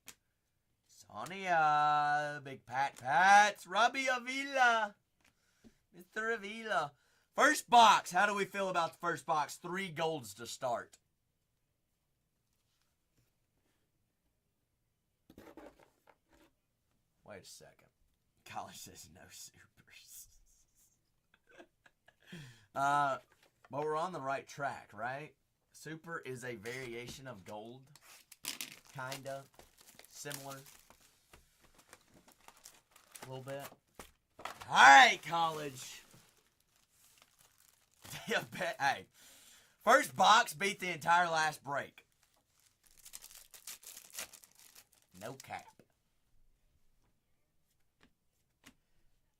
Sonia. Big Pats. Robbie Avila. Mr. Avila. First box. How do we feel about the first box? 3 golds to start. Wait a second. College says no supers. But we're on the right track, right? Super is a variation of gold. Kinda. Similar. A little bit. Alright, college. Hey. First box beat the entire last break. No cap.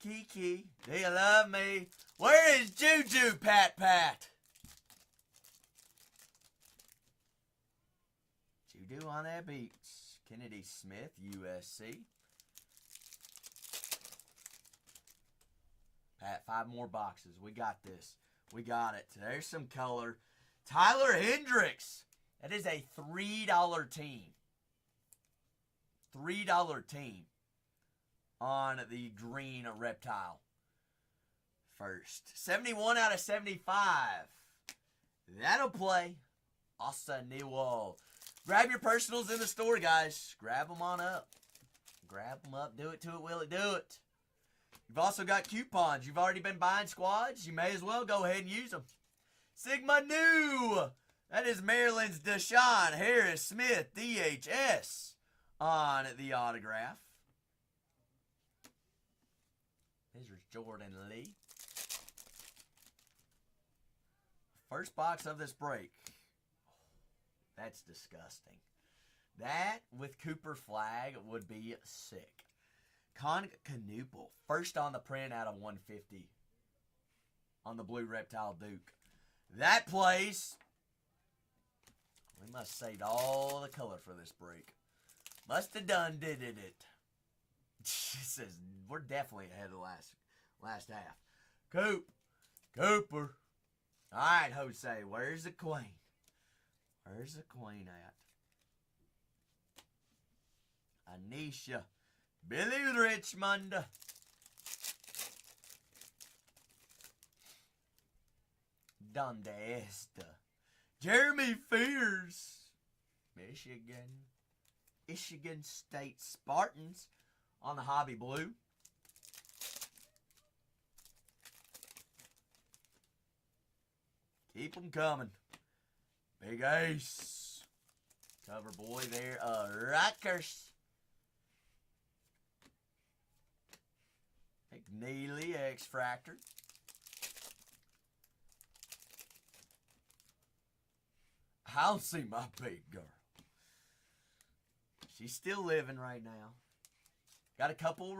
Kiki, do you love me? Where is Juju, Pat Pat? Juju on that beach. Kennedy Smith, USC. Pat, 5 more boxes. We got this. We got it. There's some color. Tyler Hendricks. That is a $3 team. $3 team on the green reptile. First. 71 out of 75. That'll play. Asa Newell. Grab your personals in the store, guys. Grab them on up. Grab them up. Do it to it, will it do it? You've also got coupons. You've already been buying squads. You may as well go ahead and use them. Sigma Nu. That is Maryland's Deshaun Harris Smith, DHS, on the autograph. Here's Jordan Lee. First box of this break. That's disgusting. That with Cooper flag would be sick. Con Canoopel, first on the print out of 150 on the blue reptile Duke. That plays. We must save all the color for this break. Must have done did it. Says we're definitely ahead of the last half. Cooper. All right, Jose, where's the queen? Where's the queen at? Anisha. Billy Richmond. Donde esta? Jeremy Fears. Michigan State Spartans on the Hobby Blue. Keep them coming. Big Ace. Cover boy there. Rutgers. McNeely X-Fractor. I'll see my big girl. She's still living right now. Got a couple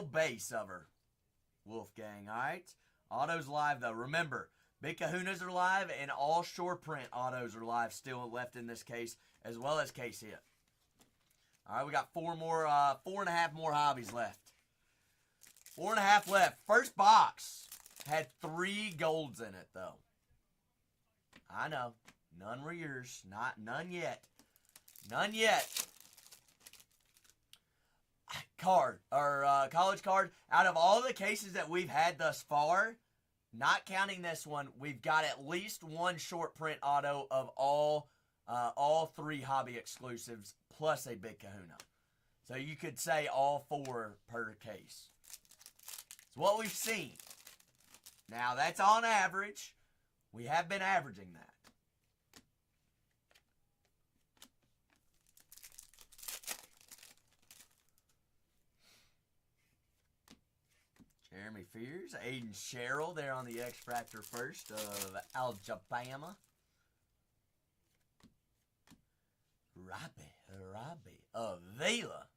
base of her. Wolfgang, alright? Autos live though. Remember, Big Kahunas are live and all shore print autos are live still left in this case, as well as case hit. Alright, we got 4.5 more hobbies left. 4.5 left. First box had 3 golds in it, though. I know. None were yours. None yet. None yet. College card. Out of all the cases that we've had thus far, not counting this one, we've got at least 1 short print auto of all 3 hobby exclusives plus a Big Kahuna. So you could say all 4 per case. It's what we've seen. Now, that's on average. We have been averaging that. Jeremy Fears. Aiden Sherrill there on the X-Fractor first of Alabama. Robbie Avila.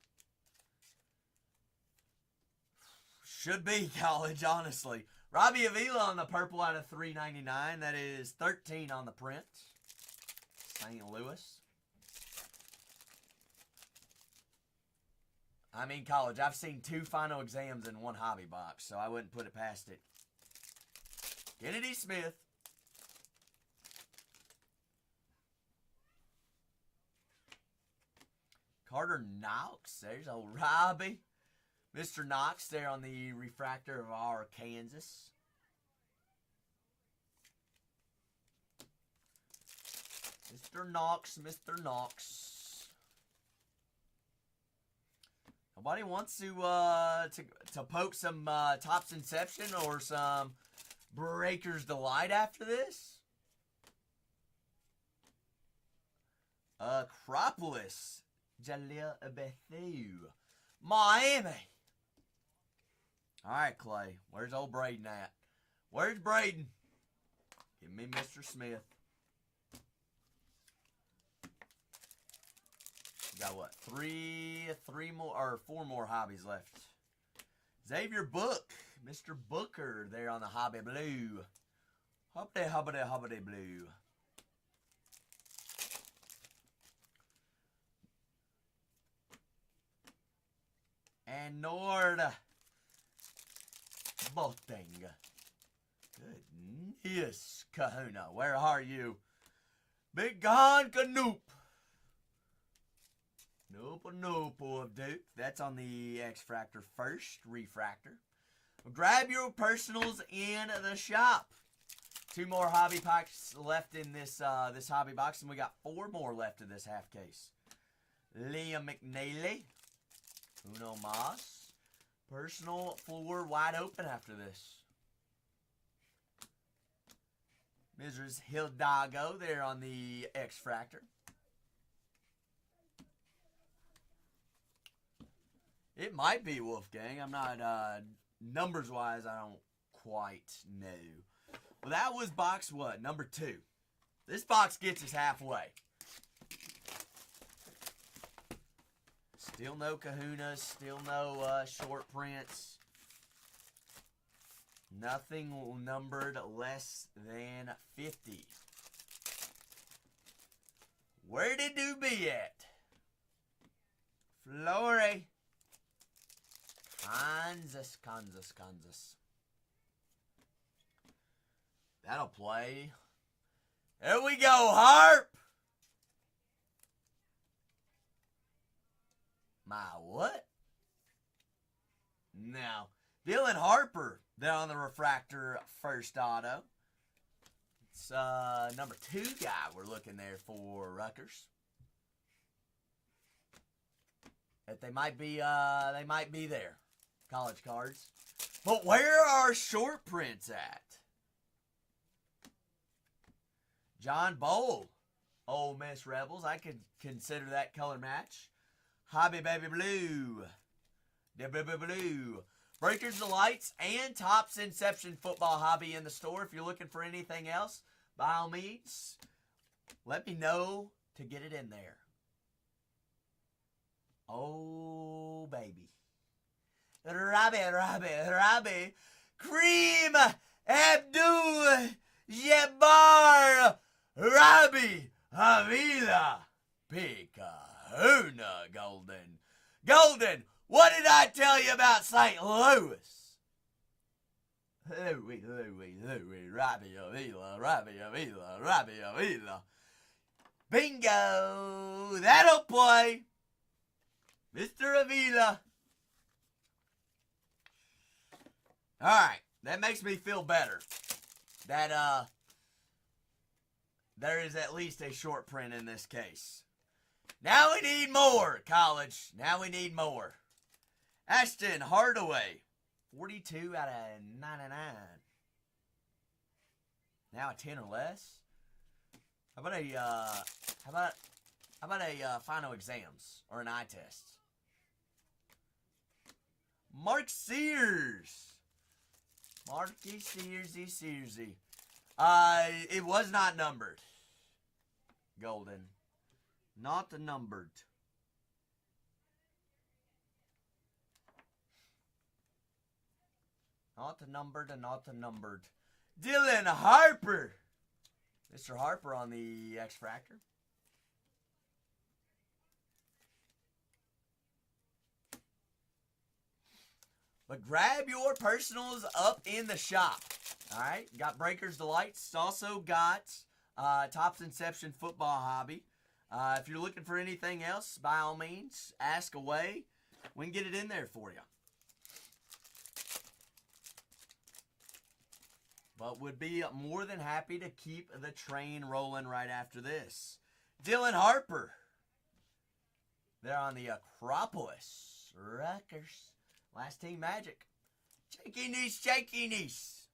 Should be college, honestly. Robbie Avila on the purple out of $3.99. That is 13 on the print. St. Louis. I mean, college. I've seen 2 final exams in 1 hobby box, so I wouldn't put it past it. Kennedy Smith. Carter Knox. There's old Robbie. Mr. Knox there on the refractor of our Kansas. Mr. Knox. Nobody wants to poke some Topps Inception or some Breaker's Delight after this? Acropolis. Jalil Bethu. Miami. Alright, Clay. Where's old Braden at? Where's Braden? Give me Mr. Smith. Got what? Four more hobbies left. Xavier Book. Mr. Booker there on the hobby blue. Hobbity blue. And Nord Boateng. Goodness, Kahuna. Where are you? Big Gon Canoop. Nope of Duke. That's on the X-Fractor first. Refractor. Grab your personals in the shop. 2 more hobby packs left in this this hobby box, and we got 4 more left of this half case. Liam McNeely. Uno Mas. Personal floor wide open after this. Mrs. Hidalgo there on the X-Fractor. It might be Wolfgang. I'm not, numbers-wise, I don't quite know. Well, that was box what? Number 2. This box gets us halfway. Still no kahunas. Still no short prints. Nothing numbered less than 50. Where did Doobie at? Flory. Kansas. That'll play. There we go, Harp. My what? Now, Dylan Harper there on the refractor first auto. It's number 2 guy we're looking there for Rutgers. That they might be there. College cards. But where are short prints at? John Bowl. Ole Miss Rebels. I could consider that color match. Hobby Baby Blue. The Baby Blue. Breakers Delights and Topps Inception Football Hobby in the store. If you're looking for anything else, by all means, let me know to get it in there. Oh, baby. Robbie. Cream Abdul Jabbar Robbie Avila Picahuna Golden, what did I tell you about St. Louis? Louis, Robbie Avila. Bingo! That'll play! Mr. Avila. Alright, that makes me feel better. That, there is at least a short print in this case. Now we need more, college. Now we need more. Ashton Hardaway. 42 out of 99. Now a 10 or less? How about a final exams or an eye test? Mark Sears. Marky Searsy. It was not numbered. Golden. Not numbered. Not numbered. Dylan Harper. Mr. Harper on the X-Fractor. But grab your personals up in the shop. Alright, got Breakers Delights. Also got Topps Inception Football Hobby. If you're looking for anything else, by all means, ask away. We can get it in there for you. But would be more than happy to keep the train rolling right after this. Dylan Harper. They're on the Acropolis. Rutgers. Last team Magic. Shakiness.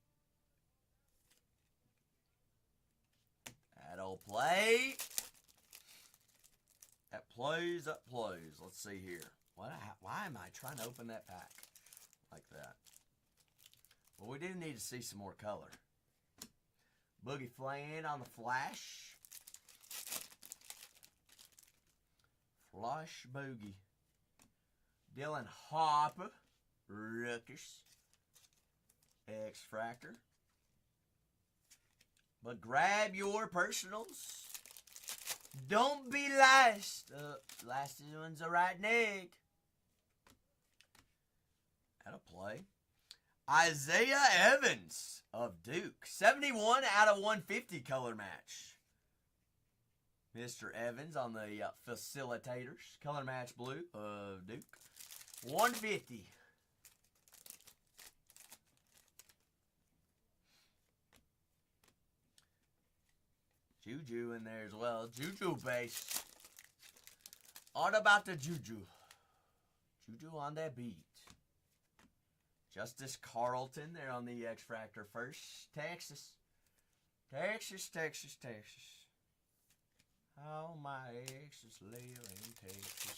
That'll play. That plays. Let's see here. Why am I trying to open that pack like that? Well, we do need to see some more color. Boogie Flan on the flash. Flash Boogie. Dylan Harper. Rutgers. X-Fractor. But grab your personals. Don't be last. Last one's a right neck. That'll play. Isaiah Evans of Duke. 71 out of 150 color match. Mr. Evans on the facilitators. Color match blue of Duke. 150. Juju in there as well. Juju base. All about the Juju. Juju on that beat. Justice Carlton there on the X-Fractor first. Texas. All my exes live in Texas.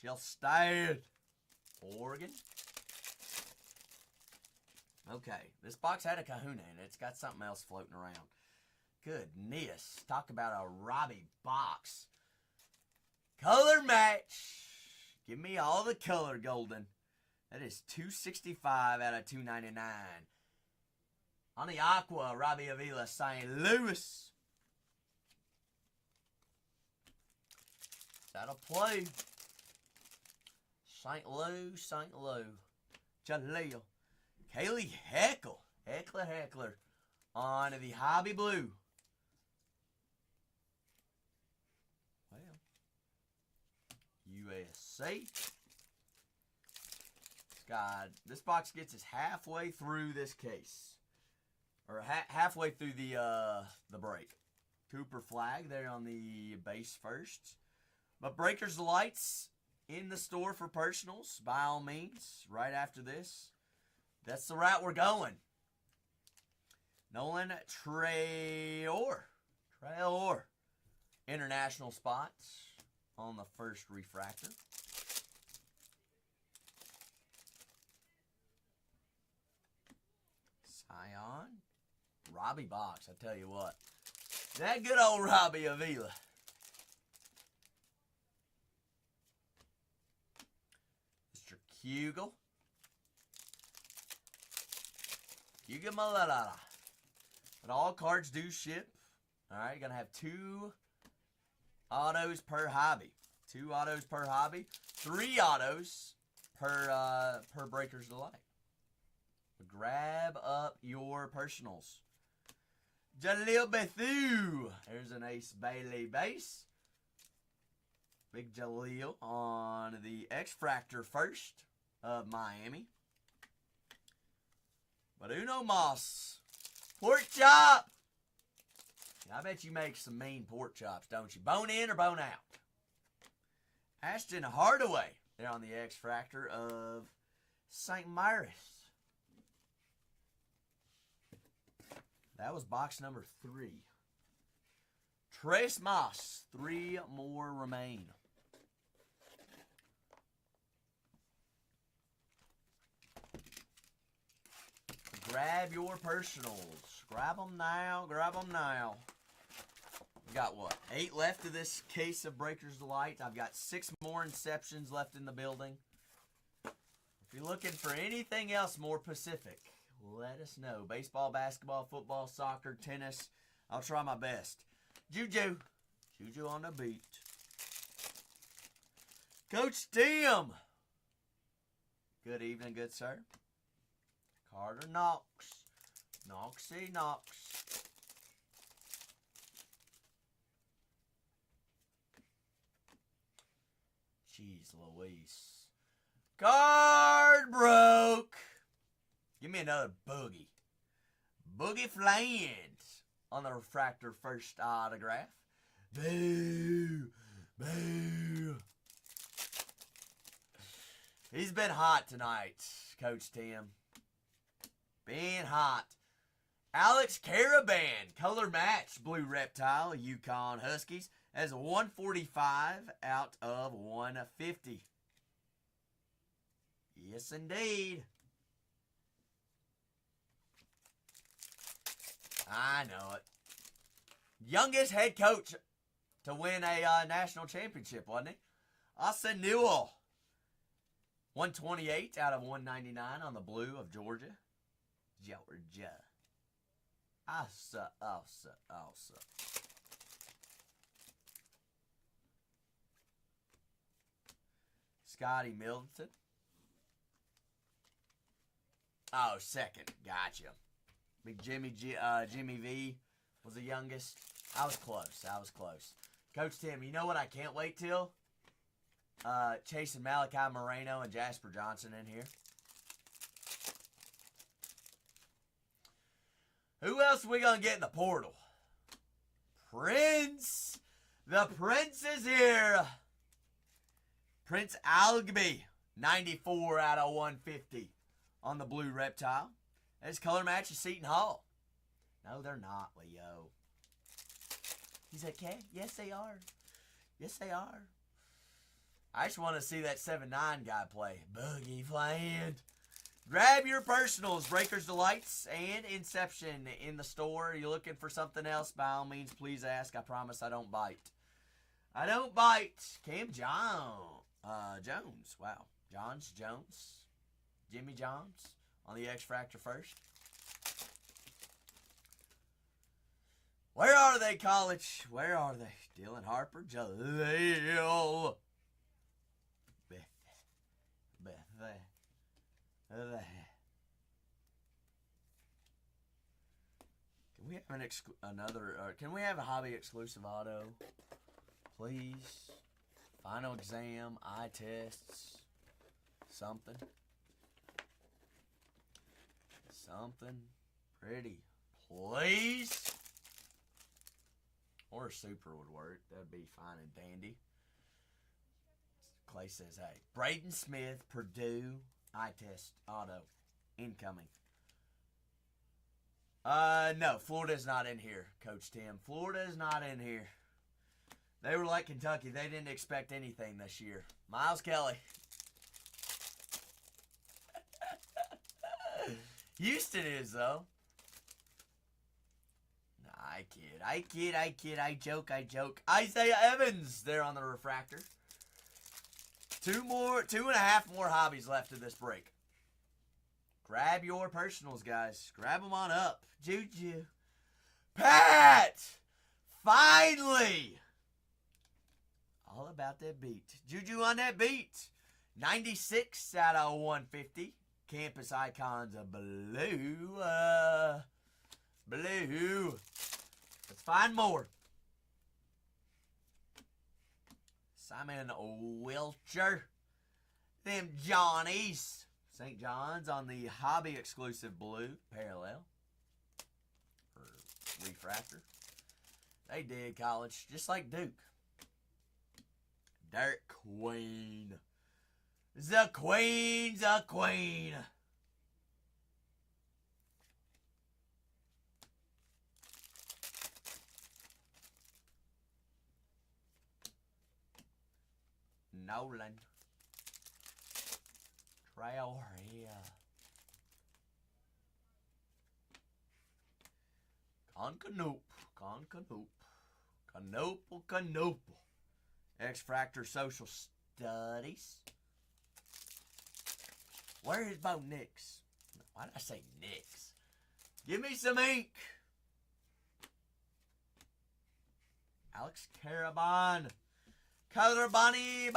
Shellstad. Oregon. Okay, this box had a kahuna in it. It's got something else floating around. Goodness. Talk about a Robbie box. Color match. Give me all the color, Golden. That is 265 out of 299. On the Aqua, Robbie Avila, St. Louis. That'll play. St. Lou. Jaleel. Kaylee Heckler on the Hobby Blue. Well, USC. This box gets us halfway through this case, or halfway through the break. Cooper Flag there on the base first, but Breakers Delights in the store for personals by all means. Right after this. That's the route we're going. Nolan Traore. International spots on the first refractor. Scion. Robbie box, I tell you what. That good old Robbie Avila. Mr. Kugel. Hugo Malala. But all cards do ship. Alright, you're going to have 2 autos per hobby. 2 autos per hobby. 3 autos per Breaker's Delight. But grab up your personals. Jaleel Bethune. There's an Ace Bailey base. Big Jaleel on the X-Fractor first of Miami. But Uno Moss. Pork chop. I bet you make some mean pork chops, don't you? Bone in or bone out? Ashton Hardaway. There on the X-Fractor of St. Maris. That was box number 3. Trace Moss. 3 more remain. Grab your personals. Grab them now. We got what? 8 left of this case of Breaker's Delight. I've got 6 more Inceptions left in the building. If you're looking for anything else more Pacific, let us know. Baseball, basketball, football, soccer, tennis. I'll try my best. Juju on the beat. Coach Tim. Good evening, good sir. Carter Knox. Knoxy Knox. Jeez Louise. Card broke. Give me another boogie. Boogie Flands on the refractor first autograph. Boo! Boo! He's been hot tonight, Coach Tim. Being hot. Alex Caravan, color match, Blue Reptile, Yukon Huskies, has 145 out of 150. Yes, indeed. I know it. Youngest head coach to win a national championship, wasn't he? Austin Newell. 128 out of 199 on the blue of Georgia. Georgia. Awesome. Scotty Middleton. Oh, second. Gotcha. Big Jimmy V was the youngest. I was close. Coach Tim, you know what I can't wait till? Chasing Malachi Moreno and Jasper Johnson in here. Who else are we going to get in the portal? Prince. The Prince is here. Prince Algby, 94 out of 150 on the blue reptile. His color match is Seton Hall. No, they're not, Leo. He's like, okay, yes, they are. Yes, they are. I just want to see that 7-9 guy play. Boogie Fland. Grab your personals, Breakers Delights and Inception in the store. You're looking for something else, by all means, please ask. I promise I don't bite. I don't bite. Cam Jones. Wow. Jones. Jimmy Johns on the X Fractor first. Where are they, college? Where are they? Dylan Harper, Jaleel. Can we have can we have a hobby exclusive auto, please? Final exam, eye tests, something pretty, please. Or a super would work. That'd be fine and dandy. Clay says, hey, Braden Smith, Purdue, eye test, auto, incoming. No, Florida's not in here, Coach Tim. Florida's not in here. They were like Kentucky. They didn't expect anything this year. Miles Kelly. Houston is, though. I kid. I joke. Isaiah Evans there on the refractor. 2.5 more hobbies left in this break. Grab your personals, guys. Grab them on up. Juju. Pat! Finally! All about that beat. Juju on that beat. 96 out of 150. Campus Icons of blue. Blue. Let's find more. Simon Wilcher. Them Johnnies. St. John's on the hobby exclusive blue parallel. Or refractor. They did college. Just like Duke. Derek Queen. The Queen. Nolan. Trail here. Canope. X-Fractor Social Studies. Where is Bo Nix? Why did I say Nix? Give me some ink. Alex Caravan. Color Bonnie.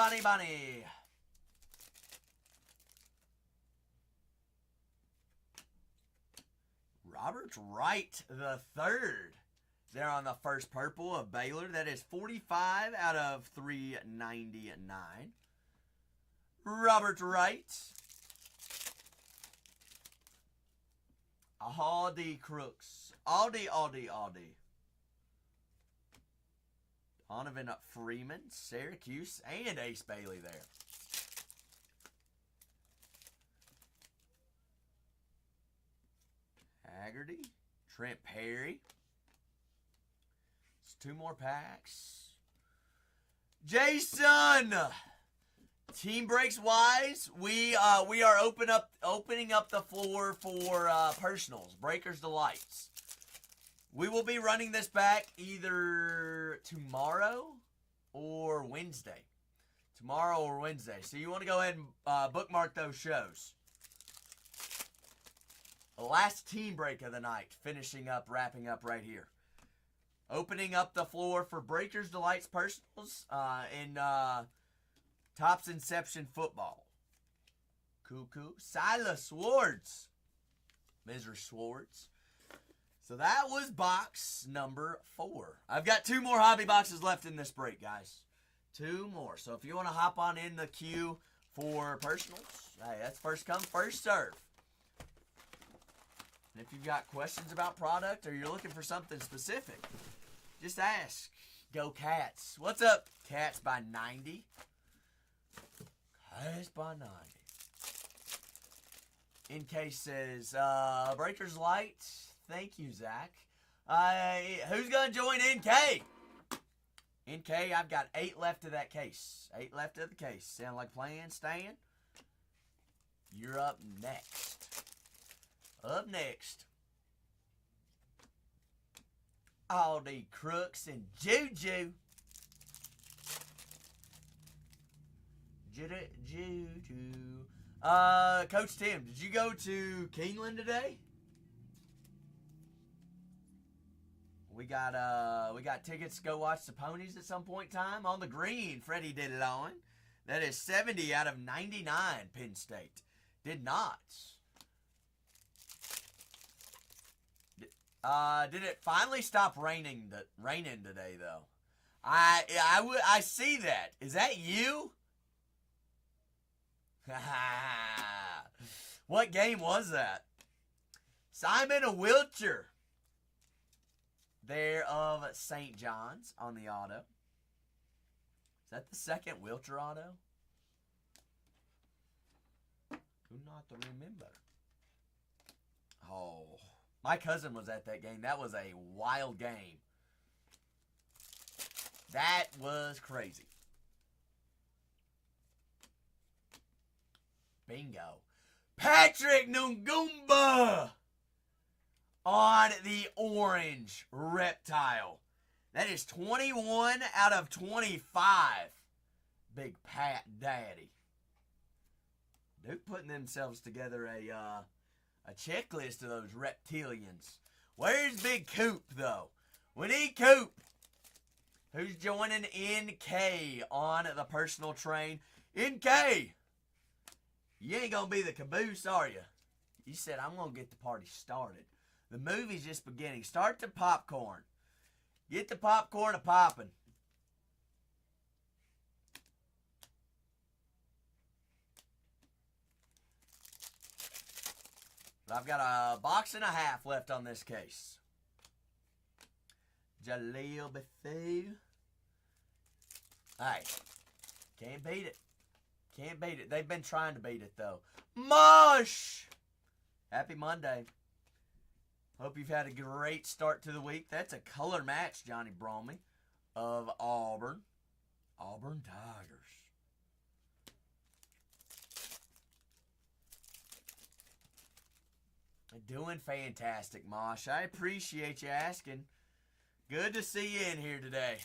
Robert Wright the third. There on the first purple of Baylor. That is 45 out of 399. Robert Wright. Aldi Crooks. Aldi. Donovan Freeman, Syracuse, and Ace Bailey there. Haggerty, Trent Perry. It's 2 more packs. Jason! Team breaks wise. We are opening up the floor for personals, Breakers Delights. We will be running this back either tomorrow or Wednesday. Tomorrow or Wednesday. So you want to go ahead and bookmark those shows. The last team break of the night, wrapping up right here. Opening up the floor for Breakers Delights personals in Topps Inception Football. Cuckoo. Silas Swartz. Mr. Swartz. So that was box number 4. I've got 2 more hobby boxes left in this break, guys. 2 more. So if you want to hop on in the queue for personals, hey, that's first come, first serve. And if you've got questions about product or you're looking for something specific, just ask. Go Cats. What's up, Cats by 90? Cats by 90. NK says, Breakers Light. Thank you, Zach. Who's going to join NK? NK, I've got 8 left of that case. 8 left of the case. Sound like playing, Stan? You're up next. Up next. All the Crooks and Juju. Juju. Coach Tim, did you go to Keeneland today? We got tickets to go watch the Ponies at some point in time. On the green, Freddie did it on. That is 70 out of 99, Penn State. Did not. Did it finally stop raining today, though? I see that. Is that you? What game was that? Simon Wiltshire. There of St. John's on the auto. Is that the second Wiltshire auto? Do not remember. Oh, my cousin was at that game. That was a wild game. That was crazy. Bingo. Patrick Nungumba on the orange reptile. That is 21 out of 25. Big Pat Daddy. They're putting themselves together a checklist of those reptilians. Where's Big Coop, though? We need Coop. Who's joining NK on the personal train? NK! You ain't gonna be the caboose, are you? You said, I'm gonna get the party started. The movie's just beginning. Start the popcorn. Get the popcorn a-poppin'. But I've got a box and a half left on this case. Jaleel Bethou. Hey, can't beat it. Can't beat it. They've been trying to beat it, though. Mush! Happy Monday. Hope you've had a great start to the week. That's a color match, Johnny Bromley, of Auburn. Auburn Tigers. Doing fantastic, Mosh. I appreciate you asking. Good to see you in here today.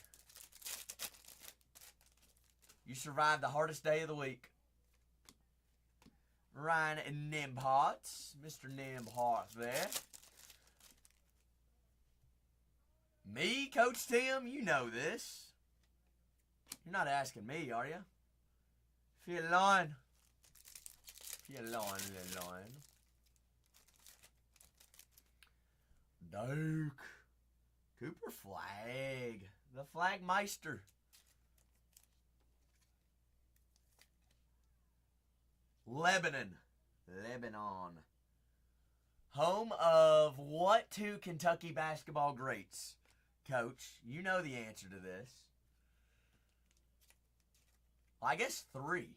You survived the hardest day of the week. Ryan and Nimhart. Mr. Nimhart there. Me, Coach Tim? You know this. You're not asking me, are you? If you're lying. If you're lying, you're lying. Duke. Cooper Flag. The Flagmeister. Lebanon. Home of what 2 Kentucky basketball greats? Coach, you know the answer to this. Well, I guess 3.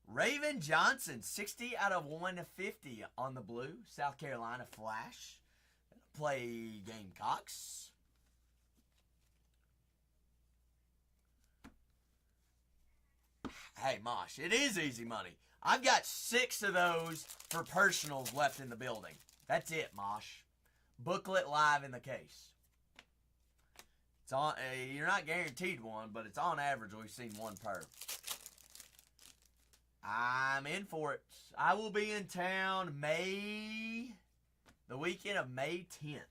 Raven Johnson, 60 out of 150 on the blue. South Carolina Flash. Play Gamecocks. Hey, Mosh, it is easy money. I've got 6 of those for personals left in the building. That's it, Mosh. Booklet live in the case. It's on. You're not guaranteed one, but it's on average we've seen 1 per. I'm in for it. I will be in town the weekend of May 10th.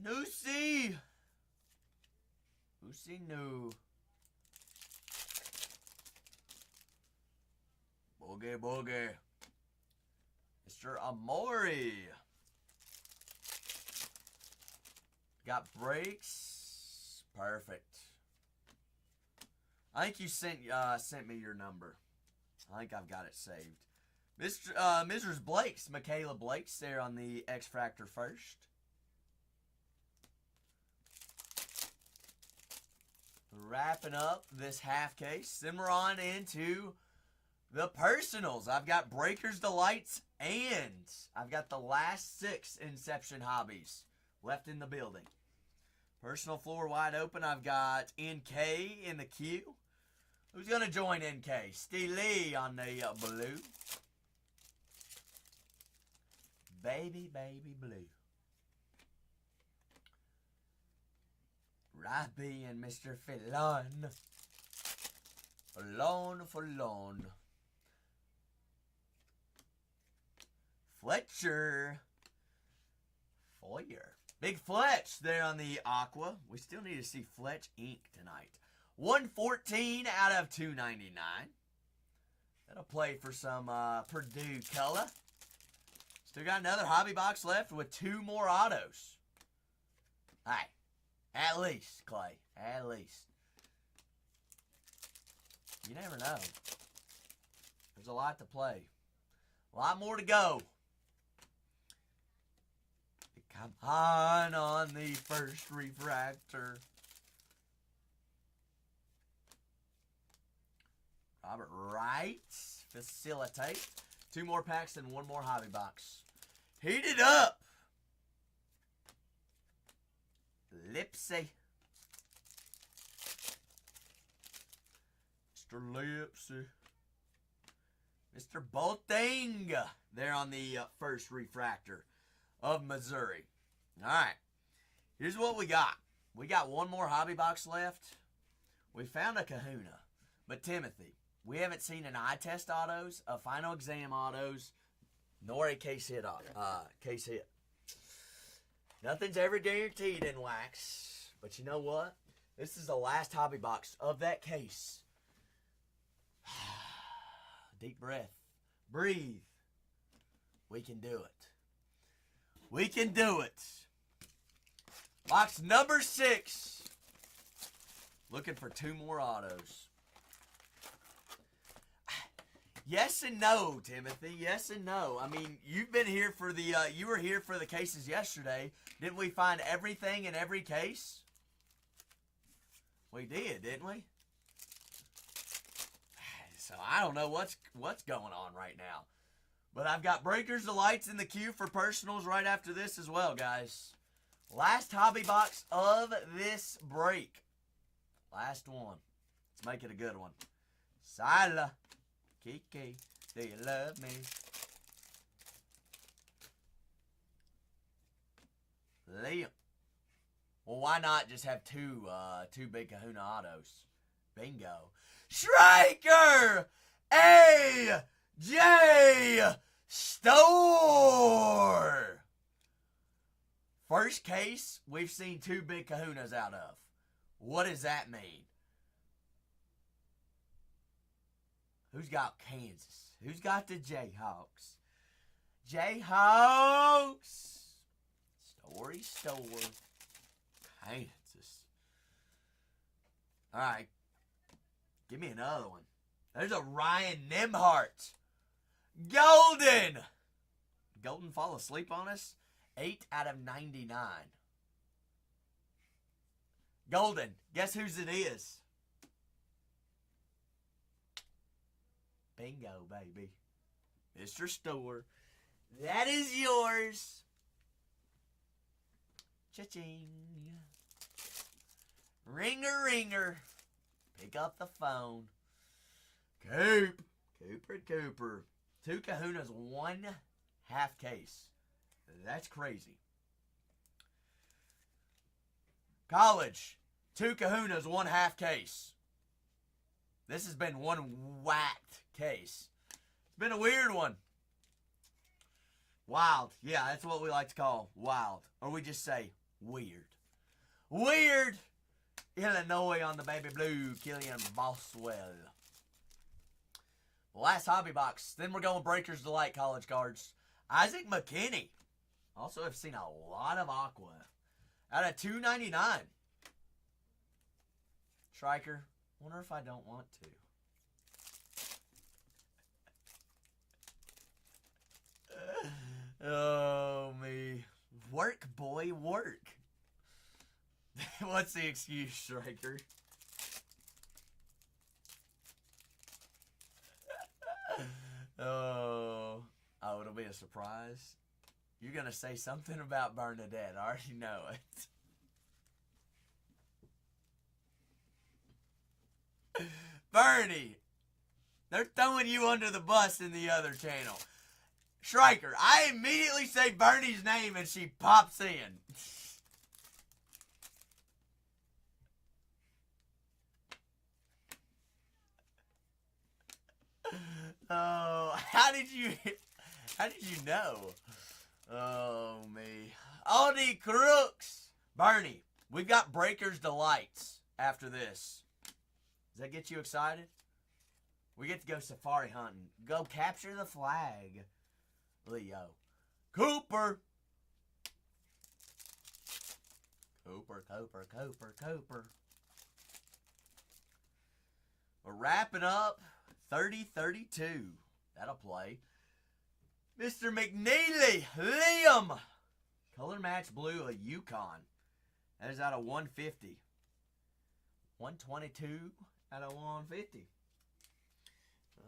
Noosey. Oosey no. Boogie boogie. Mr. Amori. Got breaks. Perfect. I think you sent me your number. I think I've got it saved. Mrs. Blake's, Michaela Blake's there on the X Factor first. Wrapping up this half case. Then we're on into the personals. I've got Breakers Delights and I've got the last 6 Inception Hobbies left in the building. Personal floor wide open. I've got NK in the queue. Who's going to join NK? Steely on the blue. Baby, baby blue. Robbie and Mr. Fillon. Fillon. Fletcher. Foyer. Big Fletch there on the Aqua. We still need to see Fletch ink tonight. 114 out of 299. That'll play for some Purdue color. Still got another hobby box left with 2 more autos. Hey, at least, Clay. At least. You never know. There's a lot to play. A lot more to go. Come on the first refractor. Robert Wright. Facilitate. 2 more packs and 1 more hobby box. Heat it up. Lipsy. Mr. Lipsy. Mr. Bolting. There on the first refractor of Missouri. All right. Here's what we got. We got 1 more hobby box left. We found a kahuna. But Timothy, we haven't seen an eye test autos, a final exam autos, nor a case hit. Case hit. Nothing's ever guaranteed in wax. But you know what? This is the last hobby box of that case. Deep breath. Breathe. We can do it. We can do it. Box number 6. Looking for 2 more autos. Yes and no, Timothy. Yes and no. I mean, you've been here for the, you were here for the cases yesterday. Didn't we find everything in every case? We did, didn't we? So I don't know what's going on right now. But I've got Breakers Delights in the queue for personals right after this as well, guys. Last hobby box of this break. Last one. Let's make it a good one. Sila. Kiki, do you love me? Liam. Well, why not just have two big kahuna autos? Bingo. Striker! A.J. Store! First case we've seen 2 big kahunas out of. What does that mean? Who's got Kansas? Who's got the Jayhawks? Jayhawks! Store. Kansas. Alright. Give me another one. There's a Ryan Nimhart. Golden! Golden fall asleep on us? 8 out of 99. Golden, guess whose it is? Bingo, baby. Mr. Store. That is yours. Cha-ching. Ringer, ringer. Pick up the phone. Cooper. 2 kahunas, 1 half case. That's crazy. College. 2 kahunas, 1 half case. This has been one whacked case. It's been a weird one. Wild. Yeah, that's what we like to call wild. Or we just say weird. Weird. Illinois on the baby blue. Killian Boswell. Last hobby box. Then we're going Breakers Delight college cards. Isaac McKinney. Also have seen a lot of Aqua. Out of $2.99. Striker. Wonder if I don't want to. Oh, me. Work, boy, work. What's the excuse, Striker? Oh, it'll be a surprise. You're going to say something about Bernadette. I already know it. Bernie, they're throwing you under the bus in the other channel. Striker, I immediately say Bernie's name and she pops in. Oh, how did you know? Oh, me. Aldi Crooks. Bernie, we've got Breakers Delights after this. Does that get you excited? We get to go safari hunting. Go capture the flag. Leo. Cooper. Cooper. We're wrapping up 30-32. That'll play. Mr. McNeely. Liam. Color match blue, a Yukon. That is out of 150. 122 out of 150.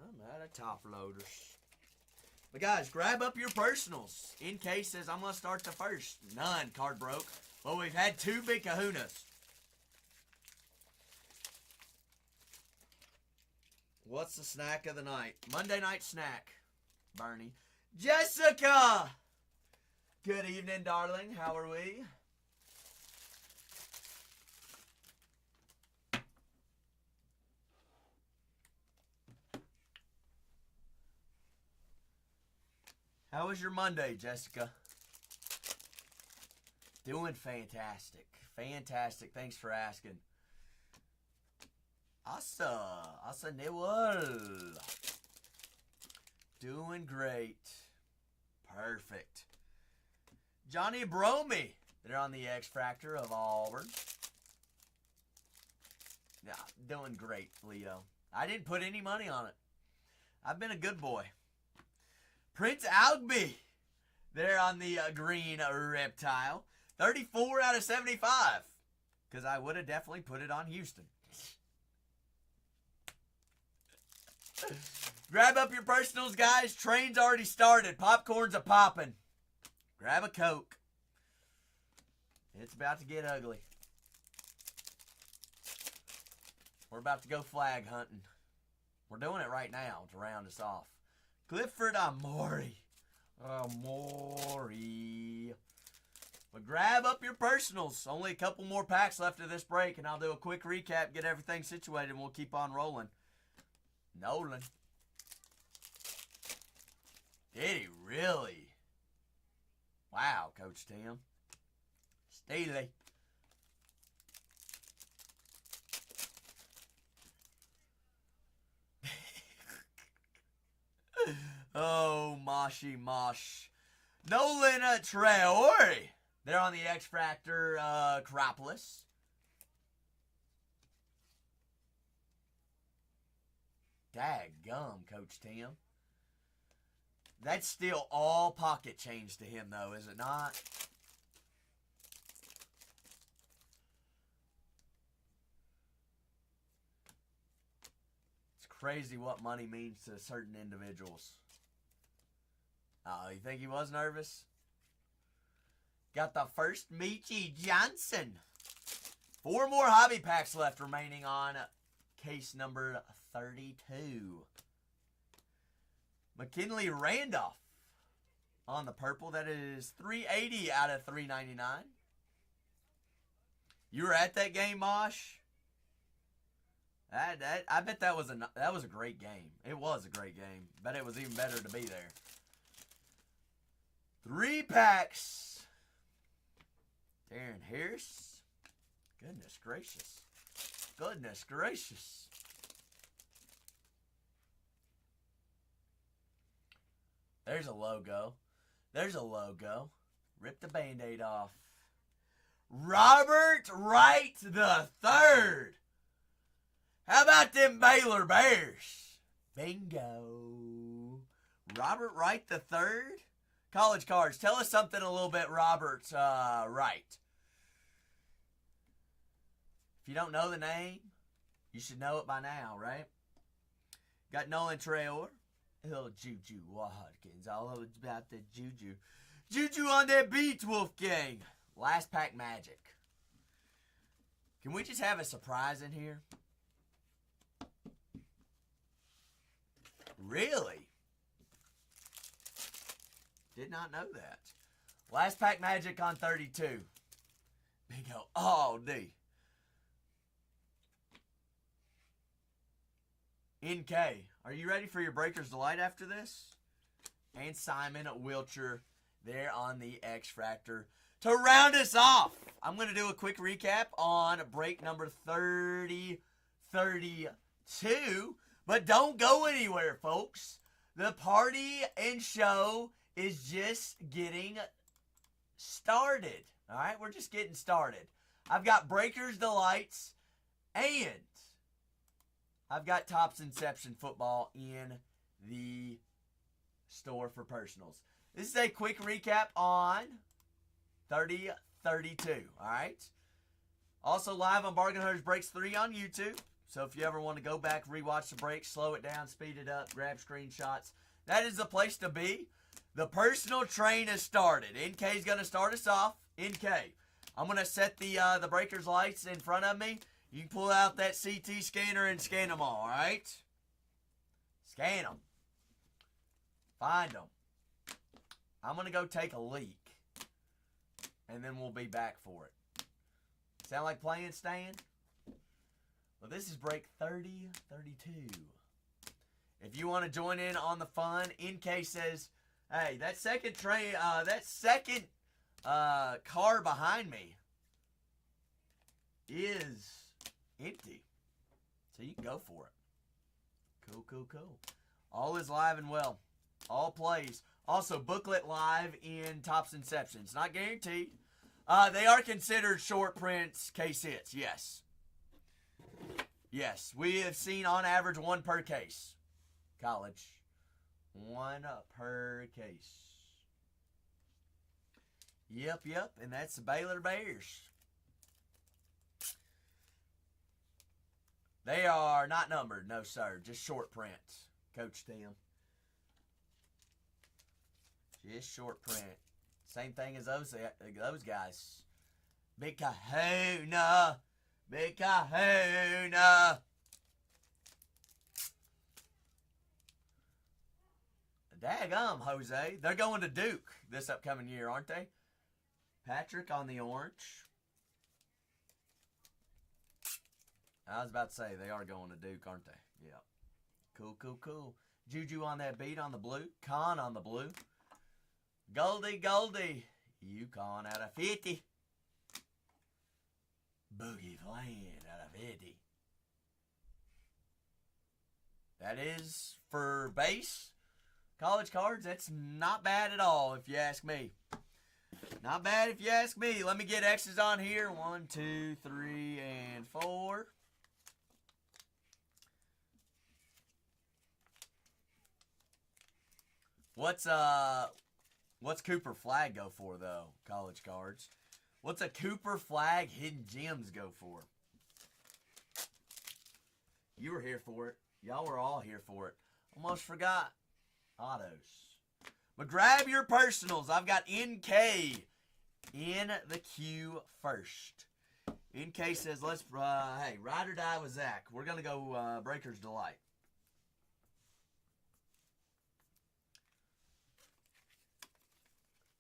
I'm out of top loaders. But guys, grab up your personals in case says I'm going to start the first. None. Card broke. Well, we've had 2 big kahunas. What's the snack of the night? Monday night snack. Bernie. Jessica! Good evening, darling. How are we? How was your Monday, Jessica? Doing fantastic. Fantastic. Thanks for asking. Asa Newell. Doing great. Perfect. Johnny Bromy. They're on the X Factor of Auburn. Yeah, doing great, Leo. I didn't put any money on it. I've been a good boy. Prince Algby. They're on the green reptile. 34 out of 75. Because I would have definitely put it on Houston. Grab up your personals, guys. Train's already started. Popcorn's a-poppin'. Grab a Coke. It's about to get ugly. We're about to go flag hunting. We're doing it right now to round us off. Clifford Amori. But grab up your personals. Only a couple more packs left of this break, and I'll do a quick recap, get everything situated, and we'll keep on rolling. Nolan. Did he really? Wow, Coach Tim. Steely. Oh, Moshy Mosh. Nolan Traore. They're on the X Factor Acropolis. Daggum, Coach Tim. That's still all pocket change to him, though, is it not? crazy what money means to certain individuals. Oh, you think he was nervous? Got the first Michi Johnson. 4 more hobby packs left remaining on case number 32. McKinley Randolph on the purple. That is 380 out of 399. You were at that game, Mosh? I bet that was a great game. It was a great game. Bet it was even better to be there. 3 packs. Darren Harris. Goodness gracious. Goodness gracious. There's a logo. There's a logo. Rip the Band-Aid off. Robert Wright the Third. How about them Baylor Bears? Bingo. Robert Wright the Third. College cards. Tell us something a little bit, Robert Wright. If you don't know the name, you should know it by now, right? Got Nolan Traore. Little Juju Watkins. All about the Juju. Juju on that beat, Wolfgang. Last pack magic. Can we just have a surprise in here? Really? Did not know that. Last pack magic on 32. Bingo. Oh, D. NK. Are you ready for your Breaker's Delight after this? And Simon Wilcher there on the X-Fractor. To round us off, I'm going to do a quick recap on break number 32. But don't go anywhere, folks. The party and show is just getting started. All right, we're just getting started. I've got Breaker's Delights and I've got Topps Inception football in the store for personals. This is a quick recap on 30-32, all right? Also live on Bargain Hunters Breaks 3 on YouTube. So if you ever want to go back, rewatch the break, slow it down, speed it up, grab screenshots, that is the place to be. The personal train has started. NK is going to start us off. NK, I'm going to set the Breaker's Lights in front of me. You can pull out that CT scanner and scan them all right? Scan them. Find them. I'm going to go take a leak. And then we'll be back for it. Sound like playing, Stan? Well, this is break 30-32. If you want to join in on the fun, NK says, hey, that second car behind me is empty. So you can go for it. Cool. All is live and well. All plays. Also, booklet live in Topps Inception. It's not guaranteed. They are considered short prints case hits. Yes. Yes. We have seen on average 1 per case. College. 1 per case. Yep. And that's the Baylor Bears. They are not numbered. No, sir. Just short prints. Coach Tim. Just short print. Same thing as those guys. Big kahuna. Big kahuna. Daggum, Jose. They're going to Duke this upcoming year, aren't they? Patrick on the orange. I was about to say, they are going to Duke, aren't they? Yeah. Cool. Juju on that beat on the blue. Con on the blue. Goldie. UConn out of 50. Boogie Fland out of 50. That is for base. College cards, that's not bad at all, if you ask me. Not bad if you ask me. Let me get X's on here. 1, 2, 3, and 4. What's Cooper Flag go for, though? College cards. What's a Cooper Flag Hidden Gems go for? You were here for it. Y'all were all here for it. Almost forgot. Autos. But grab your personals. I've got NK in the queue first. NK says, let's, hey, ride or die with Zach. We're going to go Breaker's Delight.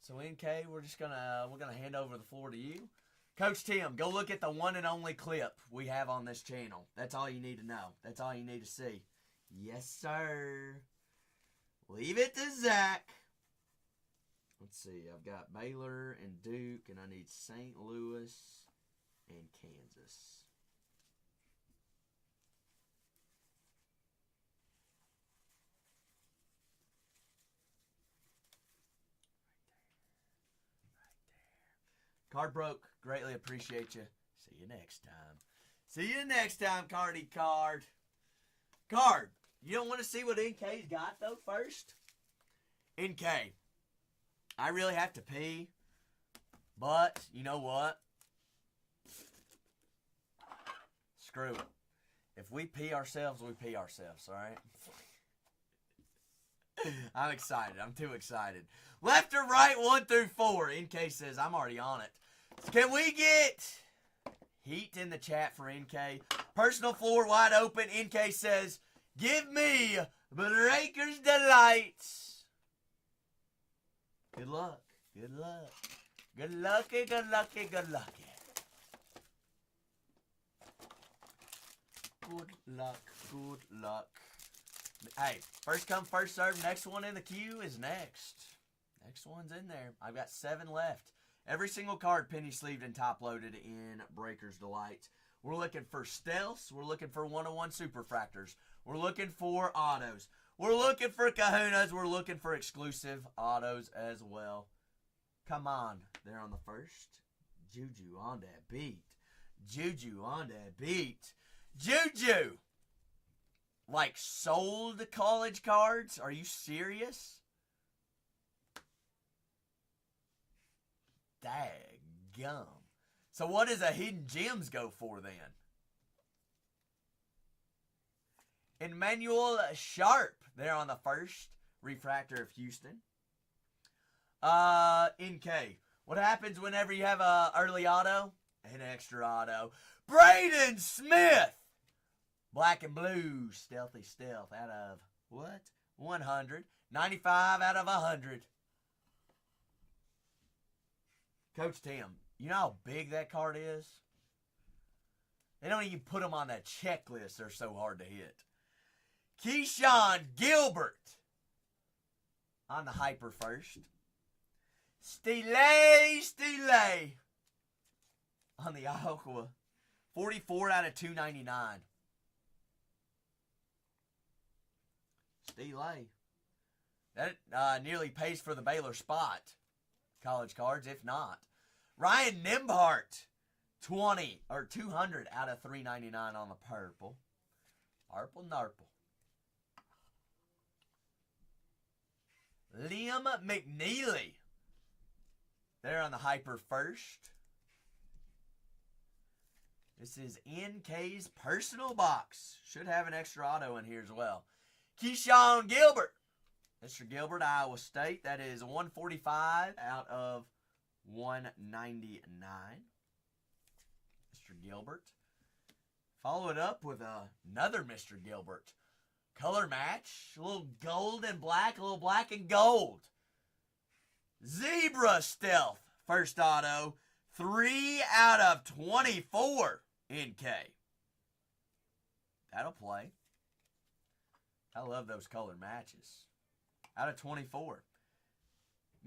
So NK, we're gonna hand over the floor to you. Coach Tim, go look at the one and only clip we have on this channel. That's all you need to know. That's all you need to see. Yes, sir. Leave it to Zach. Let's see. I've got Baylor and Duke, and I need St. Louis and Kansas. Card broke. Greatly appreciate you. See you next time. See you next time, Cardi Card. Card, you don't want to see what NK's got, though, first? NK, I really have to pee, but you know what? Screw it. If we pee ourselves, we pee ourselves, all right? I'm excited. I'm too excited. Left or right, 1 through 4. NK says, I'm already on it. Can we get heat in the chat for NK? Personal floor wide open. NK says, give me Breaker's Delights. Good luck. Good luck. Good lucky, good lucky, good lucky. Good luck, good luck. Hey, first come, first serve. Next one in the queue is next. Next one's in there. I've got 7 left. Every single card penny sleeved and top loaded in Breaker's Delight. We're looking for stealths. We're looking for 101 superfractors. We're looking for autos. We're looking for kahunas. We're looking for exclusive autos as well. Come on. They're on the first. Juju on that beat. Juju on that beat. Juju! Like sold college cards? Are you serious? Daggum. So what does a hidden gems go for then? Emmanuel Sharp there on the first. Refractor of Houston. NK. What happens whenever you have a early auto? An extra auto. Braden Smith. Black and blue. Stealthy stealth out of what? 100. 95 out of 100. Coach Tim, you know how big that card is? They don't even put them on that checklist. They're so hard to hit. Keyshawn Gilbert on the hyper first. Stile on the aqua. 44 out of 299. Stile. That nearly pays for the Baylor spot. College cards, if not. Ryan Nembhard, 20 or 200 out of 399 on the purple. Purple Narple. Liam McNeely. There on the hyper first. This is NK's personal box. Should have an extra auto in here as well. Keyshawn Gilbert. Mr. Gilbert, Iowa State. That is 145 out of 199. Mr. Gilbert. Follow it up with another Mr. Gilbert. Color match. A little gold and black. A little black and gold. Zebra Stealth. First auto. 3 out of 24. NK. That'll play. I love those color matches. Out of 24.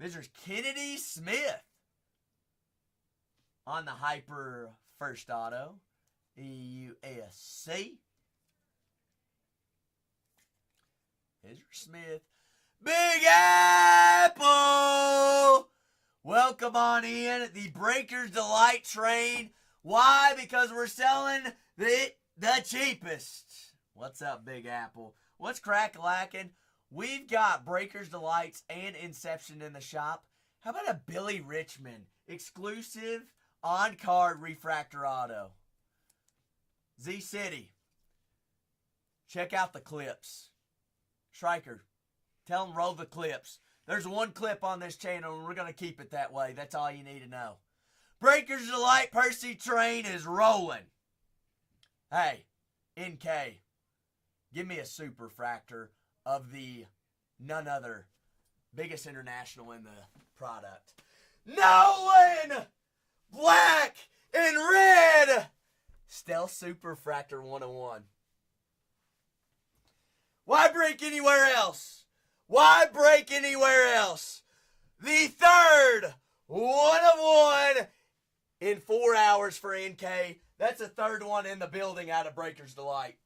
Mr. Kennedy Smith on the hyper first auto. EUSC. Mr. Smith. Big Apple! Welcome on in the Breaker's Delight train. Why? Because we're selling the cheapest. What's up, Big Apple? What's crack-a-lackin'? We've got Breaker's Delights and Inception in the shop. How about a Billy Richmond exclusive on-card refractor auto? Z-City. check out the clips. Striker, tell them roll the clips. There's one clip on this channel, and we're going to keep it that way. That's all you need to know. Breakers Delight Percy train is rolling. Hey, NK, give me a super fractor of the none other biggest international in the product. Nolan Black and Red Stealth Super Fractor 101. Why break anywhere else? Why break anywhere else? The third 101 in 4 hours for NK. That's the third one in the building out of Breakers Delight.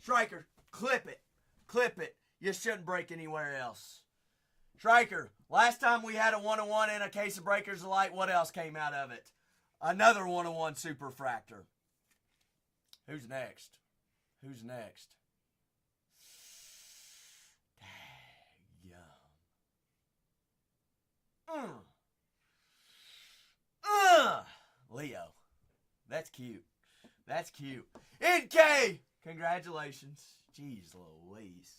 Striker, clip it. Clip it. You shouldn't break anywhere else. Striker, last time we had a 101 in a case of Breakers Delight, what else came out of it? Another 101 Super Fractor. Who's next? Who's next? Leo. That's cute. That's cute. NK! Congratulations. Jeez Louise.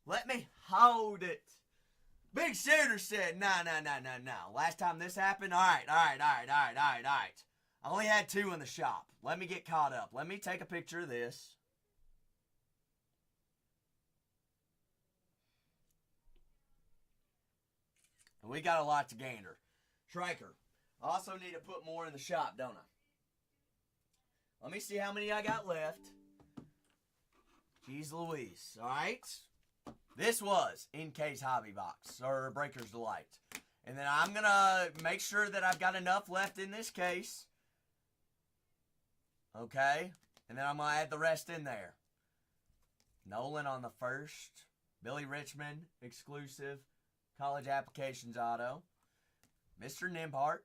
Let me hold it. Big Shooter said, no. Last time this happened, all right. I only had 2 in the shop. Let me get caught up. Let me take a picture of this. And we got a lot to gander. Striker, I also need to put more in the shop, don't I? Let me see how many I got left. Jeez Louise, all right? This was NK's Hobby Box, or Breakers Delight. And then I'm going to make sure that I've got enough left in this case. Okay? And then I'm going to add the rest in there. Nolan on the first. Billy Richmond, exclusive. College Applications Auto. Mr. Nimhart,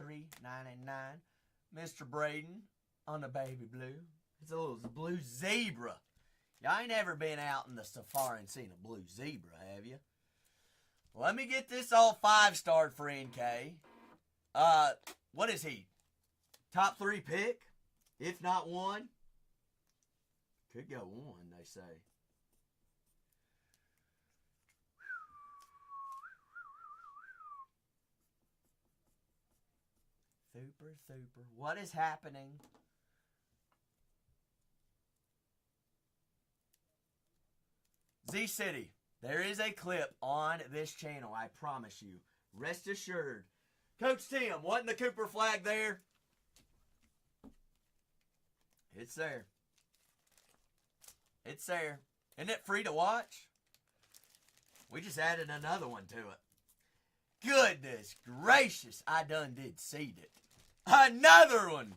$3.99. Mr. Braden on the baby blue. It's a little blue zebra. Y'all ain't ever been out in the safari and seen a blue zebra, have you? Let me get this all 5-starred for NK. What is he? Top 3 pick? If not 1? Could go 1, they say. Super. What is happening? Z-City, there is a clip on this channel, I promise you. Rest assured. Coach Tim, wasn't the Cooper flag there? It's there. It's there. Isn't it free to watch? We just added another one to it. Goodness gracious, I done did seed it. Another one.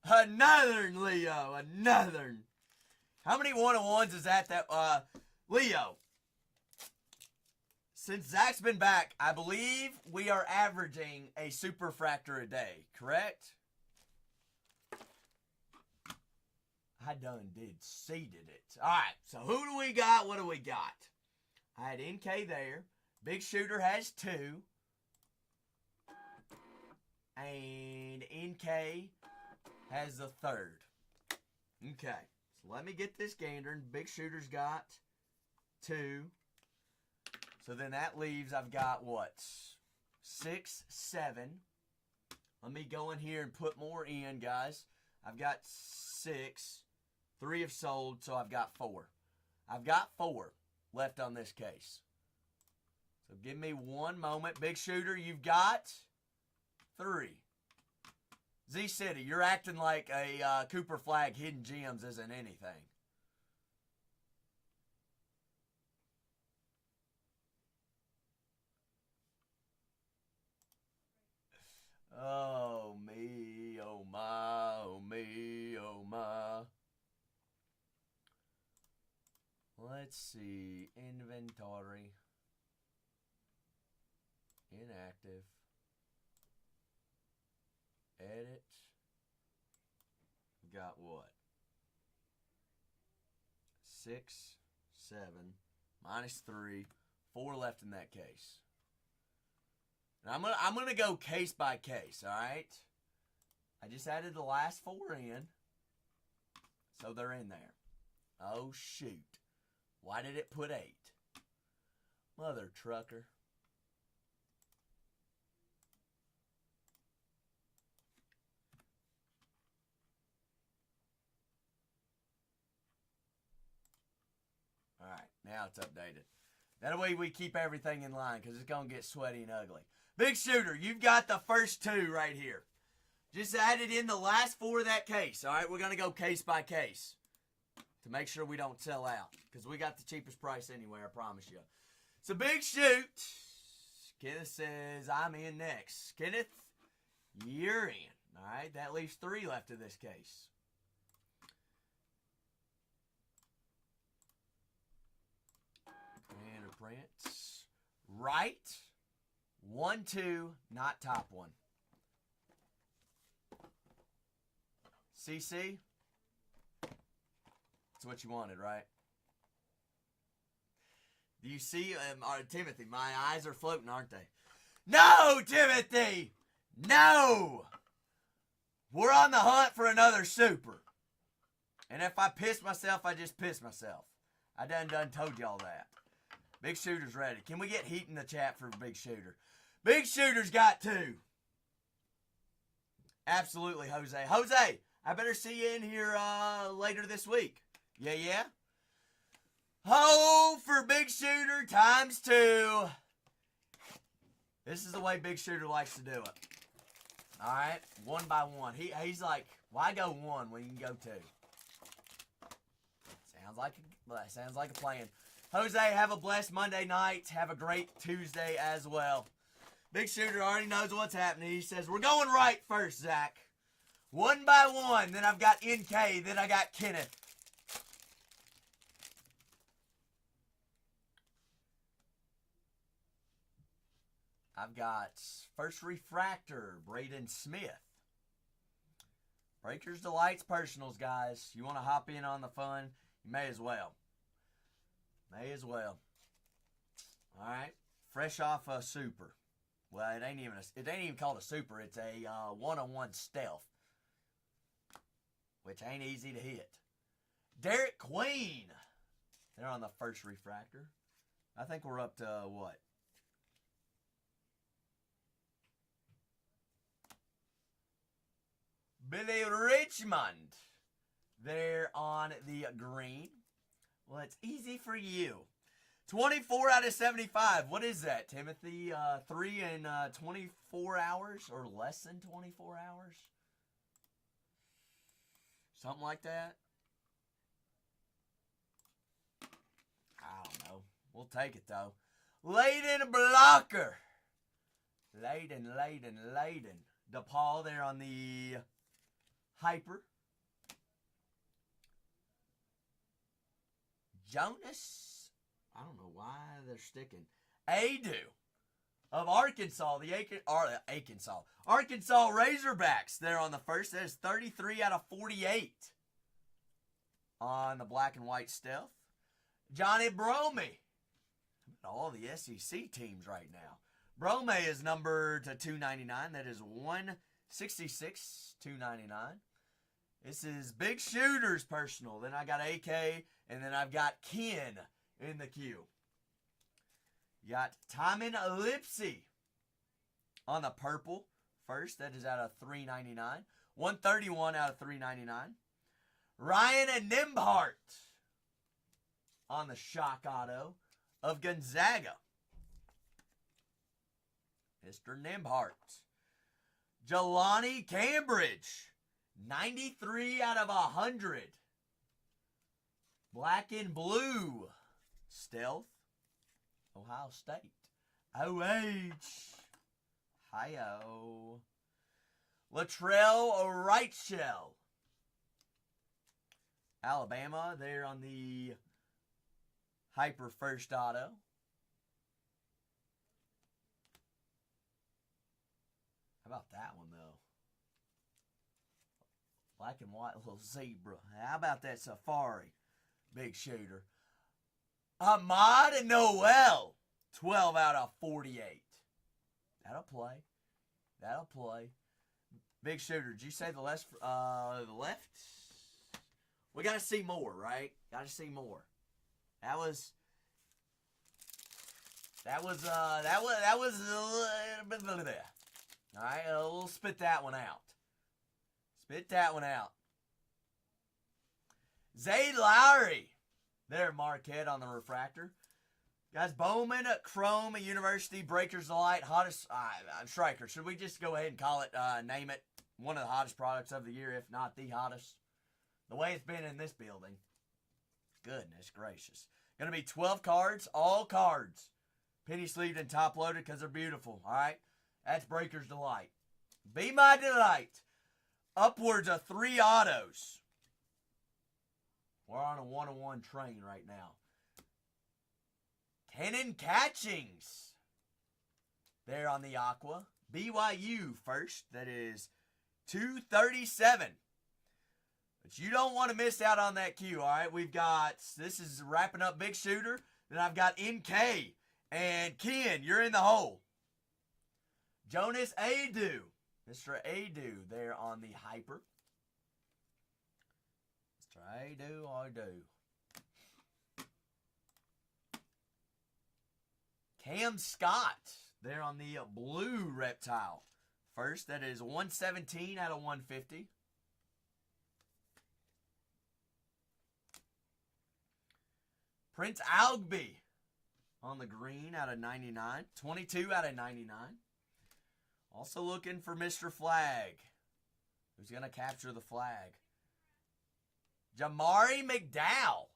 Another Leo. Another. How many 101s is that? Leo. Since Zach's been back, I believe we are averaging a super fractor a day, correct? I done did seeded it. Alright, so who do we got? What do we got? I had NK there. Big Shooter has 2. And NK has the 3rd. Okay. So let me get this gandering. Big Shooter's got 2. So then that leaves, I've got what? 6, 7. Let me go in here and put more in, guys. I've got 6. 3 have sold, so I've got 4. I've got 4 left on this case. So give me one moment. Big Shooter, you've got 3. Z-City, you're acting like a Cooper flag hidden gems isn't anything. Oh, me, oh, my, oh, me, oh, my. Let's see. Inventory. Inactive. Edit. Got what? 6, 7, minus 3, 4 left in that case. And I'm gonna go case by case, all right? I just added the last 4 in. So they're in there. Oh, shoot. Why did it put 8? Mother trucker. All right, now it's updated. That way we keep everything in line because it's going to get sweaty and ugly. Big Shooter, you've got the first 2 right here. Just added in the last 4 of that case. All right, we're going to go case by case to make sure we don't sell out because we got the cheapest price anyway, I promise you. So Big Shoot. Kenneth says, I'm in next. Kenneth, you're in. All right, that leaves 3 left of this case. And prints. Right. 1, 2, not top 1. CC? That's what you wanted, right? Do you see, Timothy, my eyes are floating, aren't they? No, Timothy! No! We're on the hunt for another super. And if I piss myself, I just piss myself. I done told y'all that. Big Shooter's ready. Can we get heat in the chat for Big Shooter? Big Shooter's got 2. Absolutely, Jose. Jose, I better see you in here later this week. Yeah? Ho for Big Shooter times 2. This is the way Big Shooter likes to do it. All right, 1 by 1. He's like, why go 1 when you can go 2? Sounds like a plan. Jose, have a blessed Monday night. Have a great Tuesday as well. Big Shooter already knows what's happening. He says, we're going right first, Zach. 1 by 1. Then I've got NK. Then I got Kenneth. I've got First Refractor, Braden Smith. Breakers Delights Personals, guys. You want to hop in on the fun? You may as well. All right. Fresh off a super. Well, it ain't even called a super. It's a one-on-one stealth, which ain't easy to hit. Derek Queen. They're on the First Refractor. I think we're up to what? Billy Richmond. They're on the green. Well, it's easy for you. 24 out of 75. What is that, Timothy? 3 in 24 hours or less than 24 hours? Something like that? I don't know. We'll take it, though. Layden Blocker. Layden. DePaul there on the Hyper. Jonas, I don't know why they're sticking. Adu of Arkansas, Arkansas Razorbacks. They're on the first. There's 33 out of 48 on the black and white stealth. Johnny Bromey. All the SEC teams right now. Bromey is numbered to 299. That is 166, 299. This is Big Shooter's personal. Then I got AK, and then I've got Ken in the queue. You got Timon Lipsy on the purple first. That is out of 399. 131 out of 399. Ryan and Nimhart on the shock auto of Gonzaga. Mr. Nimhart. Jelani Cambridge. 93 out of 100. Black and blue. Stealth. Ohio State. OH. Hi-yo. Latrell Wrightshell. Alabama. They're on the Hyper First Auto. How about that one, though? Black and white little zebra. How about that Safari? Big Shooter. Ahmad and Noel. 12 out of 48. That'll play. Big Shooter, did you say the left? We got to see more, right? Got to see more. That was all right, we'll spit that one out. Spit that one out. Zayd Lowry. There, Marquette on the refractor. Guys, Bowman, Chrome, University, Breakers Delight, hottest striker. Should we just go ahead and call it, name it, one of the hottest products of the year, if not the hottest? The way it's been in this building. Goodness gracious. Going to be 12 cards, all cards. Penny sleeved and top loaded because they're beautiful, all right? That's Breakers Delight. Be my delight. Upwards of 3 autos. We're on a 1-on-1 train right now. Cannon Catchings. There on the Aqua. BYU first. That is 237. But you don't want to miss out on that queue, all right? We've got, this is wrapping up Big Shooter. Then I've got NK. And Ken, you're in the hole. Jonas Adu. Mr. Adu there on the Hyper. Mr. Adu. Cam Scott there on the blue Reptile. First, that is 117 out of 150. Prince Algby on the green out of 99. 22 out of 99. Also looking for Mr. Flag. Who's going to capture the flag? Jamari McDowell.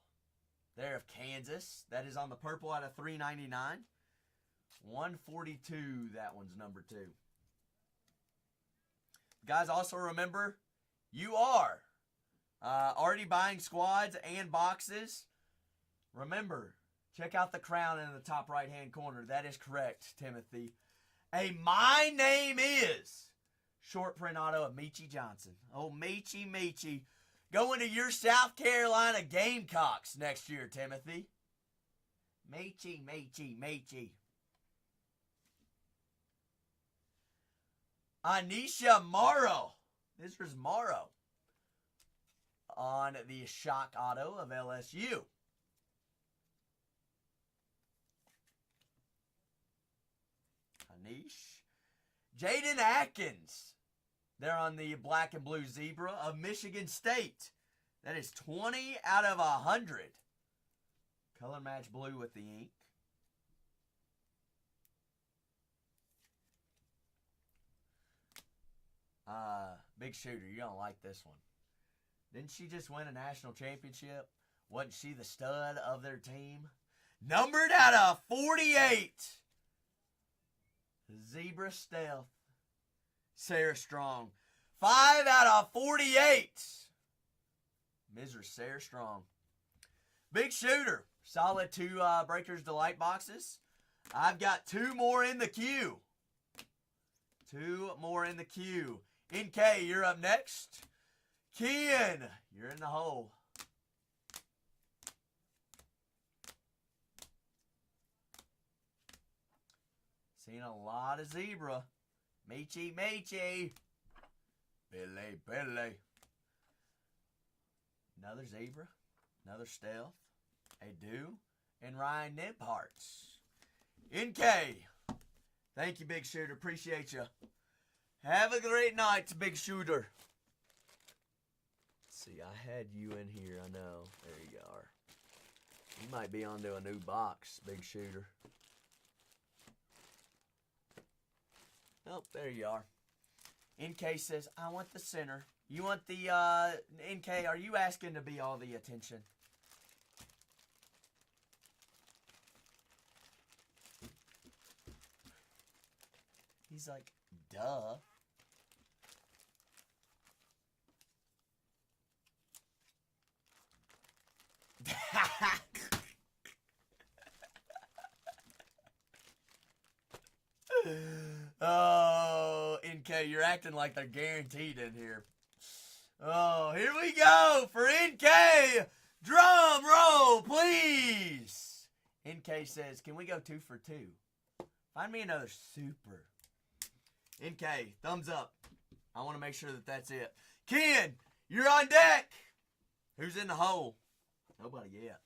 There of Kansas. That is on the purple out of 399. 142, that one's number 2. Guys, also remember, you are already buying squads and boxes. Remember, check out the crown in the top right-hand corner. That is correct, Timothy. My name is short print auto of Meechie Johnson. Oh, Meechie. Going to your South Carolina Gamecocks next year, Timothy. Meechie. Anisha Morrow. This is Morrow on the shock auto of LSU. Anish. Jaden Atkins. They're on the black and blue zebra of Michigan State. That is 20 out of 100. Color match blue with the ink. Big Shooter, you're going to like this one. Didn't she just win a national championship? Wasn't she the stud of their team? Numbered out of 48. Zebra Stealth. Sarah Strong. 5 out of 48. Mrs. Sarah Strong. Big Shooter. Solid 2 Breakers Delight boxes. I've got 2 more in the queue. 2 more in the queue. NK, you're up next. Ken, you're in the hole. Seen a lot of zebra. Meechie. Billy. Another zebra. Another stealth. Adu. And Ryan Nipharts. NK. Thank you, Big Shooter. Appreciate you. Have a great night, Big Shooter. Let's see, I had you in here. I know. There you are. You might be onto a new box, Big Shooter. Oh, there you are. NK says, I want the center. You want the, NK, are you asking to be all the attention? He's like, duh. Oh, NK, you're acting like they're guaranteed in here. Oh, here we go for NK. Drum roll, please. NK says, can we go 2 for 2? Find me another super. NK, thumbs up. I want to make sure that that's it. Ken, you're on deck. Who's in the hole? Nobody yet.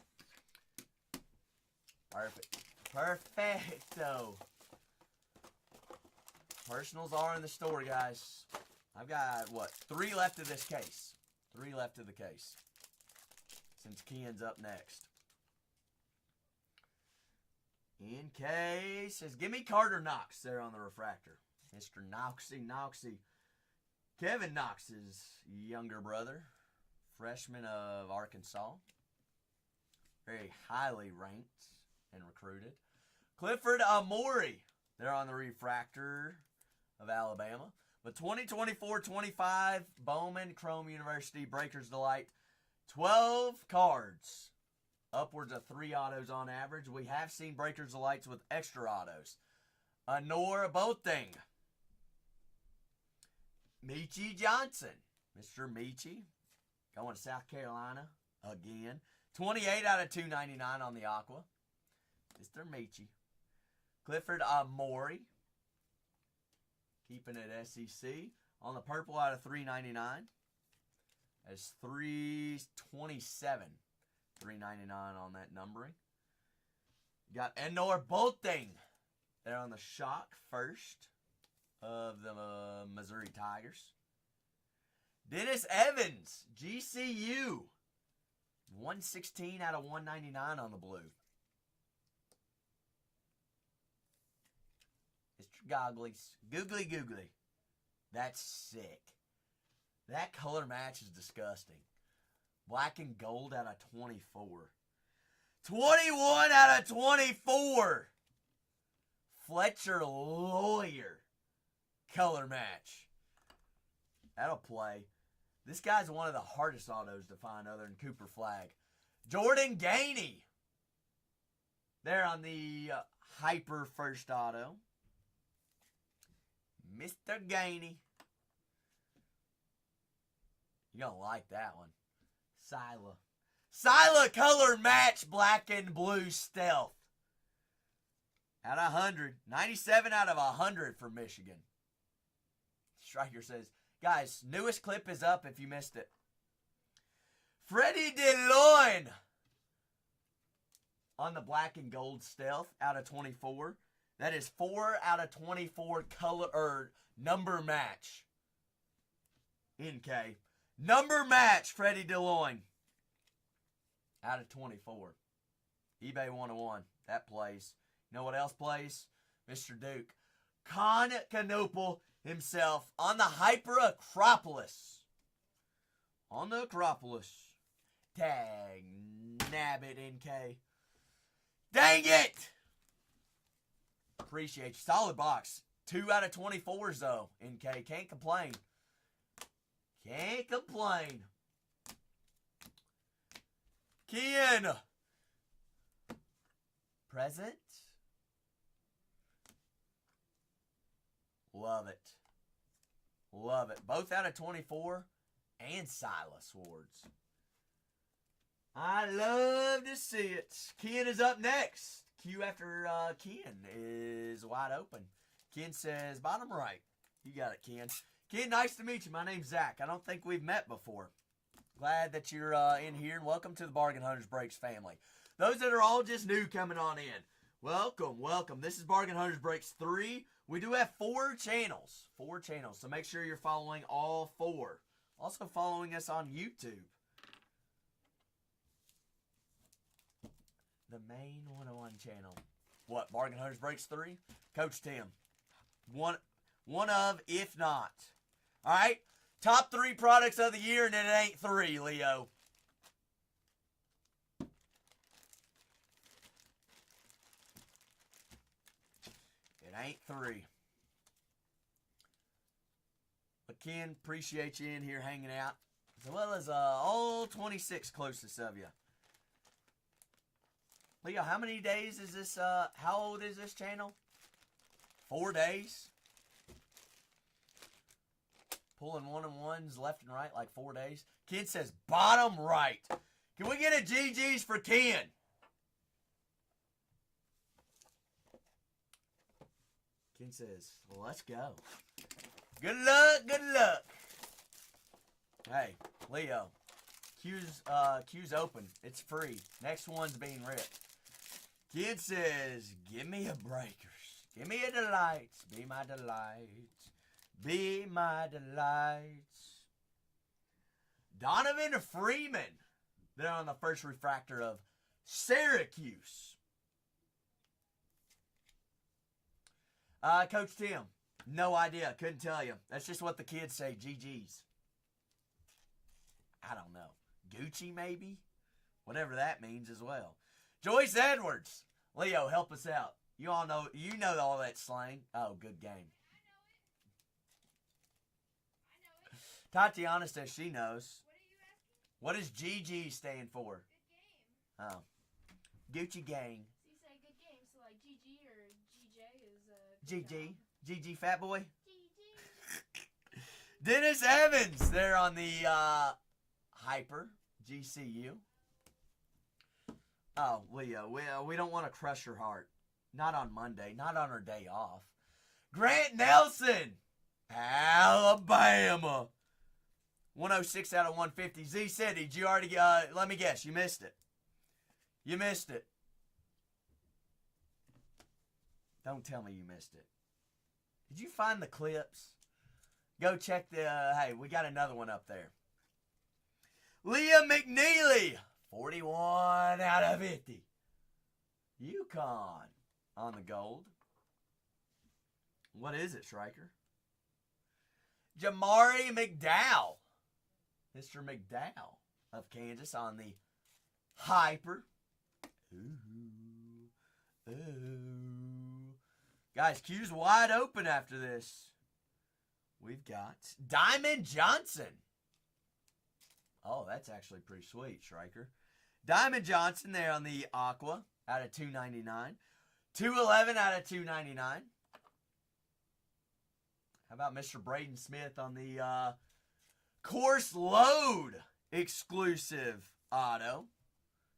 Perfect. Perfecto. Personals are in the store, guys. I've got, what, 3 left of this case. 3 left of the case. Since Ken's up next. In case, says, give me Carter Knox there on the refractor. Mr. Knoxy. Kevin Knox's younger brother. Freshman of Arkansas. Very highly ranked and recruited. Clifford Amori there on the refractor of Alabama. But 2024-25 Bowman Chrome University Breakers Delight. 12 cards. Upwards of 3 autos on average. We have seen Breakers Delights with extra autos. Honor Boateng. Michie Johnson. Mr. Michie. Going to South Carolina again. 28 out of 299 on the Aqua. Mr. Michie. Clifford Amori. Keeping it SEC. On the purple out of 399. That's 327. 399 on that numbering. Got Honor Boateng there on the shock first of the Missouri Tigers. Dennis Evans, GCU. 116 out of 199 on the blue. Mr. Gogglies. Googly. That's sick. That color match is disgusting. Black and gold out of 24. 21 out of 24. Fletcher Lawyer color match. That'll play. This guy's one of the hardest autos to find other than Cooper Flag. Jordan Gainey. There on the Hyper first auto. Mr. Gainey. You're going to like that one. Sila color match black and blue stealth. Out of 100. 97 out of 100 for Michigan. Striker says, guys, newest clip is up if you missed it. Freddie DeLoyne on the black and gold stealth out of 24. That is 4 out of 24 color or number match. NK. Number match, Freddie DeLoyne. Out of 24. eBay 101. That plays. You know what else plays? Mr. Duke. Con Canople himself on the Hyper Acropolis. On the Acropolis. Tag. Nabbit, NK. Dang it! Appreciate you. Solid box. 2 out of 24s, though, NK. Can't complain. Can't complain. Ken. Present. Love it. Love it. Both out of 24 and Silas Swords. I love to see it. Ken is up next. Q after Ken is wide open. Ken says, bottom right. You got it, Ken. Ken, nice to meet you. My name's Zach. I don't think we've met before. Glad that you're in here, and welcome to the Bargain Hunters Breaks family. Those that are all just new coming on in, welcome, welcome. This is Bargain Hunters Breaks 3. We do have 4 channels. 4 channels, so make sure you're following all 4. Also following us on YouTube. The main 101 channel. What, Bargain Hunters Breaks 3? Coach Tim. One of, if not. All right? Top 3 products of the year, and it ain't 3, Leo. It ain't 3. But Ken, appreciate you in here hanging out. As well as all 26 closest of you. Leo, how many days is this, how old is this channel? 4 days? Pulling 1-on-1s left and right like 4 days. Ken says bottom right. Can we get a GG's for Ken? Ken says, well, let's go. Good luck, good luck. Hey, Leo. Q's open. It's free. Next one's being ripped. Kid says, give me a breakers. Give me a delights. Be my delights. Be my delights. Donovan Freeman. They're on the first refractor of Syracuse. Coach Tim, no idea. Couldn't tell you. That's just what the kids say. GG's. I don't know. Gucci, maybe? Whatever that means as well. Joyce Edwards. Leo, help us out. You all know, you know all that slang. Oh, good game. Tatiana says she knows. What does GG stand for? Good game. Oh. Gucci gang. So you say good game, so like GG or GJ is GG. GG Fat Boy. GG. Dennis Evans. They're on the Hyper GCU. Oh, Leo, we don't want to crush your heart. Not on Monday. Not on our day off. Grant Nelson. Alabama. 106 out of 150. Z City, did you already, let me guess, you missed it. You missed it. Don't tell me you missed it. Did you find the clips? Go check the, hey, we got another one up there. Leah McNeely, 41 out of 50. UConn on the gold. What is it, Striker? Jamari McDowell. Mr. McDowell of Kansas on the Hyper. Ooh. Ooh. Guys, Q's wide open after this. We've got Diamond Johnson. Oh, that's actually pretty sweet, Striker. Diamond Johnson there on the Aqua out of 299. 211 out of 299. How about Mr. Braden Smith on the Course Load exclusive auto.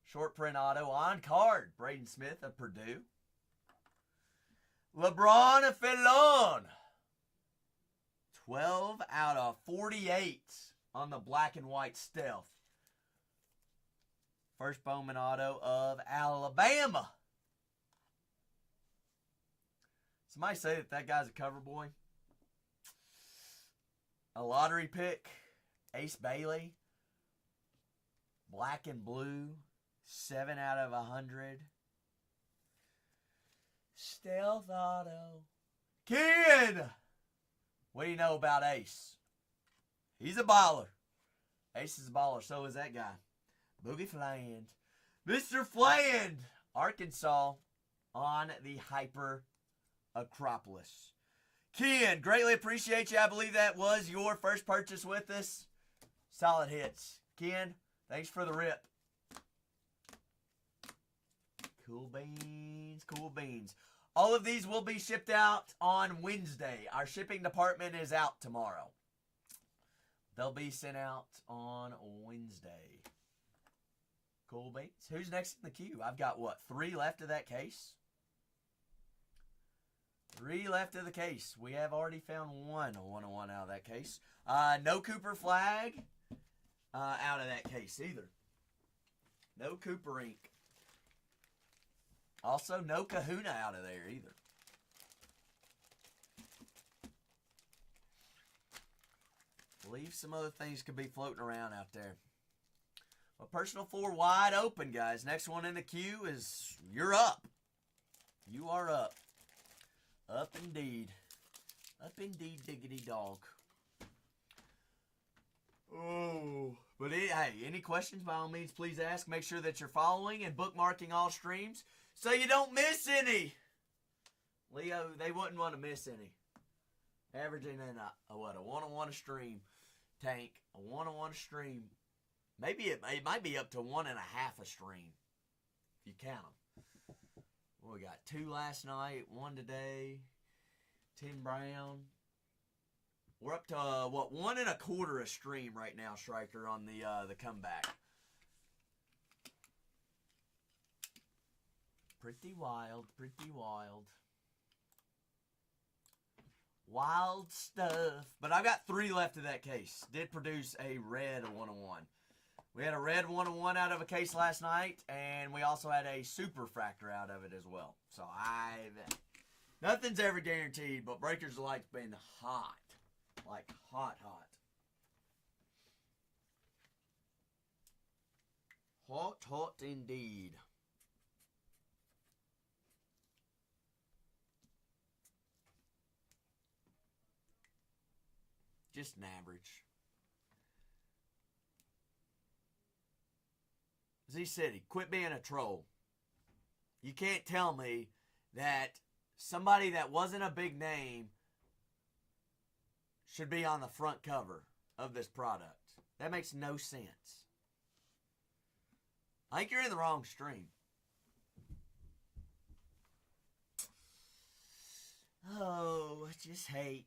Short print auto on card. Braden Smith of Purdue. LeBron Felon. 12 out of 48 on the black and white stealth. First Bowman auto of Alabama. Somebody say that guy's a cover boy. A lottery pick. Ace Bailey. Black and blue. 7 out of 100. Stealth auto. Ken! What do you know about Ace? He's a baller. Ace is a baller. So is that guy. Boogie Fland. Mr. Fland. Arkansas on the Hyper Acropolis. Ken, greatly appreciate you. I believe that was your first purchase with us. Solid hits. Ken, thanks for the rip. Cool beans, cool beans. All of these will be shipped out on Wednesday. Our shipping department is out tomorrow. They'll be sent out on Wednesday. Cool beans. Who's next in the queue? I've got, what, 3 left of that case? 3 left of the case. We have already found a 101 out of that case. No Cooper flag out of that case either. No Cooper ink. Also, no Kahuna out of there either. Believe some other things could be floating around out there. Well, personal 4 wide open, guys. Next one in the queue is you're up. You are up. Up indeed. Up indeed, diggity dog. Oh. But hey, any questions, by all means, please ask. Make sure that you're following and bookmarking all streams so you don't miss any. Leo, they wouldn't want to miss any. Averaging in a 1-on-1 a stream. Tank, a 1-on-1 a stream. Maybe it might be up to 1.5 a stream. If you count them. Well, we got 2 last night, 1 today. Tim Brown. We're up to, 1.25 a stream right now, Striker, on the comeback. Pretty wild, pretty wild. Wild stuff. But I've got 3 left of that case. Did produce a red 101. We had a red 101 out of a case last night, and we also had a super fractor out of it as well. So nothing's ever guaranteed, but Breakers Delight's been hot. Like hot. Hot indeed. Just an average. Z-City, quit being a troll. You can't tell me that somebody that wasn't a big name should be on the front cover of this product. That makes no sense. I think you're in the wrong stream. Oh, just hate.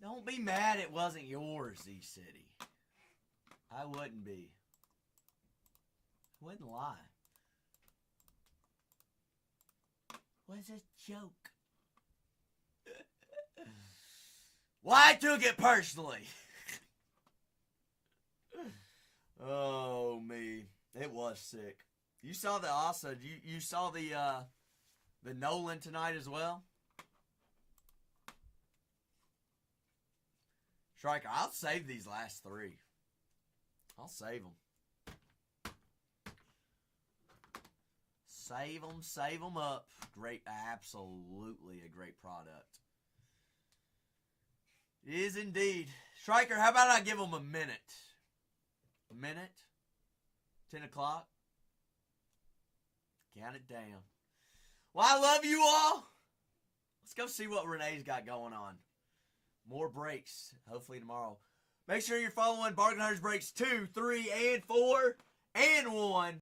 Don't be mad it wasn't yours, Z-City. I wouldn't be. Wouldn't lie. Was a joke. Why I took it personally? Oh me, it was sick. You saw the you saw the Nolan tonight as well. Striker, I'll save these last three. I'll save them. Save them up. Great, absolutely a great product. It is indeed. Striker, how about I give them a minute? A minute? 10 o'clock? Count it down. Well, I love you all. Let's go see what Renee's got going on. More breaks, hopefully tomorrow. Make sure you're following Bargain Hunters Breaks 2, 3, and 4, and 1.